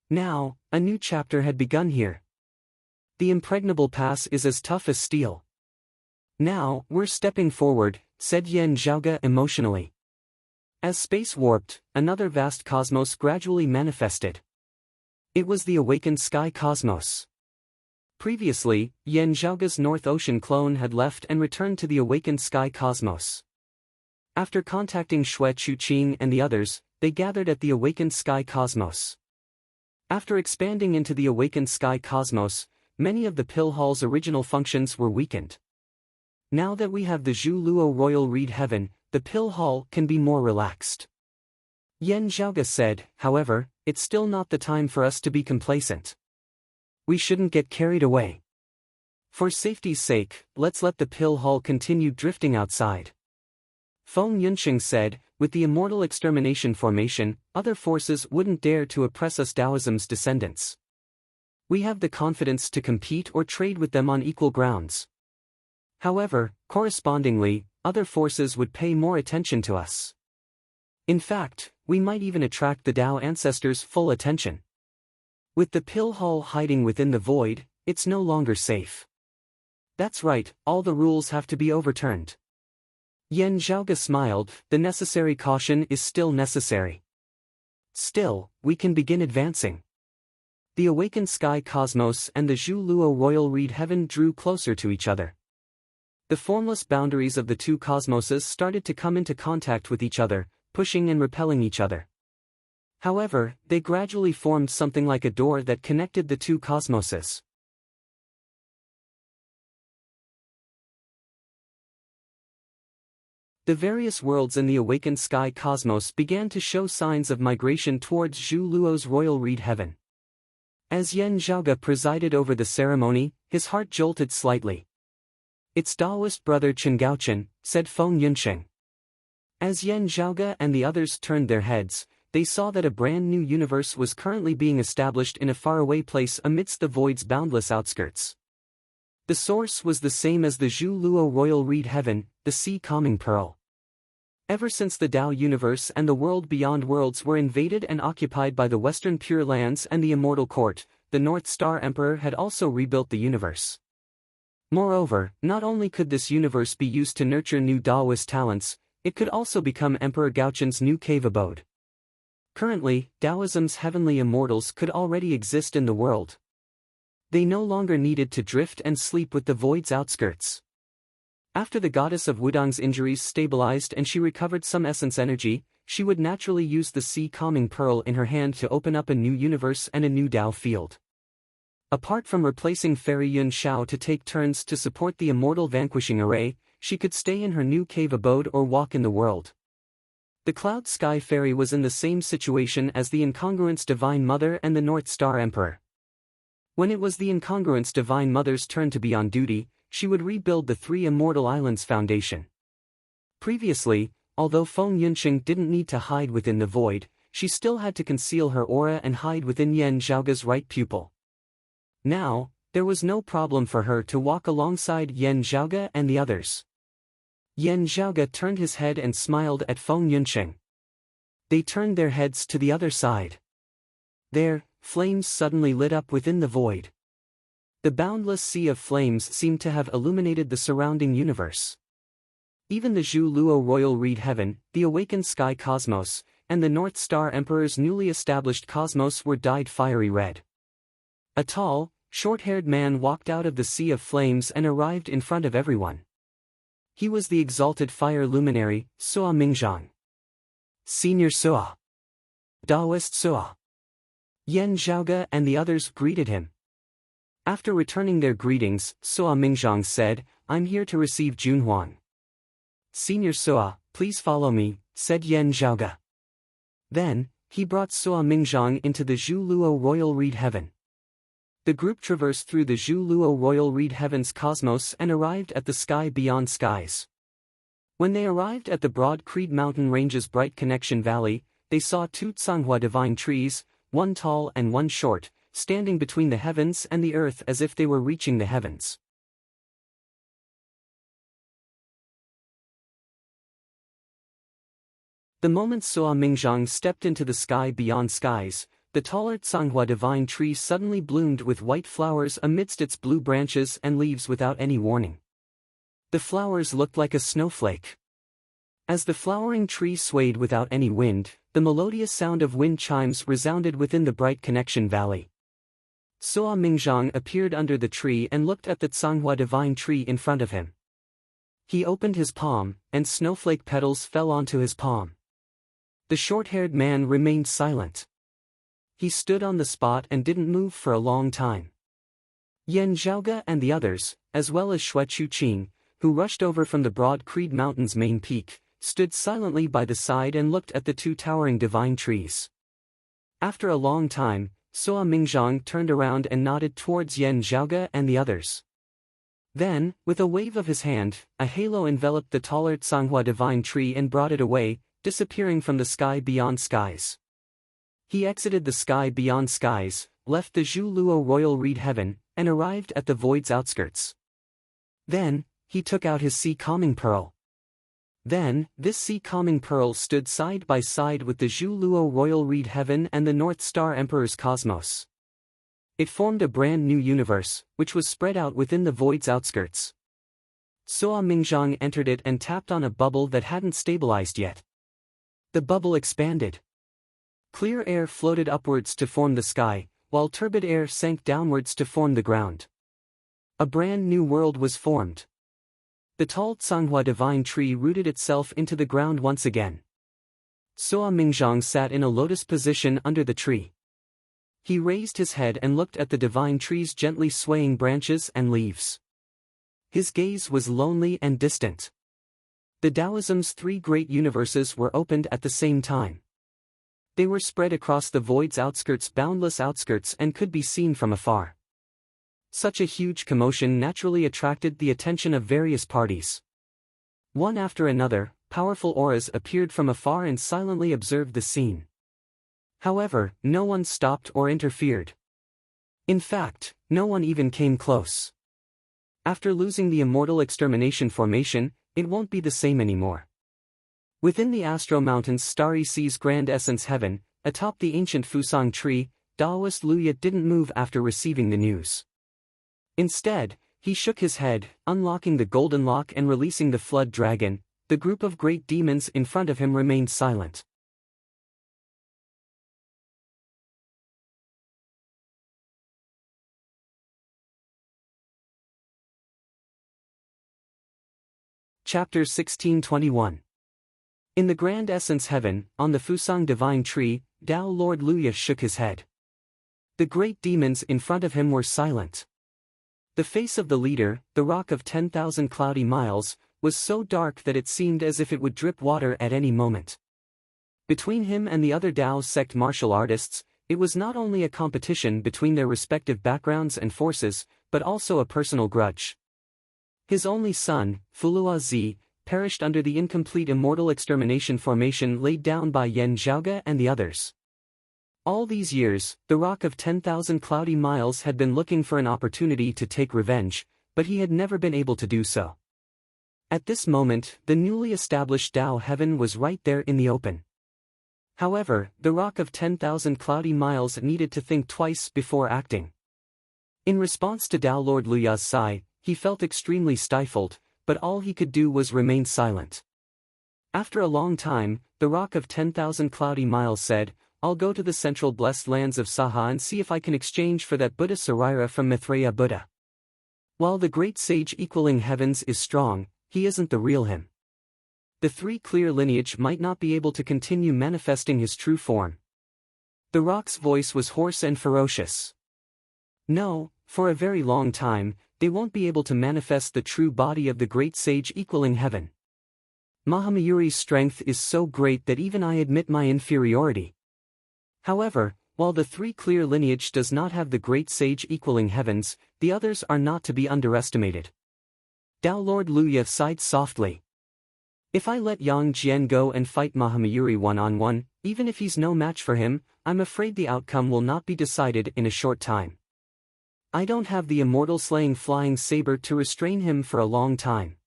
Now, a new chapter had begun here. The impregnable pass is as tough as steel. Now, we're stepping forward, said Yan Zhaoge emotionally. As space warped, another vast cosmos gradually manifested. It was the awakened sky cosmos. Previously, Yan Zhaoge's North Ocean clone had left and returned to the awakened sky cosmos. After contacting Xue Chuqing and the others, they gathered at the awakened sky cosmos. After expanding into the awakened sky cosmos, many of the pill hall's original functions were weakened. Now that we have the Zhu Luo Royal Reed Heaven, the pill hall can be more relaxed. Yan Zhaoge said, however, it's still not the time for us to be complacent. We shouldn't get carried away. For safety's sake, let's let the pill hall continue drifting outside. Feng Yunxing said, with the immortal extermination formation, other forces wouldn't dare to oppress us Taoism's descendants. We have the confidence to compete or trade with them on equal grounds. However, correspondingly, other forces would pay more attention to us. In fact, we might even attract the Tao ancestors' full attention. With the pill hall hiding within the void, it's no longer safe. That's right, all the rules have to be overturned. Yan Zhaoge smiled, the necessary caution is still necessary. Still, we can begin advancing. The awakened sky cosmos and the Zhu Luo Royal Reed Heaven drew closer to each other. The formless boundaries of the two cosmoses started to come into contact with each other, pushing and repelling each other. However, they gradually formed something like a door that connected the two cosmoses. The various worlds in the awakened sky cosmos began to show signs of migration towards Zhu Luo's Royal Reed Heaven. As Yan Zhaoge presided over the ceremony, his heart jolted slightly. It's Taoist brother Chen Gaochen, said Feng Yunxing. As Yan Zhaoge and the others turned their heads, they saw that a brand new universe was currently being established in a faraway place amidst the void's boundless outskirts. The source was the same as the Zhu Luo Royal Reed Heaven, the Sea Calming Pearl. Ever since the Tao universe and the world beyond worlds were invaded and occupied by the Western Pure Lands and the Immortal Court, the North Star Emperor had also rebuilt the universe. Moreover, not only could this universe be used to nurture new Taoist talents, it could also become Emperor Gaochen's new cave abode. Currently, Taoism's heavenly immortals could already exist in the world. They no longer needed to drift and sleep with the void's outskirts. After the goddess of Wudang's injuries stabilized and she recovered some essence energy, she would naturally use the Sea Calming Pearl in her hand to open up a new universe and a new Tao field. Apart from replacing Fairy Yun Shao to take turns to support the immortal vanquishing array, she could stay in her new cave abode or walk in the world. The Cloud Sky Fairy was in the same situation as the Incongruence Divine Mother and the North Star Emperor. When it was the Incongruence Divine Mother's turn to be on duty, she would rebuild the Three Immortal Islands Foundation. Previously, although Feng Yunxing didn't need to hide within the void, she still had to conceal her aura and hide within Yan Zhaoge's right pupil. Now, there was no problem for her to walk alongside Yan Zhaoge and the others. Yan Zhaoge turned his head and smiled at Feng Yunxing. They turned their heads to the other side. There, flames suddenly lit up within the void. The boundless sea of flames seemed to have illuminated the surrounding universe. Even the Zhu Luo Royal Reed Heaven, the awakened sky cosmos, and the North Star Emperor's newly established cosmos were dyed fiery red. A tall, short-haired man walked out of the sea of flames and arrived in front of everyone. He was the exalted fire luminary, Sua Mingzhang. Senior Sua. Taoist Sua. Yan Zhaoge and the others greeted him. After returning their greetings, Sua Mingzhang said, "I'm here to receive Junhuang." "Senior Sua, please follow me," said Yan Zhaoge. Then, he brought Sua Mingzhang into the Zhu Luo Royal Reed Heaven. The group traversed through the Zhu Luo Royal Reed Heaven's cosmos and arrived at the sky beyond skies. When they arrived at the broad Creed Mountain Range's bright connection valley, they saw two Tsanghua divine trees, one tall and one short, standing between the heavens and the earth as if they were reaching the heavens. The moment Sua Mingzhang stepped into the sky beyond skies, the taller Tsanghua divine tree suddenly bloomed with white flowers amidst its blue branches and leaves without any warning. The flowers looked like a snowflake. As the flowering tree swayed without any wind, the melodious sound of wind chimes resounded within the bright connection valley. Sua Mingzhang appeared under the tree and looked at the Tsanghua divine tree in front of him. He opened his palm, and snowflake petals fell onto his palm. The short-haired man remained silent. He stood on the spot and didn't move for a long time. Yan Zhaoge and the others, as well as Xue Chuqing, who rushed over from the broad Creed Mountain's main peak, stood silently by the side and looked at the two towering divine trees. After a long time, Suo Mingzhang turned around and nodded towards Yan Zhaoge and the others. Then, with a wave of his hand, a halo enveloped the taller Tsanghua divine tree and brought it away, disappearing from the sky beyond skies. He exited the sky beyond skies, left the Zhu Luo royal reed heaven, and arrived at the void's outskirts. Then, he took out his sea calming pearl. Then, this sea calming pearl stood side by side with the Zhu Luo royal reed heaven and the North Star Emperor's cosmos. It formed a brand new universe, which was spread out within the void's outskirts. Suo Mingzhang entered it and tapped on a bubble that hadn't stabilized yet. The bubble expanded. Clear air floated upwards to form the sky, while turbid air sank downwards to form the ground. A brand new world was formed. The tall Tsanghua divine tree rooted itself into the ground once again. Suo Mingzhang sat in a lotus position under the tree. He raised his head and looked at the divine tree's gently swaying branches and leaves. His gaze was lonely and distant. The Taoism's three great universes were opened at the same time. They were spread across the void's boundless outskirts, and could be seen from afar. Such a huge commotion naturally attracted the attention of various parties. One after another, powerful auras appeared from afar and silently observed the scene. However, no one stopped or interfered. In fact, no one even came close. After losing the immortal extermination formation, it won't be the same anymore. Within the Astro Mountain's starry sea's grand essence heaven, atop the ancient Fusang tree, Taoist Luya didn't move after receiving the news. Instead, he shook his head, unlocking the golden lock and releasing the flood dragon. The group of great demons in front of him remained silent. Chapter 1621. In the Grand Essence Heaven, on the Fusang Divine Tree, Tao Lord Luya shook his head. The great demons in front of him were silent. The face of the leader, the rock of 10,000 cloudy miles, was so dark that it seemed as if it would drip water at any moment. Between him and the other Tao sect martial artists, it was not only a competition between their respective backgrounds and forces, but also a personal grudge. His only son, Fulua Zi, perished under the incomplete immortal extermination formation laid down by Yan Zhaoge and the others. All these years, the rock of 10,000 cloudy miles had been looking for an opportunity to take revenge, but he had never been able to do so. At this moment, the newly established Tao heaven was right there in the open. However, the rock of 10,000 cloudy miles needed to think twice before acting. In response to Tao Lord Luya's sigh, he felt extremely stifled, but all he could do was remain silent. After a long time, the rock of 10,000 cloudy miles said, "I'll go to the central blessed lands of Saha and see if I can exchange for that Buddha Sarira from Maitreya Buddha. While the great sage equaling heavens is strong, he isn't the real him. The three clear lineage might not be able to continue manifesting his true form." The rock's voice was hoarse and ferocious. "No, for a very long time, they won't be able to manifest the true body of the great sage equaling heaven. Mahamayuri's strength is so great that even I admit my inferiority. However, while the three clear lineage does not have the great sage equaling heavens, the others are not to be underestimated." Tao Lord Luya sighed softly. "If I let Yang Jian go and fight Mahamayuri one-on-one, even if he's no match for him, I'm afraid the outcome will not be decided in a short time. I don't have the immortal slaying flying saber to restrain him for a long time."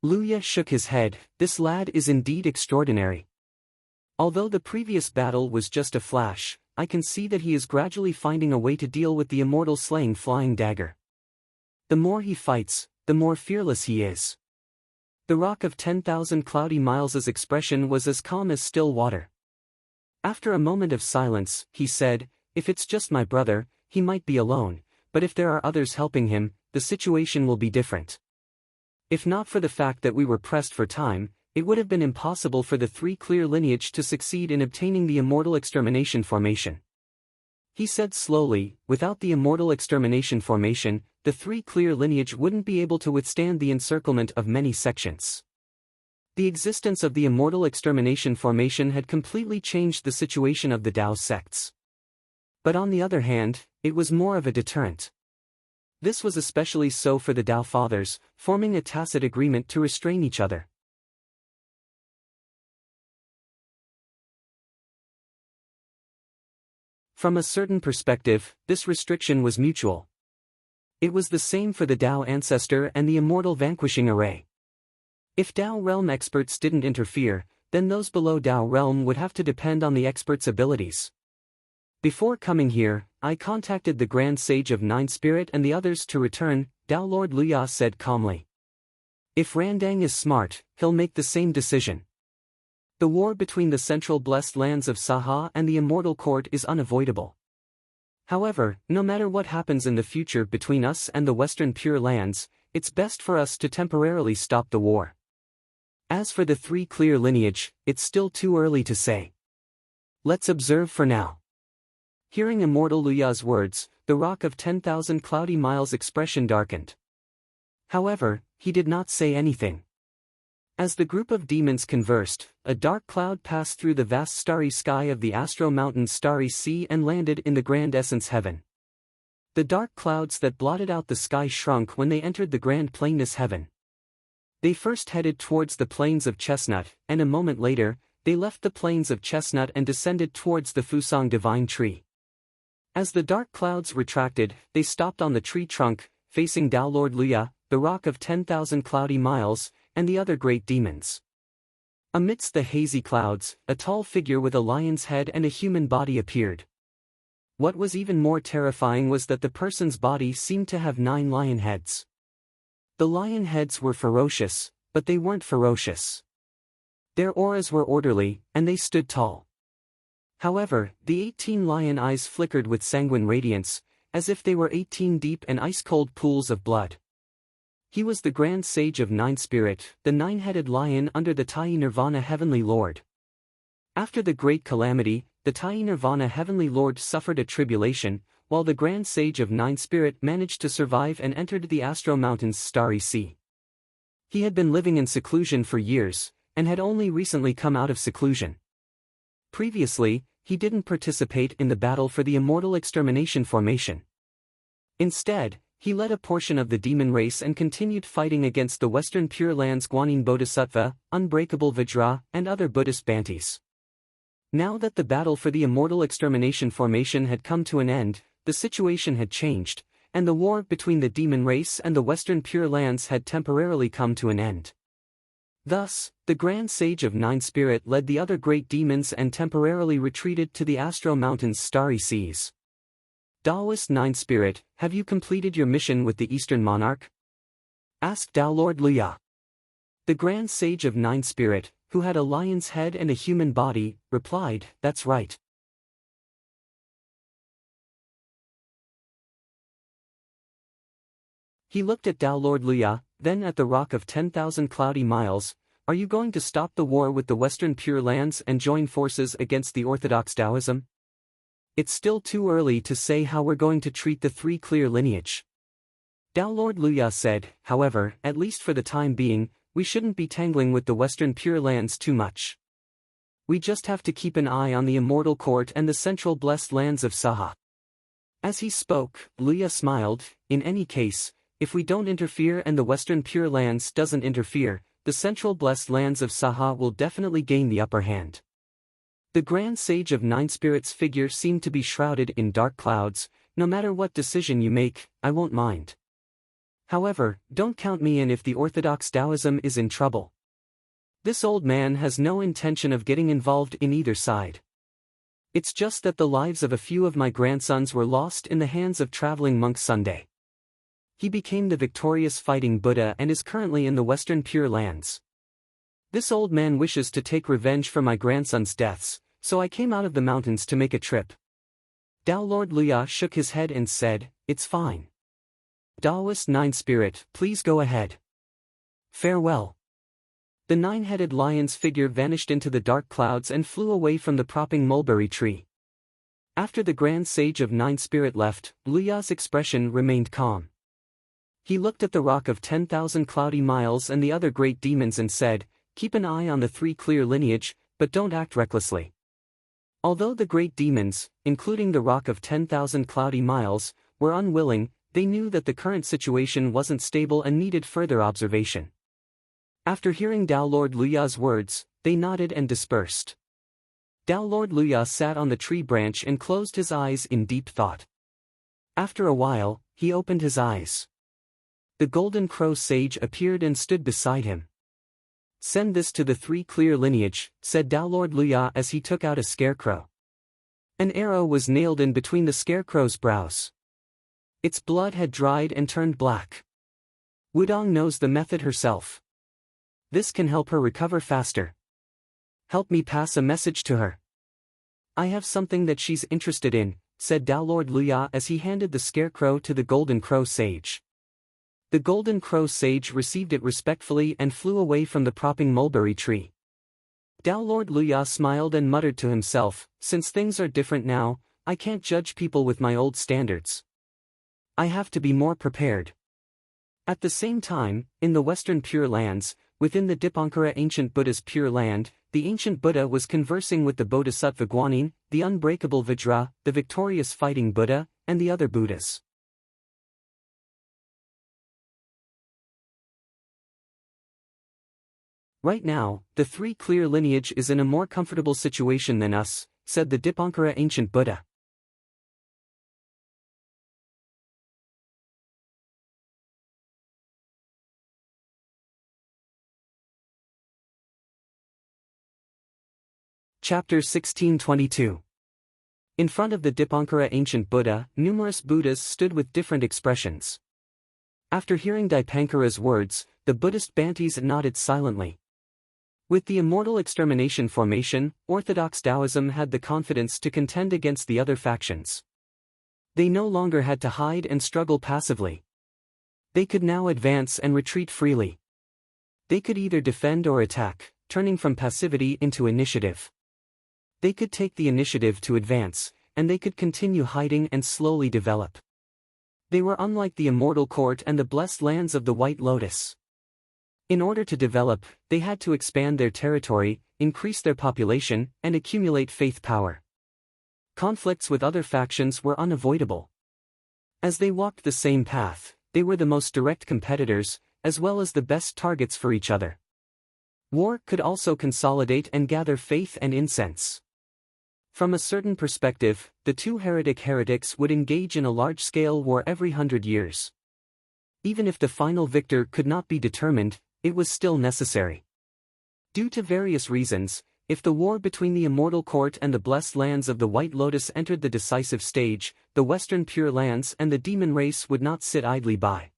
Luya shook his head. "This lad is indeed extraordinary. Although the previous battle was just a flash, I can see that he is gradually finding a way to deal with the immortal slaying flying dagger. The more he fights, the more fearless he is." The rock of 10,000 cloudy miles' expression was as calm as still water. After a moment of silence, he said, "If it's just my brother, he might be alone, but if there are others helping him, the situation will be different. If not for the fact that we were pressed for time, it would have been impossible for the three clear lineage to succeed in obtaining the immortal extermination formation." He said slowly, without the immortal extermination formation, the three clear lineage wouldn't be able to withstand the encirclement of many sections. The existence of the immortal extermination formation had completely changed the situation of the Tao sects. But on the other hand, it was more of a deterrent. This was especially so for the Tao Fathers, forming a tacit agreement to restrain each other. From a certain perspective, this restriction was mutual. It was the same for the Tao Ancestor and the Immortal Vanquishing Array. If Tao Realm experts didn't interfere, then those below Tao Realm would have to depend on the experts' abilities. Before coming here, I contacted the Grand Sage of Nine Spirit and the others to return, Tao Lord Luya said calmly. If Randang is smart, he'll make the same decision. The war between the central blessed lands of Saha and the Immortal Court is unavoidable. However, no matter what happens in the future between us and the Western Pure Lands, it's best for us to temporarily stop the war. As for the three clear lineage, it's still too early to say. Let's observe for now. Hearing Immortal Luya's words, the rock of 10,000 cloudy miles expression darkened. However, he did not say anything. As the group of demons conversed, a dark cloud passed through the vast starry sky of the Astro Mountain's starry sea and landed in the Grand Essence Heaven. The dark clouds that blotted out the sky shrunk when they entered the Grand Plainness Heaven. They first headed towards the plains of Chestnut, and a moment later, they left the plains of Chestnut and descended towards the Fusang Divine Tree. As the dark clouds retracted, they stopped on the tree trunk, facing Tao Lord Luya, the rock of 10,000 cloudy miles, and the other great demons. Amidst the hazy clouds, a tall figure with a lion's head and a human body appeared. What was even more terrifying was that the person's body seemed to have 9 lion heads. The lion heads were ferocious, but they weren't ferocious. Their auras were orderly, and they stood tall. However, the 18 lion eyes flickered with sanguine radiance, as if they were 18 deep and ice-cold pools of blood. He was the Grand Sage of Nine Spirit, the nine-headed lion under the Tai Nirvana Heavenly Lord. After the Great Calamity, the Tai Nirvana Heavenly Lord suffered a tribulation, while the Grand Sage of Nine Spirit managed to survive and entered the Astro Mountain's starry sea. He had been living in seclusion for years, and had only recently come out of seclusion. Previously, he didn't participate in the battle for the Immortal Extermination Formation. Instead, he led a portion of the demon race and continued fighting against the Western Pure Lands Guanyin Bodhisattva, Unbreakable Vajra, and other Buddhist Bantis. Now that the battle for the Immortal Extermination Formation had come to an end, the situation had changed, and the war between the demon race and the Western Pure Lands had temporarily come to an end. Thus, the Grand Sage of Nine Spirit led the other great demons and temporarily retreated to the Astro Mountain's starry seas. Taoist Nine Spirit, have you completed your mission with the Eastern Monarch? Asked Tao Lord Luya. The Grand Sage of Nine Spirit, who had a lion's head and a human body, replied, "That's right." He looked at Tao Lord Luya, then at the rock of 10,000 cloudy miles. Are you going to stop the war with the Western Pure Lands and join forces against the Orthodox Taoism? It's still too early to say how we're going to treat the three clear lineage. Tao Lord Luya said, however, at least for the time being, we shouldn't be tangling with the Western Pure Lands too much. We just have to keep an eye on the Immortal Court and the central blessed lands of Saha. As he spoke, Luya smiled. In any case, if we don't interfere and the Western Pure Lands doesn't interfere, the central blessed lands of Saha will definitely gain the upper hand. The Grand Sage of Nine Spirits figure seemed to be shrouded in dark clouds. No matter what decision you make, I won't mind. However, don't count me in if the Orthodox Taoism is in trouble. This old man has no intention of getting involved in either side. It's just that the lives of a few of my grandsons were lost in the hands of traveling monk Sunday. He became the victorious fighting Buddha and is currently in the Western Pure Lands. This old man wishes to take revenge for my grandson's deaths, so I came out of the mountains to make a trip. Tao Lord Luya shook his head and said, "It's fine. Taoist Nine Spirit, please go ahead. Farewell." The nine-headed lion's figure vanished into the dark clouds and flew away from the propping mulberry tree. After the Grand Sage of Nine Spirit left, Luya's expression remained calm. He looked at the Rock of 10,000 Cloudy Miles and the other great demons and said, "Keep an eye on the three clear lineage, but don't act recklessly." Although the great demons, including the Rock of 10,000 Cloudy Miles, were unwilling, they knew that the current situation wasn't stable and needed further observation. After hearing Tao Lord Luya's words, they nodded and dispersed. Tao Lord Luya sat on the tree branch and closed his eyes in deep thought. After a while, he opened his eyes. The Golden Crow Sage appeared and stood beside him. "Send this to the three clear lineage," said Tao Lord Luya as he took out a scarecrow. An arrow was nailed in between the scarecrow's brows. Its blood had dried and turned black. Wudong knows the method herself. This can help her recover faster. Help me pass a message to her. I have something that she's interested in, said Tao Lord Luya as he handed the scarecrow to the Golden Crow Sage. The Golden Crow Sage received it respectfully and flew away from the propping mulberry tree. Tao Lord Luya smiled and muttered to himself, "Since things are different now, I can't judge people with my old standards. I have to be more prepared." At the same time, in the Western Pure Lands, within the Dipankara ancient Buddha's Pure Land, the ancient Buddha was conversing with the Bodhisattva Guanyin, the unbreakable Vajra, the victorious fighting Buddha, and the other Buddhas. Right now, the three clear lineage is in a more comfortable situation than us, said the Dipankara ancient Buddha. Chapter 1622. In front of the Dipankara ancient Buddha, numerous Buddhas stood with different expressions. After hearing Dipankara's words, the Buddhist Bhantis nodded silently. With the immortal extermination formation, Orthodox Taoism had the confidence to contend against the other factions. They no longer had to hide and struggle passively. They could now advance and retreat freely. They could either defend or attack, turning from passivity into initiative. They could take the initiative to advance, and they could continue hiding and slowly develop. They were unlike the immortal court and the blessed lands of the White Lotus. In order to develop, they had to expand their territory, increase their population, and accumulate faith power. Conflicts with other factions were unavoidable. As they walked the same path, they were the most direct competitors, as well as the best targets for each other. War could also consolidate and gather faith and incense. From a certain perspective, the two heretics would engage in a large-scale war every 100 years. Even if the final victor could not be determined, it was still necessary. Due to various reasons, if the war between the immortal court and the blessed lands of the White Lotus entered the decisive stage, the Western Pure Lands and the demon race would not sit idly by.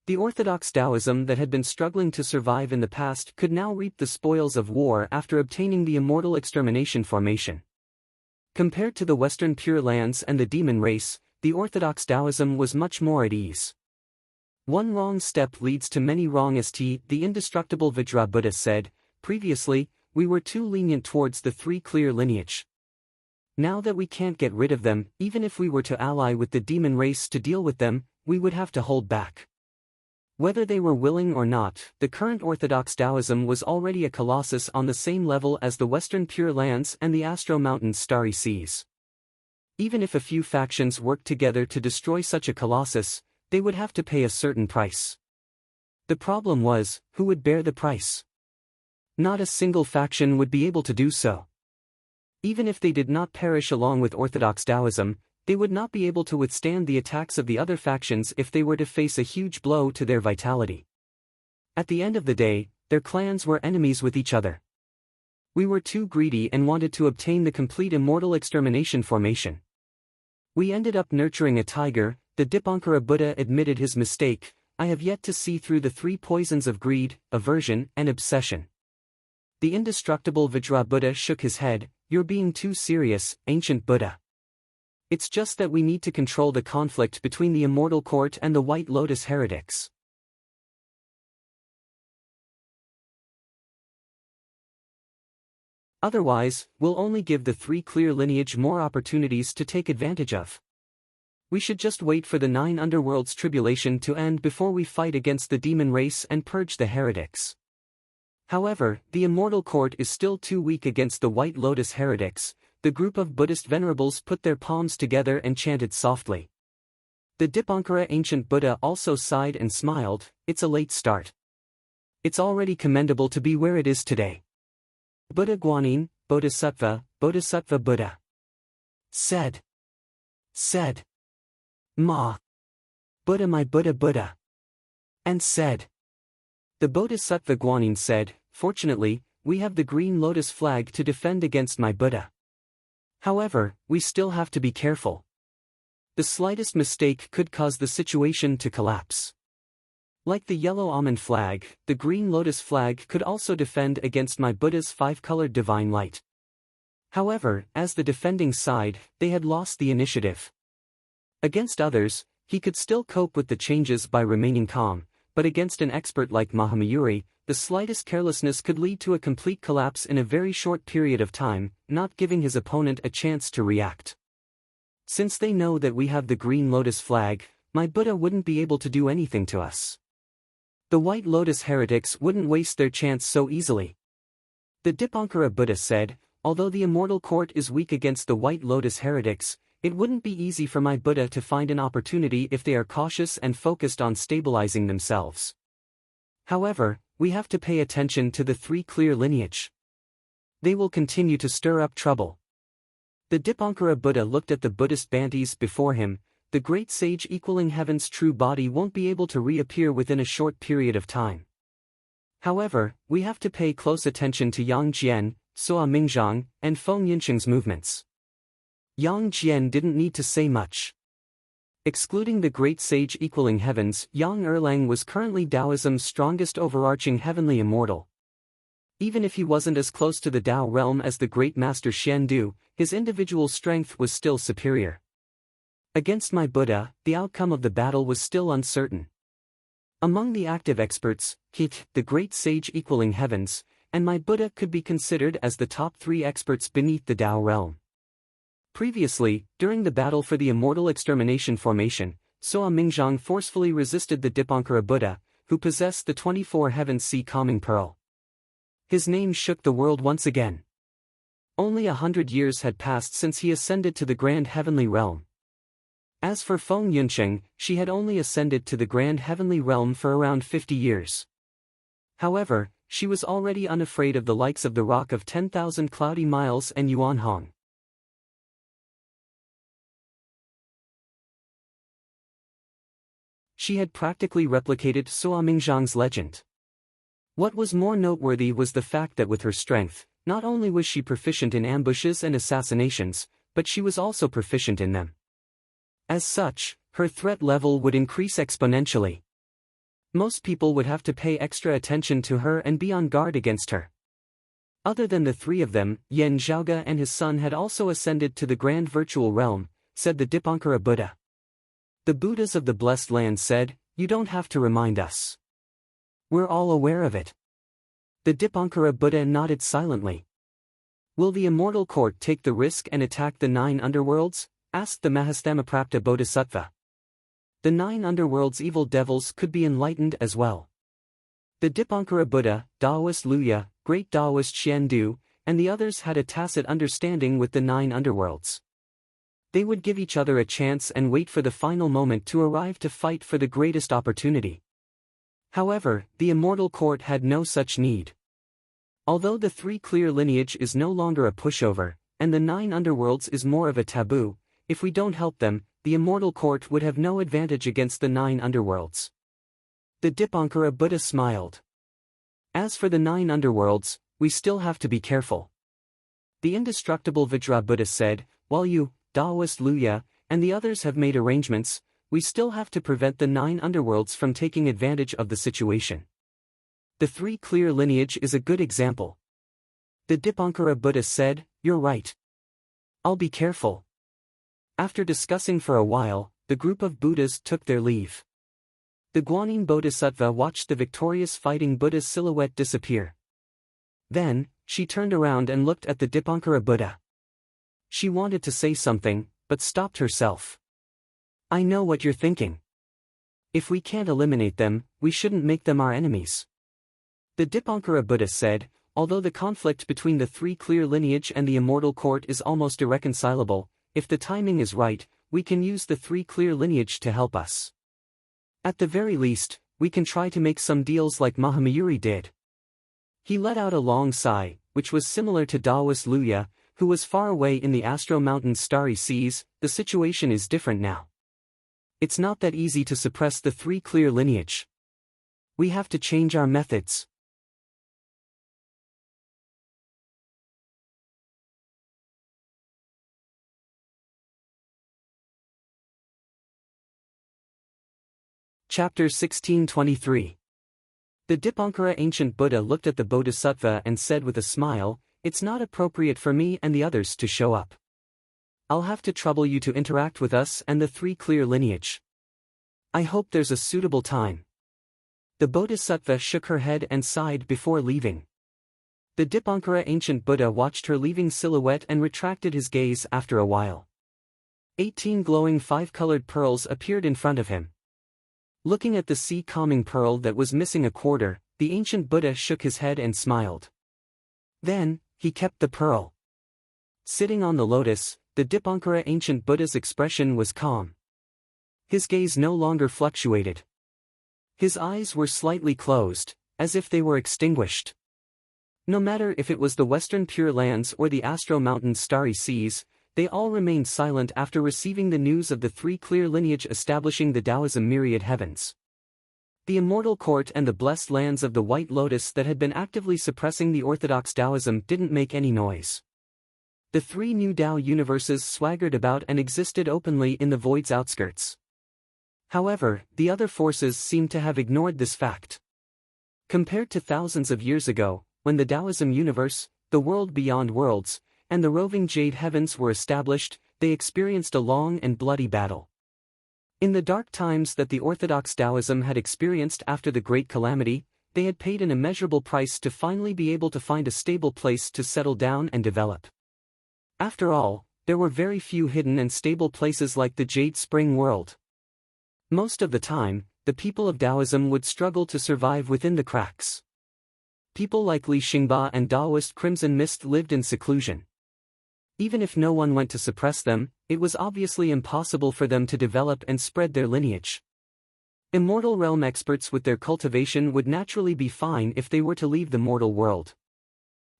The orthodox Taoism that had been struggling to survive in the past could now reap the spoils of war after obtaining the immortal extermination formation. Compared to the Western Pure Lands and the demon race, the orthodox Taoism was much more at ease. One wrong step leads to many wrong st. The indestructible Vajra Buddha said, "Previously, we were too lenient towards the three clear lineage. Now that we can't get rid of them, even if we were to ally with the demon race to deal with them, we would have to hold back." Whether they were willing or not, the current orthodox Taoism was already a colossus on the same level as the Western Pure Lands and the Astro Mountains' starry seas. Even if a few factions worked together to destroy such a colossus, they would have to pay a certain price. The problem was, who would bear the price? Not a single faction would be able to do so. Even if they did not perish along with Orthodox Taoism, they would not be able to withstand the attacks of the other factions if they were to face a huge blow to their vitality. At the end of the day, their clans were enemies with each other. We were too greedy and wanted to obtain the complete immortal extermination formation. We ended up nurturing a tiger. The Dipankara Buddha admitted his mistake. "I have yet to see through the three poisons of greed, aversion, and obsession." The indestructible Vajra Buddha shook his head. "You're being too serious, ancient Buddha. It's just that we need to control the conflict between the immortal court and the White Lotus heretics." Otherwise, we'll only give the three clear lineage more opportunities to take advantage of. We should just wait for the 9 underworlds tribulation to end before we fight against the demon race and purge the heretics. However, the immortal court is still too weak against the White Lotus heretics. The group of Buddhist venerables put their palms together and chanted softly. The Dipankara ancient Buddha also sighed and smiled. It's a late start. It's already commendable to be where it is today. Buddha Guanyin, Bodhisattva, Bodhisattva Buddha. Said. Ma. Buddha my Buddha Buddha. And said. The Bodhisattva Guanyin said, fortunately, we have the green lotus flag to defend against my Buddha. However, we still have to be careful. The slightest mistake could cause the situation to collapse. Like the yellow almond flag, the green lotus flag could also defend against my Buddha's 5-colored divine light. However, as the defending side, they had lost the initiative. Against others, he could still cope with the changes by remaining calm, but against an expert like Mahamayuri, the slightest carelessness could lead to a complete collapse in a very short period of time, not giving his opponent a chance to react. Since they know that we have the green lotus flag, my Buddha wouldn't be able to do anything to us. The White Lotus heretics wouldn't waste their chance so easily. The Dipankara Buddha said, although the immortal court is weak against the White Lotus heretics, it wouldn't be easy for my Buddha to find an opportunity if they are cautious and focused on stabilizing themselves. However, we have to pay attention to the three clear lineage. They will continue to stir up trouble. The Dipankara Buddha looked at the Buddhist Bhantis before him. The great sage equaling heaven's true body won't be able to reappear within a short period of time. However, we have to pay close attention to Yang Jian, Sua Mingzhang, and Feng Yinsheng's movements. Yang Jian didn't need to say much. Excluding the great sage equaling heavens, Yang Erlang was currently Taoism's strongest overarching heavenly immortal. Even if he wasn't as close to the Tao realm as the great master Xian Du, his individual strength was still superior. Against my Buddha, the outcome of the battle was still uncertain. Among the active experts, Kit, the great sage equaling heavens, and my Buddha could be considered as the top 3 experts beneath the Tao realm. Previously, during the battle for the immortal extermination formation, Sua Mingzhang forcefully resisted the Dipankara Buddha, who possessed the 24 heavens sea calming pearl. His name shook the world once again. Only 100 years had passed since he ascended to the grand heavenly realm. As for Feng Yunsheng, she had only ascended to the grand heavenly realm for around 50 years. However, she was already unafraid of the likes of the Rock of 10,000 Cloudy Miles and Yuan Hong. She had practically replicated Sua Mingzhang's legend. What was more noteworthy was the fact that with her strength, not only was she proficient in ambushes and assassinations, but she was also proficient in them. As such, her threat level would increase exponentially. Most people would have to pay extra attention to her and be on guard against her. Other than the 3 of them, Yen Zhaoge and his son had also ascended to the grand virtual realm, said the Dipankara Buddha. The Buddhas of the Blessed Land said, you don't have to remind us. We're all aware of it. The Dipankara Buddha nodded silently. Will the immortal court take the risk and attack the 9 underworlds? Asked the Mahastamaprapta Bodhisattva. The 9 underworlds' evil devils could be enlightened as well. The Dipankara Buddha, Taoist Luya, great Taoist Xian Du, and the others had a tacit understanding with the 9 underworlds. They would give each other a chance and wait for the final moment to arrive to fight for the greatest opportunity. However, the immortal court had no such need. Although the 3 clear lineage is no longer a pushover, and the 9 underworlds is more of a taboo, if we don't help them, the immortal court would have no advantage against the 9 underworlds. The Dipankara Buddha smiled. As for the 9 underworlds, we still have to be careful. The indestructible Vajra Buddha said, while you, Taoist Luya, and the others have made arrangements, we still have to prevent the 9 underworlds from taking advantage of the situation. The 3 clear lineage is a good example. The Dipankara Buddha said, you're right. I'll be careful. After discussing for a while, the group of Buddhas took their leave. The Guanyin Bodhisattva watched the victorious fighting Buddha's silhouette disappear. Then, she turned around and looked at the Dipankara Buddha. She wanted to say something, but stopped herself. I know what you're thinking. If we can't eliminate them, we shouldn't make them our enemies. The Dipankara Buddha said, although the conflict between the three clear lineage and the immortal court is almost irreconcilable, if the timing is right, we can use the three clear lineage to help us. At the very least, we can try to make some deals like Mahamayuri did. He let out a long sigh, which was similar to Daoist Luya, who was far away in the Astro Mountain's starry seas. The situation is different now. It's not that easy to suppress the three clear lineage. We have to change our methods. Chapter 1623. The Dipankara ancient Buddha looked at the Bodhisattva and said with a smile, "It's not appropriate for me and the others to show up. I'll have to trouble you to interact with us and the three clear lineage. I hope there's a suitable time." The Bodhisattva shook her head and sighed before leaving. The Dipankara ancient Buddha watched her leaving silhouette and retracted his gaze after a while. 18 glowing five-colored pearls appeared in front of him. Looking at the sea-calming pearl that was missing a quarter, the ancient Buddha shook his head and smiled. Then, he kept the pearl. Sitting on the lotus, the Dipankara ancient Buddha's expression was calm. His gaze no longer fluctuated. His eyes were slightly closed, as if they were extinguished. No matter if it was the Western Pure Lands or the Astro Mountain's starry seas, they all remained silent after receiving the news of the three clear lineage establishing the Taoism myriad heavens. The immortal court and the blessed lands of the White Lotus that had been actively suppressing the orthodox Taoism didn't make any noise. The three new Tao universes swaggered about and existed openly in the void's outskirts. However, the other forces seemed to have ignored this fact. Compared to thousands of years ago, when the Taoism universe, the world beyond worlds, and the roving jade heavens were established, they experienced a long and bloody battle. In the dark times that the orthodox Taoism had experienced after the Great Calamity, they had paid an immeasurable price to finally be able to find a stable place to settle down and develop. After all, there were very few hidden and stable places like the Jade Spring world. Most of the time, the people of Taoism would struggle to survive within the cracks. People like Li Xingba and Daoist Crimson Mist lived in seclusion. Even if no one went to suppress them, it was obviously impossible for them to develop and spread their lineage. Immortal realm experts with their cultivation would naturally be fine if they were to leave the mortal world.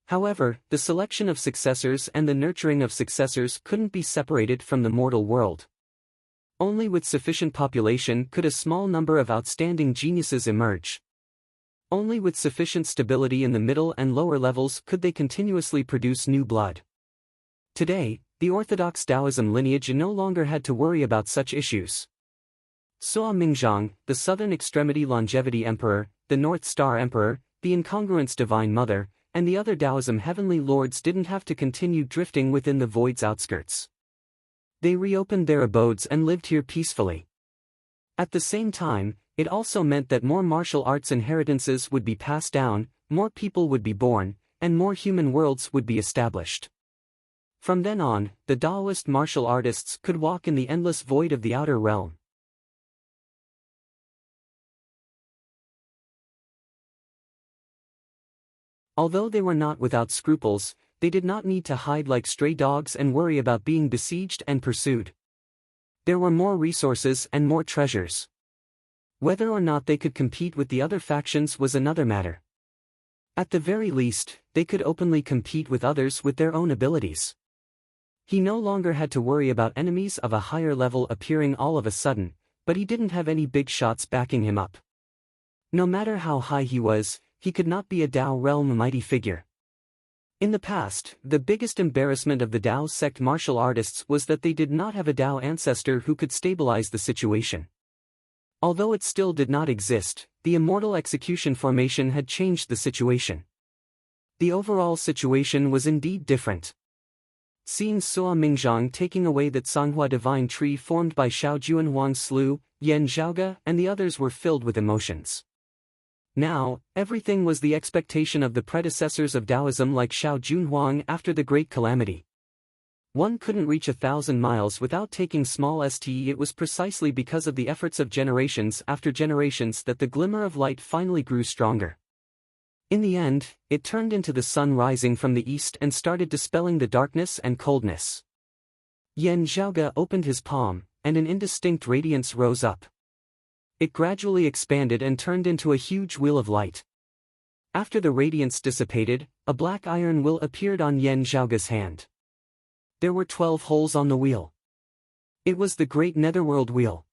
However, the selection of successors and the nurturing of successors couldn't be separated from the mortal world. Only with sufficient population could a small number of outstanding geniuses emerge. Only with sufficient stability in the middle and lower levels could they continuously produce new blood. Today, the orthodox Taoism lineage no longer had to worry about such issues. Suo Mingzhang, the southern extremity longevity emperor, the North Star emperor, the incongruence divine mother, and the other Taoism heavenly lords didn't have to continue drifting within the void's outskirts. They reopened their abodes and lived here peacefully. At the same time, it also meant that more martial arts inheritances would be passed down, more people would be born, and more human worlds would be established. From then on, the Taoist martial artists could walk in the endless void of the outer realm. Although they were not without scruples, they did not need to hide like stray dogs and worry about being besieged and pursued. There were more resources and more treasures. Whether or not they could compete with the other factions was another matter. At the very least, they could openly compete with others with their own abilities. He no longer had to worry about enemies of a higher level appearing all of a sudden, but he didn't have any big shots backing him up. No matter how high he was, he could not be a Tao realm mighty figure. In the past, the biggest embarrassment of the Tao sect martial artists was that they did not have a Tao ancestor who could stabilize the situation. Although it still did not exist, the immortal execution formation had changed the situation. The overall situation was indeed different. Seeing Suo Mingzhang taking away that Songhua divine tree formed by Xiaojuan Huang Slu, Yan Zhaoge and the others were filled with emotions. Now, everything was the expectation of the predecessors of Taoism like Shao Junhuang after the Great Calamity. One couldn't reach 1,000 miles without taking small st. It was precisely because of the efforts of generations after generations that the glimmer of light finally grew stronger. In the end, it turned into the sun rising from the east and started dispelling the darkness and coldness. Yan Zhaoge opened his palm, and an indistinct radiance rose up. It gradually expanded and turned into a huge wheel of light. After the radiance dissipated, a black iron wheel appeared on Yan Zhaoge's hand. There were 12 holes on the wheel. It was the Great Netherworld Wheel.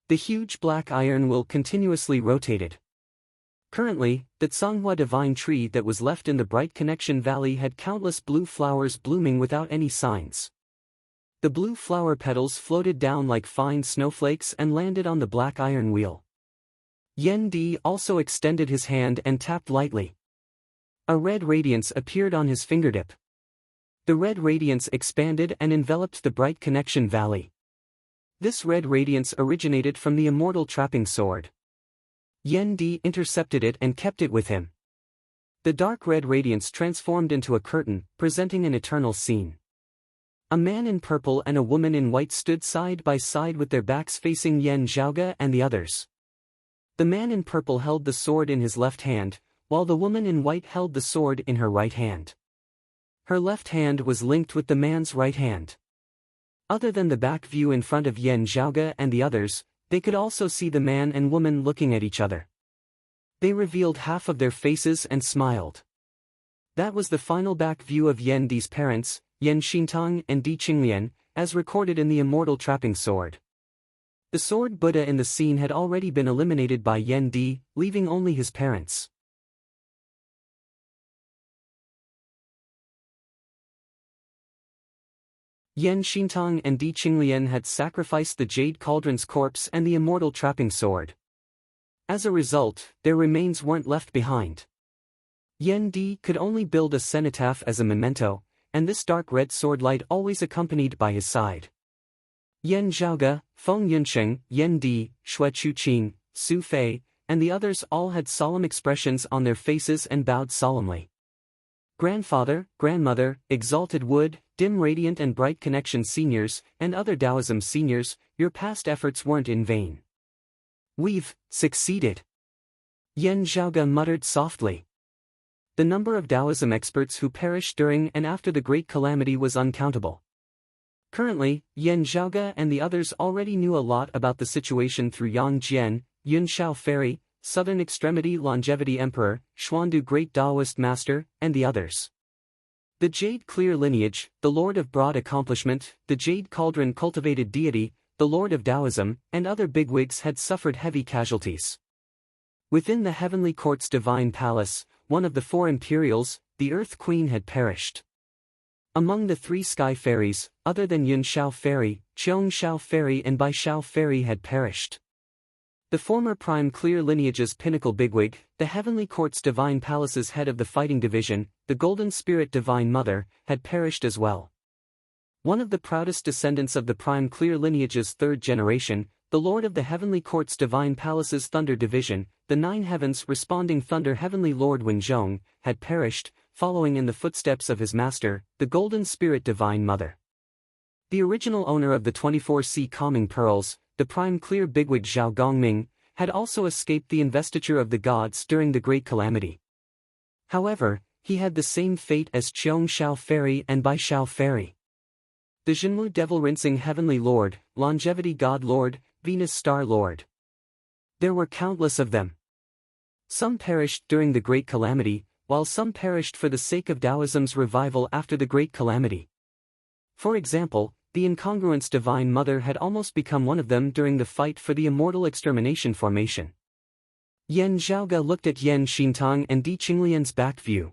The huge black iron wheel continuously rotated. Currently, the Tsanghua divine tree that was left in the Bright Connection Valley had countless blue flowers blooming without any signs. The blue flower petals floated down like fine snowflakes and landed on the black iron wheel. Yen Di also extended his hand and tapped lightly. A red radiance appeared on his fingertip. The red radiance expanded and enveloped the Bright Connection Valley. This red radiance originated from the immortal trapping sword. Yen Di intercepted it and kept it with him. The dark red radiance transformed into a curtain, presenting an eternal scene. A man in purple and a woman in white stood side by side with their backs facing Yan Zhaoge and the others. The man in purple held the sword in his left hand, while the woman in white held the sword in her right hand. Her left hand was linked with the man's right hand. Other than the back view in front of Yan Zhaoge and the others, they could also see the man and woman looking at each other. They revealed half of their faces and smiled. That was the final back view of Yen Di's parents, Yen Xintang and Di Qinglian, as recorded in the immortal trapping sword. The sword Buddha in the scene had already been eliminated by Yen Di, leaving only his parents. Yen Xintang and Di Qinglian had sacrificed the Jade Cauldron's corpse and the immortal trapping sword. As a result, their remains weren't left behind. Yen Di could only build a cenotaph as a memento, and this dark red sword light always accompanied by his side. Yan Zhaoge, Feng Yunsheng, Yen Di, Xue Chuqing, Su Fei, and the others all had solemn expressions on their faces and bowed solemnly. Grandfather, grandmother, exalted wood, dim radiant and bright connection seniors, and other Taoism seniors, your past efforts weren't in vain. We've succeeded. Yan Zhaoge muttered softly. The number of Taoism experts who perished during and after the Great Calamity was uncountable. Currently, Yan Zhaoge and the others already knew a lot about the situation through Yang Jian, Yun Shao Fairy, Southern Extremity Longevity Emperor, Xuandu Great Taoist Master, and the others. The Jade Clear Lineage, the Lord of Broad Accomplishment, the Jade Cauldron Cultivated Deity, the Lord of Taoism, and other bigwigs had suffered heavy casualties. Within the Heavenly Court's Divine Palace, one of the 4 Imperials, the Earth Queen had perished. Among the 3 Sky Fairies, other than Yun Shao Fairy, Qiong Shao Fairy and Bai Shao Fairy had perished. The former Prime Clear Lineage's pinnacle bigwig, the Heavenly Court's Divine Palace's head of the Fighting Division, the Golden Spirit Divine Mother, had perished as well. One of the proudest descendants of the Prime Clear Lineage's 3rd generation, the Lord of the Heavenly Court's Divine Palace's Thunder Division, the 9 Heavens Responding Thunder Heavenly Lord Wenzhong, had perished, following in the footsteps of his master, the Golden Spirit Divine Mother. The original owner of the 24 Sea Calming Pearls, the Prime Clear Bigwig Zhao Gongming, had also escaped the investiture of the gods during the Great Calamity. However, he had the same fate as Qiong Shao Fairy and Bai Shao Fairy. The Zhenmu Devil Rinsing Heavenly Lord, Longevity God Lord, Venus Star Lord. There were countless of them. Some perished during the Great Calamity, while some perished for the sake of Taoism's revival after the Great Calamity. For example, the Incongruence Divine Mother had almost become one of them during the fight for the Immortal Extermination Formation. Yan Zhaoge looked at Yen Xintang and Di Qinglian's back view.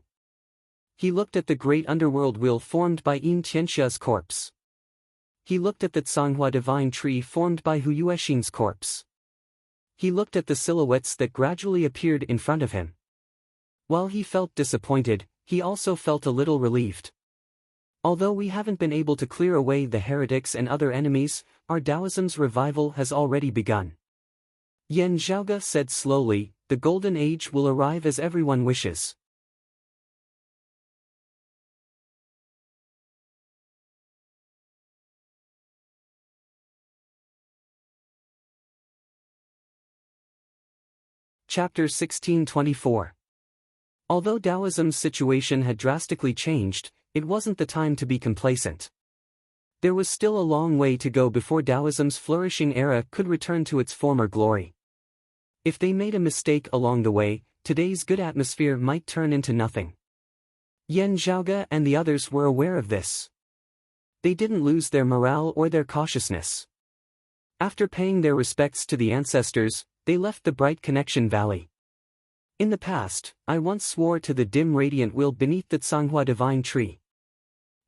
He looked at the great underworld wheel formed by Yin Tianxia's corpse. He looked at the Tsanghua divine tree formed by Hu Yuexin's corpse. He looked at the silhouettes that gradually appeared in front of him. While he felt disappointed, he also felt a little relieved. Although we haven't been able to clear away the heretics and other enemies, our Taoism's revival has already begun. Yan Zhaoge said slowly, the golden age will arrive as everyone wishes. Chapter 1624. Although Taoism's situation had drastically changed, it wasn't the time to be complacent. There was still a long way to go before Taoism's flourishing era could return to its former glory. If they made a mistake along the way, today's good atmosphere might turn into nothing. Yan Zhaoge and the others were aware of this. They didn't lose their morale or their cautiousness. After paying their respects to the ancestors, they left the bright Connection Valley. In the past, I once swore to the dim radiant wheel beneath the Tsanghua divine tree.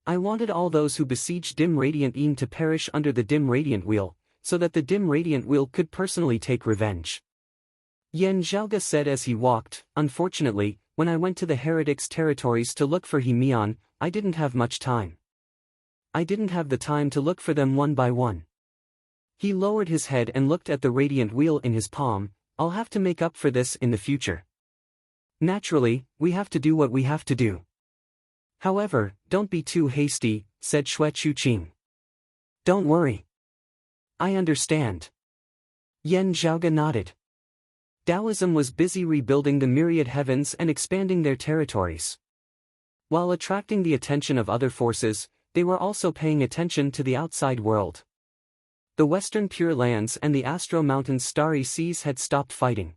I wanted all those who besieged dim radiant Yin to perish under the dim radiant wheel, so that the dim radiant wheel could personally take revenge. Yan Zhaoge said as he walked. Unfortunately, when I went to the heretics' territories to look for He Mian, I didn't have much time. I didn't have the time to look for them one by one. He lowered his head and looked at the radiant wheel in his palm. I'll have to make up for this in the future. Naturally, we have to do what we have to do. However, don't be too hasty, said Xue Chuqing. Don't worry. I understand. Yan Zhaoge nodded. Taoism was busy rebuilding the myriad heavens and expanding their territories. While attracting the attention of other forces, they were also paying attention to the outside world. The Western Pure Lands and the Astro Mountains' starry seas had stopped fighting.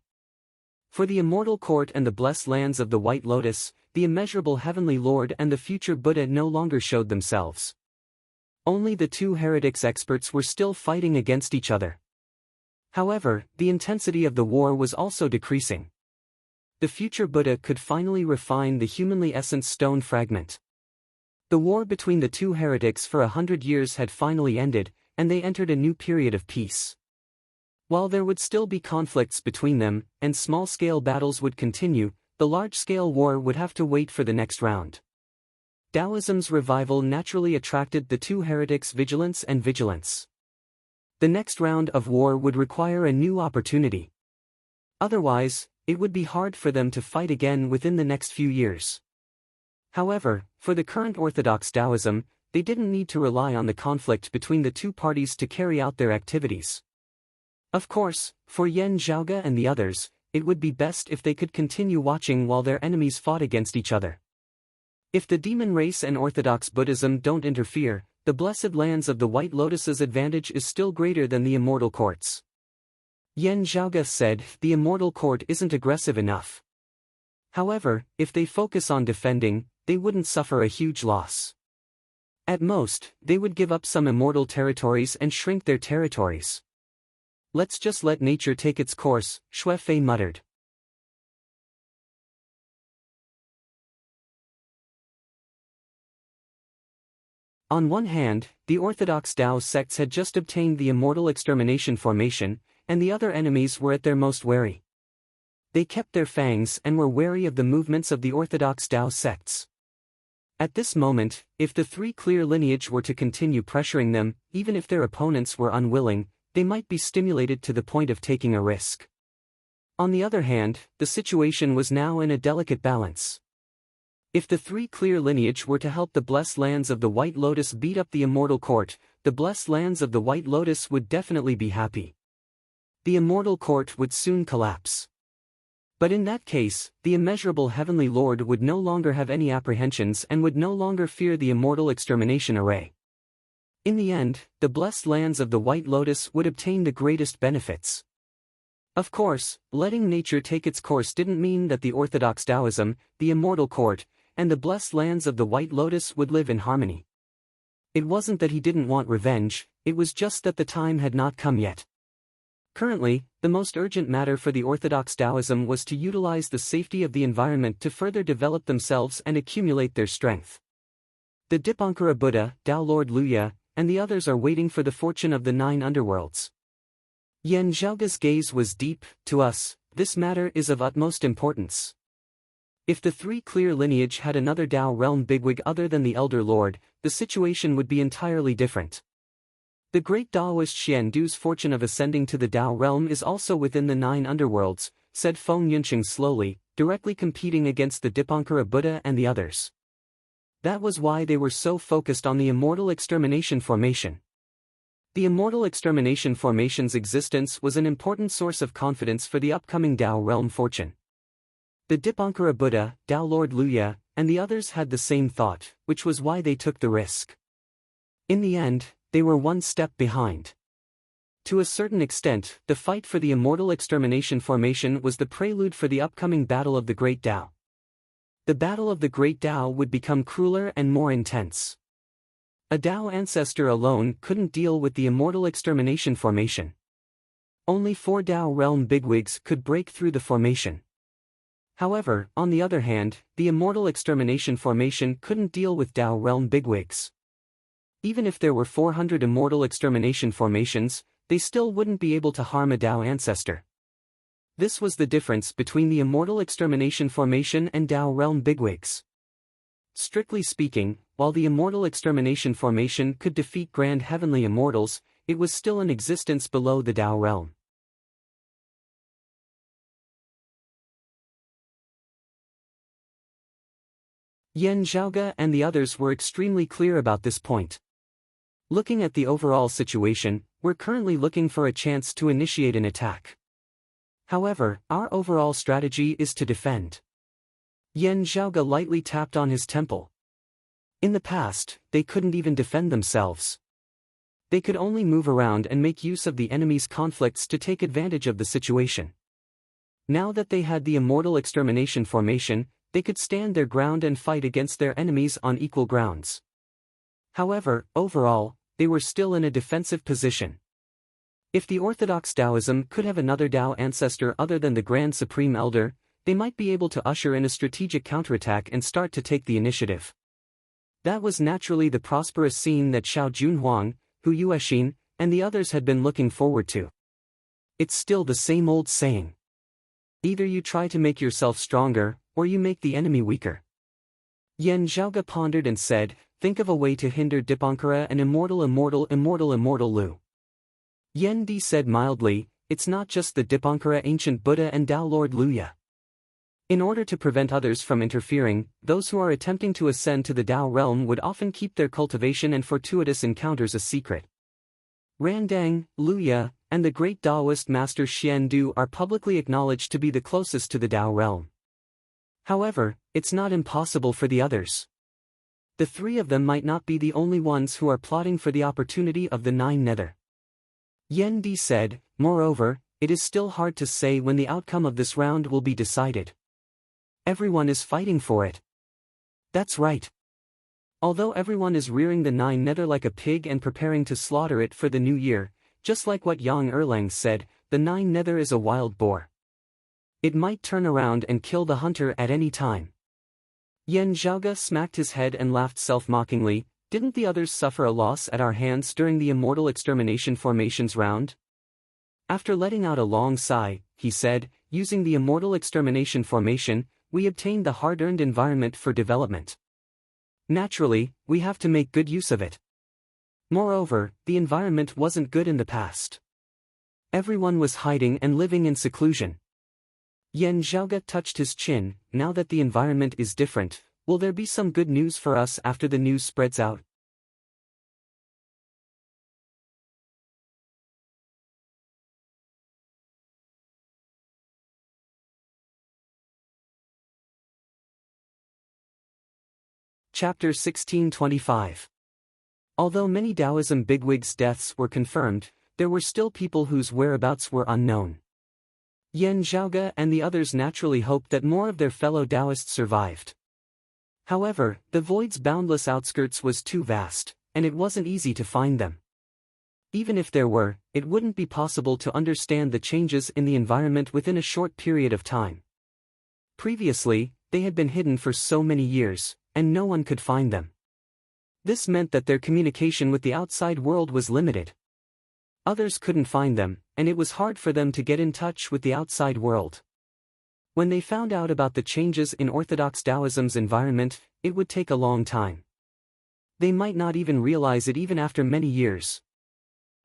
For the Immortal Court and the blessed lands of the White Lotus, the immeasurable Heavenly Lord and the future Buddha no longer showed themselves. Only the two heretics experts were still fighting against each other. However, the intensity of the war was also decreasing. The future Buddha could finally refine the humanly essenced stone fragment. The war between the two heretics for 100 years had finally ended, and they entered a new period of peace. While there would still be conflicts between them, and small-scale battles would continue, the large-scale war would have to wait for the next round. Taoism's revival naturally attracted the two heretics' vigilance. The next round of war would require a new opportunity. Otherwise, it would be hard for them to fight again within the next few years. However, for the current orthodox Taoism, they didn't need to rely on the conflict between the two parties to carry out their activities. Of course, for Yan Zhaoge and the others, it would be best if they could continue watching while their enemies fought against each other. If the demon race and orthodox Buddhism don't interfere, the blessed lands of the White Lotus's advantage is still greater than the Immortal Court's. Yan Zhaoge said, the Immortal Court isn't aggressive enough. However, if they focus on defending, they wouldn't suffer a huge loss. At most, they would give up some immortal territories and shrink their territories. Let's just let nature take its course, Xue Fei muttered. On one hand, the orthodox Tao sects had just obtained the immortal extermination formation, and the other enemies were at their most wary. They kept their fangs and were wary of the movements of the orthodox Tao sects. At this moment, if the three clear lineage were to continue pressuring them, even if their opponents were unwilling, they might be stimulated to the point of taking a risk. On the other hand, the situation was now in a delicate balance. If the three clear lineage were to help the blessed lands of the White Lotus beat up the Immortal Court, the blessed lands of the White Lotus would definitely be happy. The Immortal Court would soon collapse. But in that case, the immeasurable Heavenly Lord would no longer have any apprehensions and would no longer fear the immortal extermination array. In the end, the blessed lands of the White Lotus would obtain the greatest benefits. Of course, letting nature take its course didn't mean that the orthodox Taoism, the Immortal Court, and the blessed lands of the White Lotus would live in harmony. It wasn't that he didn't want revenge, it was just that the time had not come yet. Currently, the most urgent matter for the orthodox Taoism was to utilize the safety of the environment to further develop themselves and accumulate their strength. The Dipankara Buddha, Tao Lord Luya, and the others are waiting for the fortune of the 9 underworlds. Yan Zhaoge's gaze was deep. To us, this matter is of utmost importance. If the three clear lineage had another Tao realm bigwig other than the Elder Lord, the situation would be entirely different. The great Taoist Xian Du's fortune of ascending to the Tao realm is also within the 9 underworlds, said Feng Yunqing slowly, directly competing against the Dipankara Buddha and the others. That was why they were so focused on the Immortal Extermination Formation. The Immortal Extermination Formation's existence was an important source of confidence for the upcoming Tao realm fortune. The Dipankara Buddha, Tao Lord Luya, and the others had the same thought, which was why they took the risk. In the end, they were one step behind. To a certain extent, the fight for the Immortal Extermination Formation was the prelude for the upcoming Battle of the Great Tao. The Battle of the Great Tao would become crueler and more intense. A Tao ancestor alone couldn't deal with the Immortal Extermination Formation. Only 4 Tao realm bigwigs could break through the formation. However, on the other hand, the Immortal Extermination Formation couldn't deal with Tao realm bigwigs. Even if there were 400 Immortal Extermination Formations, they still wouldn't be able to harm a Tao ancestor. This was the difference between the Immortal Extermination Formation and Tao realm bigwigs. Strictly speaking, while the Immortal Extermination Formation could defeat Grand Heavenly Immortals, it was still in existence below the Tao realm. Yan Zhaoge and the others were extremely clear about this point. Looking at the overall situation, we're currently looking for a chance to initiate an attack. However, our overall strategy is to defend. Yan Zhaoge lightly tapped on his temple. In the past, they couldn't even defend themselves. They could only move around and make use of the enemy's conflicts to take advantage of the situation. Now that they had the Immortal Extermination Formation, they could stand their ground and fight against their enemies on equal grounds. However, overall, they were still in a defensive position. If the Orthodox Taoism could have another Tao ancestor other than the Grand Supreme Elder, they might be able to usher in a strategic counterattack and start to take the initiative. That was naturally the prosperous scene that Xiao Junhuang, Hu Yuexin, and the others had been looking forward to. It's still the same old saying. Either you try to make yourself stronger, or you make the enemy weaker. Yan Zhaoge pondered and said, think of a way to hinder Dipankara and Immortal Lu. Yan Di said mildly, it's not just the Dipankara ancient Buddha and Tao Lord Luya. In order to prevent others from interfering, those who are attempting to ascend to the Tao realm would often keep their cultivation and fortuitous encounters a secret. Randang, Luya, and the great Taoist master Xian Du are publicly acknowledged to be the closest to the Tao realm. However, it's not impossible for the others. The 3 of them might not be the only ones who are plotting for the opportunity of the 9 nether. Yan Di said, moreover, it is still hard to say when the outcome of this round will be decided. Everyone is fighting for it. That's right. Although everyone is rearing the 9 nether like a pig and preparing to slaughter it for the new year, just like what Yang Erlang said, the 9 nether is a wild boar. It might turn around and kill the hunter at any time. Yan Zhaoge smacked his head and laughed self-mockingly, didn't the others suffer a loss at our hands during the Immortal Extermination Formations round? After letting out a long sigh, he said, using the Immortal Extermination Formation, we obtained the hard-earned environment for development. Naturally, we have to make good use of it. Moreover, the environment wasn't good in the past. Everyone was hiding and living in seclusion. Yan Zhaoge touched his chin, now that the environment is different, will there be some good news for us after the news spreads out? Chapter 1625. Although many Taoism bigwigs' deaths were confirmed, there were still people whose whereabouts were unknown. Yan Zhaoge and the others naturally hoped that more of their fellow Taoists survived. However, the void's boundless outskirts was too vast, and it wasn't easy to find them. Even if there were, it wouldn't be possible to understand the changes in the environment within a short period of time. Previously, they had been hidden for so many years, and no one could find them. This meant that their communication with the outside world was limited. Others couldn't find them, and it was hard for them to get in touch with the outside world. When they found out about the changes in Orthodox Taoism's environment, it would take a long time. They might not even realize it even after many years.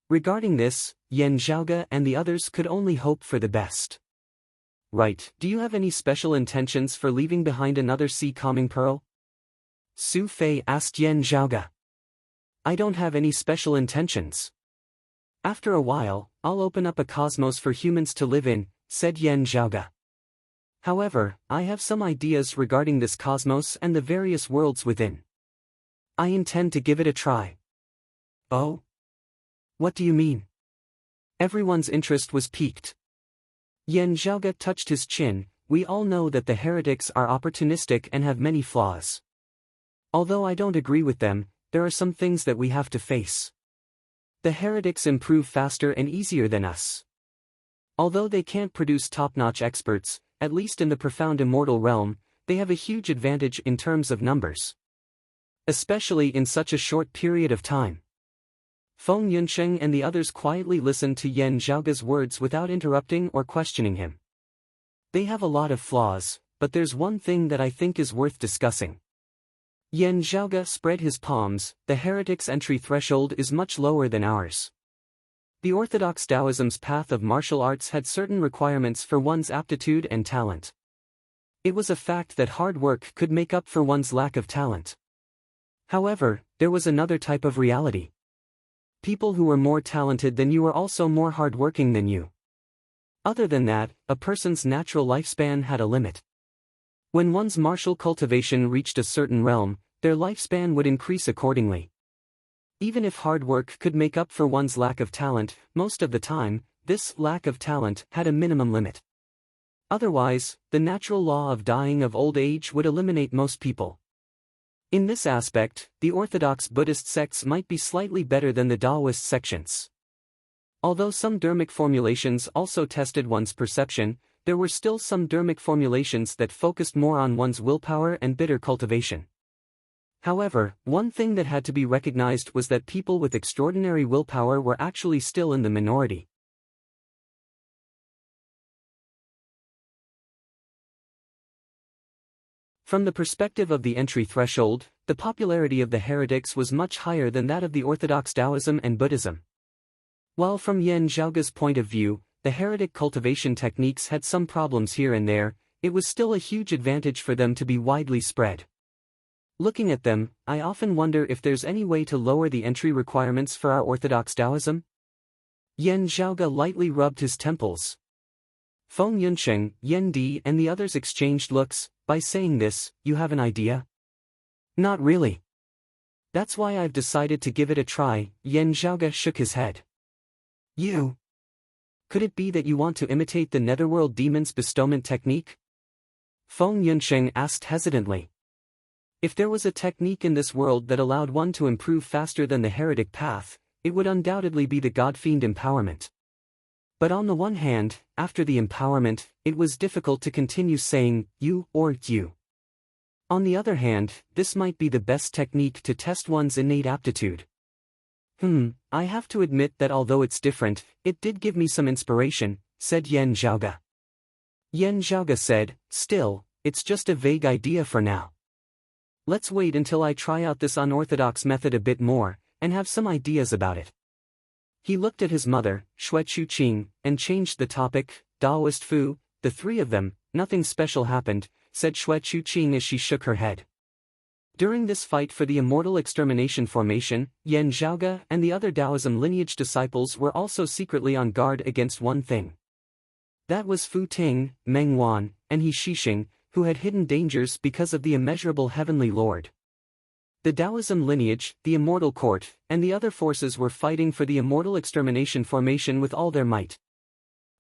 Regarding this, Yan Zhaoge and the others could only hope for the best. Right, do you have any special intentions for leaving behind another sea-calming pearl? Su Fei asked Yen Zhaoge. I don't have any special intentions. After a while, I'll open up a cosmos for humans to live in, said Yen Zhaoge. However, I have some ideas regarding this cosmos and the various worlds within. I intend to give it a try. Oh? What do you mean? Everyone's interest was piqued. Yen Zhaoge touched his chin. We all know that the heretics are opportunistic and have many flaws. Although I don't agree with them, there are some things that we have to face. The heretics improve faster and easier than us. Although they can't produce top-notch experts, at least in the profound immortal realm, they have a huge advantage in terms of numbers. Especially in such a short period of time. Feng Yunsheng and the others quietly listened to Yen Zhaoge's words without interrupting or questioning him. They have a lot of flaws, but there's one thing that I think is worth discussing. Yen Zhaoge spread his palms. The heretic's entry threshold is much lower than ours. The orthodox Taoism's path of martial arts had certain requirements for one's aptitude and talent. It was a fact that hard work could make up for one's lack of talent. However, there was another type of reality. People who were more talented than you were also more hardworking than you. Other than that, a person's natural lifespan had a limit. When one's martial cultivation reached a certain realm, their lifespan would increase accordingly. Even if hard work could make up for one's lack of talent, most of the time, this lack of talent had a minimum limit. Otherwise, the natural law of dying of old age would eliminate most people. In this aspect, the orthodox Buddhist sects might be slightly better than the Taoist sections. Although some dharmic formulations also tested one's perception, there were still some dharmic formulations that focused more on one's willpower and bitter cultivation. However, one thing that had to be recognized was that people with extraordinary willpower were actually still in the minority. From the perspective of the entry threshold, the popularity of the heretics was much higher than that of the orthodox Taoism and Buddhism. While from Yen Zhaoge's point of view, the heretic cultivation techniques had some problems here and there, it was still a huge advantage for them to be widely spread. Looking at them, I often wonder if there's any way to lower the entry requirements for our orthodox Taoism. Yen Zhaoge lightly rubbed his temples. Feng Yunsheng, Yen Di and the others exchanged looks. By saying this, you have an idea? Not really. That's why I've decided to give it a try. Yen Zhaoge shook his head. You? Could it be that you want to imitate the netherworld demon's bestowment technique? Feng Yunsheng asked hesitantly. If there was a technique in this world that allowed one to improve faster than the heretic path, it would undoubtedly be the God-fiend empowerment. But on the one hand, after the empowerment, it was difficult to continue saying, you or you. On the other hand, this might be the best technique to test one's innate aptitude. I have to admit that although it's different, it did give me some inspiration, said Yen Zhaoge. Yen Zhaoge said, still, it's just a vague idea for now. Let's wait until I try out this unorthodox method a bit more, and have some ideas about it. He looked at his mother, Xue Chuqing, and changed the topic. Daoist Fu, the three of them, nothing special happened, said Xue Chuqing as she shook her head. During this fight for the immortal extermination formation, Yen Zhaoge and the other Taoism lineage disciples were also secretly on guard against one thing. That was Fu Ting, Meng Wan, and He Shixing, who had hidden dangers because of the immeasurable heavenly lord. The Taoism lineage, the immortal court, and the other forces were fighting for the immortal extermination formation with all their might.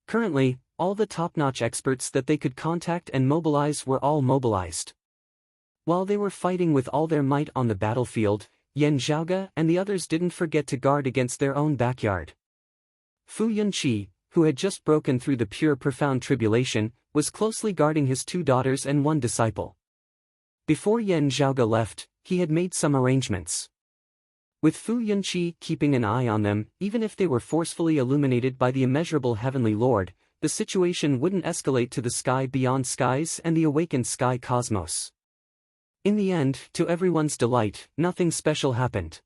Currently, all the top-notch experts that they could contact and mobilize were all mobilized. While they were fighting with all their might on the battlefield, Yen Zhaoge and the others didn't forget to guard against their own backyard. Fu Yunqi, who had just broken through the pure profound tribulation, was closely guarding his 2 daughters and 1 disciple. Before Yen Zhaoge left, he had made some arrangements. With Fu Yunqi keeping an eye on them, even if they were forcefully illuminated by the immeasurable heavenly lord, the situation wouldn't escalate to the sky beyond skies and the awakened sky cosmos. In the end, to everyone's delight, nothing special happened.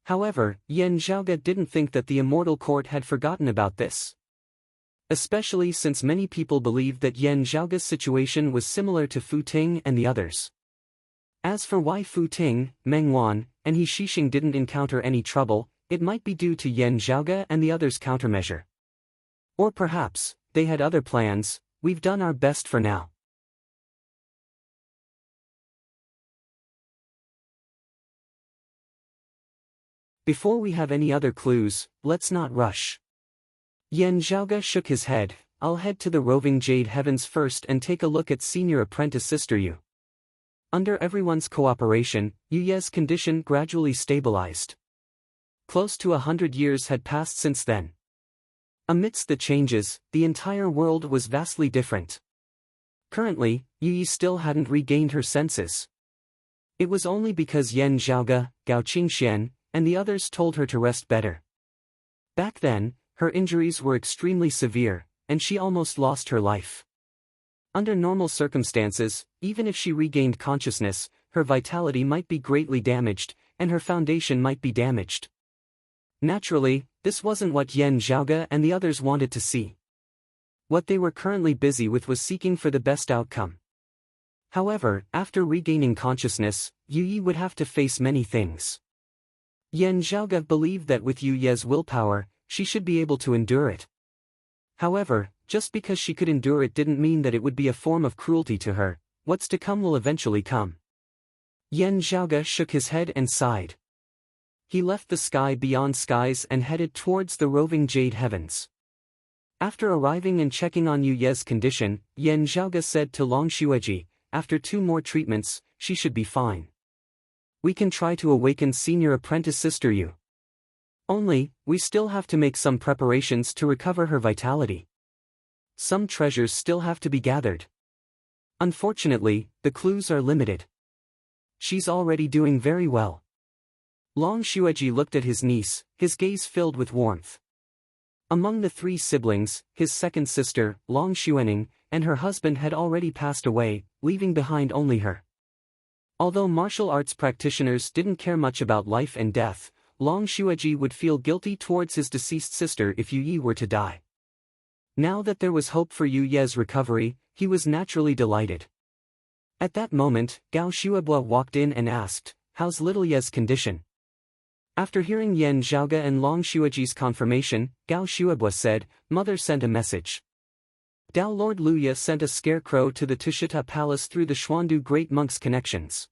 However, Yen Zhaoge didn't think that the immortal court had forgotten about this. Especially since many people believed that Yan Zhaoge's situation was similar to Fu Ting and the others. As for why Fu Ting, Meng Wan, and He Shixing didn't encounter any trouble, it might be due to Yan Zhaoge and the others' countermeasure. Or perhaps, they had other plans. We've done our best for now. Before we have any other clues, let's not rush. Yan Zhaoge shook his head. I'll head to the roving Jade Heavens first and take a look at senior apprentice Sister Yu. Under everyone's cooperation, Yu Ye's condition gradually stabilized. Close to 100 years had passed since then. Amidst the changes, the entire world was vastly different. Currently, Yu Yi still hadn't regained her senses. It was only because Yan Zhaoge, Gao Qingxian, and the others told her to rest better. Back then, her injuries were extremely severe, and she almost lost her life. Under normal circumstances, even if she regained consciousness, her vitality might be greatly damaged, and her foundation might be damaged. Naturally, this wasn't what Yan Zhaoge and the others wanted to see. What they were currently busy with was seeking for the best outcome. However, after regaining consciousness, Yu Yi would have to face many things. Yan Zhaoge believed that with Yu Ye's willpower, she should be able to endure it. However, just because she could endure it didn't mean that it would be a form of cruelty to her. What's to come will eventually come. Yan Zhaoge shook his head and sighed. He left the sky beyond skies and headed towards the roving Jade Heavens. After arriving and checking on Yu Ye's condition, Yan Zhaoge said to Long Xueji, after 2 more treatments, she should be fine. We can try to awaken senior apprentice Sister Yu. Only, we still have to make some preparations to recover her vitality. Some treasures still have to be gathered. Unfortunately, the clues are limited. She's already doing very well. Long Xueji looked at his niece, his gaze filled with warmth. Among the 3 siblings, his second sister, Long Xuening, and her husband had already passed away, leaving behind only her. Although martial arts practitioners didn't care much about life and death, Long Xueji would feel guilty towards his deceased sister if Yu Yi were to die. Now that there was hope for Yu Ye's recovery, he was naturally delighted. At that moment, Gao Xuebua walked in and asked, "How's little Ye's condition?" After hearing Yan Zhaoge and Long Xueji's confirmation, Gao Xuebua said, "Mother sent a message. Dao Lord Luya sent a scarecrow to the Tushita Palace through the Xuandu Great Monk's connections."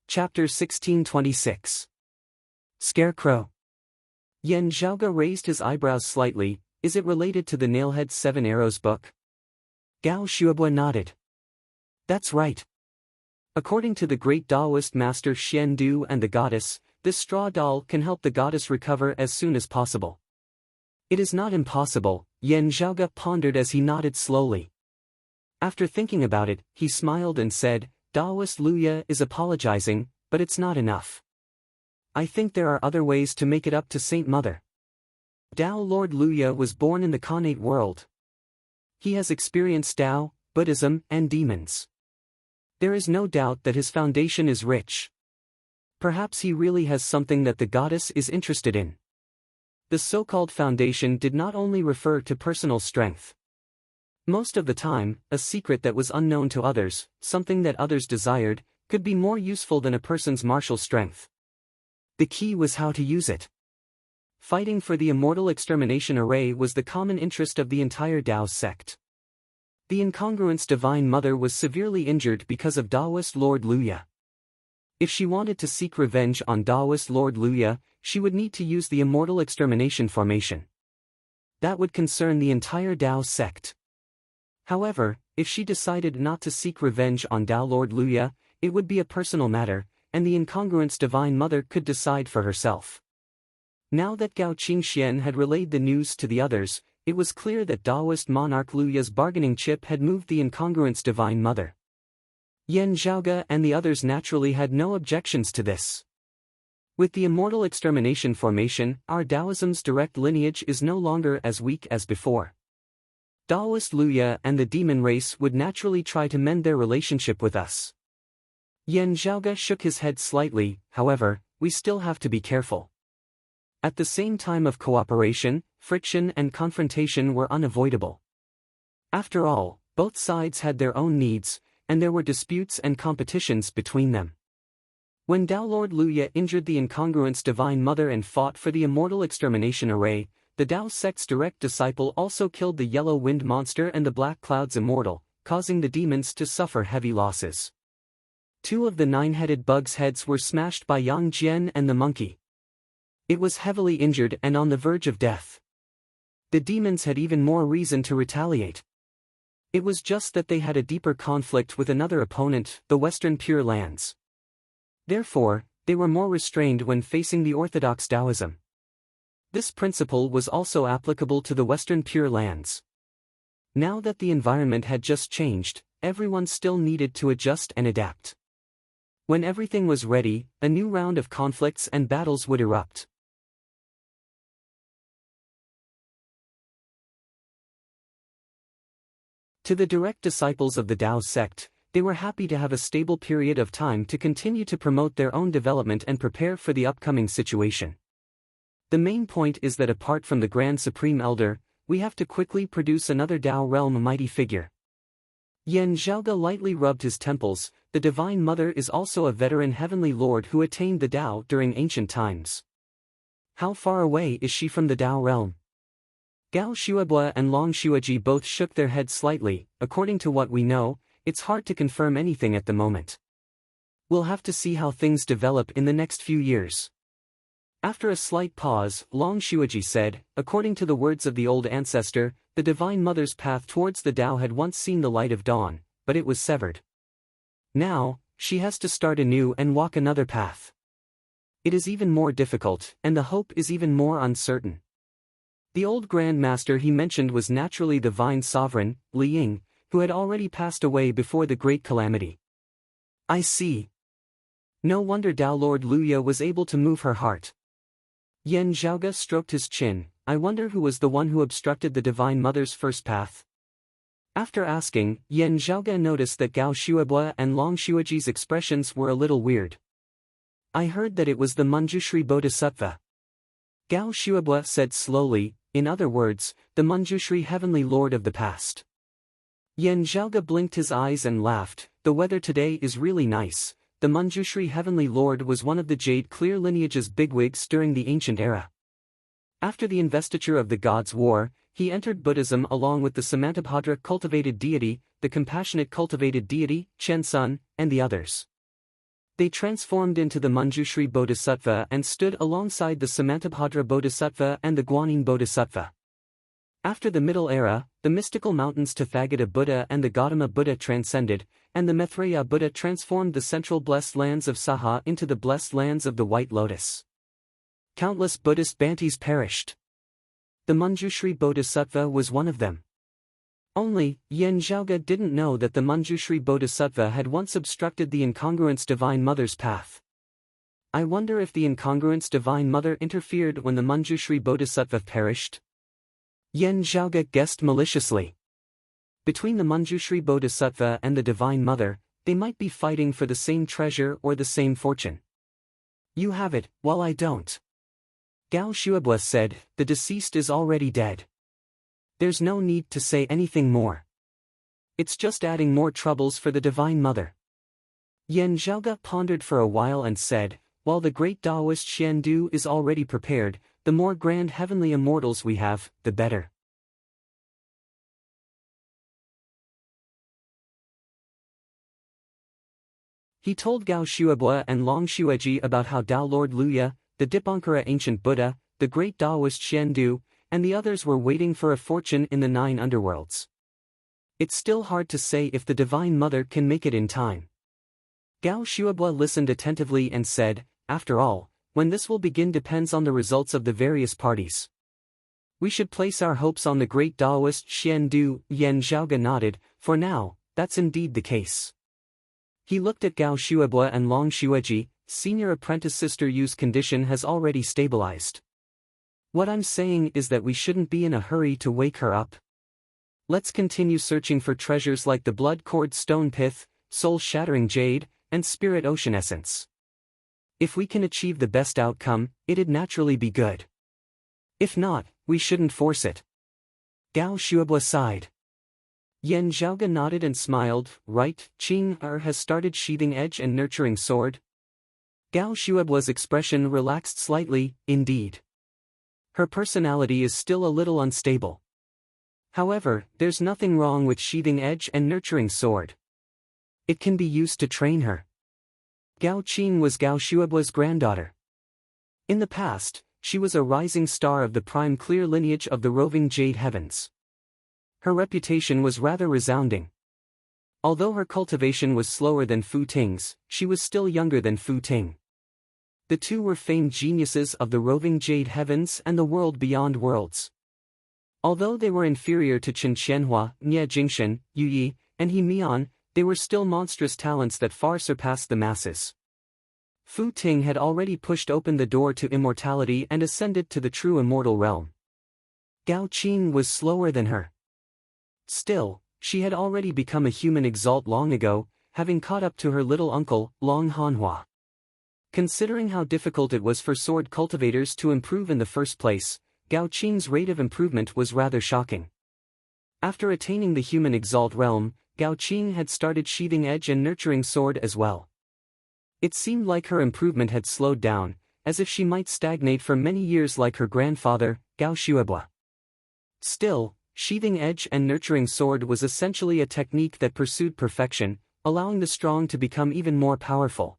Chapter 1626. Scarecrow. Yan Zhaoge raised his eyebrows slightly. Is it related to the Nailhead 7 Arrows book? Gao Xuebua nodded. That's right. According to the great Taoist master Xian Du and the goddess, this straw doll can help the goddess recover as soon as possible. It is not impossible, Yan Zhaoge pondered as he nodded slowly. After thinking about it, he smiled and said, Taoist Luya is apologizing, but it's not enough. I think there are other ways to make it up to Saint Mother. Dao Lord Luya was born in the Khanate world. He has experienced Tao, Buddhism, and demons. There is no doubt that his foundation is rich. Perhaps he really has something that the goddess is interested in. The so-called foundation did not only refer to personal strength. Most of the time, a secret that was unknown to others, something that others desired, could be more useful than a person's martial strength. The key was how to use it. Fighting for the immortal extermination array was the common interest of the entire Dao sect. The incongruence Divine Mother was severely injured because of Taoist Lord Luya. If she wanted to seek revenge on Taoist Lord Luya, she would need to use the immortal extermination formation. That would concern the entire Dao sect. However, if she decided not to seek revenge on Dao Lord Luya, it would be a personal matter, and the incongruence Divine Mother could decide for herself. Now that Gao Qingxian had relayed the news to the others, it was clear that Taoist monarch Luya's bargaining chip had moved the incongruence Divine Mother. Yan Zhaoge and the others naturally had no objections to this. With the immortal extermination formation, our Taoism's direct lineage is no longer as weak as before. Daoist Luya and the demon race would naturally try to mend their relationship with us. Yan Zhaoge shook his head slightly. However, we still have to be careful. At the same time of cooperation, friction and confrontation were unavoidable. After all, both sides had their own needs, and there were disputes and competitions between them. When Tao Lord Luya injured the incongruence Divine Mother and fought for the immortal extermination array, the Tao sect's direct disciple also killed the Yellow Wind Monster and the Black Cloud's Immortal, causing the demons to suffer heavy losses. 2 of the 9-headed bug's heads were smashed by Yang Jian and the monkey. It was heavily injured and on the verge of death. The demons had even more reason to retaliate. It was just that they had a deeper conflict with another opponent, the Western Pure Lands. Therefore, they were more restrained when facing the orthodox Taoism. This principle was also applicable to the Western Pure Lands. Now that the environment had just changed, everyone still needed to adjust and adapt. When everything was ready, a new round of conflicts and battles would erupt. To the direct disciples of the Tao sect, they were happy to have a stable period of time to continue to promote their own development and prepare for the upcoming situation. The main point is that apart from the Grand Supreme Elder, we have to quickly produce another Tao realm mighty figure. Yan Zhaoge lightly rubbed his temples. The Divine Mother is also a veteran heavenly lord who attained the Tao during ancient times. How far away is she from the Tao realm? Gao Xuebua and Long Xueji both shook their heads slightly. According to what we know, it's hard to confirm anything at the moment. We'll have to see how things develop in the next few years. After a slight pause, Long Xueji said, according to the words of the old ancestor, the Divine Mother's path towards the Tao had once seen the light of dawn, but it was severed. Now, she has to start anew and walk another path. It is even more difficult, and the hope is even more uncertain. The old Grand Master he mentioned was naturally the Vine Sovereign, Li Ying, who had already passed away before the Great Calamity. I see. No wonder Tao Lord Luya was able to move her heart. Yan Zhaoge stroked his chin. I wonder who was the one who obstructed the Divine Mother's first path. After asking, Yan Zhaoge noticed that Gao Xuebua and Long Xueji's expressions were a little weird. I heard that it was the Manjushri Bodhisattva. Gao Xuebua said slowly, in other words, the Manjushri Heavenly Lord of the past. Yan Zhaoge blinked his eyes and laughed. The weather today is really nice. The Manjushri Heavenly Lord was one of the Jade Clear lineage's bigwigs during the ancient era. After the investiture of the Gods' War, he entered Buddhism along with the Samantabhadra cultivated deity, the compassionate cultivated deity, Chen Sun, and the others. They transformed into the Manjushri Bodhisattva and stood alongside the Samantabhadra Bodhisattva and the Guanyin Bodhisattva. After the Middle Era, the mystical mountains Tathagata Buddha and the Gautama Buddha transcended, and the Maitreya Buddha transformed the central blessed lands of Saha into the blessed lands of the White Lotus. Countless Buddhist Bantis perished. The Manjushri Bodhisattva was one of them. Only, Yan Zhaoge didn't know that the Manjushri Bodhisattva had once obstructed the incongruence Divine Mother's path. I wonder if the incongruence Divine Mother interfered when the Manjushri Bodhisattva perished? Yan Zhaoge guessed maliciously. Between the Manjushri Bodhisattva and the Divine Mother, they might be fighting for the same treasure or the same fortune. You have it, while I don't. Gao Xuebua said, the deceased is already dead. There's no need to say anything more. It's just adding more troubles for the Divine Mother. Yan Zhaoge pondered for a while and said, while the great Taoist Xiandu is already prepared, the more grand heavenly immortals we have, the better. He told Gao Xuebua and Long Xueji about how Tao Lord Luya, the Dipankara ancient Buddha, the great Taoist Xiandu, and the others were waiting for a fortune in the 9 underworlds. It's still hard to say if the Divine Mother can make it in time. Gao Xuebua listened attentively and said, after all, when this will begin depends on the results of the various parties. We should place our hopes on the great Taoist Xiandu. Yan Zhaoge nodded. For now, that's indeed the case. He looked at Gao Xuebua and Long Xueji. Senior apprentice Sister Yu's condition has already stabilized. What I'm saying is that we shouldn't be in a hurry to wake her up. Let's continue searching for treasures like the blood-cord stone pith, soul-shattering jade, and spirit ocean essence. If we can achieve the best outcome, it'd naturally be good. If not, we shouldn't force it. Gao Shuabua sighed. Yan Zhaoga nodded and smiled. Right, Qing Er has started sheathing edge and nurturing sword. Gao Shuabua's expression relaxed slightly, indeed. Her personality is still a little unstable. However, there's nothing wrong with sheathing edge and nurturing sword. It can be used to train her. Gao Qing was Gao Shuabua's granddaughter. In the past, she was a rising star of the prime clear lineage of the roving Jade Heavens. Her reputation was rather resounding. Although her cultivation was slower than Fu Ting's, she was still younger than Fu Ting. The two were famed geniuses of the roving Jade Heavens and the world beyond worlds. Although they were inferior to Chen Qianhua, Nie Jingshen, Yu Yi, and He Mian, they were still monstrous talents that far surpassed the masses. Fu Ting had already pushed open the door to immortality and ascended to the true immortal realm. Gao Qing was slower than her. Still, she had already become a human exalt long ago, having caught up to her little uncle, Long Hanhua. Considering how difficult it was for sword cultivators to improve in the first place, Gao Qing's rate of improvement was rather shocking. After attaining the human exalt realm, Gao Qing had started sheathing edge and nurturing sword as well. It seemed like her improvement had slowed down, as if she might stagnate for many years like her grandfather, Gao Shuabua. Still, sheathing edge and nurturing sword was essentially a technique that pursued perfection, allowing the strong to become even more powerful.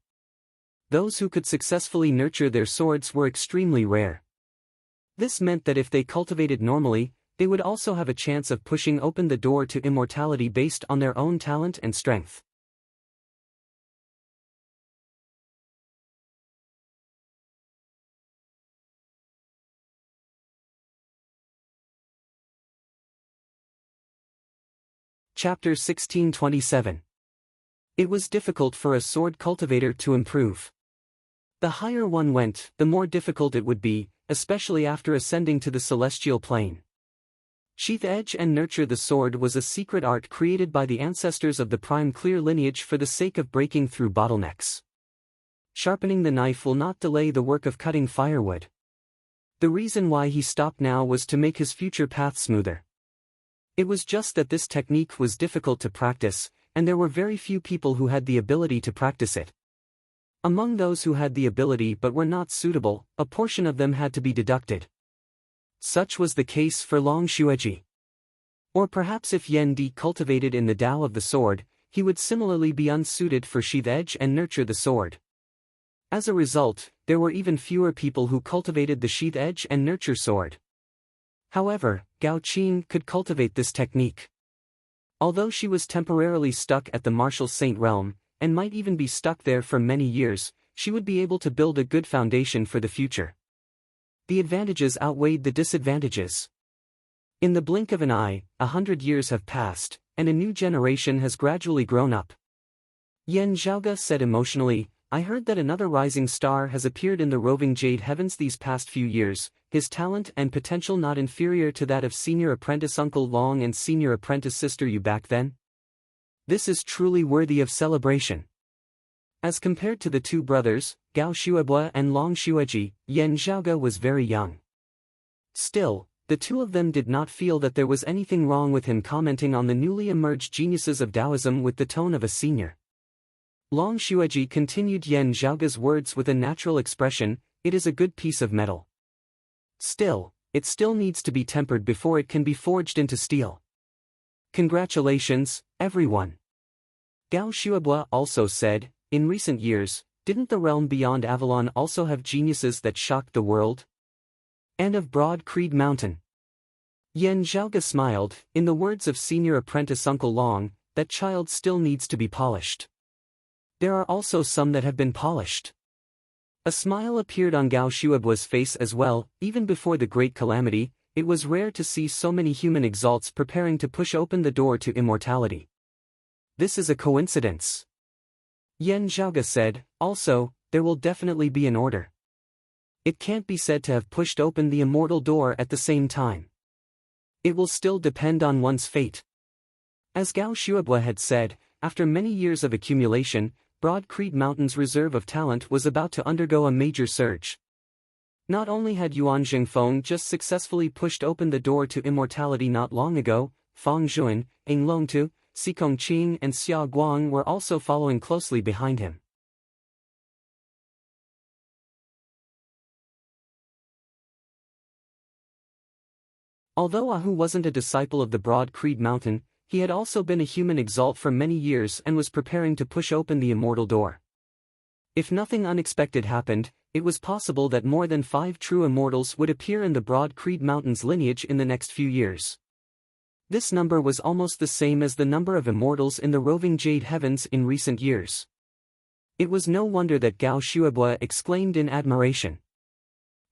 Those who could successfully nurture their swords were extremely rare. This meant that if they cultivated normally, they would also have a chance of pushing open the door to immortality based on their own talent and strength. Chapter 1627. It was difficult for a sword cultivator to improve. The higher one went, the more difficult it would be, especially after ascending to the celestial plane. Sheath edge and nurture the sword was a secret art created by the ancestors of the prime clear lineage for the sake of breaking through bottlenecks. Sharpening the knife will not delay the work of cutting firewood. The reason why he stopped now was to make his future path smoother. It was just that this technique was difficult to practice, and there were very few people who had the ability to practice it. Among those who had the ability but were not suitable, a portion of them had to be deducted. Such was the case for Long Xueji. Or perhaps if Yan Di cultivated in the Tao of the sword, he would similarly be unsuited for sheath edge and nurture the sword. As a result, there were even fewer people who cultivated the sheath edge and nurture sword. However, Gao Qing could cultivate this technique. Although she was temporarily stuck at the martial saint realm, and might even be stuck there for many years, she would be able to build a good foundation for the future. The advantages outweighed the disadvantages. In the blink of an eye, 100 years have passed, and a new generation has gradually grown up. Yan Zhaoga said emotionally, I heard that another rising star has appeared in the roving Jade Heavens these past few years, his talent and potential not inferior to that of senior apprentice Uncle Long and senior apprentice Sister Yu back then. This is truly worthy of celebration. As compared to the two brothers, Gao Shuabua and Long Xueji, Yan Zhaoga was very young. Still, the two of them did not feel that there was anything wrong with him commenting on the newly emerged geniuses of Taoism with the tone of a senior. Long Xueji continued Yan Zhaoga's words with a natural expression, it is a good piece of metal. Still, it still needs to be tempered before it can be forged into steel. Congratulations, everyone. Gao Shuabua also said, in recent years, didn't the realm beyond Avalon also have geniuses that shocked the world? And of Broad Creed Mountain. Yan Zhaoga smiled, in the words of senior apprentice Uncle Long, that child still needs to be polished. There are also some that have been polished. A smile appeared on Gao Shuabua's face as well. Even before the great calamity, it was rare to see so many human exalts preparing to push open the door to immortality. This is a coincidence. Yan Zhaoga said, also, there will definitely be an order. It can't be said to have pushed open the immortal door at the same time. It will still depend on one's fate. As Gao Shuobo had said, after many years of accumulation, Broad Creek Mountain's reserve of talent was about to undergo a major surge. Not only had Yuan Jingfeng just successfully pushed open the door to immortality not long ago, Fang Zhuan, Ing Longtu, Xikong Qing and Xia Guang were also following closely behind him. Although Ahu wasn't a disciple of the Broad Creed Mountain, he had also been a human exalt for many years and was preparing to push open the immortal door. If nothing unexpected happened, it was possible that more than 5 true immortals would appear in the Broad Creed Mountain's lineage in the next few years. This number was almost the same as the number of immortals in the roving Jade Heavens in recent years. It was no wonder that Gao Shuobo exclaimed in admiration.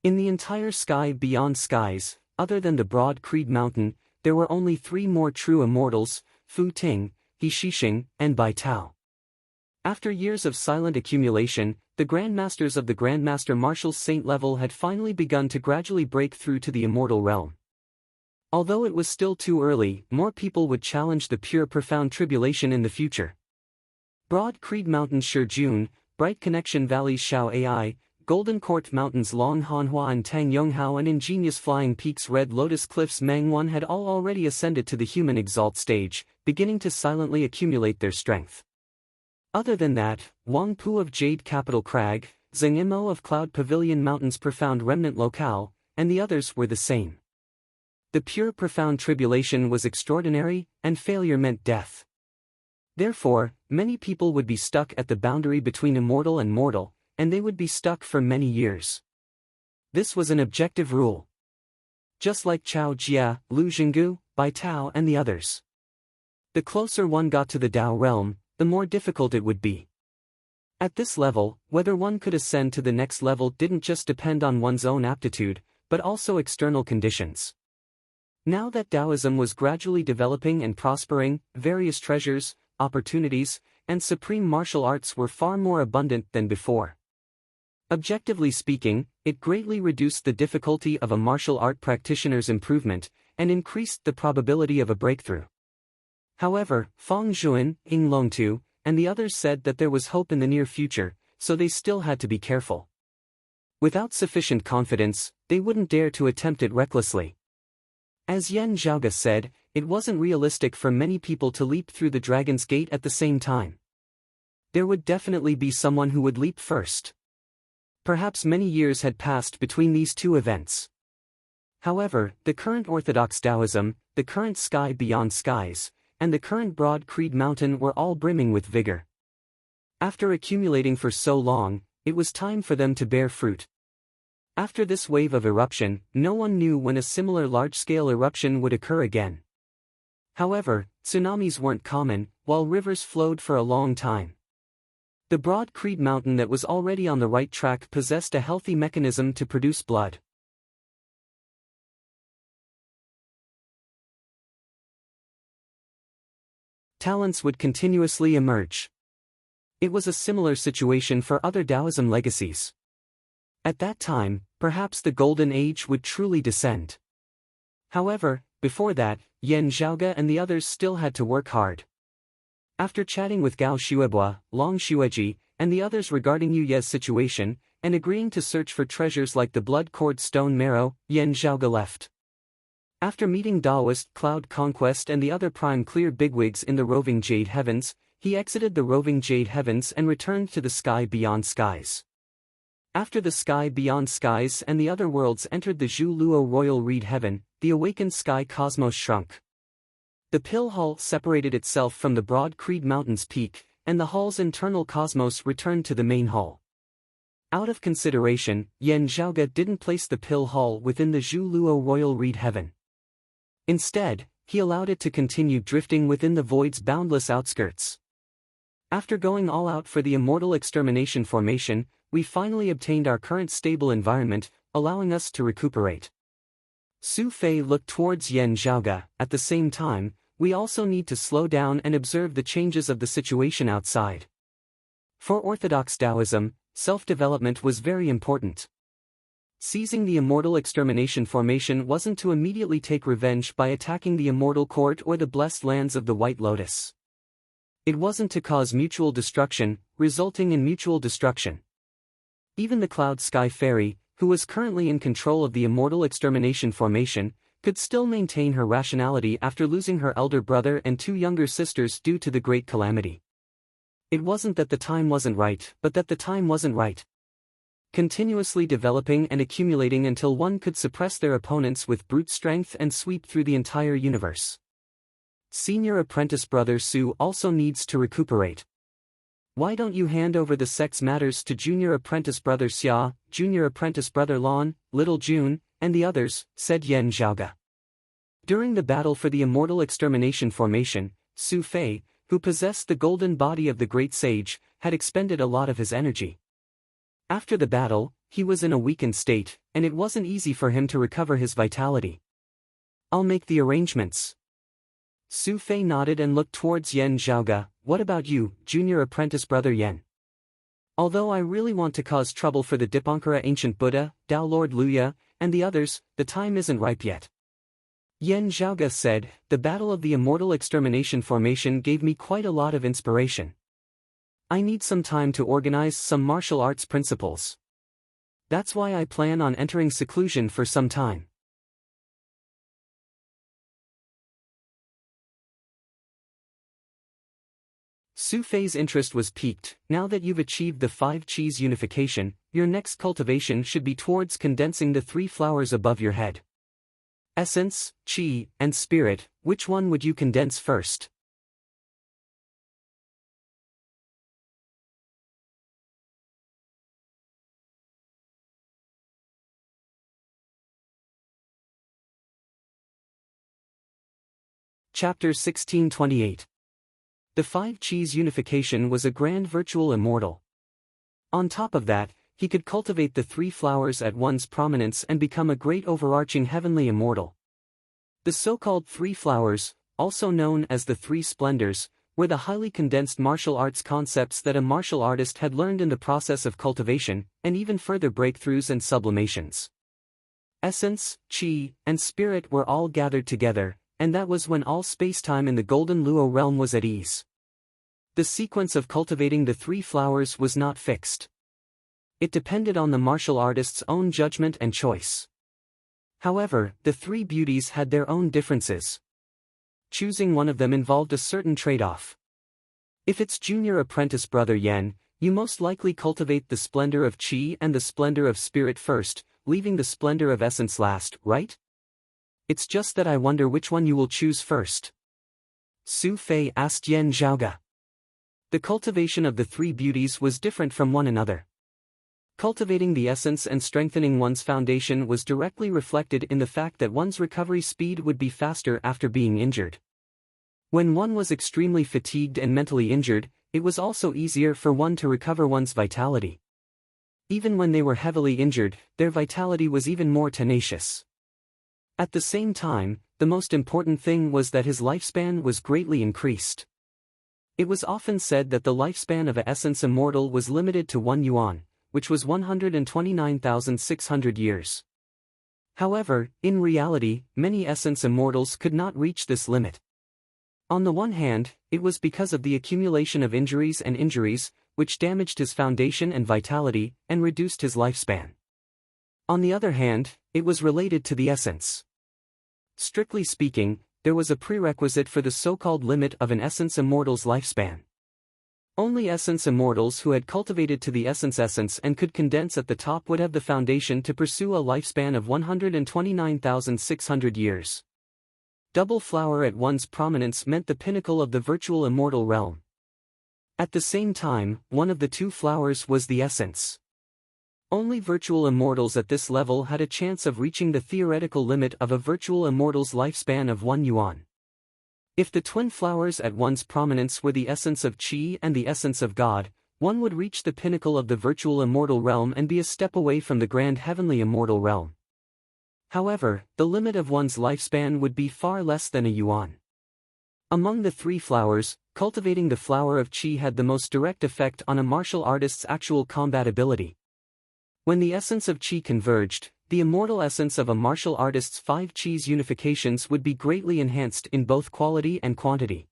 In the entire sky beyond skies, other than the Broad Creed Mountain, there were only 3 more true immortals, Fu Ting, He Shixing, and Bai Tao. After years of silent accumulation, the Grandmasters of the Grandmaster Martial Saint level had finally begun to gradually break through to the immortal realm. Although it was still too early, more people would challenge the pure profound tribulation in the future. Broad Creed Mountains Shijun, Bright Connection Valleys Shao Ai, Golden Court Mountains Long Hanhua and Tang Yonghao and Ingenious Flying Peaks Red Lotus Cliffs Mangwon had all already ascended to the human exalt stage, beginning to silently accumulate their strength. Other than that, Wang Pu of Jade Capital Crag, Zheng Imo of Cloud Pavilion Mountains Profound Remnant Locale, and the others were the same. The pure profound tribulation was extraordinary, and failure meant death. Therefore, many people would be stuck at the boundary between immortal and mortal, and they would be stuck for many years. This was an objective rule. Just like Chao Jia, Lu Jinggu, Bai Tao and the others. The closer one got to the Tao realm, the more difficult it would be. At this level, whether one could ascend to the next level didn't just depend on one's own aptitude, but also external conditions. Now that Taoism was gradually developing and prospering, various treasures, opportunities, and supreme martial arts were far more abundant than before. Objectively speaking, it greatly reduced the difficulty of a martial art practitioner's improvement, and increased the probability of a breakthrough. However, Fang Zhuan, Ing Longtu, and the others said that there was hope in the near future, so they still had to be careful. Without sufficient confidence, they wouldn't dare to attempt it recklessly. As Yan Zhaoge said, it wasn't realistic for many people to leap through the Dragon's Gate at the same time. There would definitely be someone who would leap first. Perhaps many years had passed between these two events. However, the current Orthodox Taoism, the current sky beyond skies, and the current Broad Creed Mountain were all brimming with vigor. After accumulating for so long, it was time for them to bear fruit. After this wave of eruption, no one knew when a similar large-scale eruption would occur again. However, tsunamis weren't common, while rivers flowed for a long time. The Broad Creed Mountain that was already on the right track possessed a healthy mechanism to produce blood. Talents would continuously emerge. It was a similar situation for other Taoism legacies. At that time, perhaps the Golden Age would truly descend. However, before that, Yan Zhaoge and the others still had to work hard. After chatting with Gao Shuobo, Long Xueji, and the others regarding Yu Ye's situation, and agreeing to search for treasures like the blood cord stone marrow, Yan Zhaoge left. After meeting Daoist, Cloud Conquest and the other prime clear bigwigs in the roving Jade Heavens, he exited the roving Jade Heavens and returned to the sky beyond skies. After the sky beyond skies and the other worlds entered the Zhu Luo Royal Reed Heaven, the awakened sky cosmos shrunk. The Pill Hall separated itself from the Broad Creed Mountain's peak, and the hall's internal cosmos returned to the main hall. Out of consideration, Yan Zhaoge didn't place the Pill Hall within the Zhu Luo Royal Reed Heaven. Instead, he allowed it to continue drifting within the void's boundless outskirts. After going all out for the immortal extermination formation, we finally obtained our current stable environment, allowing us to recuperate. Su Fei looked towards Yan Zhaoge. At the same time, we also need to slow down and observe the changes of the situation outside. For Orthodox Taoism, self-development was very important. Seizing the Immortal Extermination formation wasn't to immediately take revenge by attacking the Immortal Court or the blessed lands of the White Lotus. It wasn't to cause mutual destruction, resulting in mutual destruction. Even the Cloud Sky Fairy, who was currently in control of the Immortal Extermination formation, could still maintain her rationality after losing her elder brother and 2 younger sisters due to the Great Calamity. It wasn't that the time wasn't right, but that the time wasn't right. Continuously developing and accumulating until one could suppress their opponents with brute strength and sweep through the entire universe. Senior apprentice brother Su also needs to recuperate. Why don't you hand over the sex matters to junior apprentice brother Xia, junior apprentice brother Lan, little Jun, and the others, said Yan Zhaoge. During the battle for the Immortal Extermination formation, Su Fei, who possessed the golden body of the great sage, had expended a lot of his energy. After the battle, he was in a weakened state, and it wasn't easy for him to recover his vitality. I'll make the arrangements. Su Fei nodded and looked towards Yan Zhaoge. What about you, junior apprentice brother Yan? Although I really want to cause trouble for the Dipankara ancient Buddha, Tao Lord Luya, and the others, the time isn't ripe yet. Yan Zhaoge said, the battle of the Immortal Extermination formation gave me quite a lot of inspiration. I need some time to organize some martial arts principles. That's why I plan on entering seclusion for some time. Su Fei's interest was piqued. Now that you've achieved the 5 Qis unification, your next cultivation should be towards condensing the 3 flowers above your head. Essence, Qi, and Spirit, which one would you condense first? Chapter 1628. The 5 Qis unification was a grand virtual immortal. On top of that, he could cultivate the 3 flowers at one's prominence and become a great overarching heavenly immortal. The so-called 3 flowers, also known as the 3 splendors, were the highly condensed martial arts concepts that a martial artist had learned in the process of cultivation, and even further breakthroughs and sublimations. Essence, Qi, and Spirit were all gathered together, and that was when all spacetime in the Golden Luo realm was at ease. The sequence of cultivating the 3 flowers was not fixed. It depended on the martial artist's own judgment and choice. However, the 3 beauties had their own differences. Choosing one of them involved a certain trade-off. If it's junior apprentice brother Yan, you most likely cultivate the splendor of Qi and the splendor of Spirit first, leaving the splendor of Essence last, right? It's just that I wonder which one you will choose first. Su Fei asked Yan Zhaoge. The cultivation of the 3 beauties was different from one another. Cultivating the essence and strengthening one's foundation was directly reflected in the fact that one's recovery speed would be faster after being injured. When one was extremely fatigued and mentally injured, it was also easier for one to recover one's vitality. Even when they were heavily injured, their vitality was even more tenacious. At the same time, the most important thing was that his lifespan was greatly increased. It was often said that the lifespan of an essence immortal was limited to 1 yuan, which was 129,600 years. However, in reality, many essence immortals could not reach this limit. On the one hand, it was because of the accumulation of injuries, which damaged his foundation and vitality, and reduced his lifespan. On the other hand, it was related to the essence. Strictly speaking, there was a prerequisite for the so-called limit of an essence immortal's lifespan. Only essence immortals who had cultivated to the essence and could condense at the top would have the foundation to pursue a lifespan of 129,600 years. Double flower at one's prominence meant the pinnacle of the virtual immortal realm. At the same time, one of the 2 flowers was the essence. Only virtual immortals at this level had a chance of reaching the theoretical limit of a virtual immortal's lifespan of 1 yuan. If the twin flowers at one's prominence were the essence of Qi and the essence of God, one would reach the pinnacle of the virtual immortal realm and be a step away from the grand heavenly immortal realm. However, the limit of one's lifespan would be far less than a yuan. Among the 3 flowers, cultivating the flower of Qi had the most direct effect on a martial artist's actual combat ability. When the essence of Qi converged, the immortal essence of a martial artist's 5 Chi's unifications would be greatly enhanced in both quality and quantity.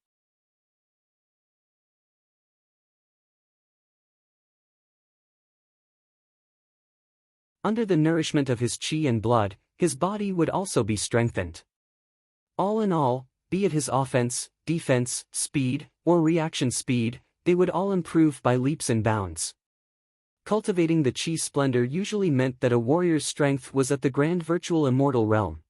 Under the nourishment of his Chi and blood, his body would also be strengthened. All in all, be it his offense, defense, speed, or reaction speed, they would all improve by leaps and bounds. Cultivating the Chi splendor usually meant that a warrior's strength was at the grand virtual immortal realm.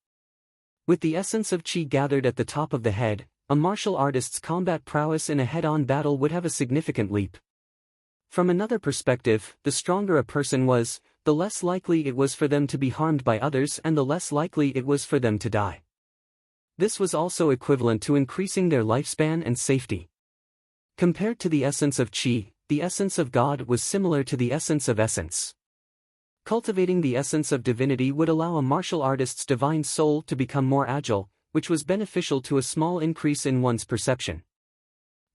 With the essence of Chi gathered at the top of the head, a martial artist's combat prowess in a head-on battle would have a significant leap. From another perspective, the stronger a person was, the less likely it was for them to be harmed by others and the less likely it was for them to die. This was also equivalent to increasing their lifespan and safety. Compared to the essence of Chi, the essence of God was similar to the essence of essence. Cultivating the essence of divinity would allow a martial artist's divine soul to become more agile, which was beneficial to a small increase in one's perception.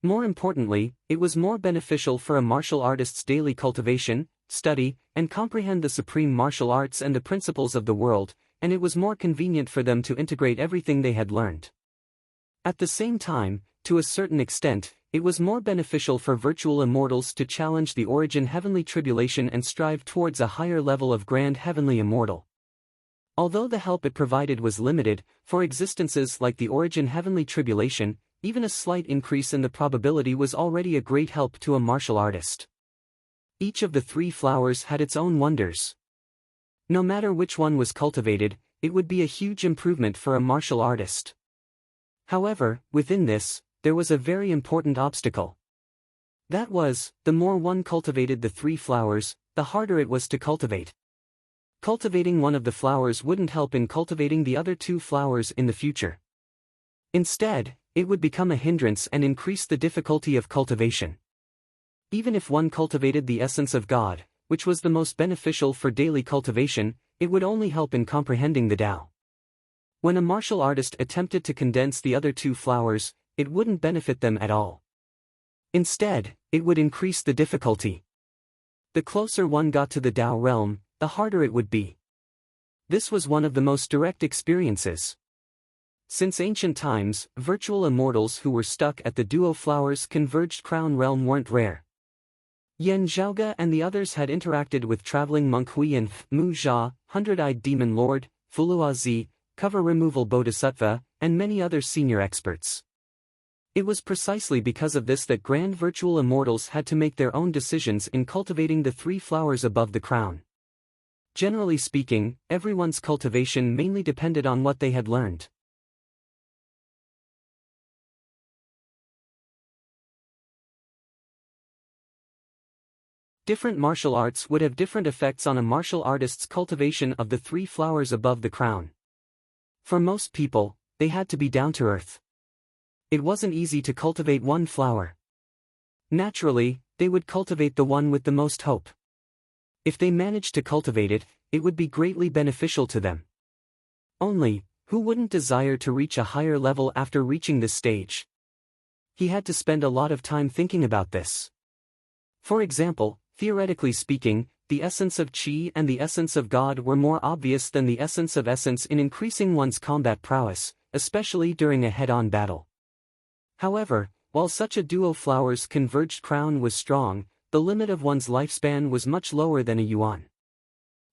More importantly, it was more beneficial for a martial artist's daily cultivation, study, and comprehend the supreme martial arts and the principles of the world, and it was more convenient for them to integrate everything they had learned. At the same time, to a certain extent, it was more beneficial for virtual immortals to challenge the origin heavenly tribulation and strive towards a higher level of grand heavenly immortal. Although the help it provided was limited, for existences like the origin heavenly tribulation, even a slight increase in the probability was already a great help to a martial artist. Each of the 3 flowers had its own wonders. No matter which one was cultivated, it would be a huge improvement for a martial artist. However, within this, there was a very important obstacle. That was, the more one cultivated the 3 flowers, the harder it was to cultivate. Cultivating one of the flowers wouldn't help in cultivating the other 2 flowers in the future. Instead, it would become a hindrance and increase the difficulty of cultivation. Even if one cultivated the essence of God, which was the most beneficial for daily cultivation, it would only help in comprehending the Tao. When a martial artist attempted to condense the other 2 flowers, it wouldn't benefit them at all. Instead, it would increase the difficulty. The closer one got to the Tao realm, the harder it would be. This was one of the most direct experiences. Since ancient times, virtual immortals who were stuck at the duo flowers converged crown realm weren't rare. Yan Zhaoge and the others had interacted with traveling monk Huiyan, Mu Jia, hundred-eyed demon lord, Fulua Zi, cover removal bodhisattva, and many other senior experts. It was precisely because of this that grand virtual immortals had to make their own decisions in cultivating the 3 flowers above the crown. Generally speaking, everyone's cultivation mainly depended on what they had learned. Different martial arts would have different effects on a martial artist's cultivation of the 3 flowers above the crown. For most people, they had to be down to earth. It wasn't easy to cultivate one flower. Naturally, they would cultivate the one with the most hope. If they managed to cultivate it, it would be greatly beneficial to them. Only, who wouldn't desire to reach a higher level after reaching this stage? He had to spend a lot of time thinking about this. For example, theoretically speaking, the essence of Chi and the essence of God were more obvious than the essence of essence in increasing one's combat prowess, especially during a head-on battle. However, while such a duo flowers converged crown was strong, the limit of one's lifespan was much lower than a yuan.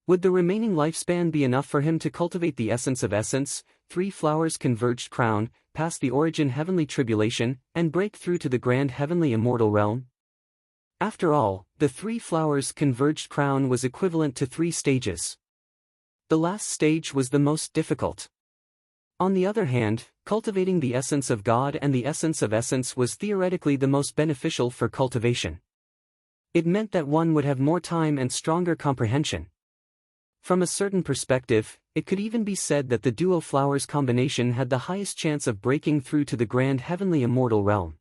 Would the remaining lifespan be enough for him to cultivate the essence of essence, 3 flowers converged crown, pass the origin heavenly tribulation, and break through to the grand heavenly immortal realm? After all, the 3 flowers converged crown was equivalent to 3 stages. The last stage was the most difficult. On the other hand, cultivating the essence of God and the essence of essence was theoretically the most beneficial for cultivation. It meant that one would have more time and stronger comprehension. From a certain perspective, it could even be said that the duo flowers combination had the highest chance of breaking through to the grand heavenly immortal realm.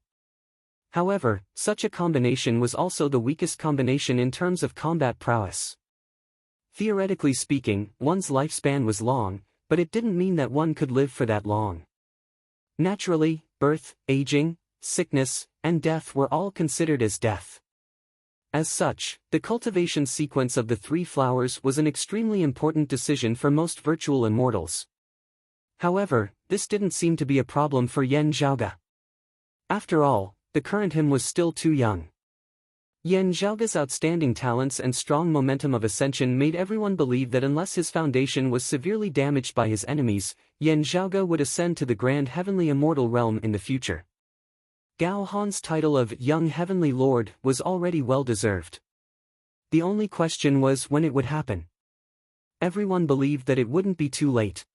However, such a combination was also the weakest combination in terms of combat prowess. Theoretically speaking, one's lifespan was long, but it didn't mean that one could live for that long. Naturally, birth, aging, sickness, and death were all considered as death. As such, the cultivation sequence of the 3 flowers was an extremely important decision for most virtual immortals. However, this didn't seem to be a problem for Yan Zhaoge. After all, the current him was still too young. Yan Zhaoge's outstanding talents and strong momentum of ascension made everyone believe that unless his foundation was severely damaged by his enemies, Yan Zhaoge would ascend to the grand heavenly immortal realm in the future. Gao Han's title of Young Heavenly Lord was already well deserved. The only question was when it would happen. Everyone believed that it wouldn't be too late.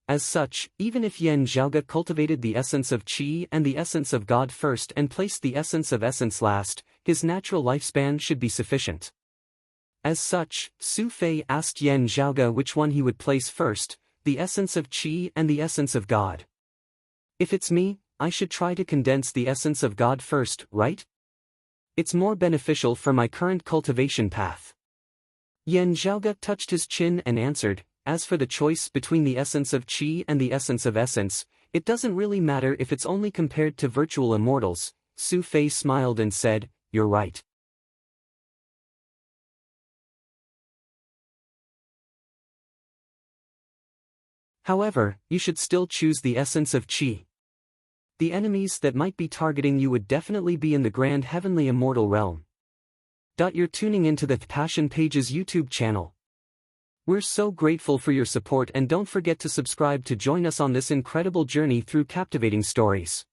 As such, even if Yan Zhaoge cultivated the essence of Qi and the essence of God first and placed the essence of essence last, his natural lifespan should be sufficient. As such, Su Fei asked Yan Zhaoge which one he would place first, the essence of Qi and the essence of God. If it's me, I should try to condense the essence of God first, right? It's more beneficial for my current cultivation path. Yan Zhaoge touched his chin and answered, as for the choice between the essence of Qi and the essence of essence, it doesn't really matter if it's only compared to virtual immortals. Su Fei smiled and said, "You're right." However, you should still choose the essence of Qi. The enemies that might be targeting you would definitely be in the grand heavenly immortal realm. You're tuning into the Passion Pages YouTube channel. We're so grateful for your support, and don't forget to subscribe to join us on this incredible journey through captivating stories.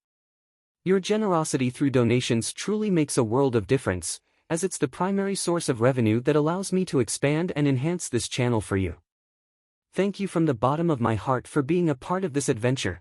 Your generosity through donations truly makes a world of difference, as it's the primary source of revenue that allows me to expand and enhance this channel for you. Thank you from the bottom of my heart for being a part of this adventure.